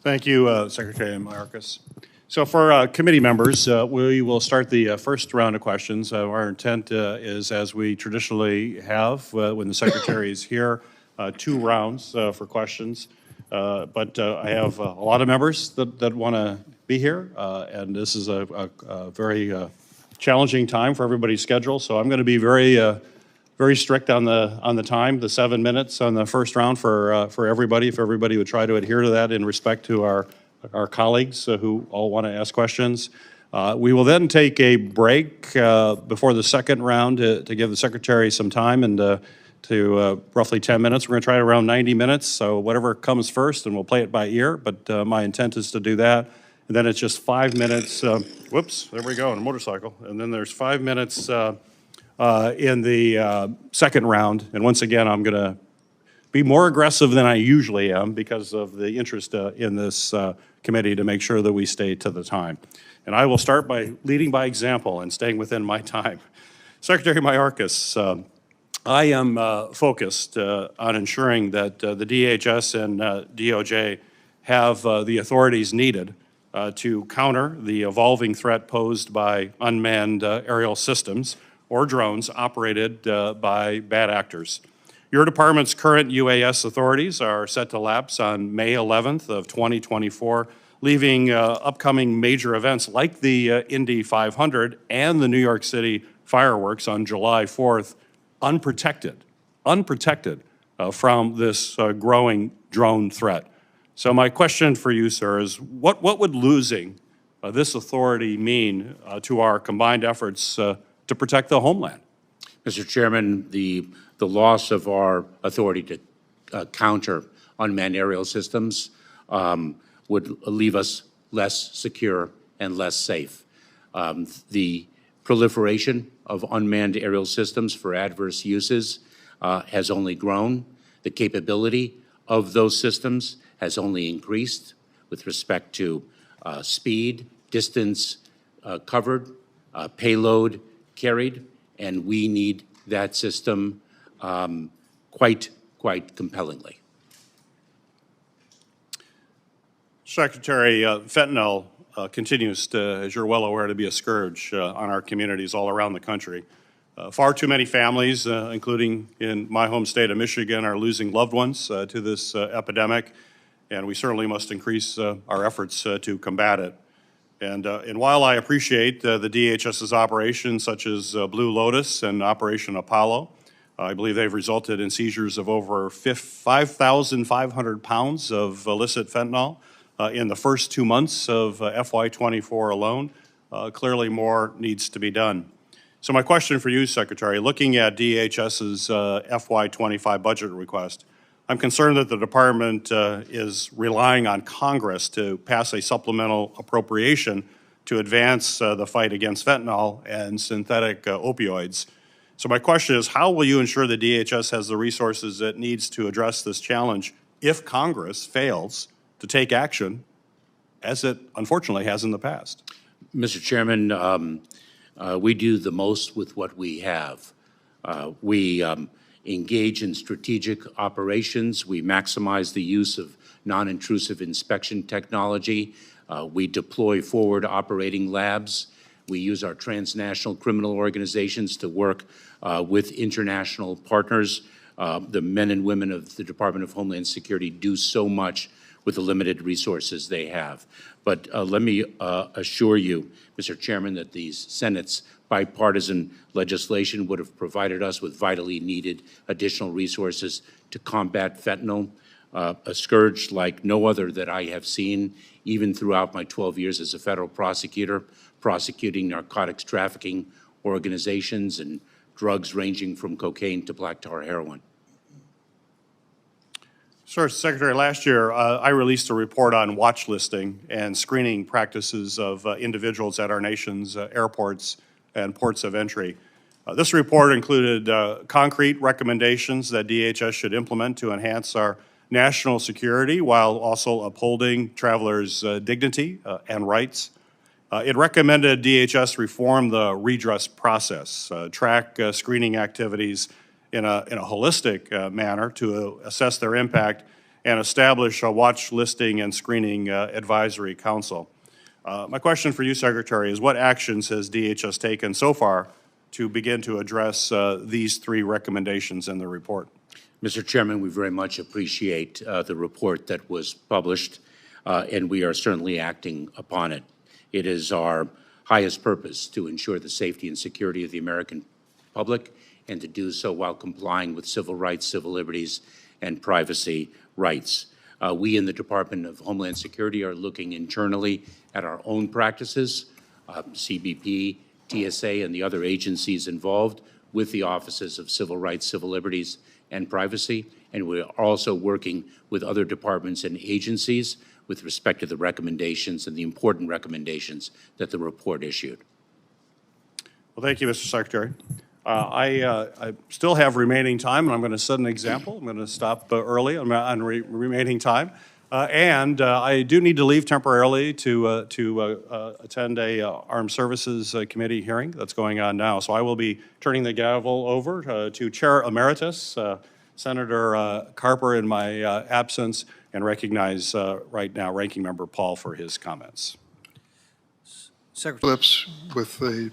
Thank you, Secretary Mayorkas. So for committee members, we will start the first round of questions. Our intent is, as we traditionally have when the Secretary is here, 2 rounds for questions. But I have a lot of members that want to be here, and this is a very challenging time for everybody's schedule. So I'm going to be very strict on the time, the 7 minutes on the first round for everybody. If everybody would try to adhere to that in respect to our colleagues who all want to ask questions. We will then take a break before the second round to give the Secretary some time and to roughly 10 minutes. We're going to try around 90 minutes, so whatever comes first, and we'll play it by ear, but my intent is to do that. And then it's just 5 minutes, whoops, there we go, on a motorcycle. And then there's 5 minutes in the second round, and once again, I'm going to be more aggressive than I usually am because of the interest in this committee to make sure that we stay to the time. And I will start by leading by example and staying within my time. Secretary Mayorkas, I am focused on ensuring that the DHS and DOJ have the authorities needed to counter the evolving threat posed by unmanned aerial systems or drones operated by bad actors. Your department's current UAS authorities are set to lapse on May 11th of 2024, leaving upcoming major events like the Indy 500 and the New York City fireworks on July 4th unprotected from this growing drone threat. So my question for you, sir, is what would losing this authority mean to our combined efforts to protect the homeland? Mr. Chairman, the loss of our authority to counter unmanned aerial systems would leave us less secure and less safe. The proliferation of unmanned aerial systems for adverse uses has only grown. The capability of those systems has only increased with respect to speed, distance covered, payload carried, and we need that system quite compellingly. Secretary, fentanyl continues to, as you're well aware, to be a scourge on our communities all around the country. Far too many families, including in my home state of Michigan, are losing loved ones to this epidemic, and we certainly must increase our efforts to combat it. And while I appreciate the DHS's operations, such as Blue Lotus and Operation Apollo, I believe they've resulted in seizures of over 5,500 pounds of illicit fentanyl in the first 2 months of FY24 alone. Clearly more needs to be done. So my question for you, Secretary, looking at DHS's FY25 budget request, I'm concerned that the department is relying on Congress to pass a supplemental appropriation to advance the fight against fentanyl and synthetic opioids. So my question is, how will you ensure the DHS has the resources it needs to address this challenge if Congress fails to take action, as it unfortunately has in the past? Mr. Chairman, we do the most with what we have. We engage in strategic operations. We maximize the use of non-intrusive inspection technology. We deploy forward operating labs. We use our transnational criminal organizations to work with international partners. The men and women of the Department of Homeland Security do so much with the limited resources they have. But let me assure you, Mr. Chairman, that the Senate's bipartisan legislation would have provided us with vitally needed additional resources to combat fentanyl, a scourge like no other that I have seen, even throughout my 12 years as a federal prosecutor, prosecuting narcotics trafficking organizations and drugs ranging from cocaine to black tar heroin. Sir, Secretary, last year I released a report on watch listing and screening practices of individuals at our nation's airports and ports of entry. This report included concrete recommendations that DHS should implement to enhance our national security while also upholding travelers' dignity and rights. It recommended DHS reform the redress process, track screening activities in a holistic manner to assess their impact, and establish a watch listing and screening advisory council. My question for you, Secretary, is what actions has DHS taken so far to begin to address these three recommendations in the report? Mr. Chairman, we very much appreciate the report that was published, and we are certainly acting upon it. It is our highest purpose to ensure the safety and security of the American public, and to do so while complying with civil rights, civil liberties, and privacy rights. We in the Department of Homeland Security are looking internally at our own practices, CBP, TSA, and the other agencies involved with the offices of civil rights, civil liberties, and privacy. And we're also working with other departments and agencies with respect to the recommendations and the important recommendations that the report issued. Well, thank you, Mr. Secretary. I still have remaining time, and I'm going to set an example. I'm going to stop early on remaining time. I do need to leave temporarily to attend a Armed Services Committee hearing that's going on now. So I will be turning the gavel over to Chair Emeritus, Senator Carper, in my absence, and recognize right now Ranking Member Paul for his comments. Secretary. With a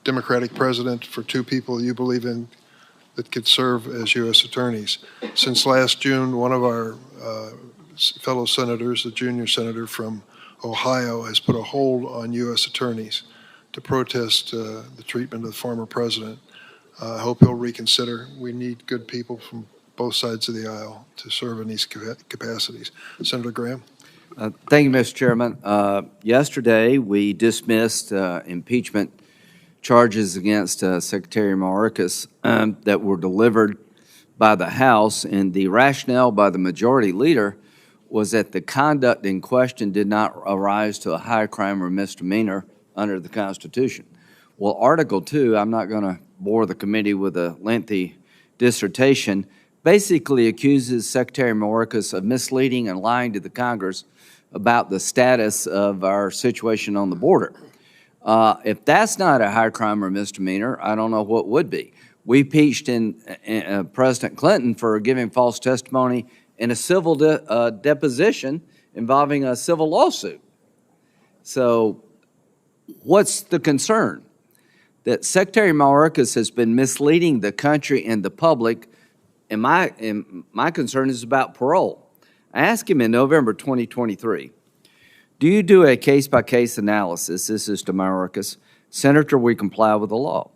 Democratic president for two people you believe in that could serve as U.S. attorneys. Since last June, one of our fellow senators, a junior senator from Ohio, has put a hold on U.S. attorneys to protest the treatment of the former president. I hope he'll reconsider. We need good people from both sides of the aisle to serve in these capacities. Senator Graham. Thank you, Mr. Chairman. Yesterday, we dismissed impeachment charges against Secretary Mayorkas that were delivered by the House, and the rationale by the majority leader was that the conduct in question did not arise to a high crime or misdemeanor under the Constitution. Well, Article 2, I'm not going to bore the committee with a lengthy dissertation, basically accuses Secretary Mayorkas of misleading and lying to the Congress about the status of our situation on the border. If that's not a high crime or misdemeanor, I don't know what would be. We impeached President Clinton for giving false testimony in a civil deposition involving a civil lawsuit. So what's the concern? That Secretary Mayorkas has been misleading the country and the public, and my concern is about parole. I asked him in November 2023, do you do a case-by-case analysis? This is to Mayorkas. Senator, we comply with the law.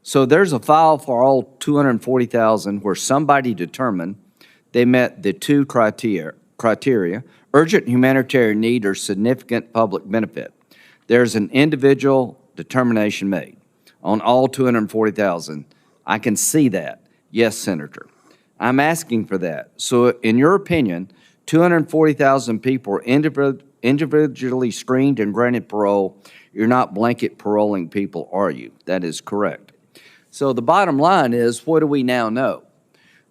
So there's a file for all 240,000 where somebody determined they met the two criteria, urgent humanitarian need or significant public benefit. There's an individual determination made on all 240,000. I can see that. Yes, Senator. I'm asking for that. So in your opinion, 240,000 people are individually screened and granted parole. You're not blanket paroling people, are you? That is correct. So the bottom line is, what do we now know?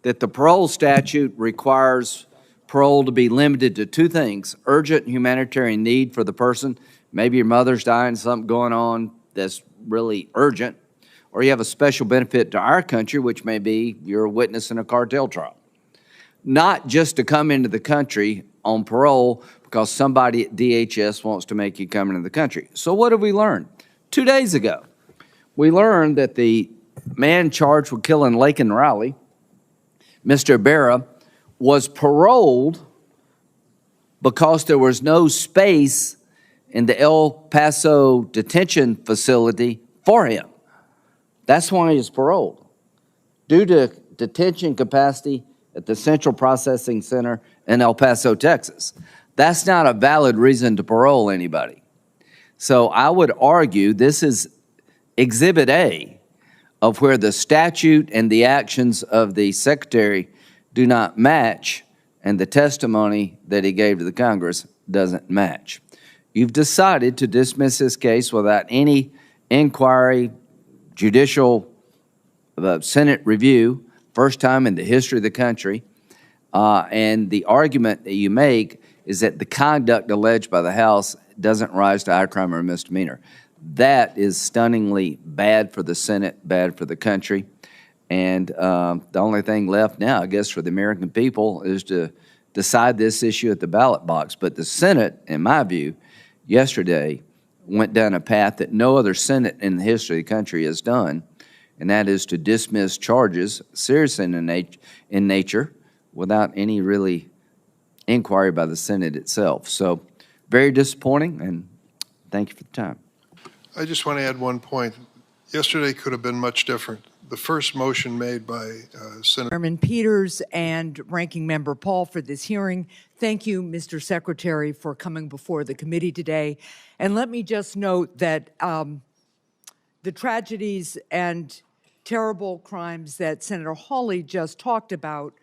That the parole statute requires parole to be limited to two things: urgent humanitarian need for the person, maybe your mother's dying, something going on that's really urgent, or you have a special benefit to our country, which may be you're a witness in a cartel trial. Not just to come into the country on parole because somebody at DHS wants to make you come into the country. So what have we learned? 2 days ago, we learned that the man charged with killing Laken Riley, Mr. Ibarra, was paroled because there was no space in the El Paso detention facility for him. That's why he was paroled, due to detention capacity at the Central Processing Center in El Paso, Texas. That's not a valid reason to parole anybody. So I would argue this is Exhibit A of where the statute and the actions of the Secretary do not match, and the testimony that he gave to the Congress doesn't match. You've decided to dismiss this case without any inquiry, judicial, Senate review, first time in the history of the country, and the argument that you make is that the conduct alleged by the House doesn't rise to high crime or misdemeanor. That is stunningly bad for the Senate, bad for the country, and the only thing left now, I guess, for the American people is to decide this issue at the ballot box. But the Senate, in my view, yesterday went down a path that no other Senate in the history of the country has done, and that is to dismiss charges serious in nature without any really inquiry by the Senate itself. So very disappointing, and thank you for the time. I just want to add one point. Yesterday could have been much different. The first motion made by Senator Chairman Peters and Ranking Member Paul for this hearing. Thank you, Mr. Secretary, for coming before the committee today. And let me just note that the tragedies and terrible crimes that Senator Hawley just talked about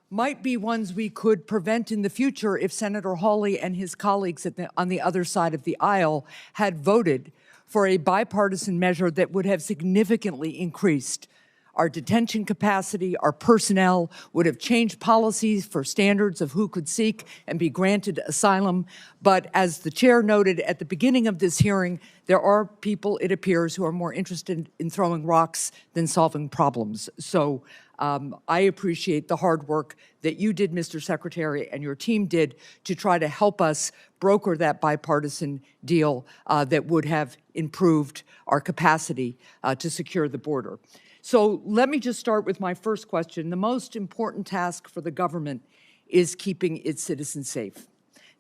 might be ones we could prevent in the future if Senator Hawley and his colleagues on the other side of the aisle had voted for a bipartisan measure that would have significantly increased our detention capacity, our personnel, would have changed policies for standards of who could seek and be granted asylum. But as the chair noted at the beginning of this hearing, there are people, it appears, who are more interested in throwing rocks than solving problems. So I appreciate the hard work that you did, Mr. Secretary, and your team did to try to help us broker that bipartisan deal that would have improved our capacity to secure the border. So let me just start with my first question. The most important task for the government is keeping its citizens safe.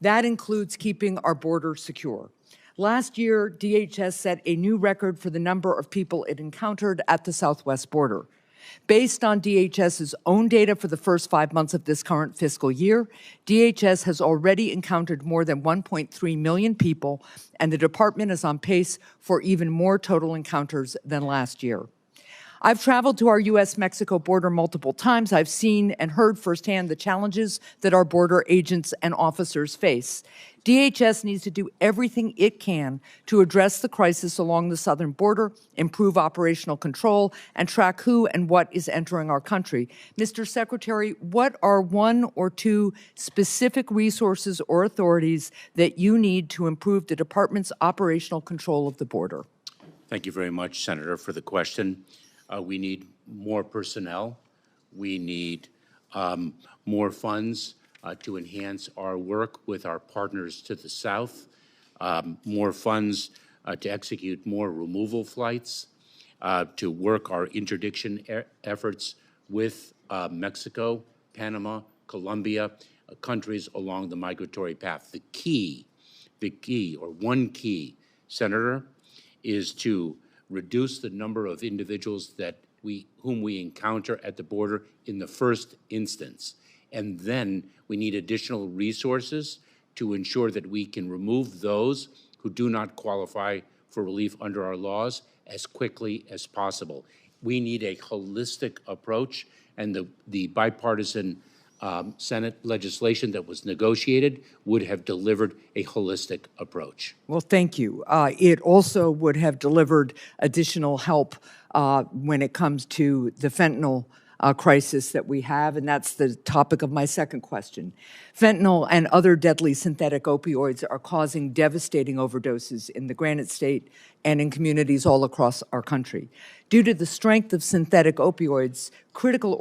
That includes keeping our border secure. Last year, DHS set a new record for the number of people it encountered at the southwest border. Based on DHS's own data for the first 5 months of this current fiscal year, DHS has already encountered more than 1.3 million people, and the department is on pace for even more total encounters than last year. I've traveled to our U.S.-Mexico border multiple times. I've seen and heard firsthand the challenges that our border agents and officers face. DHS needs to do everything it can to address the crisis along the southern border, improve operational control, and track who and what is entering our country. Mr. Secretary, what are one or two specific resources or authorities that you need to improve the department's operational control of the border? Thank you very much, Senator, for the question. We need more personnel. We need more funds to enhance our work with our partners to the south, more funds to execute more removal flights, to work our interdiction efforts with Mexico, Panama, Colombia, countries along the migratory path. The key, or one key, Senator, is to reduce the number of individuals whom we encounter at the border in the first instance. And then we need additional resources to ensure that we can remove those who do not qualify for relief under our laws as quickly as possible. We need a holistic approach, and the bipartisan Senate legislation that was negotiated would have delivered a holistic approach. Well, thank you. It also would have delivered additional help when it comes to the fentanyl crisis that we have, and that's the topic of my second question. Fentanyl and other deadly synthetic opioids are causing devastating overdoses in the Granite State and in communities all across our country. Due to the strength of synthetic opioids, criminal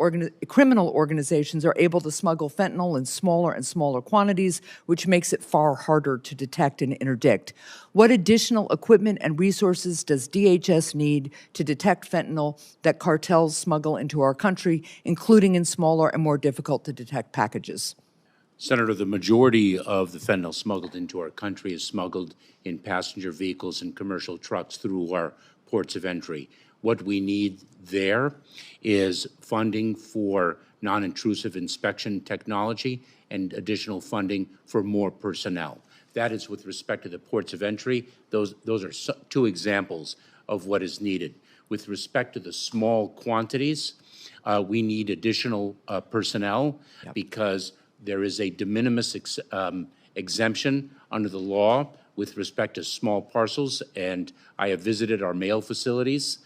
organizations are able to smuggle fentanyl in smaller and smaller quantities, which makes it far harder to detect and interdict. What additional equipment and resources does DHS need to detect fentanyl that cartels smuggle into our country, including in smaller and more difficult to detect packages? Senator, the majority of the fentanyl smuggled into our country is smuggled in passenger vehicles and commercial trucks through our ports of entry. What we need there is funding for non-intrusive inspection technology and additional funding for more personnel. That is with respect to the ports of entry. Those are two examples of what is needed. With respect to the small quantities, we need additional personnel because there is a de minimis exemption under the law with respect to small parcels, and I have visited our mail facilities,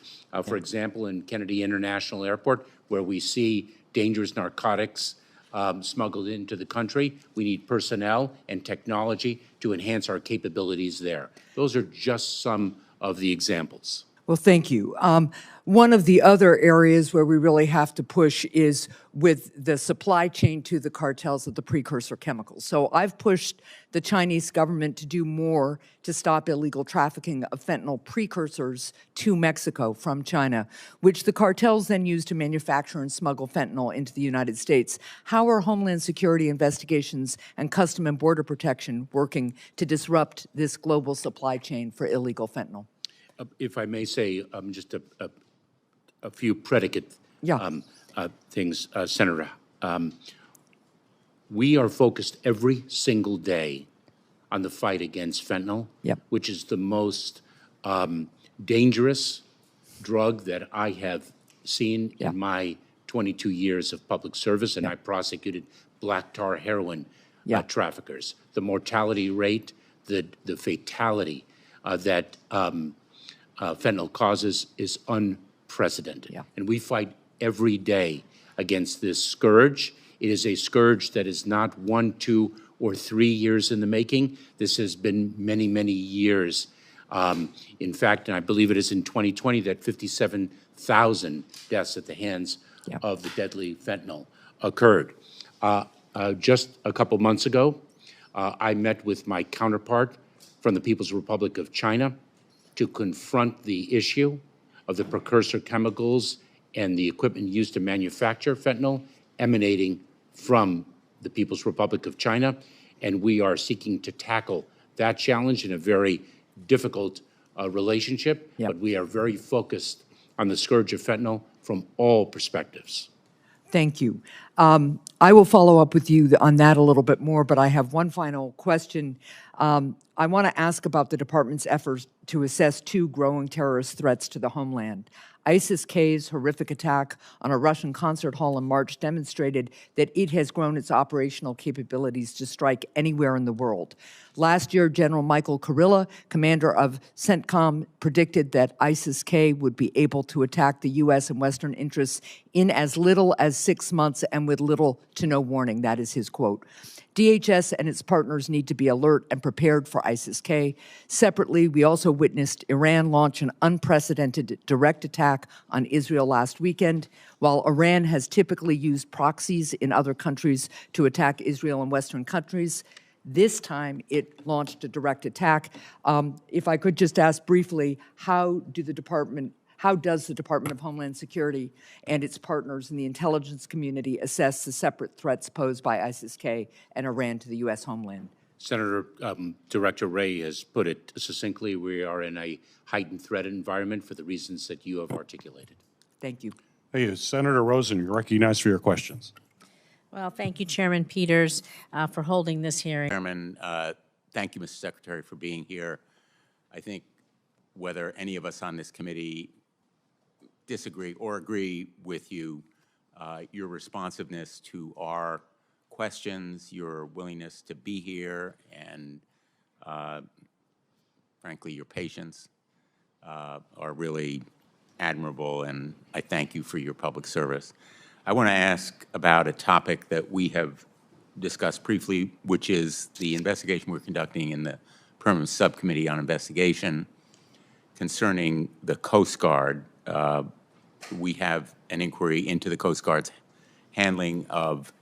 for example, in Kennedy International Airport, where we see dangerous narcotics smuggled into the country. We need personnel and technology to enhance our capabilities there. Those are just some of the examples. Well, thank you. One of the other areas where we really have to push is with the supply chain to the cartels of the precursor chemicals. So I've pushed the Chinese government to do more to stop illegal trafficking of fentanyl precursors to Mexico from China, which the cartels then use to manufacture and smuggle fentanyl into the United States. How are Homeland Security investigations and Custom and Border Protection working to disrupt this global supply chain for illegal fentanyl? If I may say just a few predicate things, Senator. We are focused every single day on the fight against fentanyl, which is the most dangerous drug that I have seen in my 22 years of public service, and I prosecuted black tar heroin traffickers. The mortality rate, the fatality that fentanyl causes is unprecedented. And we fight every day against this scourge. It is a scourge that is not 1, 2, or 3 years in the making. This has been many, many years. In fact, and I believe it is in 2020 that 57,000 deaths at the hands of the deadly fentanyl occurred. Just a couple months ago, I met with my counterpart from the People's Republic of China to confront the issue of the precursor chemicals and the equipment used to manufacture fentanyl emanating from the People's Republic of China. And we are seeking to tackle that challenge in a very difficult relationship, but we are very focused on the scourge of fentanyl from all perspectives. Thank you. I will follow up with you on that a little bit more, but I have one final question. I want to ask about the department's efforts to assess 2 growing terrorist threats to the homeland. ISIS-K's horrific attack on a Russian concert hall in March demonstrated that it has grown its operational capabilities to strike anywhere in the world. Last year, General Michael Kurilla, commander of CENTCOM, predicted that ISIS-K would be able to attack the U.S. and Western interests in as little as 6 months and with little to no warning. That is his quote. DHS and its partners need to be alert and prepared for ISIS-K. Separately, we also witnessed Iran launch an unprecedented direct attack on Israel last weekend. While Iran has typically used proxies in other countries to attack Israel and Western countries, this time it launched a direct attack. If I could just ask briefly, how does the Department of Homeland Security and its partners in the intelligence community assess the separate threats posed by ISIS-K and Iran to the U.S. homeland? Senator, Director Wray has put it succinctly. We are in a heightened threat environment for the reasons that you have articulated. Thank you. Hey, Senator Rosen, you're recognized for your questions. Well, thank you, Chairman Peters, for holding this hearing. Chairman, thank you, Mr. Secretary, for being here. I think whether any of us on this committee disagree or agree with you, your responsiveness to our questions, your willingness to be here, and frankly, your patience are really admirable, and I thank you for your public service. I want to ask about a topic that we have discussed briefly, which is the investigation we're conducting in the Permanent Subcommittee on Investigation concerning the Coast Guard. We have an inquiry into the Coast Guard's handling of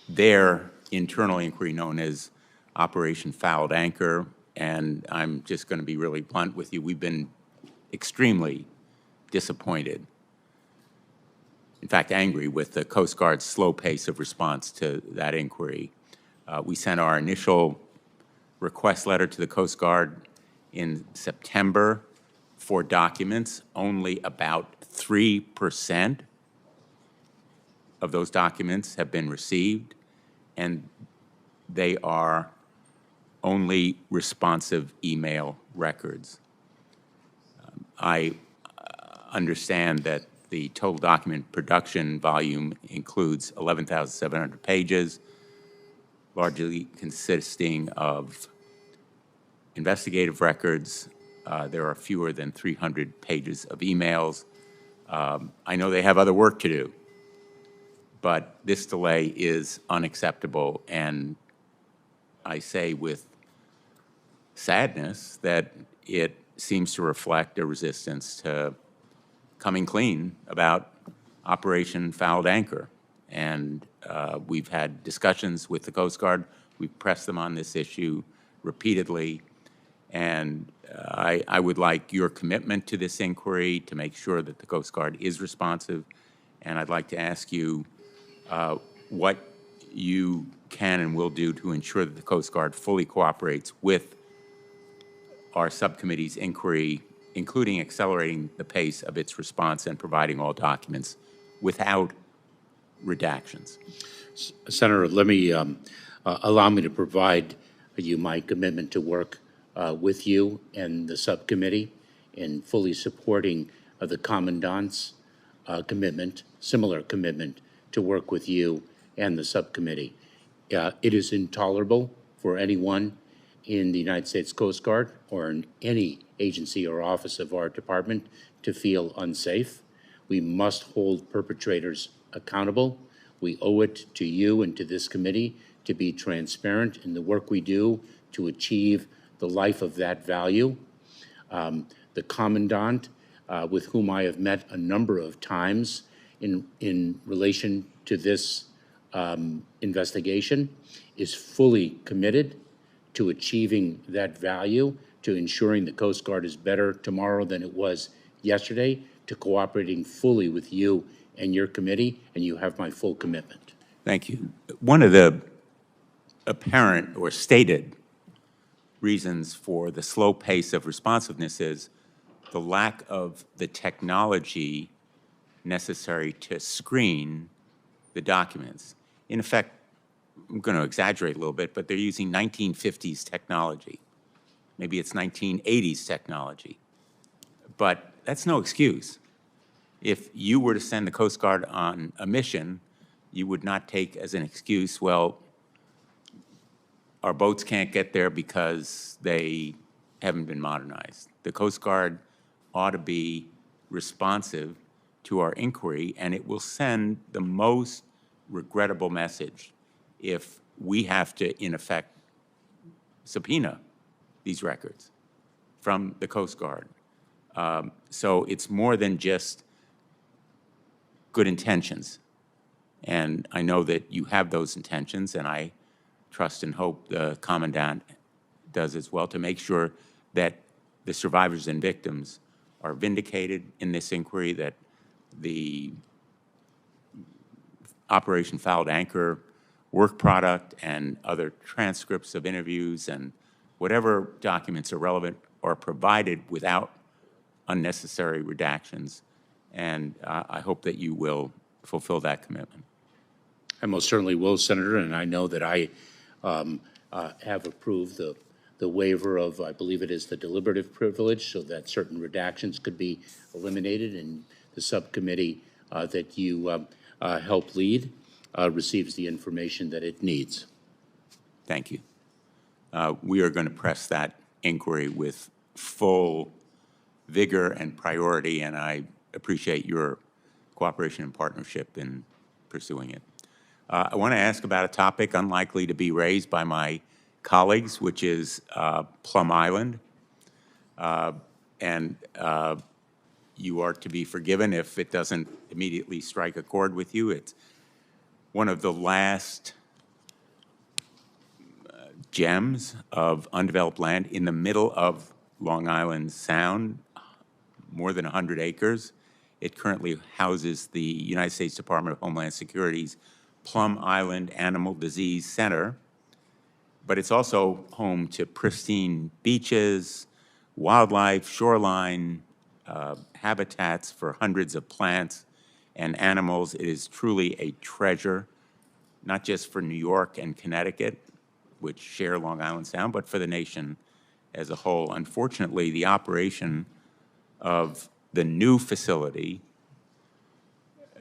their internal inquiry known as Operation Fouled Anchor. And I'm just going to be really blunt with you. We've been extremely disappointed, in fact, angry with the Coast Guard's slow pace of response to that inquiry. We sent our initial request letter to the Coast Guard in September for documents. Only about 3% of those documents have been received, and they are only responsive email records. I understand that the total document production volume includes 11,700 pages, largely consisting of investigative records. There are fewer than 300 pages of emails. I know they have other work to do, but this delay is unacceptable, and I say with sadness that it seems to reflect a resistance to coming clean about Operation Fouled Anchor. And we've had discussions with the Coast Guard. We've pressed them on this issue repeatedly. And I would like your commitment to this inquiry to make sure that the Coast Guard is responsive. And I'd like to ask you what you can and will do to ensure that the Coast Guard fully cooperates with our subcommittee's inquiry, including accelerating the pace of its response and providing all documents without redactions. Senator, let me allow me to provide you my commitment to work with you and the subcommittee in fully supporting the Commandant's commitment, similar commitment to work with you and the subcommittee. It is intolerable for anyone in the United States Coast Guard or in any agency or office of our department to feel unsafe. We must hold perpetrators accountable. We owe it to you and to this committee to be transparent in the work we do to achieve the life of that value. The Commandant, with whom I have met a number of times in relation to this investigation, is fully committed to achieving that value, to ensuring the Coast Guard is better tomorrow than it was yesterday, to cooperating fully with you and your committee, and you have my full commitment. Thank you. One of the apparent or stated reasons for the slow pace of responsiveness is the lack of the technology necessary to screen the documents. In effect, I'm going to exaggerate a little bit, but they're using 1950s technology. Maybe it's 1980s technology. But that's no excuse. If you were to send the Coast Guard on a mission, you would not take as an excuse, well, our boats can't get there because they haven't been modernized. The Coast Guard ought to be responsive to our inquiry, and it will send the most regrettable message if we have to, in effect, subpoena these records from the Coast Guard. So it's more than just good intentions. And I know that you have those intentions, and I trust and hope the Commandant does as well, to make sure that the survivors and victims are vindicated in this inquiry, that the Operation Fouled Anchor work product and other transcripts of interviews and whatever documents are relevant are provided without unnecessary redactions. And I hope that you will fulfill that commitment. I most certainly will, Senator, and I know that I have approved the waiver of, I believe it is the deliberative privilege, so that certain redactions could be eliminated, and the subcommittee that you help lead receives the information that it needs. Thank you. We are going to press that inquiry with full vigor and priority, and I appreciate your cooperation and partnership in pursuing it. I want to ask about a topic unlikely to be raised by my colleagues, which is Plum Island. and you are to be forgiven if it doesn't immediately strike a chord with you. It's one of the last gems of undeveloped land in the middle of Long Island Sound, more than 100 acres. It currently houses the United States Department of Homeland Security's Plum Island Animal Disease Center, but it's also home to pristine beaches, wildlife, shoreline, habitats for hundreds of plants and animals. It is truly a treasure, not just for New York and Connecticut, which share Long Island Sound, but for the nation as a whole. Unfortunately, the operation of the new facility,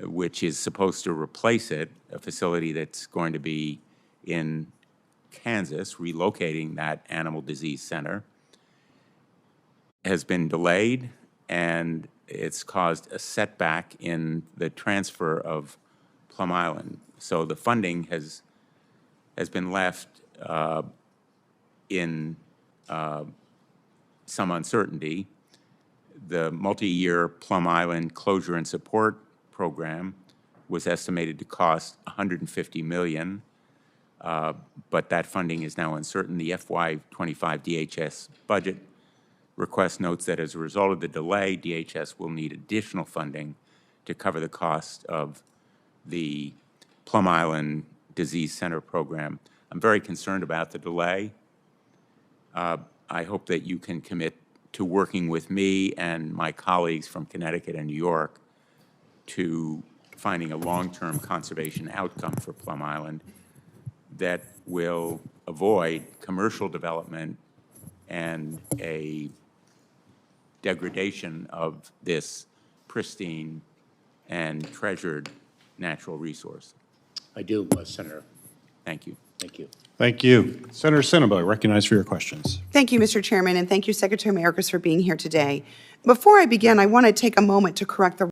which is supposed to replace it, a facility that's going to be in Kansas, relocating that animal disease center, has been delayed, and it's caused a setback in the transfer of Plum Island. So the funding has been left in some uncertainty. The multi-year Plum Island closure and support program was estimated to cost $150 million, but that funding is now uncertain. The FY25 DHS budget request notes that as a result of the delay, DHS will need additional funding to cover the cost of the Plum Island Disease Center program. I'm very concerned about the delay. I hope that you can commit to working with me and my colleagues from Connecticut and New York to finding a long-term conservation outcome for Plum Island that will avoid commercial development and a degradation of this pristine and treasured natural resource. I do, Senator. Thank you. Thank you. Thank you. Senator Cinnabon, recognized for your questions. Thank you, Mr. Chairman, and thank you, Secretary Mayorkas, for being here today. Before I begin, I want to take a moment to correct the...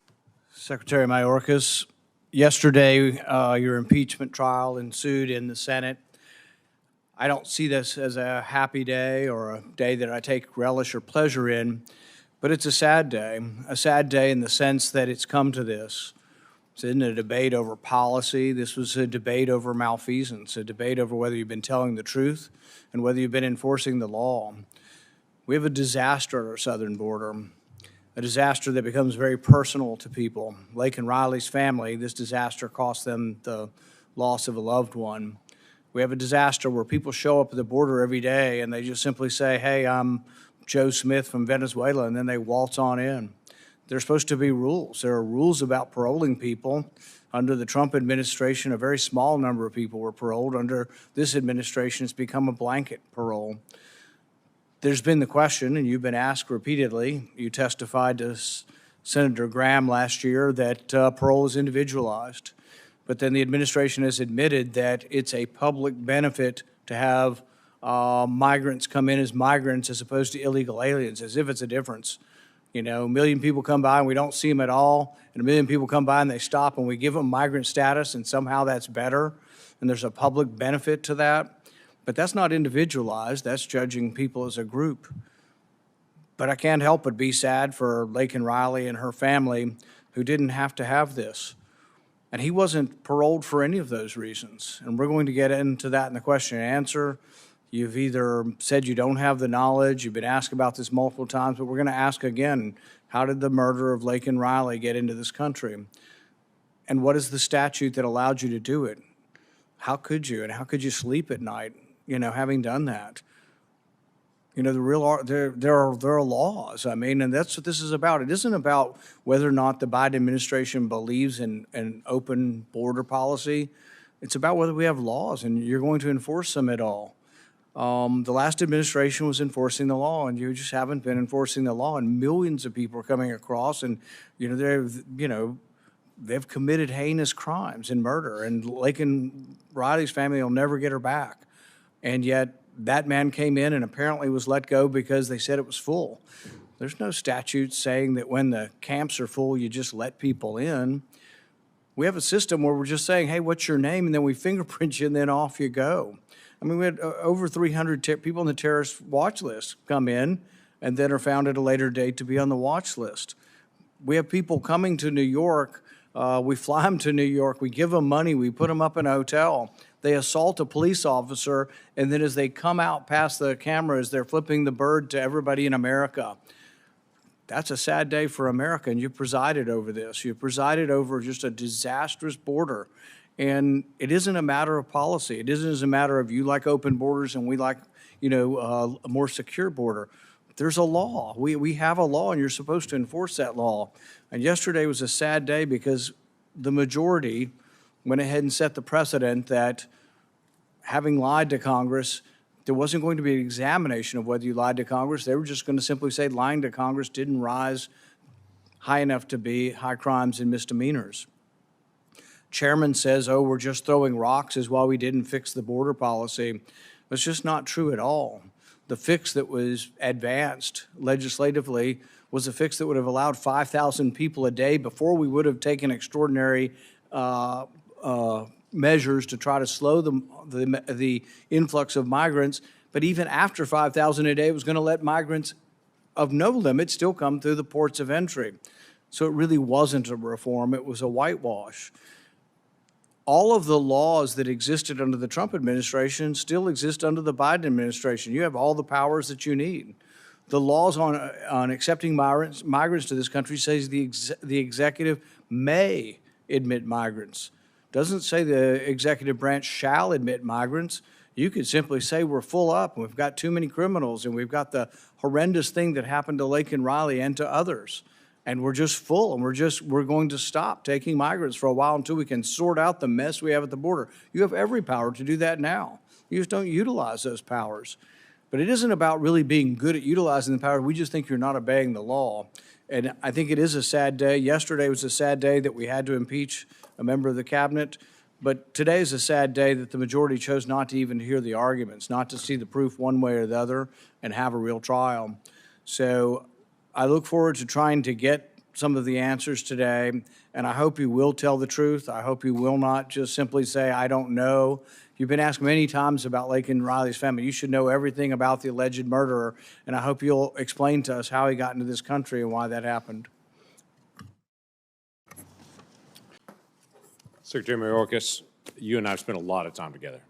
Secretary Mayorkas, yesterday your impeachment trial ensued in the Senate. I don't see this as a happy day or a day that I take relish or pleasure in, but it's a sad day in the sense that it's come to this. This isn't a debate over policy. This was a debate over malfeasance, a debate over whether you've been telling the truth and whether you've been enforcing the law. We have a disaster at our southern border, a disaster that becomes very personal to people. Lake and Riley's family, this disaster cost them the loss of a loved one. We have a disaster where people show up at the border every day and they just simply say, hey, I'm Joe Smith from Venezuela, and then they waltz on in. There's supposed to be rules. There are rules about paroling people. Under the Trump administration, a very small number of people were paroled. Under this administration, it's become a blanket parole. There's been the question, and you've been asked repeatedly, you testified to Senator Graham last year that parole is individualized. But then the administration has admitted that it's a public benefit to have migrants come in as migrants as opposed to illegal aliens, as if it's a difference. You know, 1 million people come by and we don't see them at all, and 1 million people come by and they stop and we give them migrant status, and somehow that's better, and there's a public benefit to that. But that's not individualized. That's judging people as a group. But I can't help but be sad for Lake and Riley and her family who didn't have to have this. And he wasn't paroled for any of those reasons. And we're going to get into that in the question and answer. You've either said you don't have the knowledge, you've been asked about this multiple times, but we're going to ask again, how did the murder of Lake and Riley get into this country? And what is the statute that allowed you to do it? How could you? And how could you sleep at night, you know, having done that? You know, there are laws. I mean, and that's what this is about. It isn't about whether or not the Biden administration believes in an open border policy. It's about whether we have laws and you're going to enforce them at all. The last administration was enforcing the law, and you just haven't been enforcing the law, and millions of people are coming across, and they've committed heinous crimes and murder, and Lake and Riley's family will never get her back, and yet that man came in and apparently was let go because they said it was full. There's no statute saying that when the camps are full, you just let people in. We have a system where we're just saying, hey, what's your name? And then we fingerprint you, and then off you go. I mean, we had over 300 people on the terrorist watch list come in, and then are found at a later date to be on the watch list. We have people coming to New York. We fly them to New York. We give them money. We put them up in a hotel. They assault a police officer, and then as they come out past the cameras, they're flipping the bird to everybody in America. That's a sad day for America, and you presided over this. You presided over just a disastrous border. And it isn't a matter of policy. It isn't a matter of you like open borders and we like, a more secure border. There's a law. We have a law, and you're supposed to enforce that law. And yesterday was a sad day because the majority went ahead and set the precedent that having lied to Congress, there wasn't going to be an examination of whether you lied to Congress. They were just going to simply say lying to Congress didn't rise high enough to be high crimes and misdemeanors. Chairman says, oh, we're just throwing rocks is why we didn't fix the border policy. It's just not true at all. The fix that was advanced legislatively was a fix that would have allowed 5,000 people a day before we would have taken extraordinary measures to try to slow the influx of migrants. But even after 5,000 a day, it was going to let migrants of no limit still come through the ports of entry. So it really wasn't a reform. It was a whitewash. All of the laws that existed under the Trump administration still exist under the Biden administration. You have all the powers that you need. The laws on accepting migrants to this country says the executive may admit migrants. Doesn't say the executive branch shall admit migrants. You could simply say we're full up and we've got too many criminals and we've got the horrendous thing that happened to Laken Riley and to others. And we're just full, and we're going to stop taking migrants for a while until we can sort out the mess we have at the border. You have every power to do that now. You just don't utilize those powers. But it isn't about really being good at utilizing the power. We just think you're not obeying the law. And I think it is a sad day. Yesterday was a sad day that we had to impeach a member of the cabinet. But today is a sad day that the majority chose not to even hear the arguments, not to see the proof one way or the other and have a real trial. So I look forward to trying to get some of the answers today, and I hope you will tell the truth. I hope you will not just simply say, I don't know. You've been asked many times about Laken Riley's family. You should know everything about the alleged murderer, and I hope you'll explain to us how he got into this country and why that happened. Secretary Mayorkas, you and I have spent a lot of time together.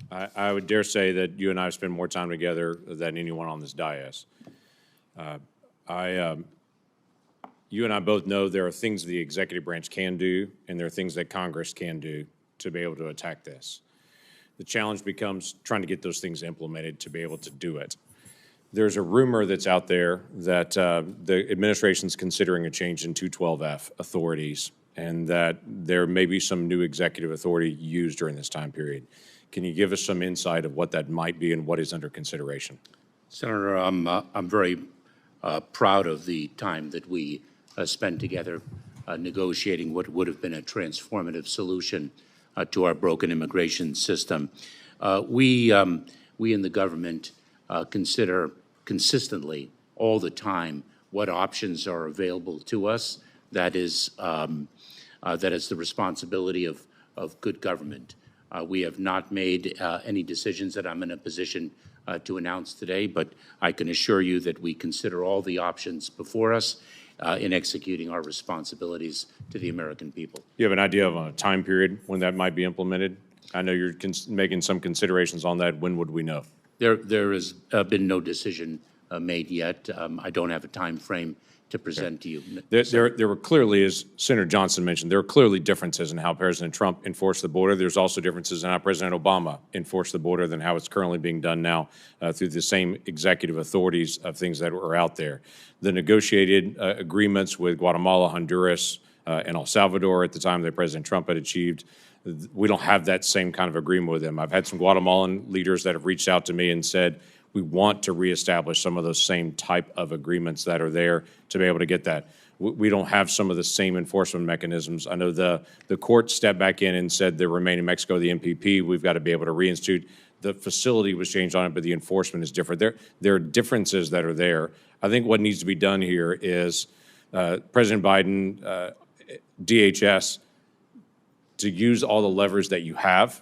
I would dare say that you and I have spent more time together than anyone on this dais. You and I both know there are things the executive branch can do, and there are things that Congress can do to be able to attack this. The challenge becomes trying to get those things implemented to be able to do it. There's a rumor that's out there that the administration's considering a change in 212F authorities, and that there may be some new executive authority used during this time period. Can you give us some insight of what that might be and what is under consideration? Senator, I'm very proud of the time that we spent together negotiating what would have been a transformative solution to our broken immigration system. We in the government consider consistently all the time what options are available to us. That is the responsibility of good government. We have not made any decisions that I'm in a position to announce today, but I can assure you that we consider all the options before us in executing our responsibilities to the American people. You have an idea of a time period when that might be implemented? I know you're making some considerations on that. When would we know? There has been no decision made yet. I don't have a time frame to present to you. There were clearly, as Senator Johnson mentioned, there are clearly differences in how President Trump enforced the border. There's also differences in how President Obama enforced the border than how it's currently being done now through the same executive authorities of things that were out there. The negotiated agreements with Guatemala, Honduras, and El Salvador at the time that President Trump had achieved, we don't have that same kind of agreement with them. I've had some Guatemalan leaders that have reached out to me and said, we want to reestablish some of those same type of agreements that are there to be able to get that. We don't have some of the same enforcement mechanisms. I know the court stepped back in and said they remain in Mexico, the MPP. We've got to be able to reinstitute. The facility was changed on it, but the enforcement is different. There are differences that are there. I think what needs to be done here is President Biden, DHS, to use all the levers that you have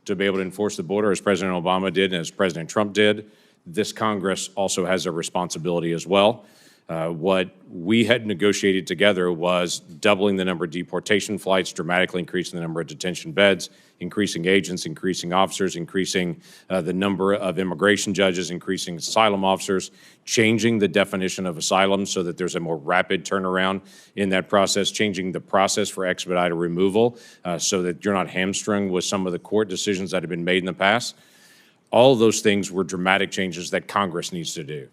to be able to enforce the border, as President Obama did and as President Trump did. this Congress also has a responsibility as well. What we had negotiated together was doubling the number of deportation flights, dramatically increasing the number of detention beds, increasing agents, increasing officers, increasing the number of immigration judges, increasing asylum officers, changing the definition of asylum so that there's a more rapid turnaround in that process, changing the process for expedited removal so that you're not hamstrung with some of the court decisions that have been made in the past. All of those things were dramatic changes that Congress needs to do.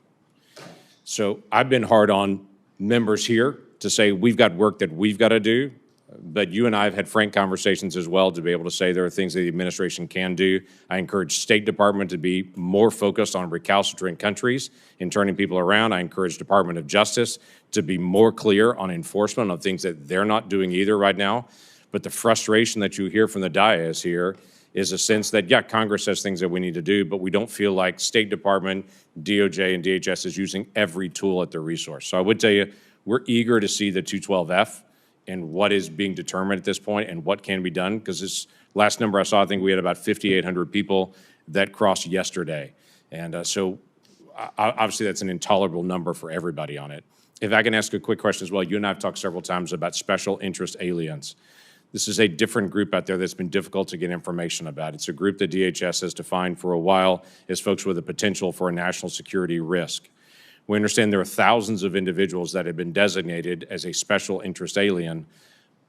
So I've been hard on members here to say we've got work that we've got to do, but you and I have had frank conversations as well to be able to say there are things that the administration can do. I encourage State Department to be more focused on recalcitrant countries and turning people around. I encourage Department of Justice to be more clear on enforcement of things that they're not doing either right now. But the frustration that you hear from the dais here is a sense that, yeah, Congress has things that we need to do, but we don't feel like State Department, DOJ, and DHS is using every tool at their resource. So I would tell you, we're eager to see the 212F and what is being determined at this point and what can be done, because this last number I saw, I think we had about 5,800 people that crossed yesterday. And so obviously that's an intolerable number for everybody on it. If I can ask a quick question as well, you and I have talked several times about special interest aliens. This is a different group out there that's been difficult to get information about. It's a group that DHS has defined for a while as folks with a potential for a national security risk. We understand there are thousands of individuals that have been designated as a special interest alien,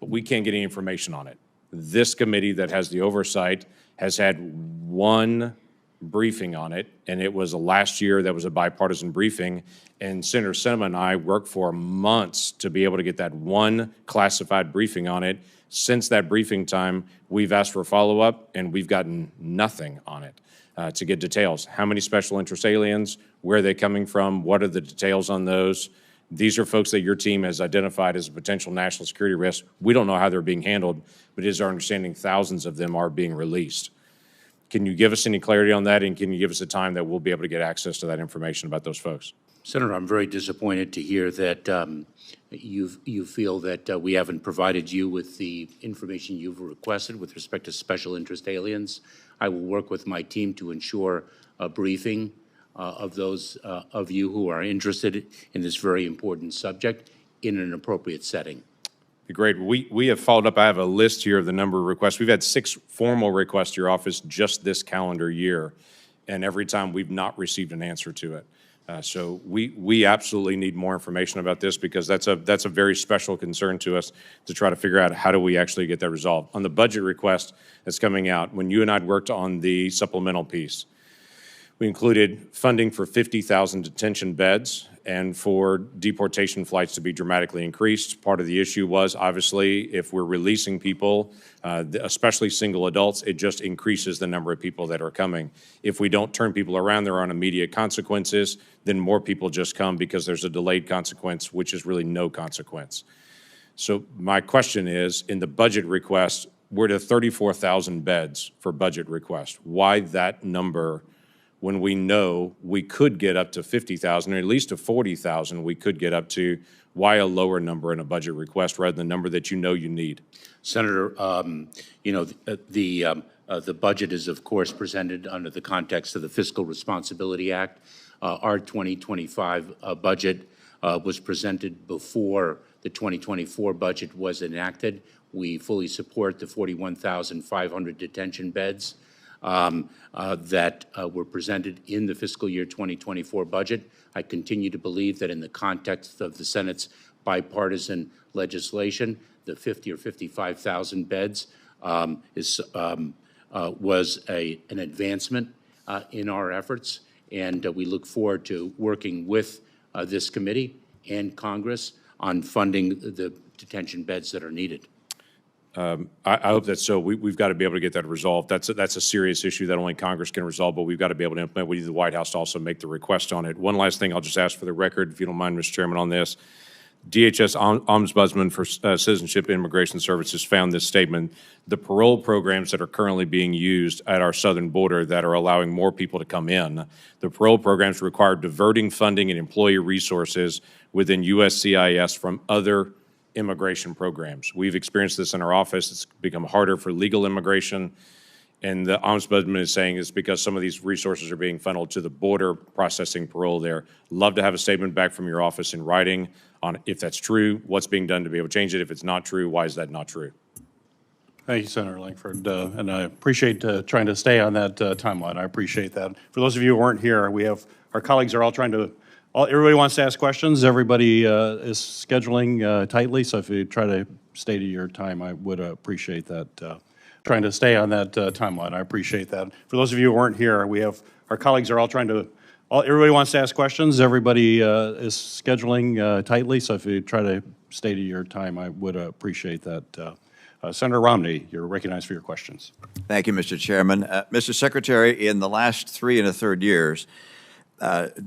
but we can't get any information on it. This committee that has the oversight has had one briefing on it, and it was last year. That was a bipartisan briefing, and Senator Sinema and I worked for months to be able to get that one classified briefing on it. Since that briefing time, we've asked for follow-up, and we've gotten nothing on it to get details. How many special interest aliens? Where are they coming from? What are the details on those? These are folks that your team has identified as a potential national security risk. We don't know how they're being handled, but it is our understanding thousands of them are being released. Can you give us any clarity on that, and can you give us a time that we'll be able to get access to that information about those folks? Senator, I'm very disappointed to hear that you feel that we haven't provided you with the information you've requested with respect to special interest aliens. I will work with my team to ensure a briefing of those of you who are interested in this very important subject in an appropriate setting. Great. We have followed up. I have a list here of the number of requests. We've had 6 formal requests to your office just this calendar year, and every time we've not received an answer to it. So we absolutely need more information about this, because that's a very special concern to us to try to figure out how do we actually get that resolved. On the budget request that's coming out, when you and I worked on the supplemental piece, we included funding for 50,000 detention beds and for deportation flights to be dramatically increased. Part of the issue was, obviously, if we're releasing people, especially single adults, it just increases the number of people that are coming. If we don't turn people around, there aren't immediate consequences, then more people just come because there's a delayed consequence, which is really no consequence. So my question is, in the budget request, we're to 34,000 beds for budget request. Why that number when we know we could get up to 50,000, or at least to 40,000 we could get up to? Why a lower number in a budget request rather than the number that you know you need? Senator, the budget is, of course, presented under the context of the Fiscal Responsibility Act. Our 2025 budget was presented before the 2024 budget was enacted. We fully support the 41,500 detention beds that were presented in the fiscal year 2024 budget. I continue to believe that in the context of the Senate's bipartisan legislation, the 50 or 55,000 beds was an advancement in our efforts, and we look forward to working with this committee and Congress on funding the detention beds that are needed. I hope that's so. We've got to be able to get that resolved. That's a serious issue that only Congress can resolve, but we've got to be able to implement. We need the White House to also make the request on it. One last thing I'll just ask for the record, if you don't mind, Mr. Chairman, on this. DHS Ombudsman for Citizenship and Immigration Services found this statement: the parole programs that are currently being used at our southern border that are allowing more people to come in, the parole programs require diverting funding and employee resources within USCIS from other immigration programs. We've experienced this in our office. It's become harder for legal immigration, And the Ombudsman is saying it's because some of these resources are being funneled to the border processing parole there. Love to have a statement back from your office in writing on if that's true, what's being done to be able to change it. If it's not true, why is that not true? Thank you, Senator Langford, and I appreciate trying to stay on that timeline. I appreciate that. For those of you who weren't here, we have our colleagues are all trying to. Everybody wants to ask questions. Everybody is scheduling tightly, so if you try to stay to your time, I would appreciate that. Trying to stay on that timeline. I appreciate that. For those of you who weren't here, we have our colleagues are all trying to. Everybody wants to ask questions. Everybody is scheduling tightly, so if you try to stay to your time, I would appreciate that. Senator Romney, you're recognized for your questions. Thank you, Mr. Chairman. Mr. Secretary, in the last 3 1/3 years,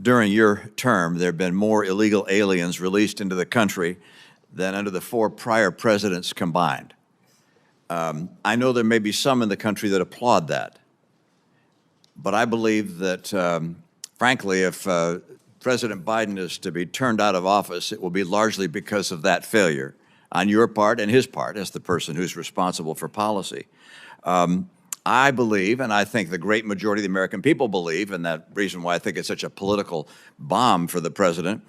during your term, there have been more illegal aliens released into the country than under the 4 prior presidents combined. I know there may be some in the country that applaud that, but I believe that, frankly, if President Biden is to be turned out of office, it will be largely because of that failure on your part and his part as the person who's responsible for policy. I believe, and I think the great majority of the American people believe, and that reason why I think it's such a political bomb for the president,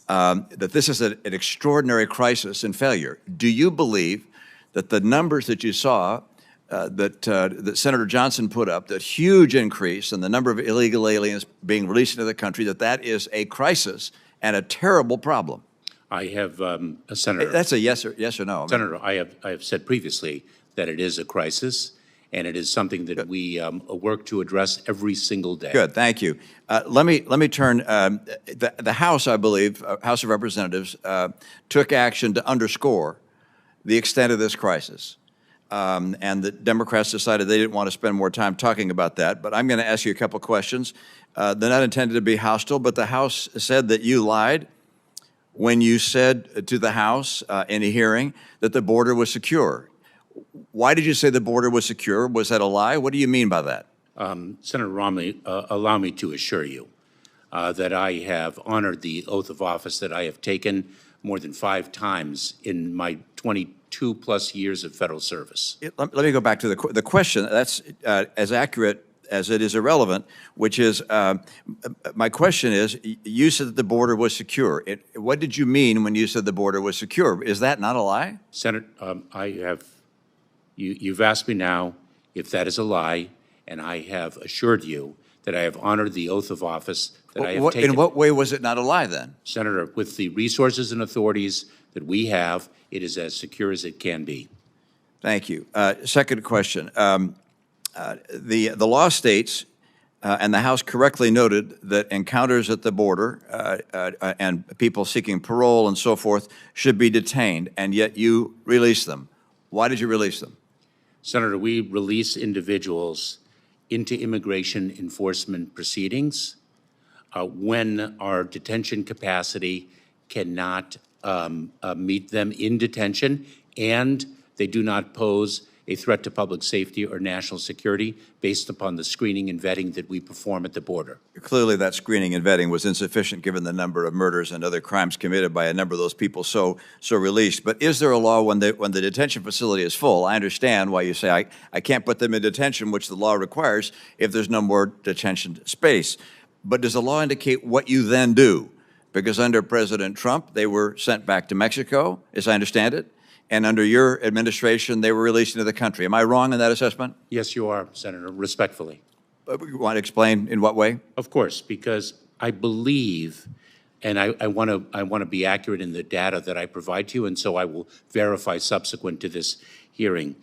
that this is an extraordinary crisis and failure. Do you believe that the numbers that you saw that Senator Johnson put up, that huge increase in the number of illegal aliens being released into the country, that is a crisis and a terrible problem? I have, Senator. That's a yes or no. Senator, I have said previously that it is a crisis, and it is something that we work to address every single day. Good, thank you. Let me turn. The House, I believe, House of Representatives, took action to underscore the extent of this crisis. And the Democrats decided they didn't want to spend more time talking about that. But I'm going to ask you a couple questions. They're not intended to be hostile, but the House said that you lied when you said to the House in a hearing that the border was secure. Why did you say the border was secure? Was that a lie? What do you mean by that? Senator Romney, allow me to assure you that I have honored the oath of office that I have taken more than 5 times in my 22+ years of federal service. Let me go back to the question. That's as accurate as it is irrelevant, which is, my question is, you said that the border was secure. What did you mean when you said the border was secure? Is that not a lie? Senator, you've asked me now if that is a lie, and I have assured you that I have honored the oath of office that I have taken. In what way was it not a lie then? Senator, with the resources and authorities that we have, it is as secure as it can be. Thank you. Second question. The law states, and the House correctly noted, that encounters at the border and people seeking parole and so forth should be detained, and yet you release them. Why did you release them? Senator, we release individuals into immigration enforcement proceedings when our detention capacity cannot meet them in detention, and they do not pose a threat to public safety or national security based upon the screening and vetting that we perform at the border. Clearly that screening and vetting was insufficient given the number of murders and other crimes committed by a number of those people so released. But is there a law when the detention facility is full? I understand why you say I can't put them in detention, which the law requires, if there's no more detention space. But does the law indicate what you then do? Because under President Trump, they were sent back to Mexico, as I understand it, and under your administration, they were released into the country. Am I wrong in that assessment? Yes, you are, Senator, respectfully. You want to explain in what way? Of course, because I believe, and I want to be accurate in the data that I provide to you, and so I will verify subsequent to this hearing.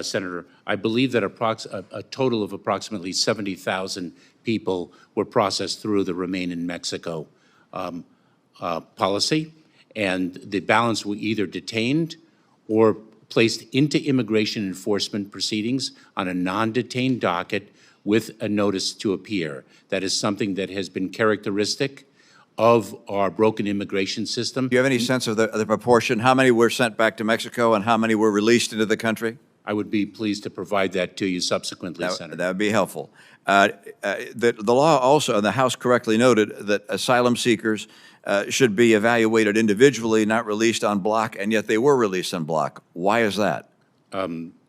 Senator, I believe that a total of approximately 70,000 people were processed through the Remain in Mexico policy, and the balance were either detained or placed into immigration enforcement proceedings on a non-detained docket with a notice to appear. That is something that has been characteristic of our broken immigration system. Do you have any sense of the proportion? How many were sent back to Mexico and how many were released into the country? I would be pleased to provide that to you subsequently, Senator. That would be helpful. The law also, and the House correctly noted, that asylum seekers should be evaluated individually, not released en bloc, and yet they were released en bloc. Why is that?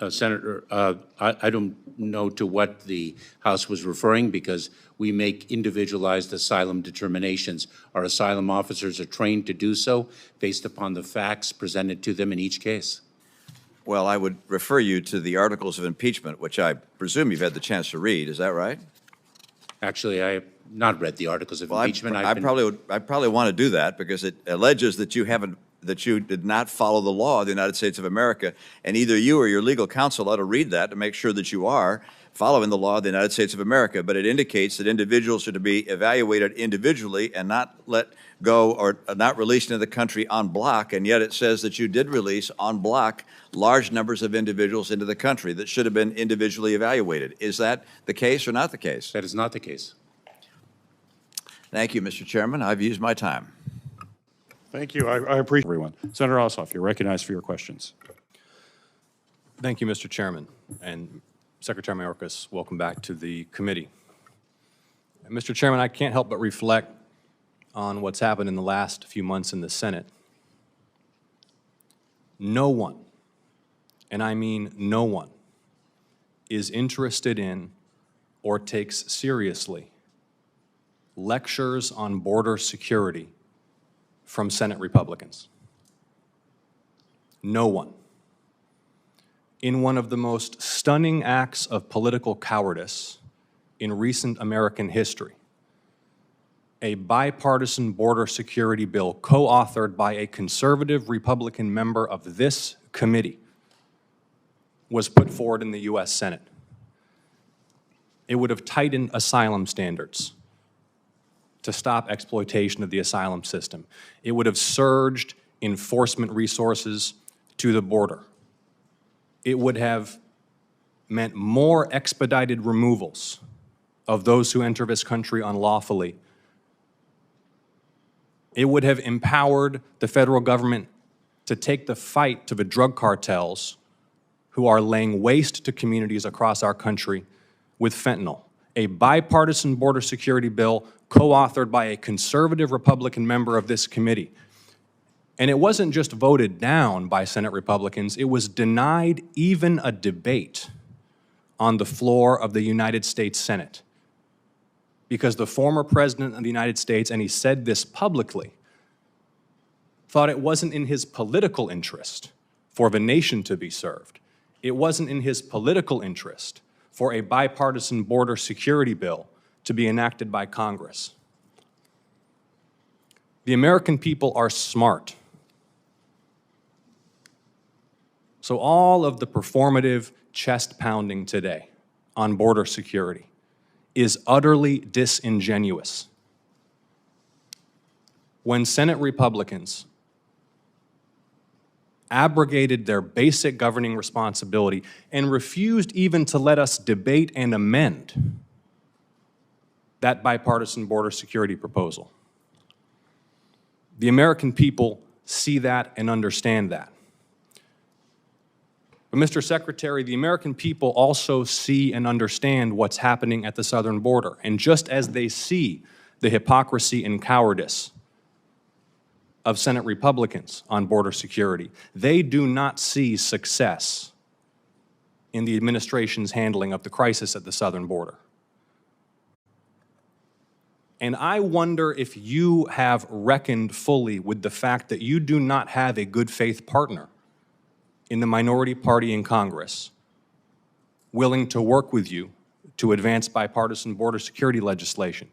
Senator, I don't know to what the House was referring, because we make individualized asylum determinations. Our asylum officers are trained to do so based upon the facts presented to them in each case. Well, I would refer you to the articles of impeachment, which I presume you've had the chance to read. Is that right? Actually, I have not read the articles of impeachment. I probably want to do that because it alleges that you did not follow the law of the United States of America, and either you or your legal counsel ought to read that to make sure that you are following the law of the United States of America. But it indicates that individuals are to be evaluated individually and not let go or not released into the country en bloc, and yet it says that you did release en bloc large numbers of individuals into the country that should have been individually evaluated. Is that the case or not the case? That is not the case. Thank you, Mr. Chairman. I've used my time. Thank you. I appreciate everyone. Senator Ossoff, you're recognized for your questions. Thank you, Mr. Chairman. And Secretary Mayorkas, welcome back to the committee. Mr. Chairman, I can't help but reflect on what's happened in the last few months in the Senate. No one, and I mean no one, is interested in or takes seriously lectures on border security from Senate Republicans. No one. In one of the most stunning acts of political cowardice in recent American history, a bipartisan border security bill co-authored by a conservative Republican member of this committee was put forward in the U.S. Senate. It would have tightened asylum standards to stop exploitation of the asylum system. It would have surged enforcement resources to the border. It would have meant more expedited removals of those who enter this country unlawfully. It would have empowered the federal government to take the fight to the drug cartels who are laying waste to communities across our country with fentanyl. A bipartisan border security bill co-authored by a conservative Republican member of this committee. And it wasn't just voted down by Senate Republicans, it was denied even a debate on the floor of the United States Senate. Because the former president of the United States, and he said this publicly, thought it wasn't in his political interest for the nation to be served. It wasn't in his political interest for a bipartisan border security bill to be enacted by Congress. The American people are smart. So all of the performative chest pounding today on border security is utterly disingenuous. When Senate Republicans abrogated their basic governing responsibility and refused even to let us debate and amend that bipartisan border security proposal, the American people see that and understand that. But Mr. Secretary, the American people also see and understand what's happening at the southern border. And just as they see the hypocrisy and cowardice of Senate Republicans on border security, they do not see success in the administration's handling of the crisis at the southern border. And I wonder if you have reckoned fully with the fact that you do not have a good faith partner in the minority party in Congress willing to work with you to advance bipartisan border security legislation.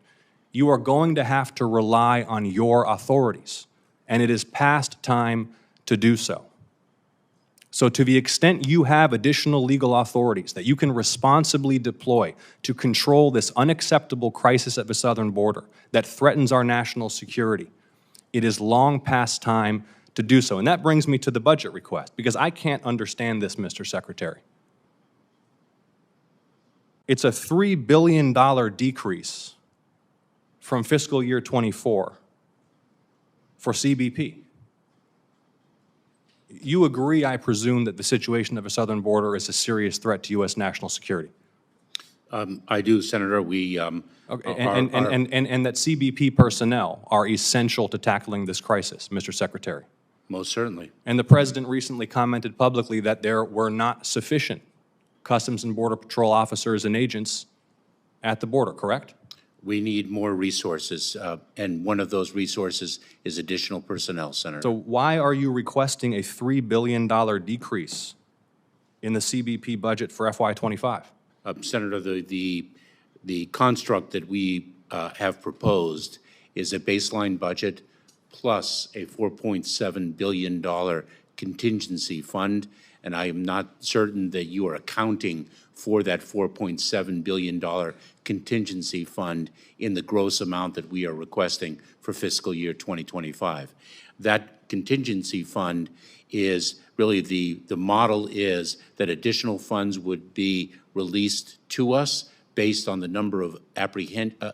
You are going to have to rely on your authorities, and it is past time to do so. So to the extent you have additional legal authorities that you can responsibly deploy to control this unacceptable crisis at the southern border that threatens our national security, it is long past time to do so. And that brings me to the budget request, because I can't understand this, Mr. Secretary. It's a $3 billion decrease from fiscal year 24 for CBP. You agree, I presume, that the situation of the southern border is a serious threat to U.S. national security? I do, Senator. We and that CBP personnel are essential to tackling this crisis, Mr. Secretary. Most certainly. And the President recently commented publicly that there were not sufficient Customs and Border Patrol officers and agents at the border, correct? We need more resources, and one of those resources is additional personnel, Senator. So why are you requesting a $3 billion decrease in the CBP budget for FY25? Senator, the construct that we have proposed is a baseline budget plus a $4.7 billion contingency fund, and I am not certain that you are accounting for that $4.7 billion contingency fund in the gross amount that we are requesting for fiscal year 2025. That contingency fund is really the model is that additional funds would be released to us based on the number of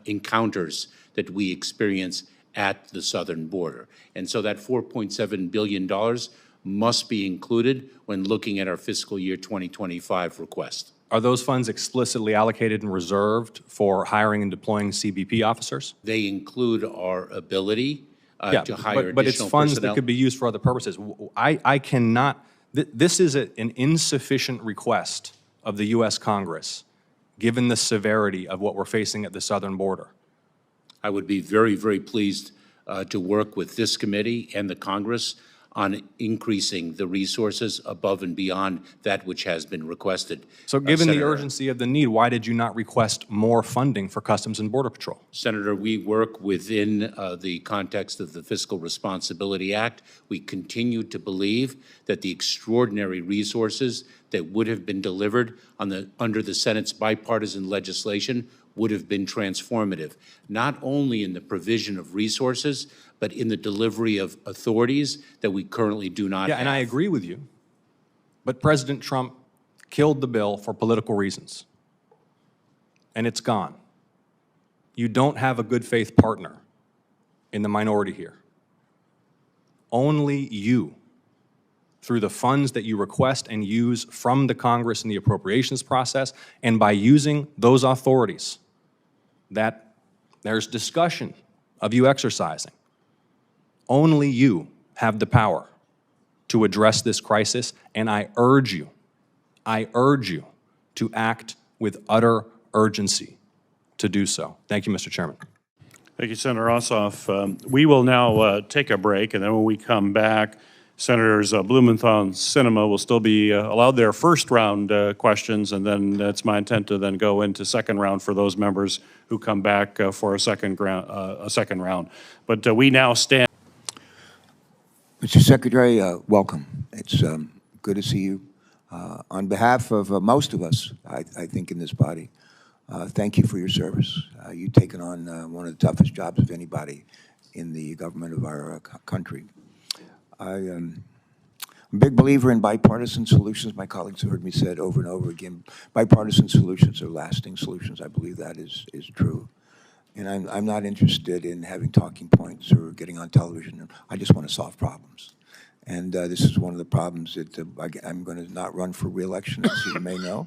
encounters that we experience at the southern border. And so that $4.7 billion must be included when looking at our fiscal year 2025 request. Are those funds explicitly allocated and reserved for hiring and deploying CBP officers? They include our ability to hire but it's additional funds personnel. that could be used for other purposes. I cannot, this is an insufficient request of the U.S. Congress, given the severity of what we're facing at the southern border. I would be very, very pleased to work with this committee and the Congress on increasing the resources above and beyond that which has been requested. So given the Senator, urgency of the need, why did you not request more funding for Customs and Border Patrol? Senator, we work within the context of the Fiscal Responsibility Act. We continue to believe that the extraordinary resources that would have been delivered under the Senate's bipartisan legislation would have been transformative, not only in the provision of resources, but in the delivery of authorities that we currently do not have. And I agree with you, but President Trump killed the bill for political reasons, and it's gone. You don't have a good faith partner in the minority here. Only you, through the funds that you request and use from the Congress in the appropriations process, and by using those authorities that there's discussion of you exercising, only you have the power to address this crisis, and I urge you to act with utter urgency to do so. Thank you, Mr. Chairman. Thank you, Senator Ossoff. We will now take a break, and then when we come back, Senators Blumenthal and Sinema will still be allowed their first round questions, and then it's my intent to then go into second round for those members who come back for a second round. But we now stand. Mr. Secretary, welcome. It's good to see you. On behalf of most of us, I think, in this body, thank you for your service. You've taken on one of the toughest jobs of anybody in the government of our country. I'm a big believer in bipartisan solutions. My colleagues have heard me say it over and over again. Bipartisan solutions are lasting solutions. I believe that is true. And I'm not interested in having talking points or getting on television. I just want to solve problems. And this is one of the problems that I'm going to not run for re-election, as you may know,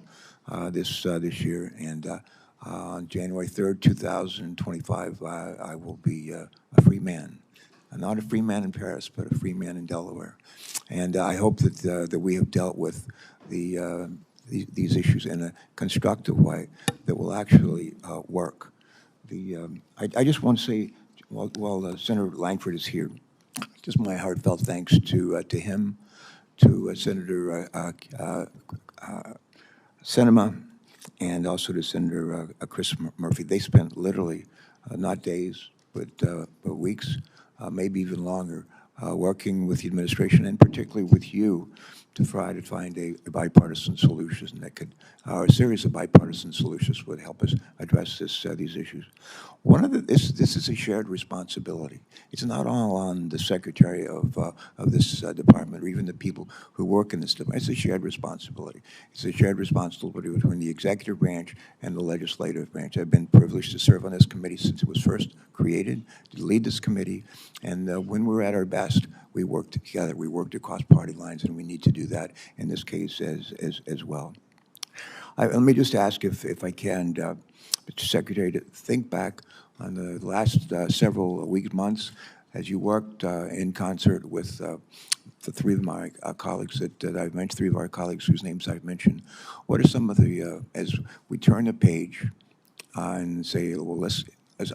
this year. And on January 3rd, 2025, I will be a free man. Not a free man in Paris, but a free man in Delaware. And I hope that we have dealt with these issues in a constructive way that will actually work. I just want to say, while Senator Langford is here, just my heartfelt thanks to him, to Senator Sinema, and also to Senator Chris Murphy. They spent literally not days, but weeks, maybe even longer, working with the administration and particularly with you to try to find a bipartisan solution that could, or a series of bipartisan solutions would help us address these issues. This is a shared responsibility. It's not all on the secretary of this department or even the people who work in this department. It's a shared responsibility. It's a shared responsibility between the executive branch and the legislative branch. I've been privileged to serve on this committee since it was first created, to lead this committee, and when we're at our best, we work together. We worked across party lines, and we need to do that in this case as well. Let me just ask if I can, Mr. Secretary, to think back on the last several weeks, months. as you worked in concert with the three of my colleagues that I've mentioned, three of our colleagues whose names I've mentioned, what are some of the, as we turn the page and say, well, let's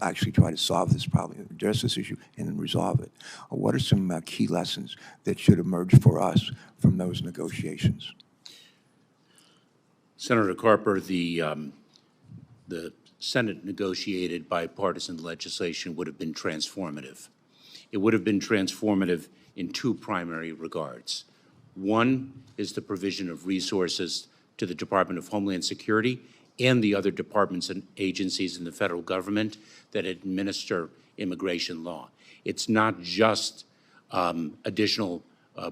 actually try to solve this problem, address this issue, and resolve it. What are some key lessons that should emerge for us from those negotiations? Senator Carper, the Senate negotiated bipartisan legislation would have been transformative. It would have been transformative in two primary regards. One is the provision of resources to the Department of Homeland Security and the other departments and agencies in the federal government that administer immigration law. It's not just additional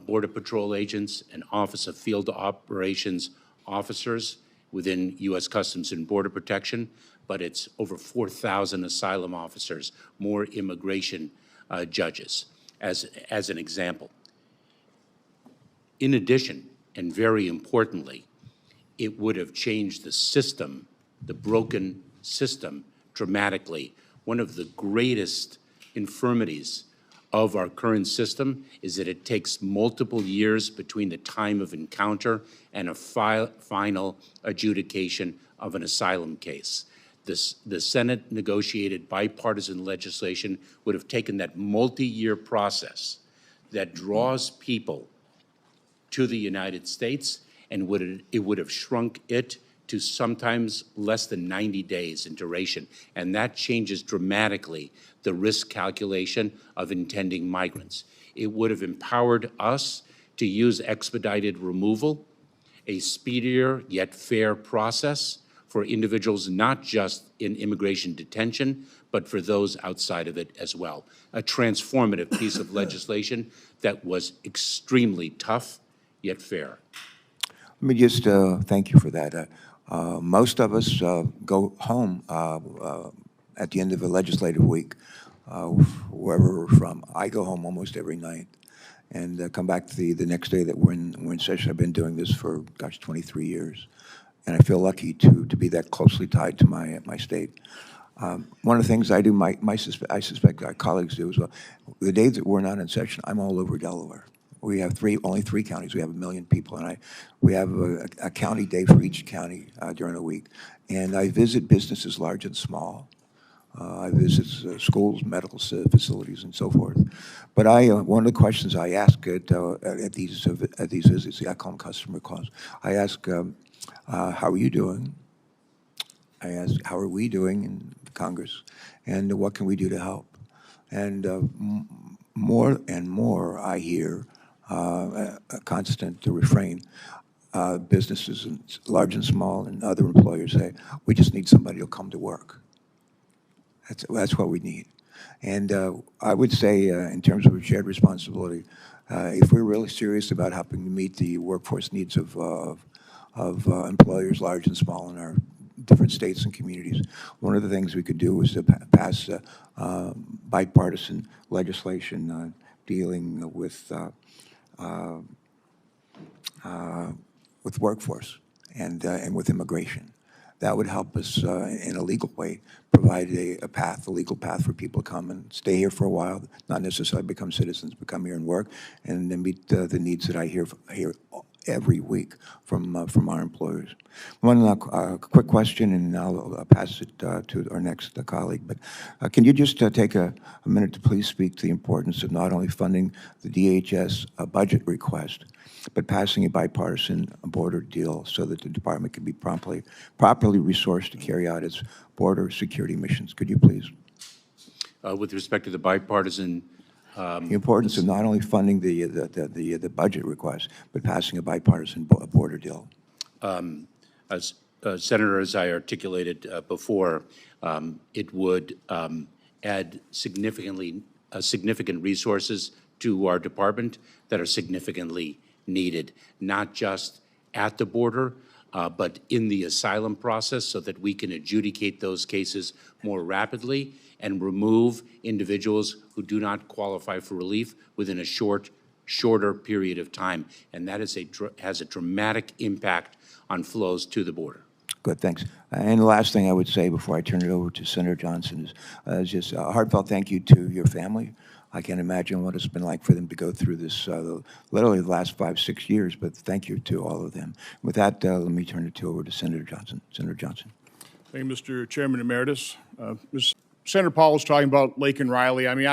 Border Patrol agents and Office of Field Operations officers within U.S. Customs and Border Protection, but it's over 4,000 asylum officers, more immigration judges, as an example. In addition, and very importantly, it would have changed the system, the broken system, dramatically. One of the greatest infirmities of our current system is that it takes multiple years between the time of encounter and a final adjudication of an asylum case. The Senate negotiated bipartisan legislation would have taken that multi-year process that draws people to the United States, and it would have shrunk it to sometimes less than 90 days in duration. And that changes dramatically the risk calculation of intending migrants. It would have empowered us to use expedited removal, a speedier yet fair process for individuals not just in immigration detention, but for those outside of it as well. A transformative piece of legislation that was extremely tough, yet fair. Let me just thank you for that. Most of us go home at the end of a legislative week, wherever we're from. I go home almost every night and come back the next day that we're in session. I've been doing this for, gosh, 23 years. And I feel lucky to be that closely tied to my state. One of the things I do, I suspect our colleagues do as well, the days that we're not in session, I'm all over Delaware. We have only three counties. We have 1 million people, and we have a county day for each county during the week. And I visit businesses large and small. I visit schools, medical facilities, and so forth. But one of the questions I ask at these visits, I call them customer calls. I ask, how are you doing? I ask, how are we doing in Congress? And what can we do to help? And more and more I hear a constant refrain. Businesses, large and small, and other employers say, we just need somebody to come to work. That's what we need. And I would say, in terms of a shared responsibility, if we're really serious about helping to meet the workforce needs of employers, large and small, in our different states and communities, one of the things we could do is to pass bipartisan legislation dealing with workforce and with immigration. That would help us in a legal way provide a legal path for people to come and stay here for a while, not necessarily become citizens, but come here and work, and then meet the needs that I hear every week from our employers. One quick question, and I'll pass it to our next colleague. But can you just take a minute to please speak to the importance of not only funding the DHS budget request, but passing a bipartisan border deal so that the department can be properly resourced to carry out its border security missions? Could you please? With respect to the bipartisan the importance of not only funding the budget request, but passing a bipartisan border deal. As Senator, as I articulated before, it would add significant resources to our department that are significantly needed, not just at the border, but in the asylum process, so that we can adjudicate those cases more rapidly and remove individuals who do not qualify for relief within a shorter period of time. And that has a dramatic impact on flows to the border. Good, thanks. And the last thing I would say before I turn it over to Senator Johnson is just a heartfelt thank you to your family. I can't imagine what it's been like for them to go through this literally the last 5-6 years, but thank you to all of them. With that, let me turn it over to Senator Johnson. Senator Johnson. Thank you, Mr. Chairman Emeritus. Senator Paul was talking about Lake and Riley. I mean,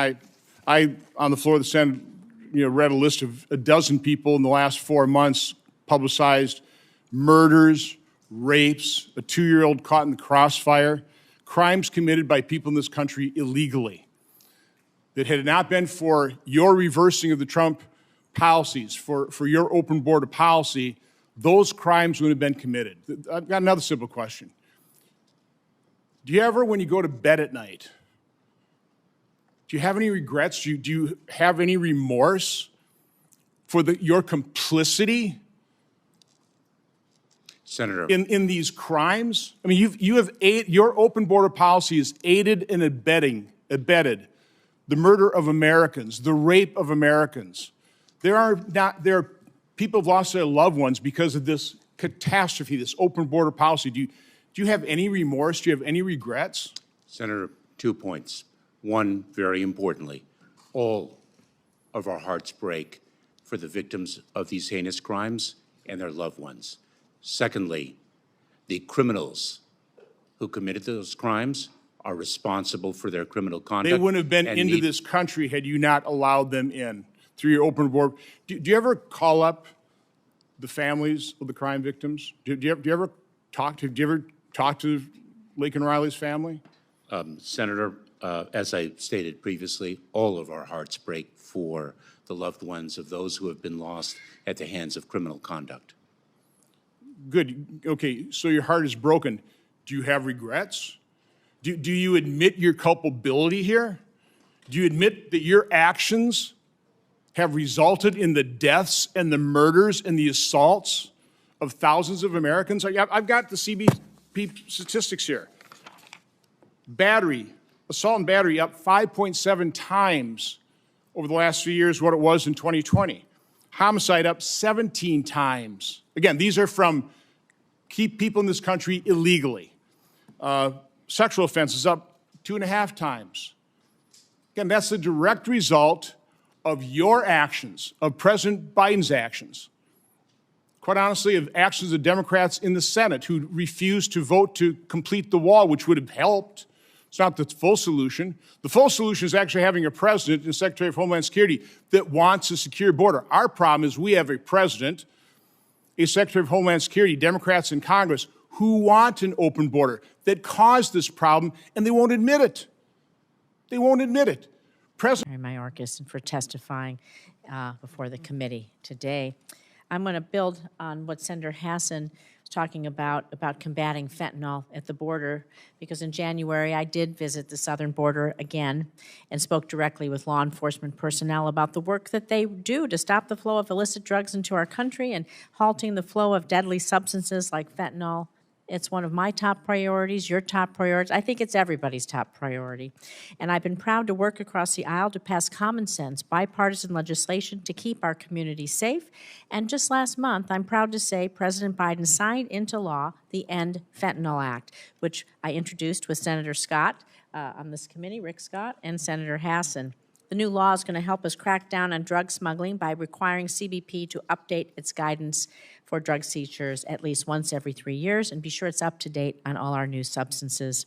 I on the floor of the Senate, read a list of a dozen people in the last 4 months publicized murders, rapes, a 2-year-old caught in the crossfire, crimes committed by people in this country illegally. That had it not been for your reversing of the Trump policies, for your open border policy, those crimes would have been committed. I've got another simple question. Do you ever, when you go to bed at night, do you have any regrets? Do you have any remorse for your complicity Senator, in these crimes? I mean, your open border policy has aided and abetted the murder of Americans, the rape of Americans. There are people have lost their loved ones because of this catastrophe, this open border policy. Do you have any remorse? Do you have any regrets? Senator, 2 points. One, very importantly, all of our hearts break for the victims of these heinous crimes and their loved ones. Secondly, the criminals who committed those crimes are responsible for their criminal conduct. They wouldn't have been into this country had you not allowed them in through your open border. Do you ever call up the families of the crime victims? Do you ever talk to Lake and Riley's family? Senator, as I stated previously, all of our hearts break for the loved ones of those who have been lost at the hands of criminal conduct. Good. Okay, so your heart is broken. Do you have regrets? Do you admit your culpability here? Do you admit that your actions have resulted in the deaths and the murders and the assaults of thousands of Americans? I've got the CBP statistics here. Assault and battery up 5.7 times over the last few years what it was in 2020. Homicide up 17 times. Again, these are from keep people in this country illegally. Sexual offenses up 2.5 times. Again, that's the direct result of your actions, of President Biden's actions. Quite honestly, of actions of Democrats in the Senate who refused to vote to complete the wall, which would have helped. It's not the full solution. The full solution is actually having a president and Secretary of Homeland Security that wants a secure border. Our problem is we have a president, a Secretary of Homeland Security, Democrats in Congress, who want an open border that caused this problem, and they won't admit it. They won't admit it. President Mayorkas, and for testifying before the committee today. I'm going to build on what Senator Hassan was talking about combating fentanyl at the border, because in January I did visit the southern border again and spoke directly with law enforcement personnel about the work that they do to stop the flow of illicit drugs into our country and halting the flow of deadly substances like fentanyl. It's one of my top priorities, your top priorities. I think it's everybody's top priority. And I've been proud to work across the aisle to pass common sense, bipartisan legislation to keep our communities safe. And just last month, I'm proud to say President Biden signed into law the End Fentanyl Act, which I introduced with Senator Scott on this committee, Rick Scott, and Senator Hassan. The new law is going to help us crack down on drug smuggling by requiring CBP to update its guidance for drug seizures at least once every 3 years and be sure it's up to date on all our new substances.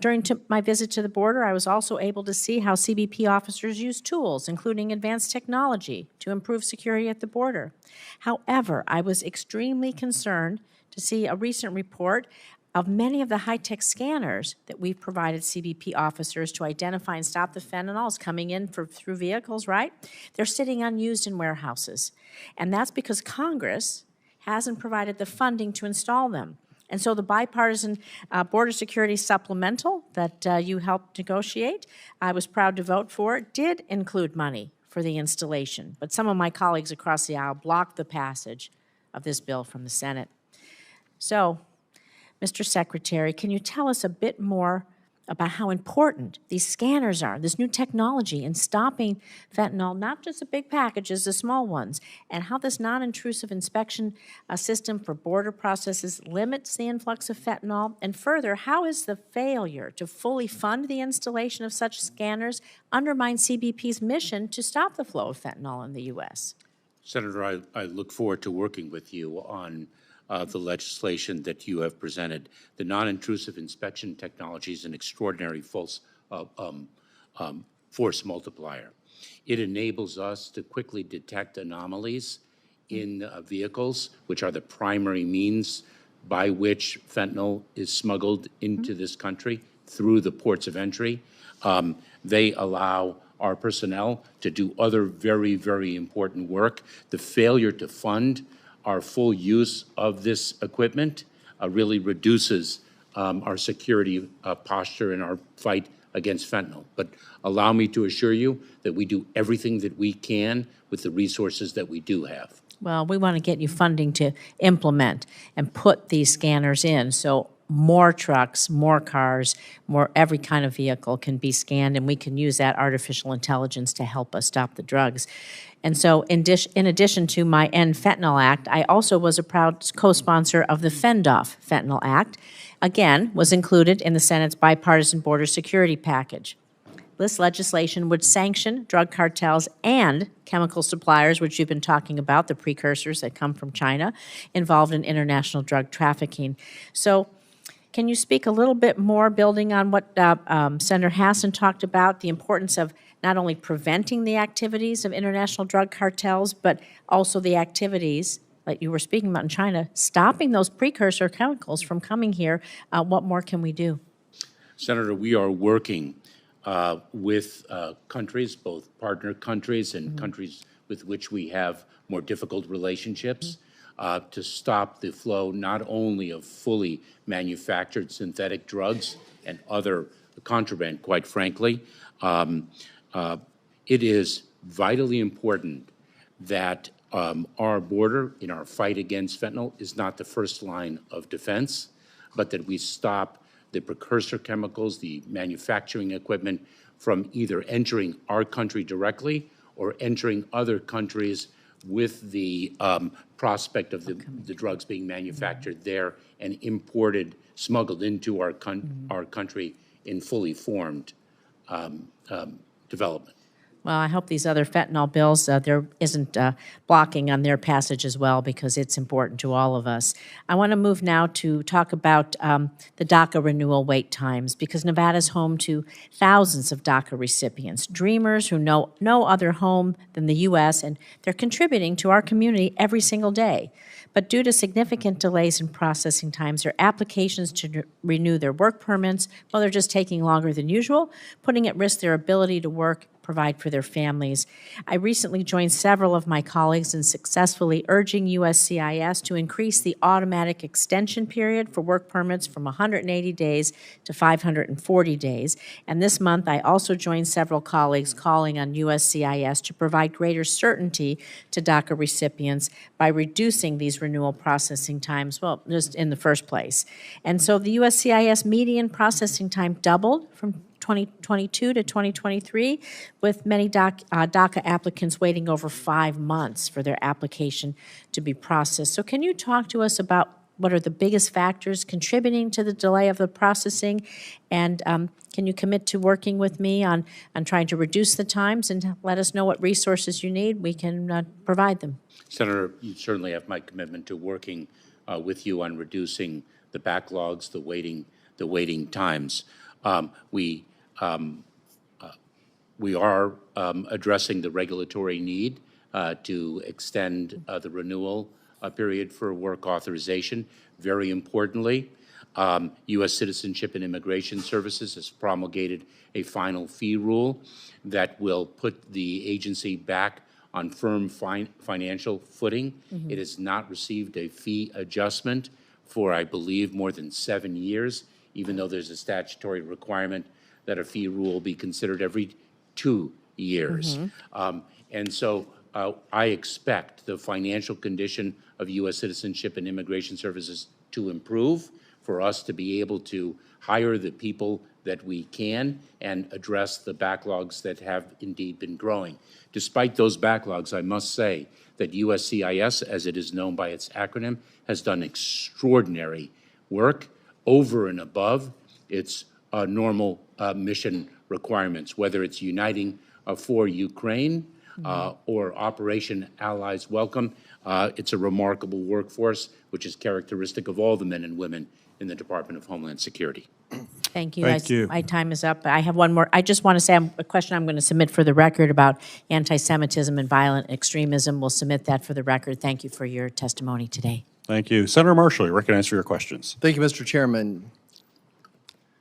During my visit to the border, I was also able to see how CBP officers use tools, including advanced technology, to improve security at the border. However, I was extremely concerned to see a recent report of many of the high-tech scanners that we've provided CBP officers to identify and stop the fentanyls coming in through vehicles, right? They're sitting unused in warehouses. And that's because Congress hasn't provided the funding to install them. And so the bipartisan border security supplemental that you helped negotiate, I was proud to vote for, did include money for the installation. But some of my colleagues across the aisle blocked the passage of this bill from the Senate. So, Mr. Secretary, can you tell us a bit more about how important these scanners are, this new technology in stopping fentanyl, not just the big packages, the small ones, and how this non-intrusive inspection system for border processes limits the influx of fentanyl, and further, how is the failure to fully fund the installation of such scanners undermine CBP's mission to stop the flow of fentanyl in the U.S.? Senator, I look forward to working with you on the legislation that you have presented. The non-intrusive inspection technology is an extraordinary force multiplier. It enables us to quickly detect anomalies in vehicles, which are the primary means by which fentanyl is smuggled into this country through the ports of entry. They allow our personnel to do other very, very important work. The failure to fund our full use of this equipment really reduces our security posture in our fight against fentanyl. But allow me to assure you that we do everything that we can with the resources that we do have. Well, we want to get you funding to implement and put these scanners in, so more trucks, more cars, more every kind of vehicle can be scanned, and we can use that artificial intelligence to help us stop the drugs. And so in addition to my End Fentanyl Act, I also was a proud co-sponsor of the Fend-Off Fentanyl Act. Again, was included in the Senate's bipartisan border security package. This legislation would sanction drug cartels and chemical suppliers, which you've been talking about, the precursors that come from China, involved in international drug trafficking. So can you speak a little bit more, building on what Senator Hassan talked about, the importance of not only preventing the activities of international drug cartels, but also the activities like you were speaking about in China, stopping those precursor chemicals from coming here? What more can we do? Senator, we are working with countries, both partner countries and countries with which we have more difficult relationships, to stop the flow not only of fully manufactured synthetic drugs and other contraband, quite frankly. It is vitally important that our border in our fight against fentanyl is not the first line of defense, but that we stop the precursor chemicals, the manufacturing equipment, from either entering our country directly or entering other countries with the prospect of the drugs being manufactured there and imported, smuggled into our country in fully formed development. Well, I hope these other fentanyl bills, there isn't blocking on their passage as well, because it's important to all of us. I want to move now to talk about the DACA renewal wait times, because Nevada's home to thousands of DACA recipients, dreamers who know no other home than the U.S., and they're contributing to our community every single day. But due to significant delays in processing times, their applications to renew their work permits, well, they're just taking longer than usual, putting at risk their ability to work, provide for their families. I recently joined several of my colleagues in successfully urging USCIS to increase the automatic extension period for work permits from 180 days to 540 days. And this month, I also joined several colleagues calling on USCIS to provide greater certainty to DACA recipients by reducing these renewal processing times, well, just in the first place. And so the USCIS median processing time doubled from 2022 to 2023, with many DACA applicants waiting over 5 months for their application to be processed. So can you talk to us about what are the biggest factors contributing to the delay of the processing? And can you commit to working with me on trying to reduce the times, and let us know what resources you need? We can provide them. Senator, you certainly have my commitment to working with you on reducing the backlogs, the waiting times. We are addressing the regulatory need to extend the renewal period for work authorization. Very importantly, U.S. Citizenship and Immigration Services has promulgated a final fee rule that will put the agency back on firm financial footing. Mm-hmm. It has not received a fee adjustment for, I believe, more than 7 years, even though there's a statutory requirement that a fee rule be considered every 2 years. Mm-hmm. And so I expect the financial condition of U.S. Citizenship and Immigration Services to improve, for us to be able to hire the people that we can and address the backlogs that have indeed been growing. Despite those backlogs, I must say that USCIS, as it is known by its acronym, has done extraordinary work over and above its normal mission requirements, whether it's uniting for Ukraine or Operation Allies Welcome. It's a remarkable workforce, which is characteristic of all the men and women in the Department of Homeland Security. Thank you. Thank you. My time is up. I have one more. I just want to say a question I'm going to submit for the record about anti-Semitism and violent extremism. We'll submit that for the record. Thank you for your testimony today. Thank you. Senator Marshall, you're recognized for your questions. Thank you, Mr. Chairman.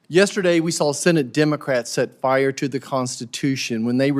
Yesterday, we saw Senate Democrats set fire to the Constitution when they